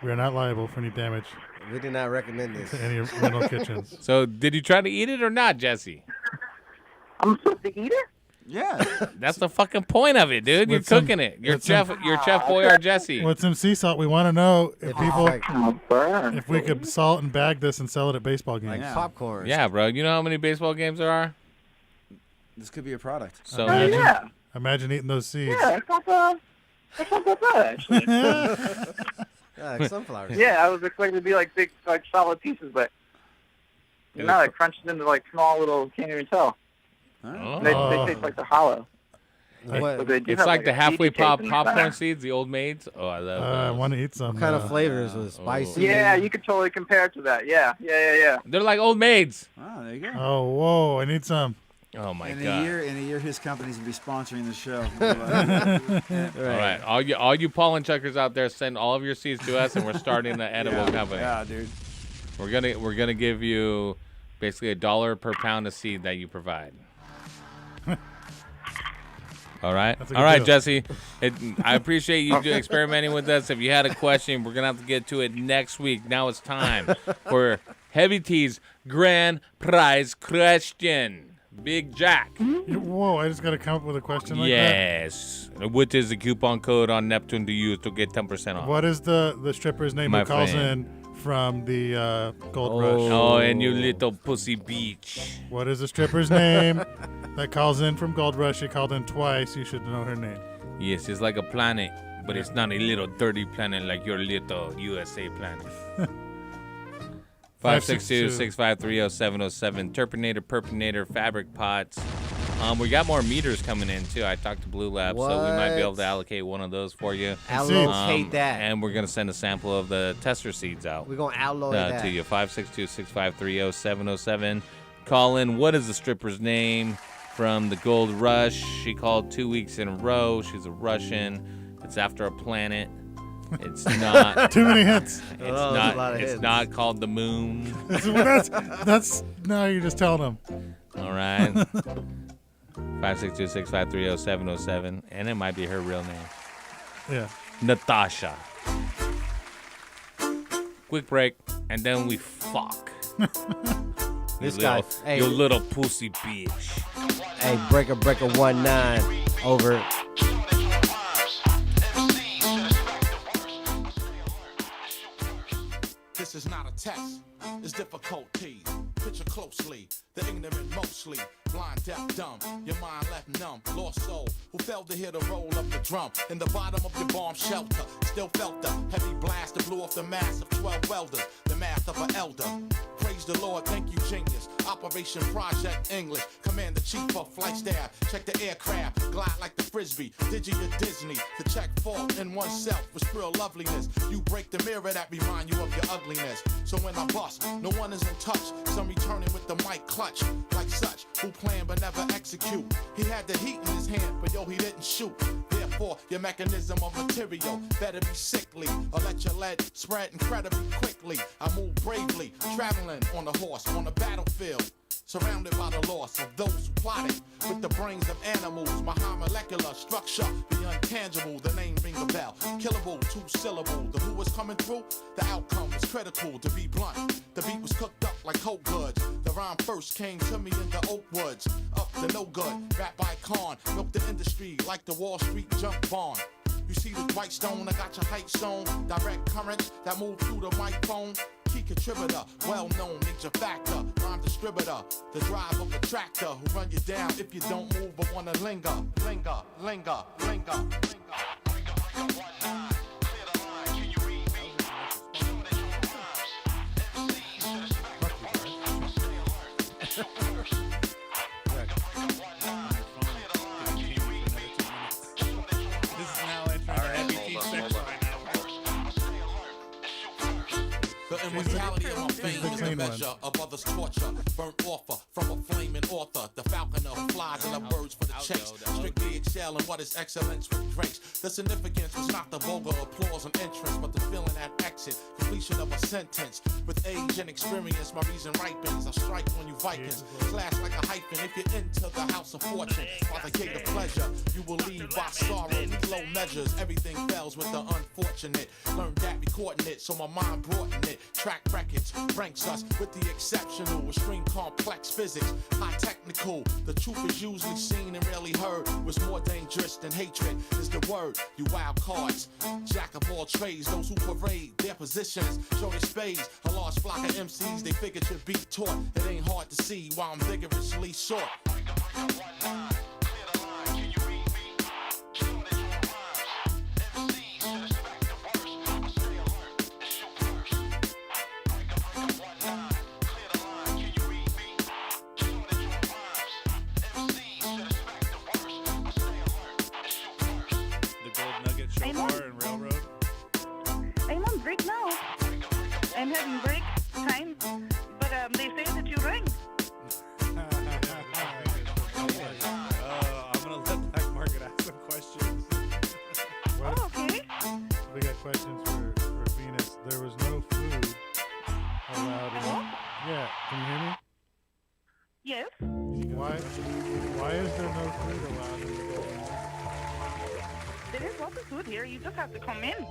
We are not liable for any damage We do not recommend this. to any rental kitchens. So did you try to eat it or not, Jesse? I'm supposed to eat it? Yeah. That's the fucking point of it, dude. You're With some- cooking it. You're with some- Chef Boyardee Jesse. With some sea salt, we want to know if people, Oh, burn. if we could salt and bag this and sell it at baseball games. Like popcorn. Yeah, bro. You know how many baseball games there are? This could be a product. So Imagine, yeah. imagine eating those seeds. Yeah, it's not that bad, actually. Yeah, like sunflower seeds. Yeah, I was expecting to be like big, like solid pieces, but no, it crunches into like small little, can't even tell. Oh. They taste like they're hollow. But they do It's have like the a halfway CD tape pop inside. popcorn seeds, the old maids. Oh, I love I those. want to eat some. What kind of flavors was spicy? Yeah, you could totally compare it to that. Yeah. They're like old maids. Oh, there you go. Oh, whoa! I need some. Oh my in god! In a year, his company's gonna be sponsoring the show. All right, all you pollen checkers out there, send all of your seeds to us, and we're starting the edible company. Yeah, dude. We're gonna give you basically $1 per pound of seed that you provide. All right, That's a all good right, deal. Jesse. I appreciate you experimenting with us. If you had a question, we're gonna have to get to it next week. Now it's time for Heavy T's grand prize question. Big Jack. Whoa! I just got to come up with a question like Yes. What is the coupon code on Neptune to use to get 10% that. off? What is the stripper's name My who calls friend. in from the Gold Rush? Oh, and you little pussy beach. What is the stripper's name that calls in from Gold Rush? She called in twice. You should know her name. Yes, it's like a planet, but it's not a little dirty planet like your little USA planet. 562-653-0707. Turpinator, Fabric Pots. We got more meters coming in, too. I talked to Blue Lab, so we might be able to allocate one of those for you. Allocate that. And we're going to send a sample of the tester seeds out. We're going to alloy that. To you. 562-653-0707. Call in. What is the stripper's name from the Gold Rush? She called 2 weeks in a row. She's a Russian. It's after a planet. It's not Too many hits. It's not called the moon. That's now you're just telling them. All right. 562-653-0707, and it might be her real name. Yeah. Natasha. Quick break, and then we fuck. This guy, hey. You little pussy bitch. Hey, breaker 19 over. This is not a test, it's difficulties. Picture closely, the ignorant mostly. Blind, deaf, dumb, your mind left numb. Lost soul, who failed to hear the roll of the drum. In the bottom of your bomb shelter, still felt the heavy blast that blew off the mass of 12 welders. The math of an elder. Praise the Lord, thank you, genius. Operation Project English. Commander-Chief of Flight Staff. Check the aircraft, glide like the Frisbee. Digi or Disney, to check fault in oneself with real loveliness. You break the mirror that remind you of your ugliness. So when I bust, no one is in touch. Some returning with the mic clutch, like such, who plan but never execute. He had the heat in his hand, but yo, he didn't shoot. Therefore, your mechanism of material better be sickly, or let your lead spread incredibly quickly. I move bravely, traveling on a horse on a battlefield. Surrounded by the loss of those who plotted with the brains of animals. My high molecular structure, the intangible, the name ring a bell. Killable, 2-syllable. The who was coming through, the outcome was critical, to be blunt. The beat was cooked up like coke goods. The rhyme first came to me in the oak woods. Up to no good, rap by Khan. Milk the industry like the Wall Street junk bond. You see the white stone, I got your height zone. Direct currents that move through the microphone. Key contributor, well-known major factor. Rhyme distributor, the drive of a tractor who run you down if you don't move but wanna linger. Linger, linger, linger, linger. The immortality of my fame is the measure of others' torture. Burnt offer from a flaming author. The falconer who flies in the birds for the chase. Strictly excel in what is excellence with grace. The significance was not the vulgar applause and entrance, but the feeling at exit, completion of a sentence. With age and experience, my reason ripens. I strike on you Vikings, clash like a hyphen. If you're into the house of fortune, by the gate of pleasure, you will leave by sorrow with low measures. Everything fails with the unfortunate. Learned that recording it, so my mind brought in it. Track records ranks us with the exceptional, extreme complex physics, high technical. The truth is usually seen and rarely heard. What's more dangerous than hatred is the word. You wild cards, jack of all trades, those who parade their positions, show their spades. A large flock of MCs, they figure to be taught. It ain't hard to see why I'm vigorously short. Yes. Why is there no food allowed in the building? There is lots of food here. You just have to come in.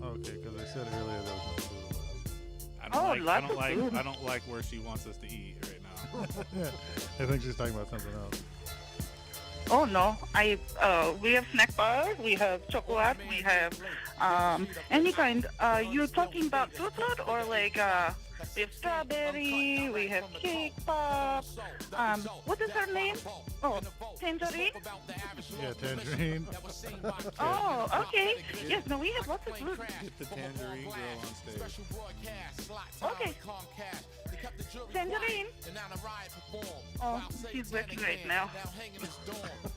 Okay, because I said earlier there was no food I Oh, don't like. I lots don't of like. food. I don't like where she wants us to eat right now. allowed. Yeah, I think she's talking about something else. Oh no, we have snack bars, we have chocolate, we have any kind. You're talking about fruit or like we have strawberry, we have cake pop. What is her name? Oh, tangerine. Yeah, tangerine. Oh, okay. Yes, no, we have lots of food. Get the tangerine girl on stage. Okay. Tangerine. Oh, she's working right now.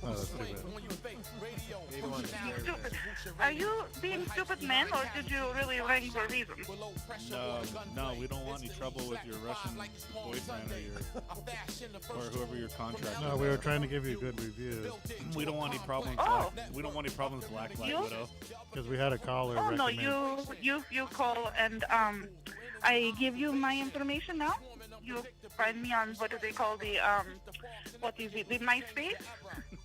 Oh, that's too bad. Stupid. Are you being stupid, man, or did you really ring for a reason? No, we don't want any trouble with your Russian boyfriend or whoever your contract. No, we were trying to give you a good review. We don't want any problems. Oh. We don't want any problems. Black You? Widow. Because we had a caller Oh no, recommend. you call and I give you my information now. You find me on what do they call the what is it, the MySpace,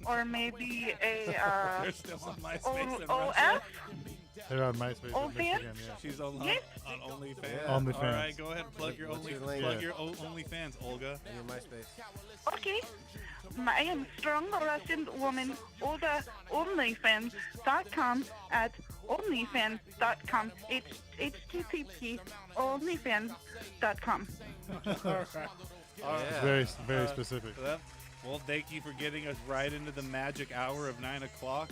or maybe a They're still on MySpace in OF. Russia. They're on MySpace Oh, in Michigan, yeah. She's on Yes. OnlyFans. Yeah. OnlyFans. All right, go ahead, plug your What's your Only, link? plug Yeah. your OnlyFans, Olga. And your MySpace. Okay. I am strong Russian woman, Olga, OnlyFans.com at OnlyFans.com. HTTP OnlyFans.com. All right. It's very specific. Well, thank you for getting us right into the magic hour of 9 o'clock.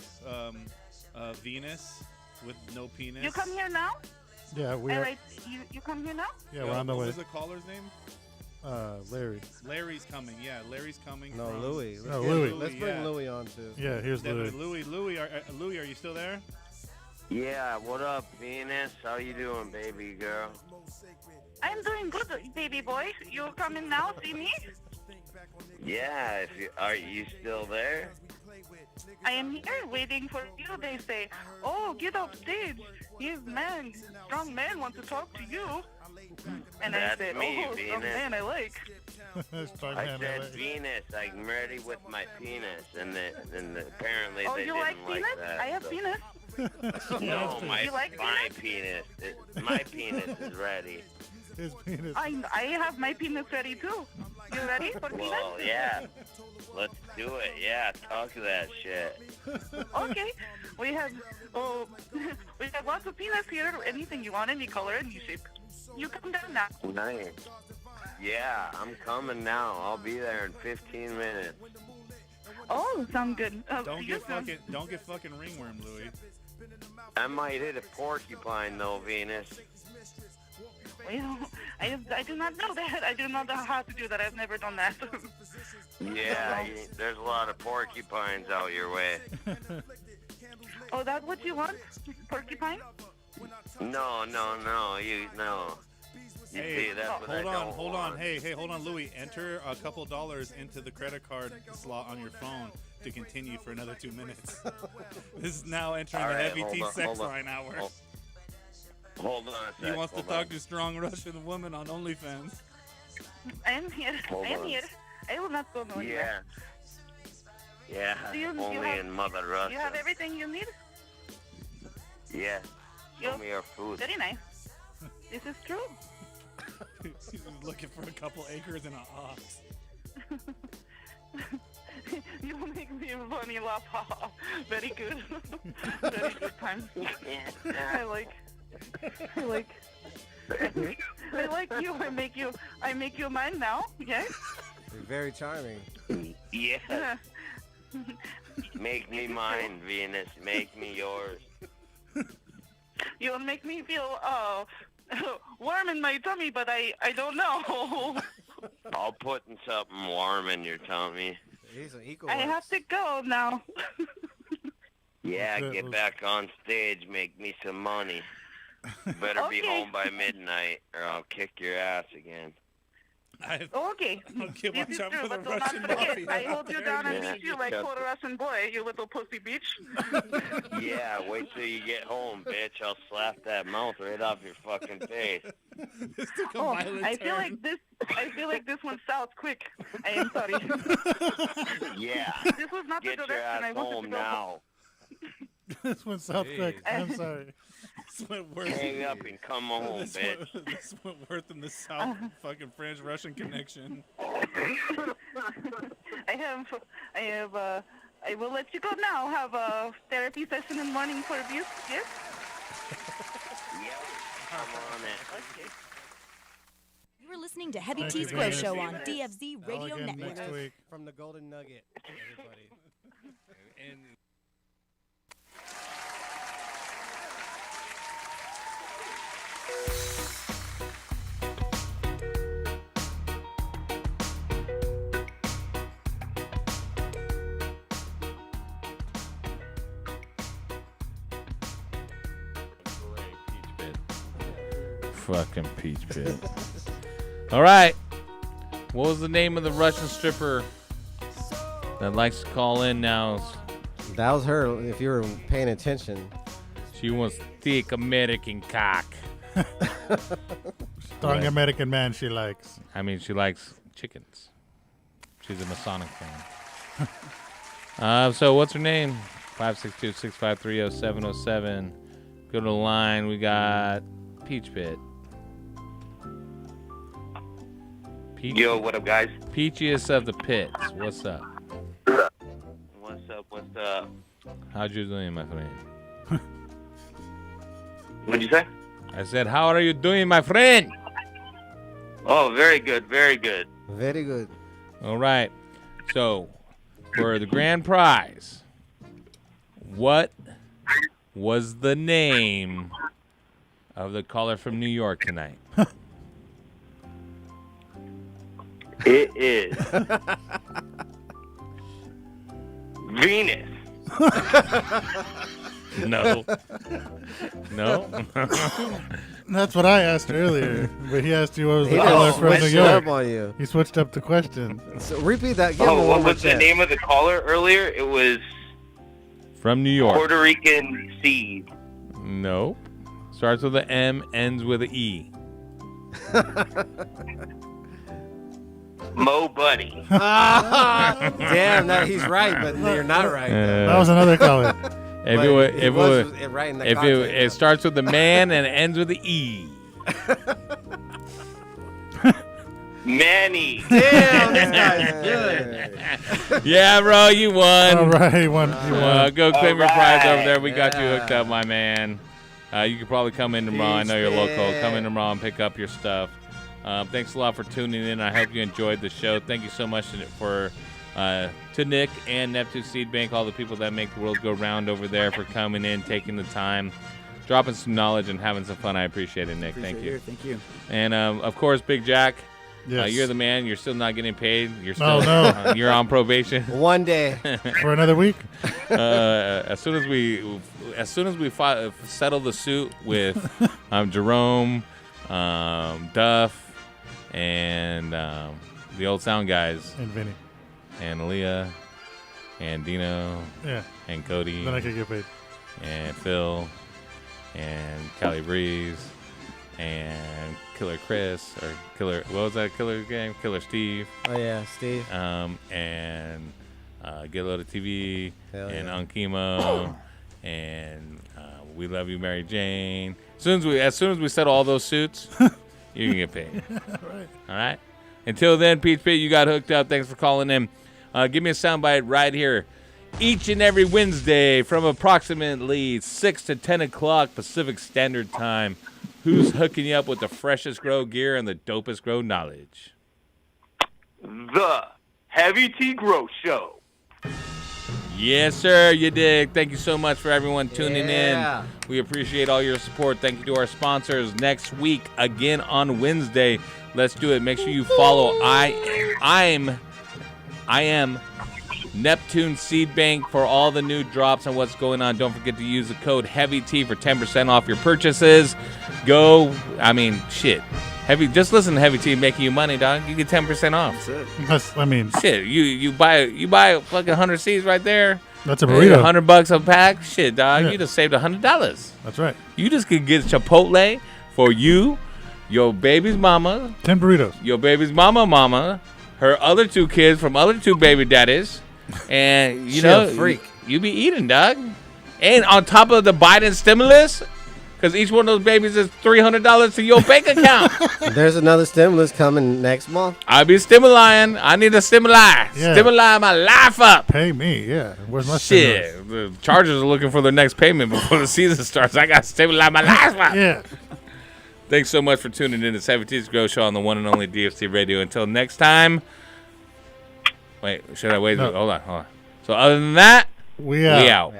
Venus with no penis. You come here now? Yeah, we All are. right, you come here now? Yeah, we're on the What way. was the caller's name? Larry. Larry's coming. Yeah, Larry's coming. No, from- Louis. No, Louis. Let's bring Louis on too. Yeah, here's Louis. Louis, are you still there? Yeah, what up, Venus? How you doing, baby girl? I'm doing good, baby boy. You coming now? See me? Yeah, are you still there? I am here waiting for you. They say, oh, get off stage. He's man, strong man wants to talk to you. And That's I said, me, oh, strong Venus. man I like. I said Venus, I'm ready with my penis, and apparently Oh, they you didn't like penis? that. I have so- penis. No, my You like penis. My penis is ready. His penis. I have my penis ready too. You ready for Well, penis? yeah. Let's do it. Yeah, talk that shit. Okay. We have we have lots of peanuts here. Anything you want, any color, any shape. You come down now. Nice. Yeah, I'm coming now. I'll be there in 15 minutes. Oh, sound good. Don't get fucking ringworm, Louis. I might hit a porcupine though, Venus. Well, I do not know that. I do not know how to do that. I've never done that. Yeah, there's a lot of porcupines out your way. Oh, that's what you want? Porcupine? No. You Hey, see, that's what I hold on, don't hold want. on. Hey, hold on, Louis. Enter a couple dollars into the credit card slot on your phone to continue for another 2 minutes. This is now entering All the right, heavy hold tea on, sex hold on. line hour. Hold on a sec. He wants to hold talk on. to strong Russian woman on OnlyFans. I am here. Hold I am on. here. I will not go nowhere. Yeah, Do you only have- in Mother Russia. You have everything you need? Yeah, show me your food. Very nice. This is true. She's looking for a couple acres and an ox. You make me funny laugh. Very good. Very good time. I like you. I make you mine now. Yes. You're very charming. Yeah. Make me mine, Venus. Make me yours. You'll make me feel warm in my tummy, but I don't know. I'll put something warm in your tummy. He's an eco. I have to go now. Yeah, get back on stage. Make me some money. Better be Okay. home by midnight, or I'll kick your ass again. Oh, okay. Okay, This watch is out true, for the but do not Russian forget, mafia. I hold you down and Yeah, beat you like Puerto Russian boy, you little pussy bitch. Yeah, wait till you get home, bitch. I'll slap that mouth right off your fucking face. Oh, I feel like this went south quick. I am sorry. Yeah. This was not Get the your direction I ass wanted home to go. now. This went south quick. I'm sorry. This went worse. Hang up and come home, This bitch. this went worse than the South fucking French-Russian connection. I will let you go now. Have a therapy session in the morning for abuse, yes? Yep. I'm on it. Okay. You were listening to Heavy Thank T you, Square Venus. Show on DFZ Radio again Network. next week. From the Golden Nugget, everybody. And fucking peach pit. All right. What was the name of the Russian stripper that likes to call in now? That was her, if you were paying attention. She wants thick American cock. Strong American man she likes. I mean, she likes chickens. She's a Masonic fan. So what's her name? 562-653-0707. Go to the line. We got Peach Pit. Yo, what up, guys? Peachiest of the pits. What's up? What's up? What's up? How'd you doing, my friend? What'd you say? I said, how are you doing, my friend? Oh, very good, very good. Very good. All right. So, for the grand prize, what was the name of the caller from New York tonight? It is Venus. No. No. That's what I asked earlier, but he asked you what was the He caller just from New switched York. up on you. He switched up the question. So repeat that. Give him Oh, one what more was the chance. name of the caller earlier? It was From New York. Puerto Rican seed. No. Starts with an M, ends with an E. Mo Buddy. Damn, that he's right, but you're not right. though. That was another caller. If But it was, he if it was was, right in the if context, it starts with the man and it ends with the E. Manny. Damn, this guy's good. Yeah, bro, you won. All right, he won. He won. Go claim your All prize over right. there. We got you hooked up, my man. You could probably come in tomorrow. I know you're local. Come in tomorrow and pick up your stuff. Thanks a lot for tuning in. I hope you enjoyed the show. Thank you so much to Nick and Neptune Seed Bank, all the people that make the world go round over there, for coming in, taking the time, dropping some knowledge, and having some fun. I appreciate it, Nick. Thank you. Thank you. And of course, Big Jack. Yes. You're the man. You're still not getting paid. You're still no. You're on probation. One day. For another week? As soon as we settle the suit with Jerome, Duff, and the old sound guys, And Vinny. and Aaliyah, and Dino, Yeah. and Cody, Then I could get paid. and Phil, and Callie Breeze, and Killer Chris, or Killer, what was that Killer game? Killer Steve. Oh yeah, Steve. And Get Loaded TV, Hell and yeah. On Chemo, and We Love You, Mary Jane. As soon as we settle all those suits, you can get paid. Right. All right. Until then, Peach Pit, you got hooked up. Thanks for calling in. Give me a soundbite right here. Each and every Wednesday from approximately 6 to 10 o'clock Pacific Standard Time. Who's hooking you up with the freshest grow gear and the dopest grow knowledge? The Heavy Tea Grow Show. Yes, sir, you dig. Thank you so much for everyone tuning Yeah. in. We appreciate all your support. Thank you to our sponsors. Next week, again on Wednesday. Let's do it. Make sure you follow I am Neptune Seed Bank for all the new drops and what's going on. Don't forget to use the code HEAVYT for 10% off your purchases. Heavy, just listen to Heavy Tea making you money, dog. You get 10% off. That's, I mean, shit. You buy fucking 100 C's right there. That's a burrito. $100 a pack. Shit, dog. Yeah. You just saved $100. That's right. You just could get Chipotle for you, your baby's mama, 10 burritos, your baby's mama, her other 2 kids from other 2 baby daddies, and you Shit, know, freak. you be eating, dog. And on top of the Biden stimulus. Because each one of those babies is $300 to your bank account. There's another stimulus coming next month. I'll be stimuli. I need a stimuli. Yeah. Stimuli my life up. Pay me, yeah. Where's my Shit. stimulus? The Chargers are looking for their next payment before the season starts. I got to stimuli my life up. Yeah. Thanks so much for tuning in to 17's Grow Show on the one and only DFC Radio. Until next time. Wait, should I wait? No. Hold on. So other than that, we out.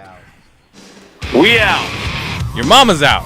We out. Your mama's out.